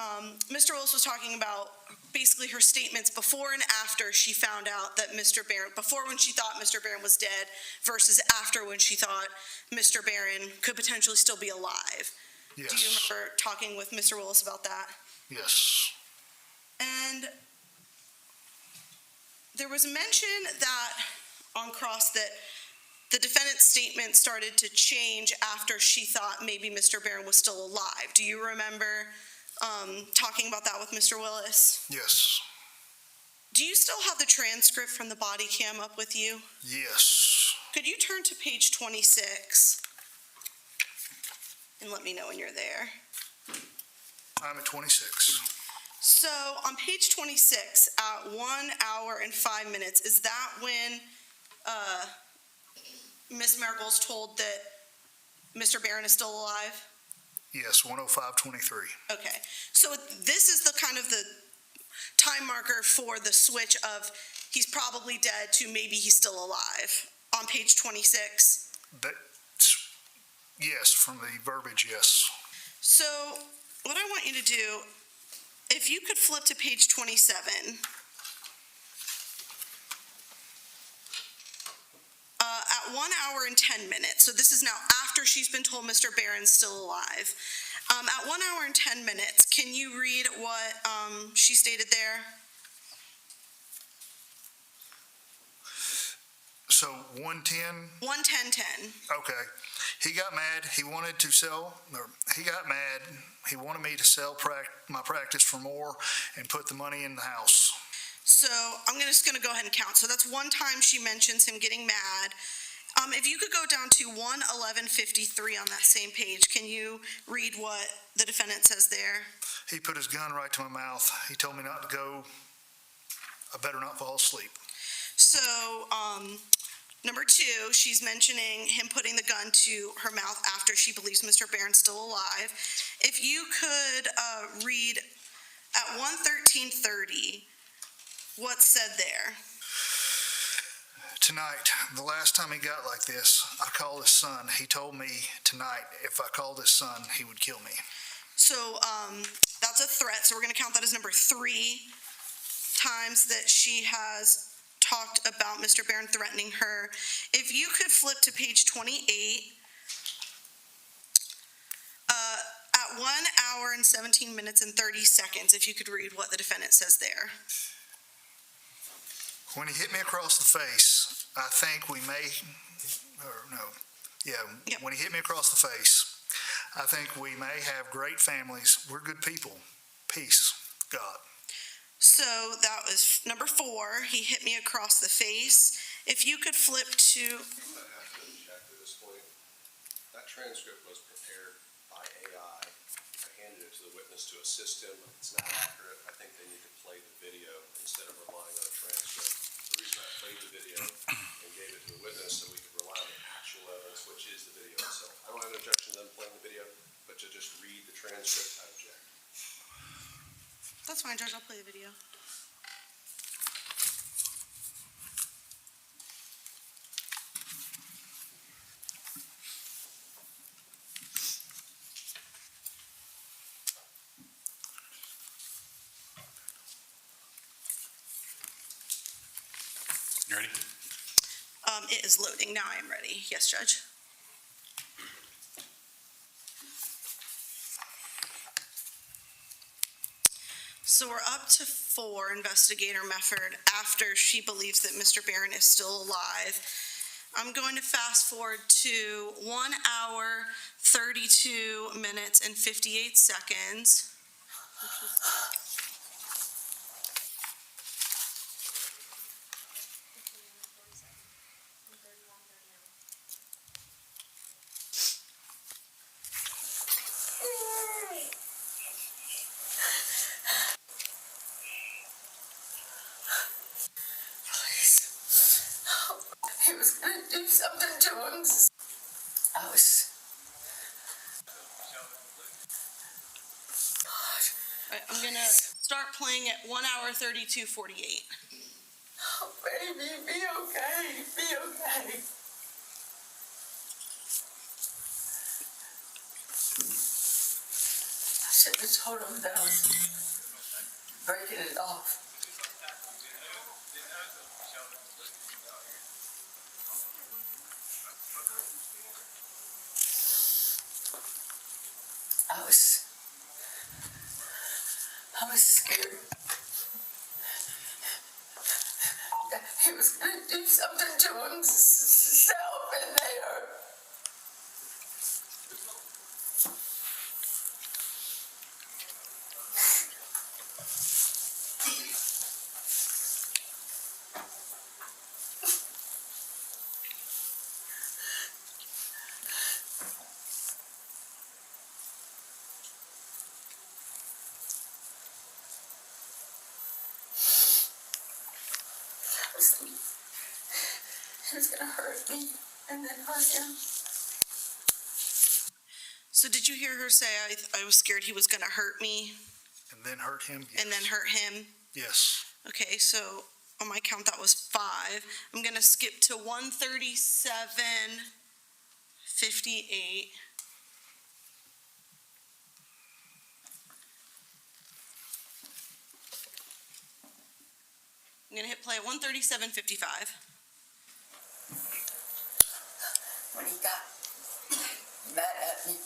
Mr. Willis was talking about basically her statements before and after she found out that Mr. Barron, before when she thought Mr. Barron was dead versus after when she thought Mr. Barron could potentially still be alive. Yes. Do you remember talking with Mr. Willis about that? Yes. And there was mention that on cross that the defendant's statement started to change after she thought maybe Mr. Barron was still alive. Do you remember talking about that with Mr. Willis? Yes. Do you still have the transcript from the body cam up with you? Yes. Could you turn to page 26 and let me know when you're there? I'm at 26. So on page 26, at 1 hour and 5 minutes, is that when Ms. Mericle's told that Mr. Barron is still alive? Yes, 105:23. Okay, so this is the kind of the time marker for the switch of he's probably dead to maybe he's still alive on page 26. That's, yes, from the verbiage, yes. So what I want you to do, if you could flip to page 27. At 1 hour and 10 minutes, so this is now after she's been told Mr. Barron's still alive. At 1 hour and 10 minutes, can you read what she stated there? So 110? 1:10:10. Okay. He got mad. He wanted to sell, or he got mad. He wanted me to sell my practice for more and put the money in the house. So I'm just going to go ahead and count. So that's one time she mentions him getting mad. If you could go down to 1:11:53 on that same page, can you read what the defendant says there? He put his gun right to my mouth. He told me not to go. I better not fall asleep. So, number 2, she's mentioning him putting the gun to her mouth after she believes Mr. Barron's still alive. If you could read at 1:13:30, what's said there? Tonight, the last time he got like this, I called his son. He told me tonight if I called his son, he would kill me. So, that's a threat. So we're going to count that as number 3 times that she has talked about Mr. Barron threatening her. If you could flip to page 28, at 1 hour and 17 minutes and 30 seconds, if you could read what the defendant says there. When he hit me across the face, I think we may, or no, yeah, Yep. When he hit me across the face, I think we may have great families. We're good people. Peace, God. So that was number 4. He hit me across the face. If you could flip to, I'm gonna have to object at this point. That transcript was prepared by AI. I handed it to the witness to assist him. It's not accurate. I think they need to play the video instead of relying on a transcript. The reason I played the video and gave it to the witness so we could rely on the actual evidence, which is the video itself. I don't have an objection to them playing the video, but to just read the transcript, I object. that's fine, Judge, I'll play the video. You ready? It is loading. Now I am ready. Yes, Judge. So we're up to 4, Investigator Mefford, after she believes that Mr. Barron is still alive. I'm going to fast forward to 1 hour, 32 minutes, and 58 seconds. He was gonna do something to him. I was. All right, I'm gonna start playing at 1 hour, 32:48. Oh, baby, be okay. Be okay. I should have told him that I was breaking it off. I was scared that he was going to do something to himself in there. He was going to hurt me and then hurt him. So did you hear her say, I was scared he was going to hurt me? And then hurt him? Yes. And then hurt him? Yes. Okay, so on my count, that was 5. I'm going to skip to 1:37:58. I'm going to hit play at 1:37:55. When he got mad at me,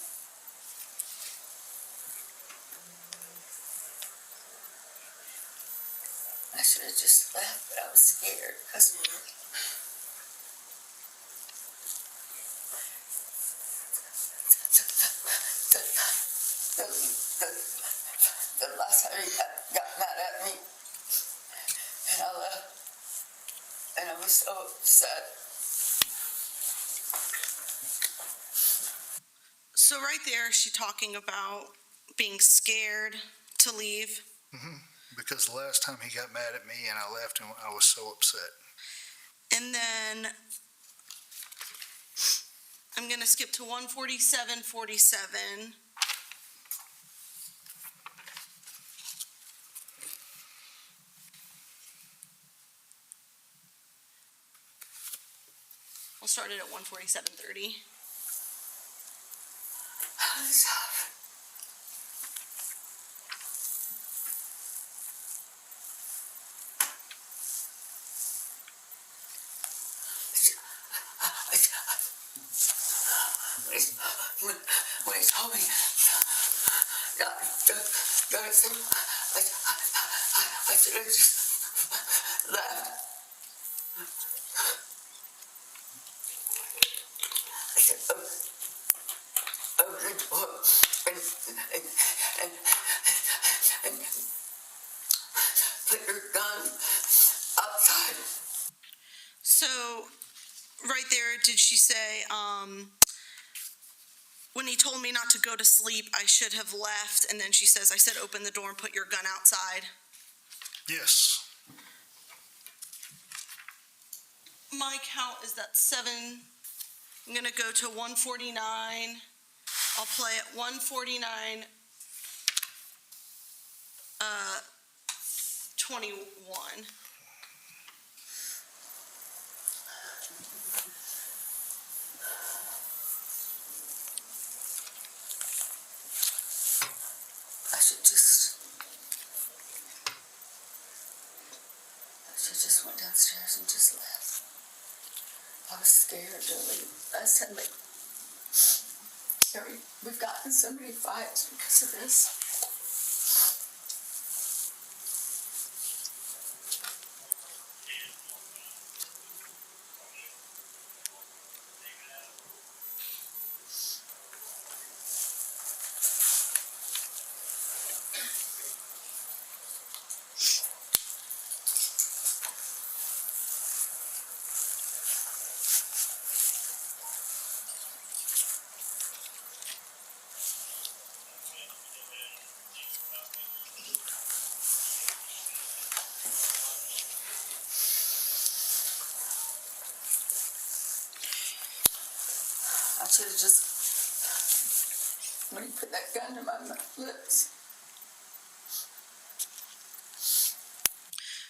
I should have just left, but I was scared because the last time he got mad at me, and I left, and I was so upset. So right there, she's talking about being scared to leave. Mm-hmm. Because the last time he got mad at me and I left him, I was so upset. And then I'm going to skip to 1:47:47. I'll start it at 1:47:30. When he told me, God, I should have just left. I said, open the door and put your gun outside. So right there, did she say, when he told me not to go to sleep, I should have left, and then she says, I said, open the door and put your gun outside? Yes. My count is that 7. I'm going to go to 1:49. I'll play at 1:49, 21. I should just went down downstairs and just left. I was scared to leave. I said, like, we've gotten so many fights because of this. I should have just, when he put that gun to my lips.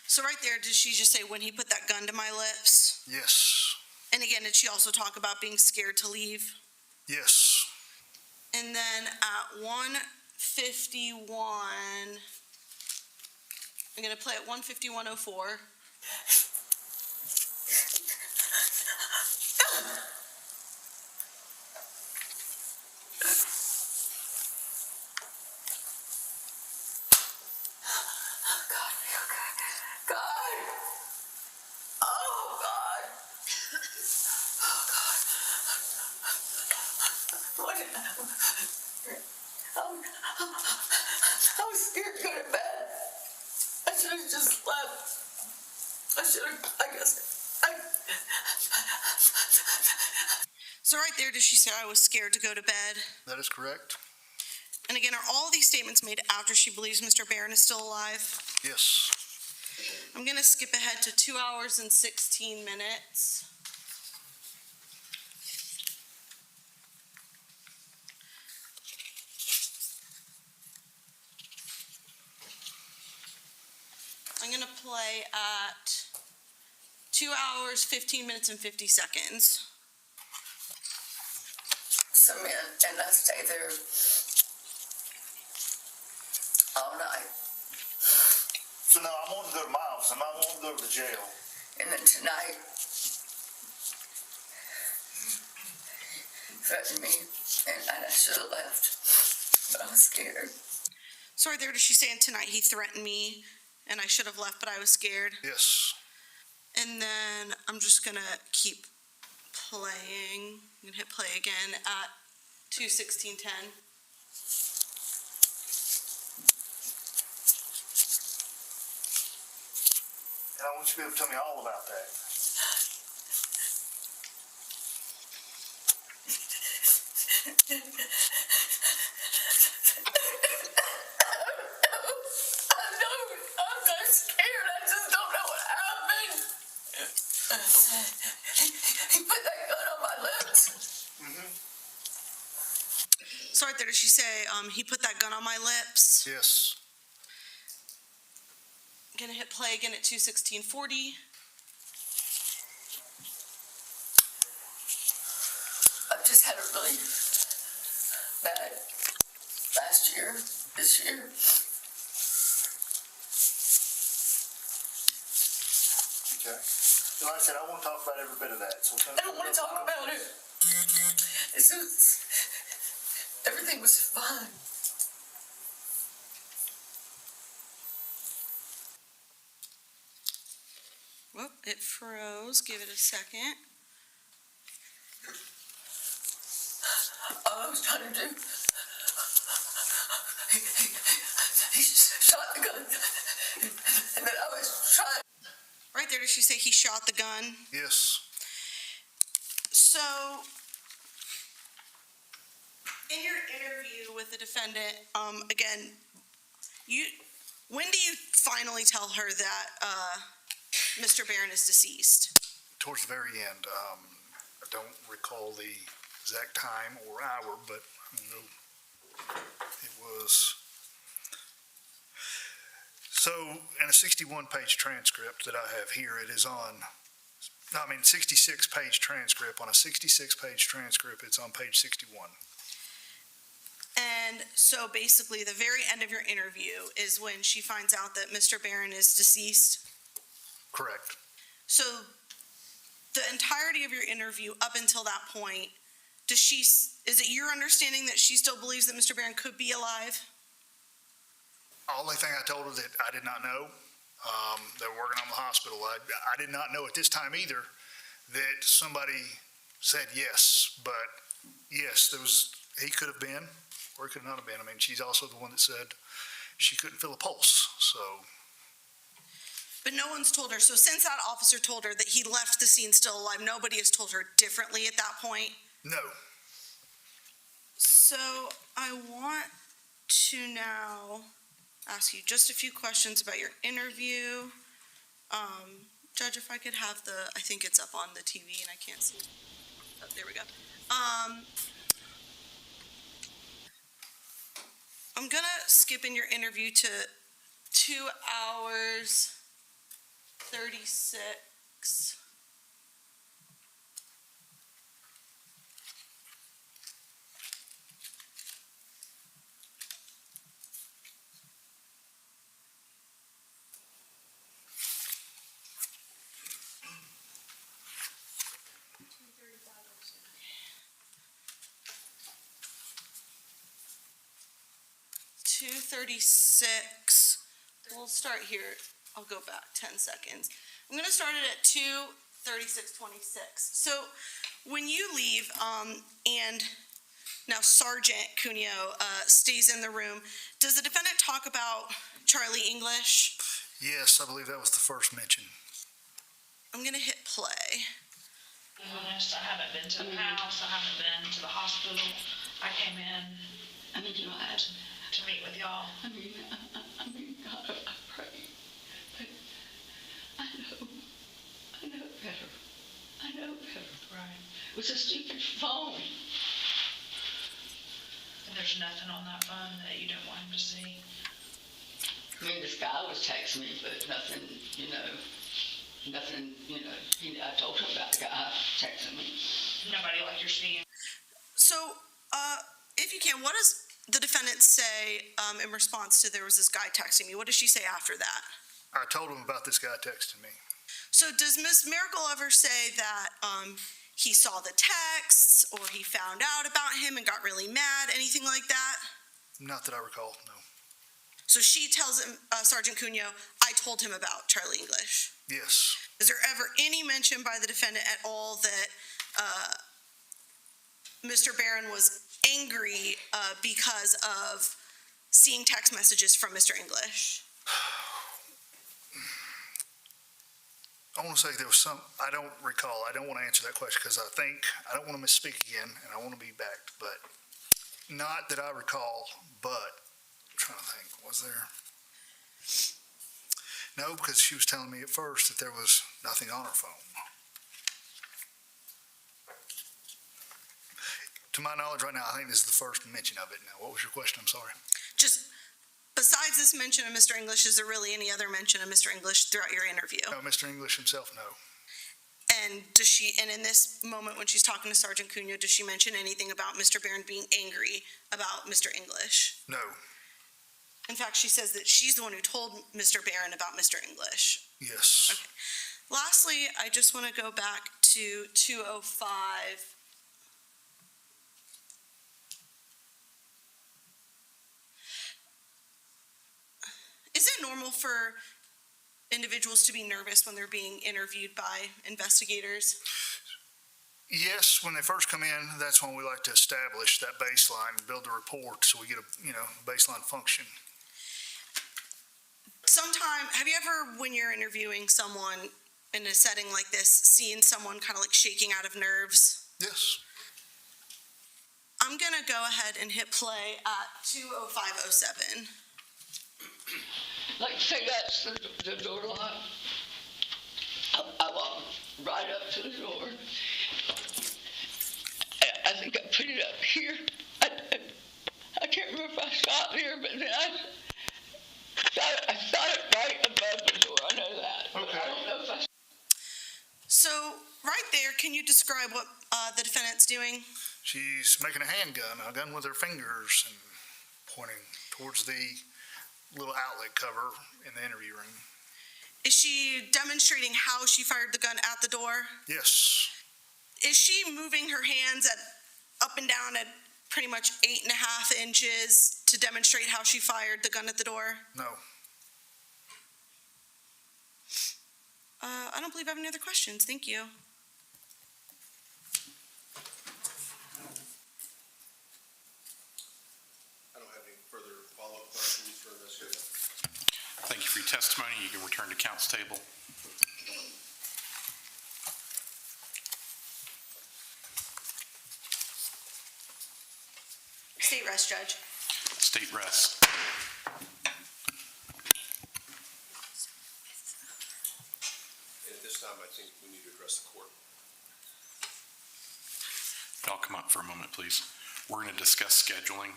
So right there, did she just say when he put that gun to my lips? Yes. And again, did she also talk about being scared to leave? Yes. And then at 1:51, I'm gonna play at 1:51:04. I was scared to go to bed. I should have just left. So right there, did she say I was scared to go to bed? That is correct. And again, are all these statements made after she believes Mr. Barron is still alive? Yes. I'm gonna skip ahead to 2 hours and 16 minutes. I'm gonna play at 2 hours, 15 minutes, and 50 seconds. Some men, and I stay there all night. So no, I want to go to my office. I want to go to the jail. And then tonight, he threatened me, and I should have left, but I was scared. So right there, does she say tonight he threatened me and I should have left, but I was scared? Yes. And then I'm just gonna keep playing. I'm gonna hit play again at 2:16:10. And I want you to be able to tell me all about that. I'm not scared. I just don't know what happened. He put that gun on my lips. So right there, did she say he put that gun on my lips? Yes. Gonna hit play again at 2:16:40. I've just had a really bad last year, this year. Okay. So like I said, I want to talk about every bit of that. So I don't want to talk about it. Everything was fine. Whoop, it froze. Give it a second. All I was trying to do, he shot the gun, and then I was trying. Right there, did she say he shot the gun? Yes. So, in your interview with the defendant, again, when do you finally tell her that Mr. Barron is deceased? Towards the very end. I don't recall the exact time or hour, but I know it was. So, in a 61-page transcript that I have here, it is on, 66-page transcript. On a 66-page transcript, it's on page 61. And so basically, the very end of your interview is when she finds out that Mr. Barron is deceased? Correct. So the entirety of your interview up until that point, is it your understanding that she still believes that Mr. Barron could be alive? Only thing I told her that I did not know, they were working on the hospital. I did not know at this time either that somebody said yes, but yes, he could have been, or he could not have been. I mean, she's also the one that said she couldn't feel a pulse, so. But no one's told her. So since that officer told her that he left the scene still alive, nobody has told her differently at that point? No. So I want to now ask you just a few questions about your interview. Judge, if I could have I think it's up on the TV and I can't see. Oh, there we go. I'm gonna skip in your interview to 2 hours 36. $2:36. We'll start here. I'll go back 10 seconds. I'm going to start it at 2:36:26. So when you leave, and now Sergeant Cuneo stays in the room, does the defendant talk about Charlie English? Yes, I believe that was the first mention. I'm going to hit play. To be honest, I haven't been to the house, I haven't been to the hospital. I came in to meet with y'all. I mean, God, I pray. But I know better. I know better. Right. It was a stupid phone. And there's nothing on that phone that you don't want him to see. I mean, this guy was texting me, but nothing, I told him about the guy texting me. Nobody like you're seeing. So, if you can, what does the defendant say in response to there was this guy texting me? What does she say after that? I told him about this guy texting me. So does Ms. Mericle ever say that he saw the texts or he found out about him and got really mad, anything like that? Not that I recall, no. So she tells him, Sergeant Cuneo, I told him about Charlie English. Yes. Is there ever any mention by the defendant at all that Mr. Barron was angry because of seeing text messages from Mr. English? I want to say there was I don't recall. I don't want to answer that question because I don't want to misspeak again and I want to be backed, but not that I recall, but I'm trying to think, was there? No, because she was telling me at first that there was nothing on her phone. To my knowledge right now, I think this is the first mention of it. Now, what was your question? I'm sorry. Just besides this mention of Mr. English, is there really any other mention of Mr. English throughout your interview? No, Mr. English himself, no. And in this moment when she's talking to Sergeant Cuneo, does she mention anything about Mr. Barron being angry about Mr. English? No. In fact, she says that she's the one who told Mr. Barron about Mr. English. Yes. Okay. Lastly, I just want to go back to 2:05. Is it normal for individuals to be nervous when they're being interviewed by investigators? Yes, when they first come in, that's when we like to establish that baseline, build a report so we get a baseline function. Have you ever, when you're interviewing someone in a setting like this, seen someone kind of like shaking out of nerves? Yes. I'm going to go ahead and hit play at 2:05:07. Like, say that's the door lock. I walk right up to the door. I think I put it up here. I can't remember if I stopped here, but then I shot it right above the door. I know that. Okay. I don't know if I... So, right there, can you describe what the defendant's doing? She's making a handgun, a gun with her fingers, and pointing towards the little outlet cover in the interview room. Is she demonstrating how she fired the gun at the door? Yes. Is she moving her hands up and down at pretty much 8.5 inches to demonstrate how she fired the gun at the door? No. I don't believe I have any other questions. Thank you. I don't have any further follow-up questions for Ms. Goodman. Thank you for your testimony. You can return to council table. State rest, Judge. State rest. And at this time, I think we need to address the court. Y'all come up for a moment, please. We're going to discuss scheduling.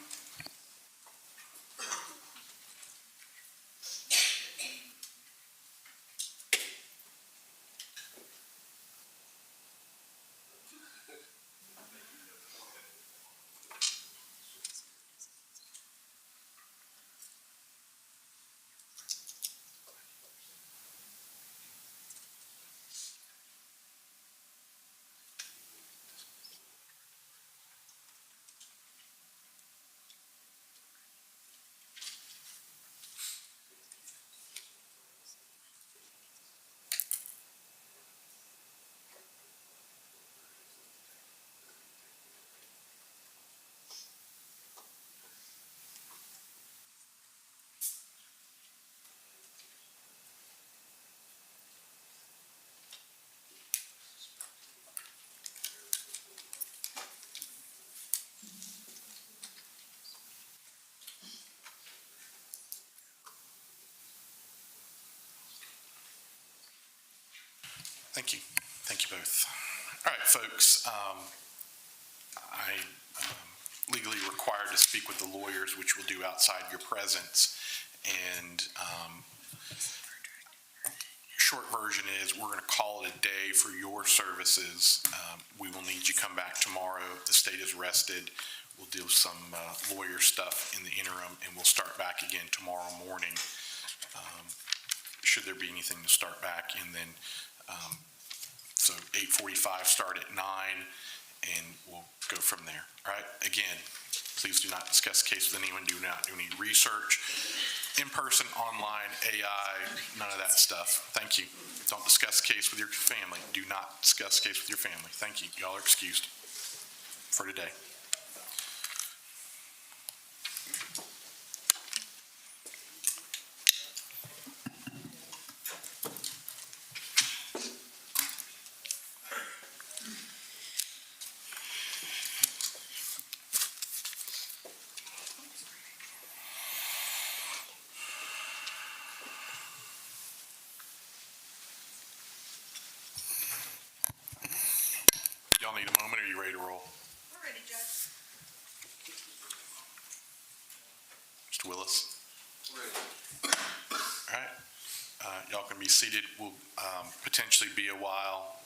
Thank you. Thank you both. All right, folks. I'm legally required to speak with the lawyers, which we'll do outside your presence. And short version is we're going to call it a day for your services. We will need you to come back tomorrow. The state is rested. We'll do some lawyer stuff in the interim, and we'll start back again tomorrow morning. Should there be anything to start back, and then so 8:45 start at 9, and we'll go from there. All right. Again, please do not discuss the case with anyone. Do not do any research, in person, online, AI, none of that stuff. Thank you. Don't discuss the case with your family. Do not discuss the case with your family. Thank you. Y'all are excused for today. Y'all need a moment, or are you ready to roll? We're ready, Judge. Mr. Willis? All right. Y'all can be seated. We'll potentially be a while.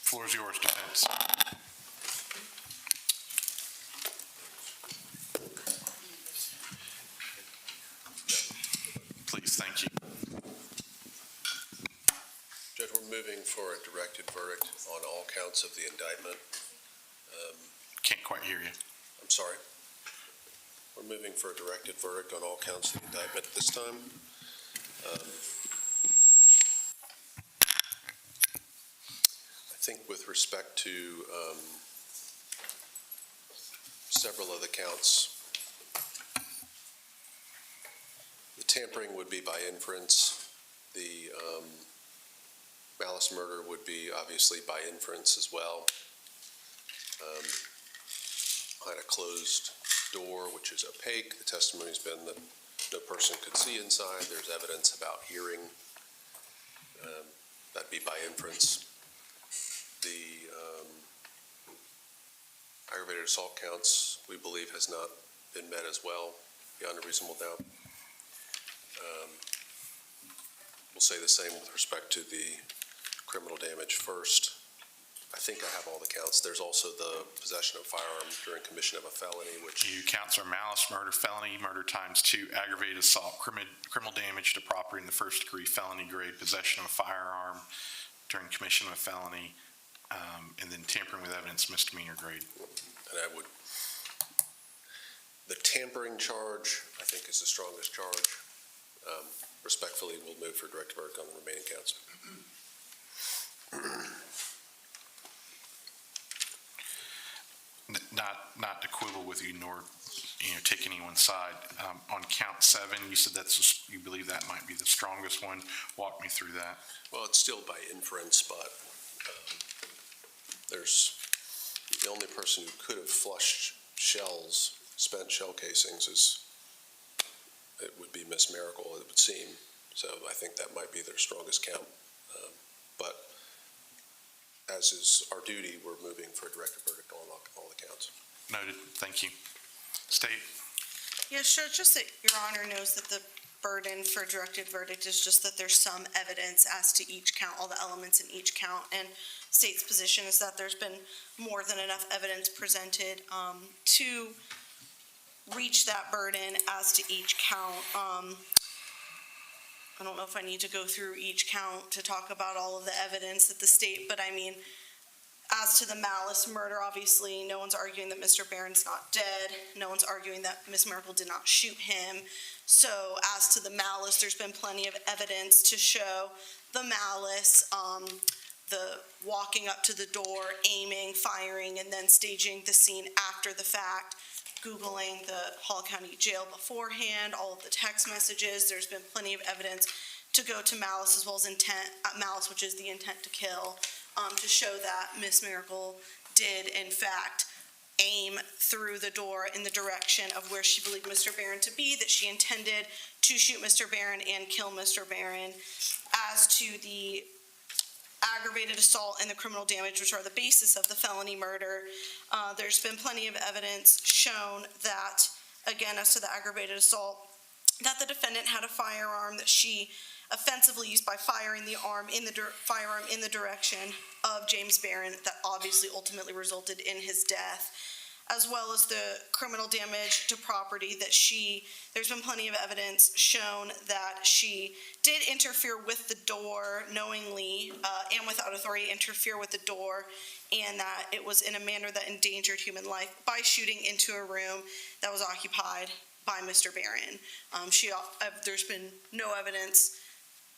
Floor is yours, defense. Please, thank you. Judge, we're moving for a directed verdict on all counts of the indictment. Can't quite hear you. I'm sorry. We're moving for a directed verdict on all counts of the indictment at this time. I think with respect to several of the counts, the tampering would be by inference. The malice murder would be obviously by inference as well. Behind a closed door, which is opaque, the testimony's been that no person could see inside. There's evidence about hearing. That'd be by inference. The aggravated assault counts, we believe, has not been met as well, beyond a reasonable doubt. We'll say the same with respect to the criminal damage first. I think I have all the counts. There's also the possession of firearm during commission of a felony, which, Your counts are malice, murder, felony, murder times 2, aggravated assault, criminal damage to property in the first degree, felony grade, possession of a firearm during commission of a felony, and then tampering with evidence, misdemeanor grade. and the tampering charge, I think, is the strongest charge. Respectfully, we'll move for direct verdict on the remaining counts. Not to quibble with you, nor take anyone's side. On count 7, you said you believe that might be the strongest one. Walk me through that. Well, it's still by inference, but there's the only person who could have flushed shells, spent shell casings, it would be Miss Mericle, it would seem. So I think that might be their strongest count. But as is our duty, we're moving for a directed verdict on all the counts. Noted. Thank you. State. Yeah, sure, just that Your Honor knows that the burden for directed verdict is just that there's some evidence as to each count, all the elements in each count, and state's position is that there's been more than enough evidence presented to reach that burden as to each count. I don't know if I need to go through each count to talk about all of the evidence that the state, but I mean, as to the malice murder, obviously, no one's arguing that Mr. Barron's not dead. No one's arguing that Miss Mericle did not shoot him. So as to the malice, there's been plenty of evidence to show the malice, the walking up to the door, aiming, firing, and then staging the scene after the fact, Googling the Hall County Jail beforehand, all of the text messages. There's been plenty of evidence to go to malice as well as intent, malice, which is the intent to kill, to show that Miss Mericle did, in fact, aim through the door in the direction of where she believed Mr. Barron to be, that she intended to shoot Mr. Barron and kill Mr. Barron. As to the aggravated assault and the criminal damage, which are the basis of the felony murder, there's been plenty of evidence shown that, again, as to the aggravated assault, that the defendant had a firearm that she offensively used by firing the firearm in the direction of James Barron that obviously ultimately resulted in his death, as well as the criminal damage to property that there's been plenty of evidence shown that she did interfere with the door knowingly and without authority, interfere with the door, and that it was in a manner that endangered human life by shooting into a room that was occupied by Mr. Barron. There's been no evidence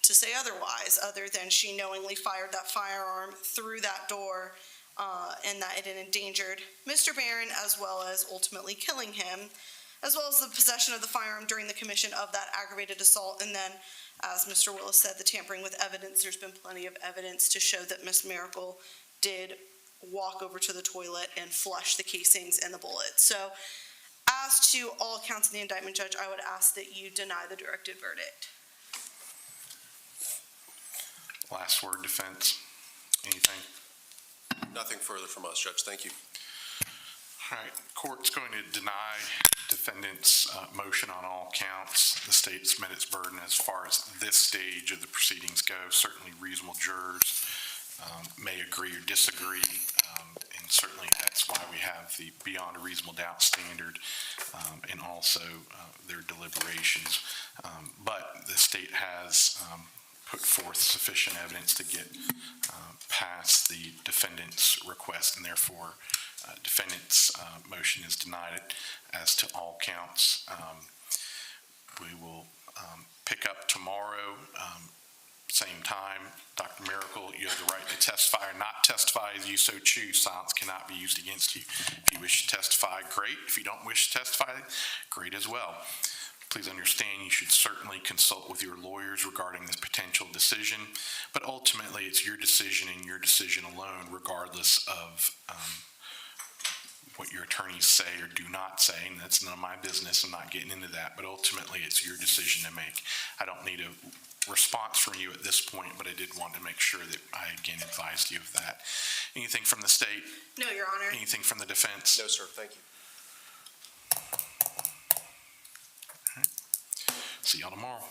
to say otherwise, other than she knowingly fired that firearm through that door, and that it had endangered Mr. Barron, as well as ultimately killing him, as well as the possession of the firearm during the commission of that aggravated assault. And then, as Mr. Willis said, the tampering with evidence, there's been plenty of evidence to show that Miss Mericle did walk over to the toilet and flush the casings and the bullets. So, as to all counts in the indictment, Judge, I would ask that you deny the directed verdict. Last word, defense. Anything? Nothing further from us, Judge. Thank you. All right. Court's going to deny defendant's motion on all counts. The state's met its burden as far as this stage of the proceedings go. Certainly reasonable jurors may agree or disagree, and certainly that's why we have the beyond a reasonable doubt standard, and also their deliberations. But the state has put forth sufficient evidence to get past the defendant's request, and therefore defendant's motion is denied as to all counts. We will pick up tomorrow, same time. Dr. Mericle, you have the right to testify or not testify as you so choose. Silence cannot be used against you. If you wish to testify, great. If you don't wish to testify, great as well. Please understand you should certainly consult with your lawyers regarding this potential decision, but ultimately it's your decision and your decision alone, regardless of what your attorneys say or do not say, and that's none of my business. I'm not getting into that, but ultimately it's your decision to make. I don't need a response from you at this point, but I did want to make sure that I again advised you of that. Anything from the state? No, Your Honor. Anything from the defense? No, sir. Thank you. See y'all tomorrow.